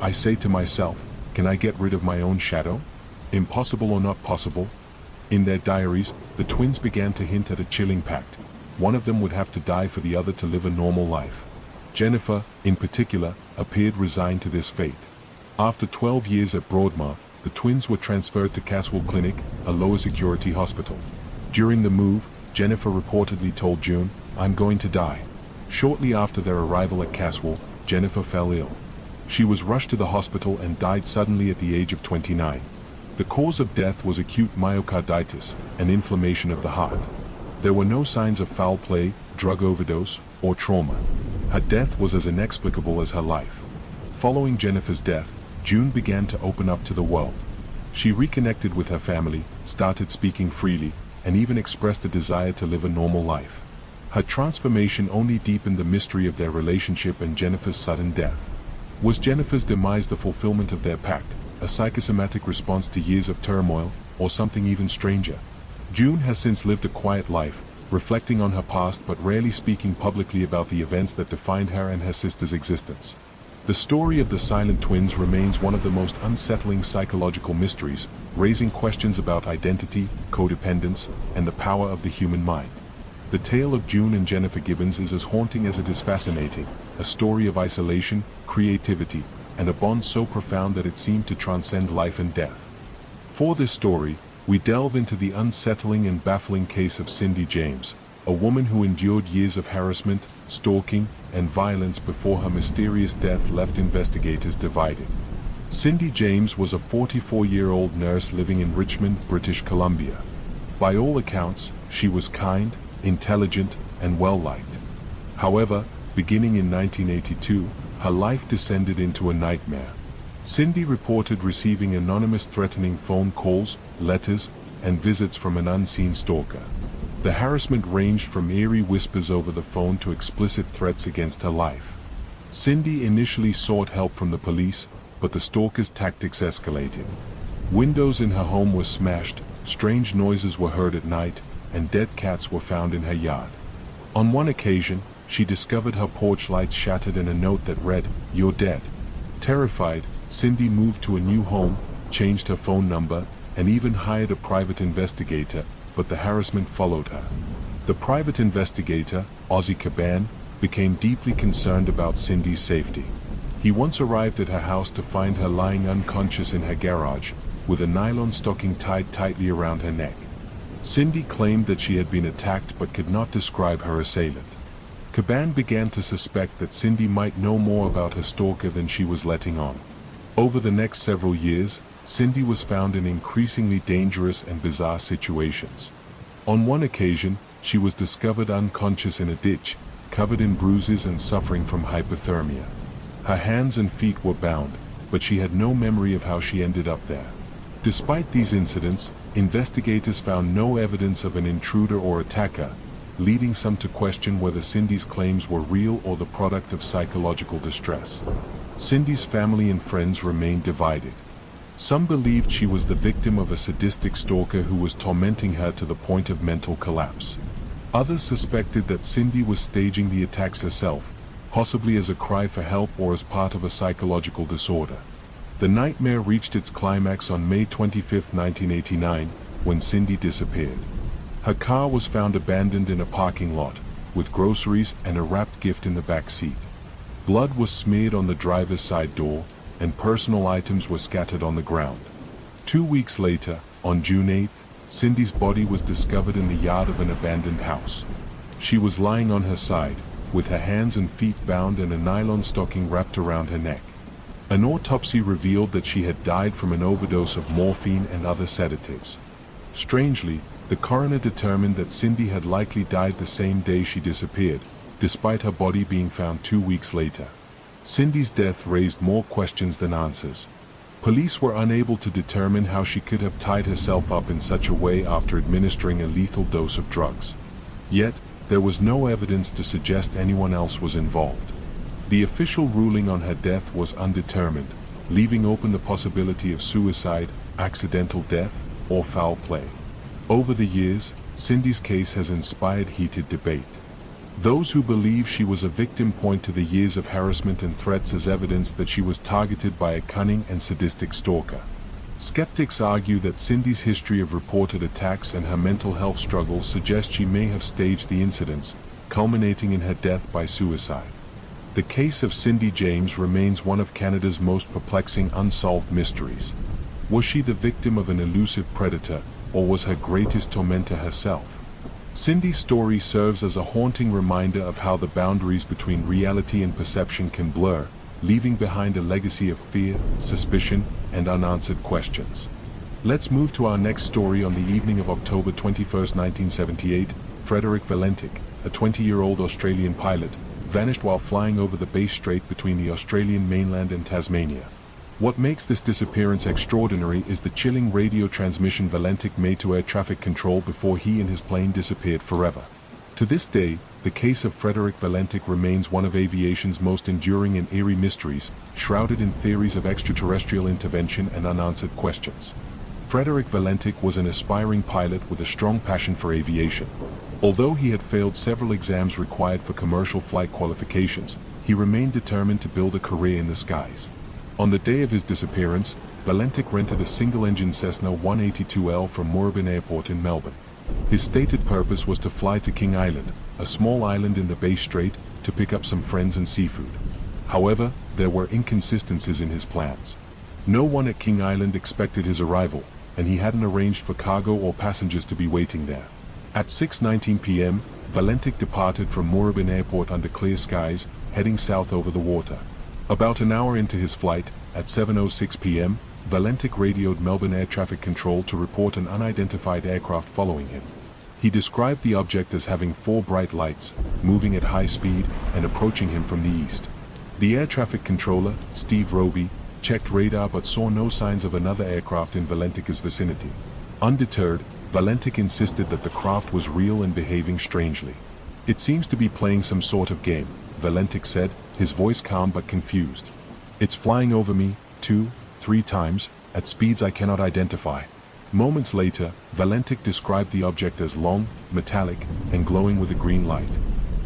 Speaker 1: I say to myself, can I get rid of my own shadow? Impossible or not possible?" In their diaries, the twins began to hint at a chilling pact. One of them would have to die for the other to live a normal life. Jennifer, in particular, appeared resigned to this fate. After 12 years at Broadmoor, the twins were transferred to Caswell Clinic, a lower security hospital. During the move, Jennifer reportedly told June, "I'm going to die." Shortly after their arrival at Caswell, Jennifer fell ill. She was rushed to the hospital and died suddenly at the age of 29. The cause of death was acute myocarditis, an inflammation of the heart. There were no signs of foul play, drug overdose, or trauma. Her death was as inexplicable as her life. Following Jennifer's death, June began to open up to the world. She reconnected with her family, started speaking freely, and even expressed a desire to live a normal life. Her transformation only deepened the mystery of their relationship and Jennifer's sudden death. Was Jennifer's demise the fulfillment of their pact, a psychosomatic response to years of turmoil, or something even stranger? June has since lived a quiet life, reflecting on her past but rarely speaking publicly about the events that defined her and her sister's existence. The story of the Silent Twins remains one of the most unsettling psychological mysteries, raising questions about identity, codependence, and the power of the human mind. The tale of June and Jennifer Gibbons is as haunting as it is fascinating, a story of isolation, creativity, and a bond so profound that it seemed to transcend life and death. For this story, we delve into the unsettling and baffling case of Cindy James, a woman who endured years of harassment, stalking, and violence before her mysterious death left investigators divided. Cindy James was a 44-year-old nurse living in Richmond, British Columbia. By all accounts, she was kind, intelligent, and well-liked. However, beginning in 1982, her life descended into a nightmare. Cindy reported receiving anonymous threatening phone calls, letters, and visits from an unseen stalker. The harassment ranged from eerie whispers over the phone to explicit threats against her life. Cindy initially sought help from the police, but the stalker's tactics escalated. Windows in her home were smashed, strange noises were heard at night, and dead cats were found in her yard. On one occasion, she discovered her porch lights shattered and a note that read, "You're dead." Terrified, Cindy moved to a new home, changed her phone number, and even hired a private investigator, but the harassment followed her. The private investigator, Ozzy Caban, became deeply concerned about Cindy's safety. He once arrived at her house to find her lying unconscious in her garage, with a nylon stocking tied tightly around her neck. Cindy claimed that she had been attacked but could not describe her assailant. Caban began to suspect that Cindy might know more about her stalker than she was letting on. Over the next several years, Cindy was found in increasingly dangerous and bizarre situations. On one occasion, she was discovered unconscious in a ditch, covered in bruises and suffering from hypothermia. Her hands and feet were bound, but she had no memory of how she ended up there. Despite these incidents, investigators found no evidence of an intruder or attacker, leading some to question whether Cindy's claims were real or the product of psychological distress. Cindy's family and friends remained divided. Some believed she was the victim of a sadistic stalker who was tormenting her to the point of mental collapse. Others suspected that Cindy was staging the attacks herself, possibly as a cry for help or as part of a psychological disorder. The nightmare reached its climax on May 25, 1989, when Cindy disappeared. Her car was found abandoned in a parking lot, with groceries and a wrapped gift in the back seat. Blood was smeared on the driver's side door, and personal items were scattered on the ground. 2 weeks later, on June 8, Cindy's body was discovered in the yard of an abandoned house. She was lying on her side, with her hands and feet bound and a nylon stocking wrapped around her neck. An autopsy revealed that she had died from an overdose of morphine and other sedatives. Strangely, the coroner determined that Cindy had likely died the same day she disappeared, despite her body being found 2 weeks later. Cindy's death raised more questions than answers. Police were unable to determine how she could have tied herself up in such a way after administering a lethal dose of drugs. Yet, there was no evidence to suggest anyone else was involved. The official ruling on her death was undetermined, leaving open the possibility of suicide, accidental death, or foul play. Over the years, Cindy's case has inspired heated debate. Those who believe she was a victim point to the years of harassment and threats as evidence that she was targeted by a cunning and sadistic stalker. Skeptics argue that Cindy's history of reported attacks and her mental health struggles suggest she may have staged the incidents, culminating in her death by suicide. The case of Cindy James remains one of Canada's most perplexing unsolved mysteries. Was she the victim of an elusive predator, or was her greatest tormentor herself? Cindy's story serves as a haunting reminder of how the boundaries between reality and perception can blur, leaving behind a legacy of fear, suspicion, and unanswered questions. Let's move to our next story. On the evening of October 21, 1978, Frederick Valentic, a 20-year-old Australian pilot, vanished while flying over the Bass Strait between the Australian mainland and Tasmania. What makes this disappearance extraordinary is the chilling radio transmission Valentic made to air traffic control before he and his plane disappeared forever. To this day, the case of Frederick Valentic remains one of aviation's most enduring and eerie mysteries, shrouded in theories of extraterrestrial intervention and unanswered questions. Frederick Valentic was an aspiring pilot with a strong passion for aviation. Although he had failed several exams required for commercial flight qualifications, he remained determined to build a career in the skies. On the day of his disappearance, Valentic rented a single-engine Cessna 182L from Moorabbin Airport in Melbourne. His stated purpose was to fly to King Island, a small island in the Bass Strait, to pick up some friends and seafood. However, there were inconsistencies in his plans. No one at King Island expected his arrival, and he hadn't arranged for cargo or passengers to be waiting there. At 6:19 p.m., Valentic departed from Moorabbin Airport under clear skies, heading south over the water. About an hour into his flight, at 7:06 p.m., Valentic radioed Melbourne Air Traffic Control to report an unidentified aircraft following him. He described the object as having 4 bright lights, moving at high speed, and approaching him from the east. The air traffic controller, Steve Roby, checked radar but saw no signs of another aircraft in Valentic's vicinity. Undeterred, Valentic insisted that the craft was real and behaving strangely. "It seems to be playing some sort of game," Valentic said, his voice calm but confused. "It's flying over me, 2-3 times, at speeds I cannot identify." Moments later, Valentic described the object as long, metallic, and glowing with a green light.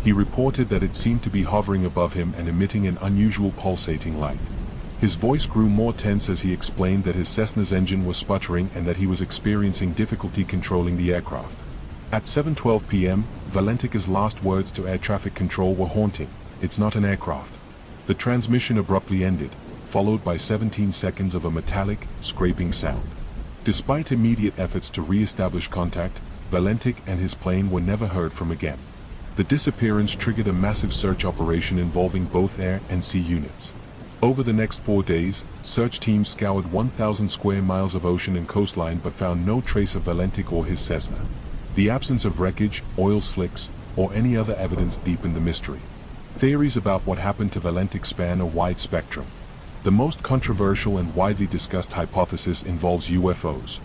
Speaker 1: He reported that it seemed to be hovering above him and emitting an unusual pulsating light. His voice grew more tense as he explained that his Cessna's engine was sputtering and that he was experiencing difficulty controlling the aircraft. At 7:12 p.m., Valentic's last words to air traffic control were haunting: "It's not an aircraft." The transmission abruptly ended, followed by 17 seconds of a metallic, scraping sound. Despite immediate efforts to re-establish contact, Valentic and his plane were never heard from again. The disappearance triggered a massive search operation involving both air and sea units. Over the next 4 days, search teams scoured 1,000 square miles of ocean and coastline but found no trace of Valentic or his Cessna. The absence of wreckage, oil slicks, or any other evidence deepened the mystery. Theories about what happened to Valentic span a wide spectrum. The most controversial and widely discussed hypothesis involves UFOs.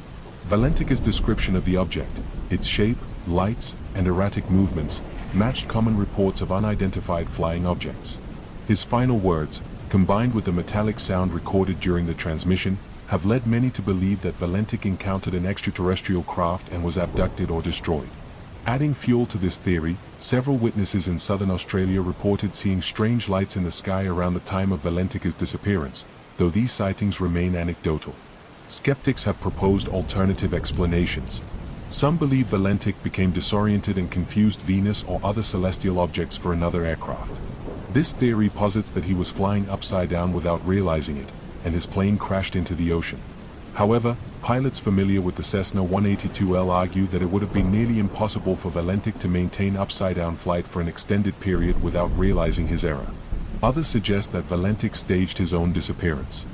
Speaker 1: Valentic's description of the object, its shape, lights, and erratic movements, matched common reports of unidentified flying objects. His final words, combined with the metallic sound recorded during the transmission, have led many to believe that Valentic encountered an extraterrestrial craft and was abducted or destroyed. Adding fuel to this theory, several witnesses in southern Australia reported seeing strange lights in the sky around the time of Valentic's disappearance, though these sightings remain anecdotal. Skeptics have proposed alternative explanations. Some believe Valentic became disoriented and confused Venus or other celestial objects for another aircraft. This theory posits that he was flying upside down without realizing it, and his plane crashed into the ocean. However, pilots familiar with the Cessna 182L argue that it would have been nearly impossible for Valentic to maintain upside-down flight for an extended period without realizing his error. Others suggest that Valentic staged his own disappearance.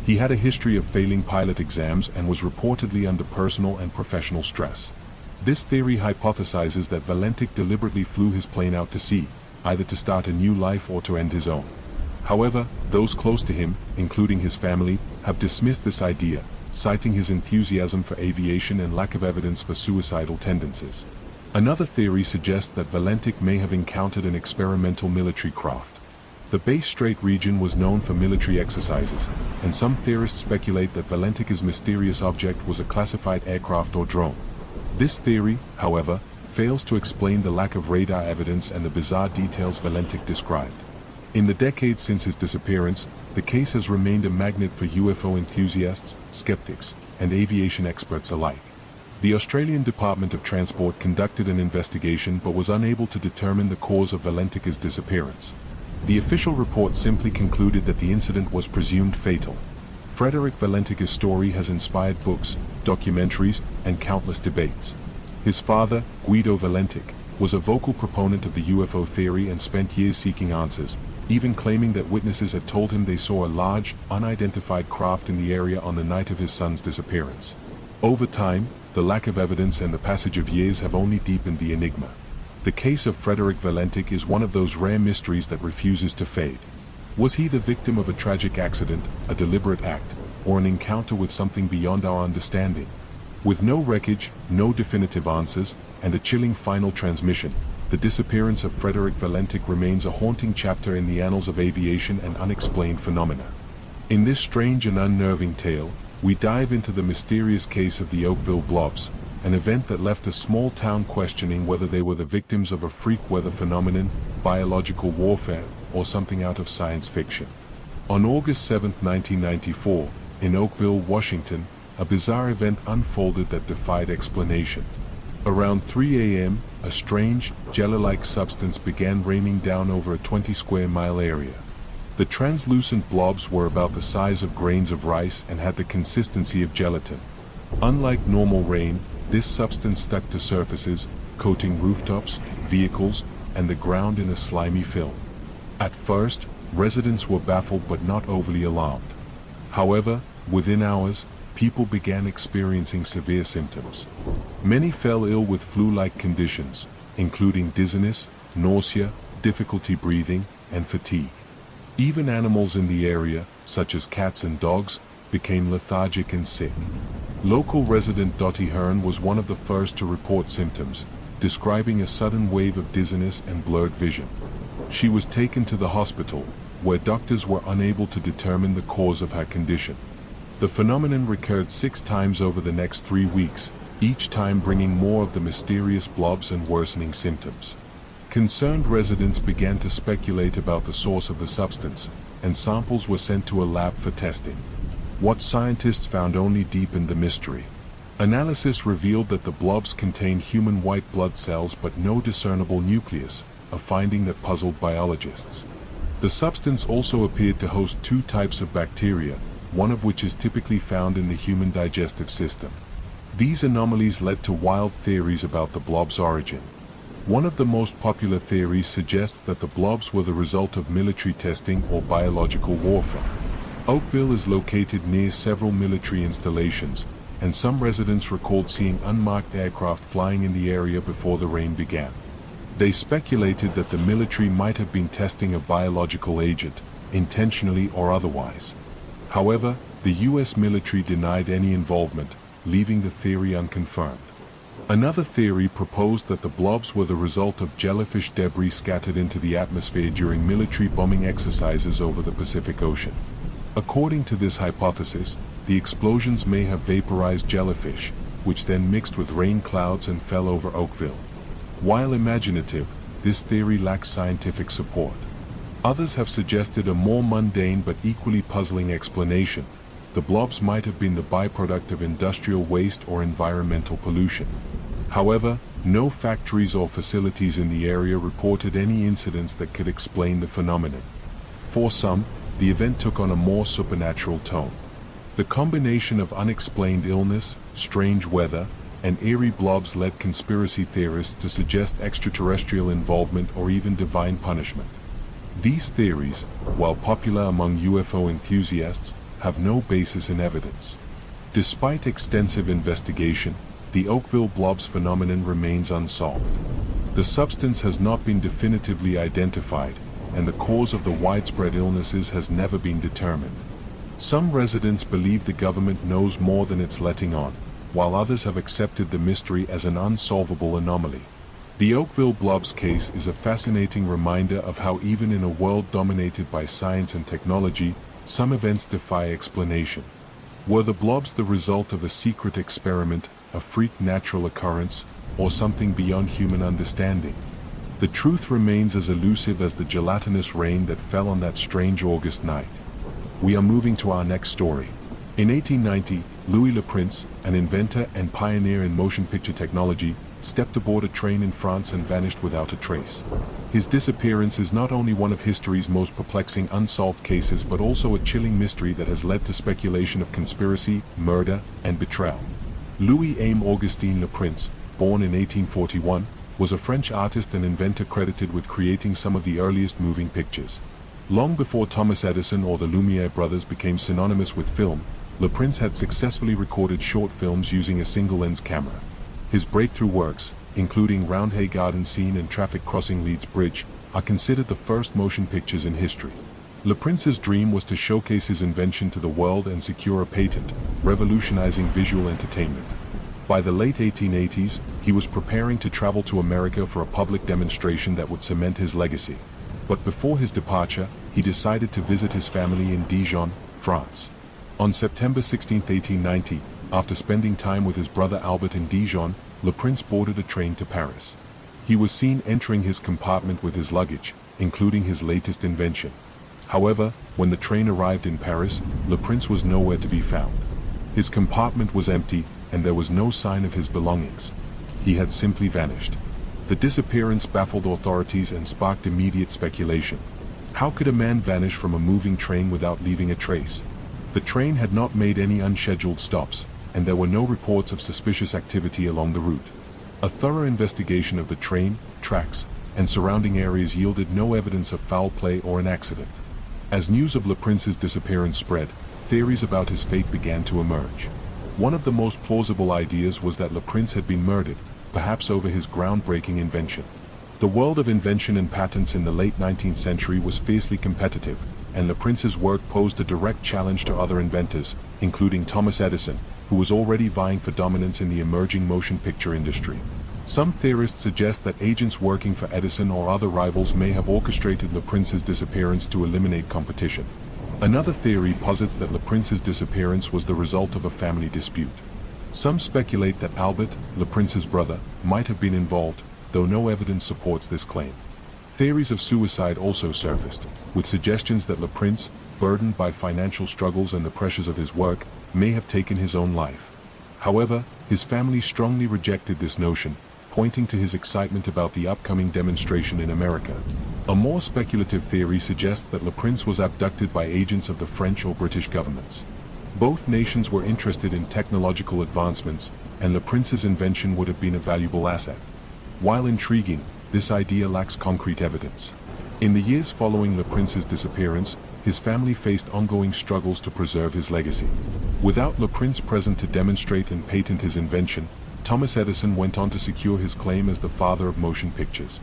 Speaker 1: He had a history of failing pilot exams and was reportedly under personal and professional stress. This theory hypothesizes that Valentic deliberately flew his plane out to sea, either to start a new life or to end his own. However, those close to him, including his family, have dismissed this idea, citing his enthusiasm for aviation and lack of evidence for suicidal tendencies. Another theory suggests that Valentic may have encountered an experimental military craft. The Bass Strait region was known for military exercises, and some theorists speculate that Valentic's mysterious object was a classified aircraft or drone. This theory, however, fails to explain the lack of radar evidence and the bizarre details Valentic described. In the decades since his disappearance, the case has remained a magnet for UFO enthusiasts, skeptics, and aviation experts alike. The Australian Department of Transport conducted an investigation but was unable to determine the cause of Valentic's disappearance. The official report simply concluded that the incident was presumed fatal. Frederick Valentic's story has inspired books, documentaries, and countless debates. His father, Guido Valentic, was a vocal proponent of the UFO theory and spent years seeking answers, even claiming that witnesses had told him they saw a large, unidentified craft in the area on the night of his son's disappearance. Over time, the lack of evidence and the passage of years have only deepened the enigma. The case of Frederick Valentic is one of those rare mysteries that refuses to fade. Was he the victim of a tragic accident, a deliberate act, or an encounter with something beyond our understanding? With no wreckage, no definitive answers, and a chilling final transmission, the disappearance of Frederick Valentic remains a haunting chapter in the annals of aviation and unexplained phenomena. In this strange and unnerving tale, we dive into the mysterious case of the Oakville Blobs, an event that left a small town questioning whether they were the victims of a freak weather phenomenon, biological warfare, or something out of science fiction. On August 7, 1994, in Oakville, Washington, a bizarre event unfolded that defied explanation. Around 3 a.m., a strange, jello-like substance began raining down over a 20-square-mile area. The translucent blobs were about the size of grains of rice and had the consistency of gelatin. Unlike normal rain, this substance stuck to surfaces, coating rooftops, vehicles, and the ground in a slimy film. At first, residents were baffled but not overly alarmed. However, within hours, people began experiencing severe symptoms. Many fell ill with flu-like conditions, including dizziness, nausea, difficulty breathing, and fatigue. Even animals in the area, such as cats and dogs, became lethargic and sick. Local resident Dottie Hearn was one of the first to report symptoms, describing a sudden wave of dizziness and blurred vision. She was taken to the hospital, where doctors were unable to determine the cause of her condition. The phenomenon recurred 6 times over the next 3 weeks, each time bringing more of the mysterious blobs and worsening symptoms. Concerned residents began to speculate about the source of the substance, and samples were sent to a lab for testing. What scientists found only deepened the mystery. Analysis revealed that the blobs contained human white blood cells but no discernible nucleus, a finding that puzzled biologists. The substance also appeared to host 2 types of bacteria, one of which is typically found in the human digestive system. These anomalies led to wild theories about the blob's origin. One of the most popular theories suggests that the blobs were the result of military testing or biological warfare. Oakville is located near several military installations, and some residents recalled seeing unmarked aircraft flying in the area before the rain began. They speculated that the military might have been testing a biological agent, intentionally or otherwise. However, the US military denied any involvement, leaving the theory unconfirmed. Another theory proposed that the blobs were the result of jellyfish debris scattered into the atmosphere during military bombing exercises over the Pacific Ocean. According to this hypothesis, the explosions may have vaporized jellyfish, which then mixed with rain clouds and fell over Oakville. While imaginative, this theory lacks scientific support. Others have suggested a more mundane but equally puzzling explanation. The blobs might have been the byproduct of industrial waste or environmental pollution. However, no factories or facilities in the area reported any incidents that could explain the phenomenon. For some, the event took on a more supernatural tone. The combination of unexplained illness, strange weather, and eerie blobs led conspiracy theorists to suggest extraterrestrial involvement or even divine punishment. These theories, while popular among UFO enthusiasts, have no basis in evidence. Despite extensive investigation, the Oakville blobs phenomenon remains unsolved. The substance has not been definitively identified, and the cause of the widespread illnesses has never been determined. Some residents believe the government knows more than it's letting on, while others have accepted the mystery as an unsolvable anomaly. The Oakville blobs case is a fascinating reminder of how even in a world dominated by science and technology, some events defy explanation. Were the blobs the result of a secret experiment, a freak natural occurrence, or something beyond human understanding? The truth remains as elusive as the gelatinous rain that fell on that strange August night. We are moving to our next story. In 1890, Louis Le Prince, an inventor and pioneer in motion picture technology, stepped aboard a train in France and vanished without a trace. His disappearance is not only one of history's most perplexing unsolved cases but also a chilling mystery that has led to speculation of conspiracy, murder, and betrayal. Louis-Aimé Augustin Le Prince, born in 1841, was a French artist and inventor credited with creating some of the earliest moving pictures. Long before Thomas Edison or the Lumiere brothers became synonymous with film, Le Prince had successfully recorded short films using a single-lens camera. His breakthrough works, including Roundhay Garden Scene and Traffic Crossing Leeds Bridge, are considered the first motion pictures in history. Le Prince's dream was to showcase his invention to the world and secure a patent, revolutionizing visual entertainment. By the late 1880s, he was preparing to travel to America for a public demonstration that would cement his legacy. But before his departure, he decided to visit his family in Dijon, France. On September 16, 1890, after spending time with his brother Albert in Dijon, Le Prince boarded a train to Paris. He was seen entering his compartment with his luggage, including his latest invention. However, when the train arrived in Paris, Le Prince was nowhere to be found. His compartment was empty, and there was no sign of his belongings. He had simply vanished. The disappearance baffled authorities and sparked immediate speculation. How could a man vanish from a moving train without leaving a trace? The train had not made any unscheduled stops, and there were no reports of suspicious activity along the route. A thorough investigation of the train, tracks, and surrounding areas yielded no evidence of foul play or an accident. As news of Le Prince's disappearance spread, theories about his fate began to emerge. One of the most plausible ideas was that Le Prince had been murdered, perhaps over his groundbreaking invention. The world of invention and patents in the late 19th century was fiercely competitive, and Le Prince's work posed a direct challenge to other inventors, including Thomas Edison, who was already vying for dominance in the emerging motion picture industry. Some theorists suggest that agents working for Edison or other rivals may have orchestrated Le Prince's disappearance to eliminate competition. Another theory posits that Le Prince's disappearance was the result of a family dispute. Some speculate that Albert, Le Prince's brother, might have been involved, though no evidence supports this claim. Theories of suicide also surfaced, with suggestions that Le Prince, burdened by financial struggles and the pressures of his work, may have taken his own life. However, his family strongly rejected this notion, pointing to his excitement about the upcoming demonstration in America. A more speculative theory suggests that Le Prince was abducted by agents of the French or British governments. Both nations were interested in technological advancements, and Le Prince's invention would have been a valuable asset. While intriguing, this idea lacks concrete evidence. In the years following Le Prince's disappearance, his family faced ongoing struggles to preserve his legacy. Without Le Prince present to demonstrate and patent his invention, Thomas Edison went on to secure his claim as the father of motion pictures.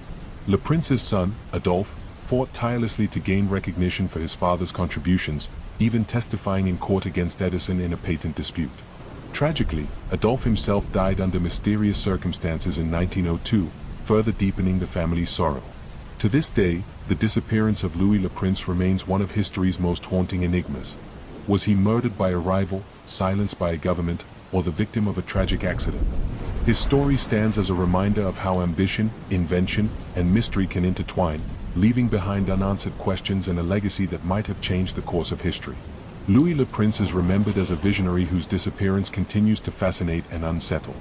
Speaker 1: Le Prince's son, Adolphe, fought tirelessly to gain recognition for his father's contributions, even testifying in court against Edison in a patent dispute. Tragically, Adolphe himself died under mysterious circumstances in 1902, further deepening the family's sorrow. To this day, the disappearance of Louis Le Prince remains one of history's most haunting enigmas. Was he murdered by a rival, silenced by a government, or the victim of a tragic accident? His story stands as a reminder of how ambition, invention, and mystery can intertwine, leaving behind unanswered questions and a legacy that might have changed the course of history. Louis Le Prince is remembered as a visionary whose disappearance continues to fascinate and unsettle.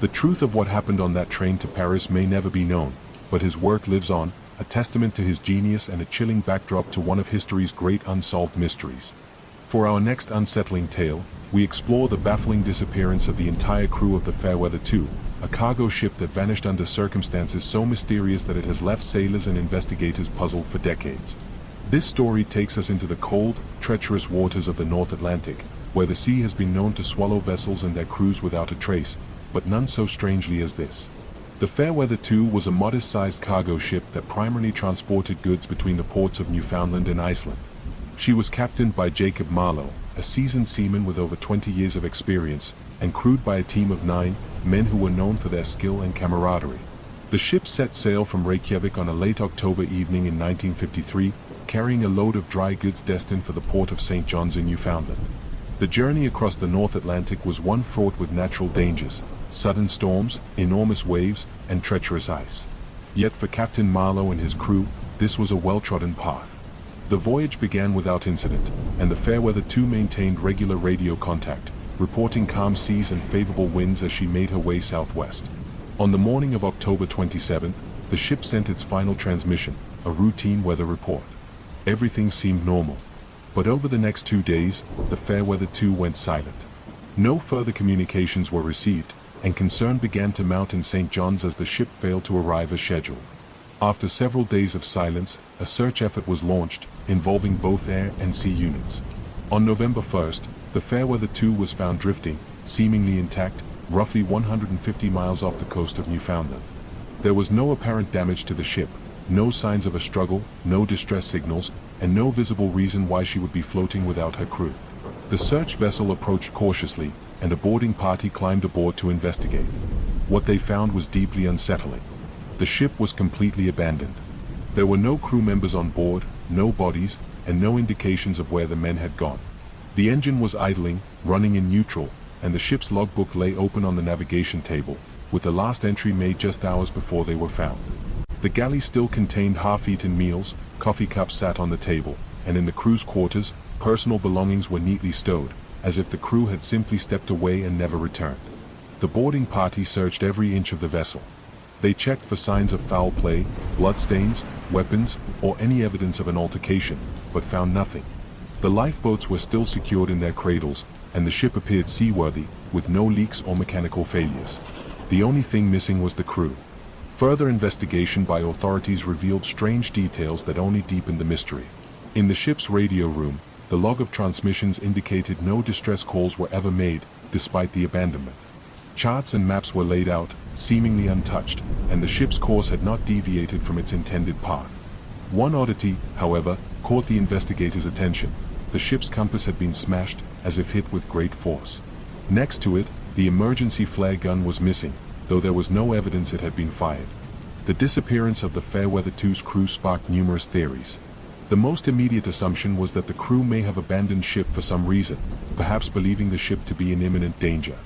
Speaker 1: The truth of what happened on that train to Paris may never be known, but his work lives on, a testament to his genius and a chilling backdrop to one of history's great unsolved mysteries. For our next unsettling tale, we explore the baffling disappearance of the entire crew of the Fairweather 2, a cargo ship that vanished under circumstances so mysterious that it has left sailors and investigators puzzled for decades. This story takes us into the cold, treacherous waters of the North Atlantic, where the sea has been known to swallow vessels and their crews without a trace, but none so strangely as this. The Fairweather 2 was a modest-sized cargo ship that primarily transported goods between the ports of Newfoundland and Iceland. She was captained by Jacob Marlowe, a seasoned seaman with over 20 years of experience, and crewed by a team of 9 men who were known for their skill and camaraderie. The ship set sail from Reykjavik on a late October evening in 1953, carrying a load of dry goods destined for the port of St. John's in Newfoundland. The journey across the North Atlantic was one fraught with natural dangers, sudden storms, enormous waves, and treacherous ice. Yet for Captain Marlowe and his crew, this was a well-trodden path. The voyage began without incident, and the Fairweather 2 maintained regular radio contact, reporting calm seas and favorable winds as she made her way southwest. On the morning of October 27th, the ship sent its final transmission, a routine weather report. Everything seemed normal. But over the next 2 days, the Fairweather 2 went silent. No further communications were received, and concern began to mount in St. John's as the ship failed to arrive as scheduled. After several days of silence, a search effort was launched, involving both air and sea units. On November 1st, the Fairweather 2 was found drifting, seemingly intact, roughly 150 miles off the coast of Newfoundland. There was no apparent damage to the ship, no signs of a struggle, no distress signals, and no visible reason why she would be floating without her crew. The search vessel approached cautiously, and a boarding party climbed aboard to investigate. What they found was deeply unsettling. The ship was completely abandoned. There were no crew members on board, no bodies, and no indications of where the men had gone. The engine was idling, running in neutral, and the ship's logbook lay open on the navigation table, with the last entry made just hours before they were found. The galley still contained half-eaten meals, coffee cups sat on the table, and in the crew's quarters, personal belongings were neatly stowed, as if the crew had simply stepped away and never returned. The boarding party searched every inch of the vessel. They checked for signs of foul play, bloodstains, weapons, or any evidence of an altercation, but found nothing. The lifeboats were still secured in their cradles, and the ship appeared seaworthy, with no leaks or mechanical failures. The only thing missing was the crew. Further investigation by authorities revealed strange details that only deepened the mystery. In the ship's radio room, the log of transmissions indicated no distress calls were ever made, despite the abandonment. Charts and maps were laid out, seemingly untouched, and the ship's course had not deviated from its intended path. One oddity, however, caught the investigators' attention. The ship's compass had been smashed, as if hit with great force. Next to it, the emergency flare gun was missing, though there was no evidence it had been fired. The disappearance of the Fairweather 2's crew sparked numerous theories. The most immediate assumption was that the crew may have abandoned ship for some reason, perhaps believing the ship to be in imminent danger.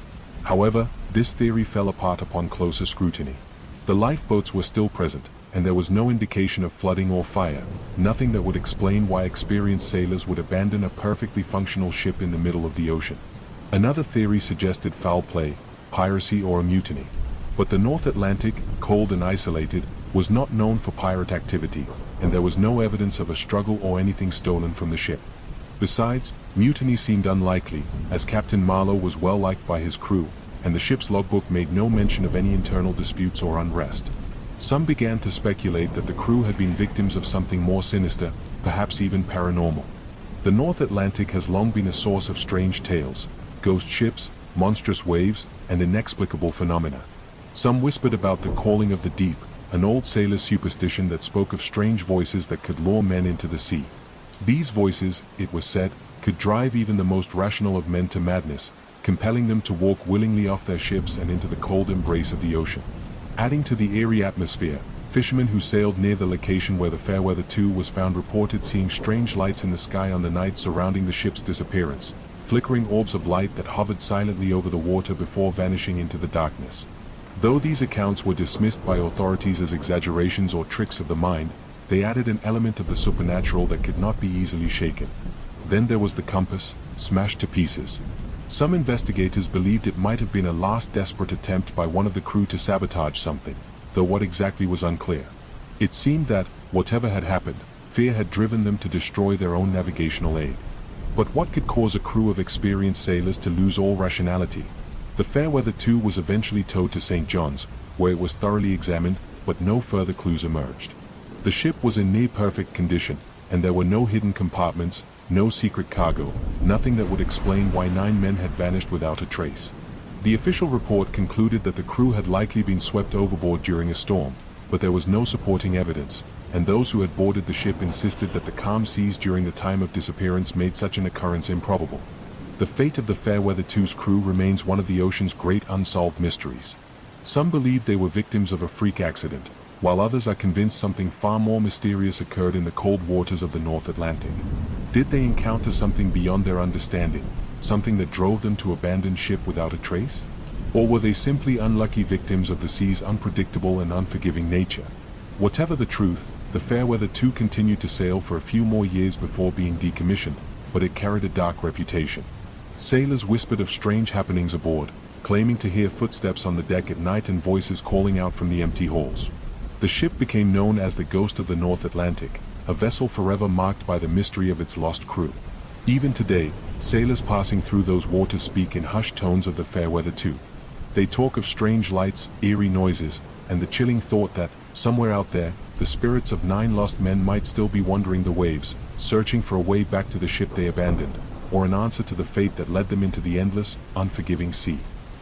Speaker 1: However, this theory fell apart upon closer scrutiny. The lifeboats were still present, and there was no indication of flooding or fire, nothing that would explain why experienced sailors would abandon a perfectly functional ship in the middle of the ocean. Another theory suggested foul play, piracy or a mutiny. But the North Atlantic, cold and isolated, was not known for pirate activity, and there was no evidence of a struggle or anything stolen from the ship. Besides, mutiny seemed unlikely, as Captain Marlowe was well liked by his crew, and the ship's logbook made no mention of any internal disputes or unrest. Some began to speculate that the crew had been victims of something more sinister, perhaps even paranormal. The North Atlantic has long been a source of strange tales, ghost ships, monstrous waves, and inexplicable phenomena. Some whispered about the calling of the deep, an old sailor's superstition that spoke of strange voices that could lure men into the sea. These voices, it was said, could drive even the most rational of men to madness, compelling them to walk willingly off their ships and into the cold embrace of the ocean. Adding to the eerie atmosphere, fishermen who sailed near the location where the Fairweather 2 was found reported seeing strange lights in the sky on the night surrounding the ship's disappearance, flickering orbs of light that hovered silently over the water before vanishing into the darkness. Though these accounts were dismissed by authorities as exaggerations or tricks of the mind, they added an element of the supernatural that could not be easily shaken. Then there was the compass, smashed to pieces. Some investigators believed it might have been a last desperate attempt by one of the crew to sabotage something, though what exactly was unclear. It seemed that, whatever had happened, fear had driven them to destroy their own navigational aid. But what could cause a crew of experienced sailors to lose all rationality? The Fairweather 2 was eventually towed to St. John's, where it was thoroughly examined, but no further clues emerged. The ship was in near-perfect condition, and there were no hidden compartments, no secret cargo, nothing that would explain why 9 men had vanished without a trace. The official report concluded that the crew had likely been swept overboard during a storm, but there was no supporting evidence, and those who had boarded the ship insisted that the calm seas during the time of disappearance made such an occurrence improbable. The fate of the Fairweather 2's crew remains one of the ocean's great unsolved mysteries. Some believe they were victims of a freak accident, while others are convinced something far more mysterious occurred in the cold waters of the North Atlantic. Did they encounter something beyond their understanding, something that drove them to abandon ship without a trace? Or were they simply unlucky victims of the sea's unpredictable and unforgiving nature? Whatever the truth, the Fairweather 2 continued to sail for a few more years before being decommissioned, but it carried a dark reputation. Sailors whispered of strange happenings aboard, claiming to hear footsteps on the deck at night and voices calling out from the empty halls. The ship became known as the Ghost of the North Atlantic, a vessel forever marked by the mystery of its lost crew. Even today, sailors passing through those waters speak in hushed tones of the Fairweather 2. They talk of strange lights, eerie noises, and the chilling thought that, somewhere out there, the spirits of 9 lost men might still be wandering the waves, searching for a way back to the ship they abandoned, or an answer to the fate that led them into the endless, unforgiving sea.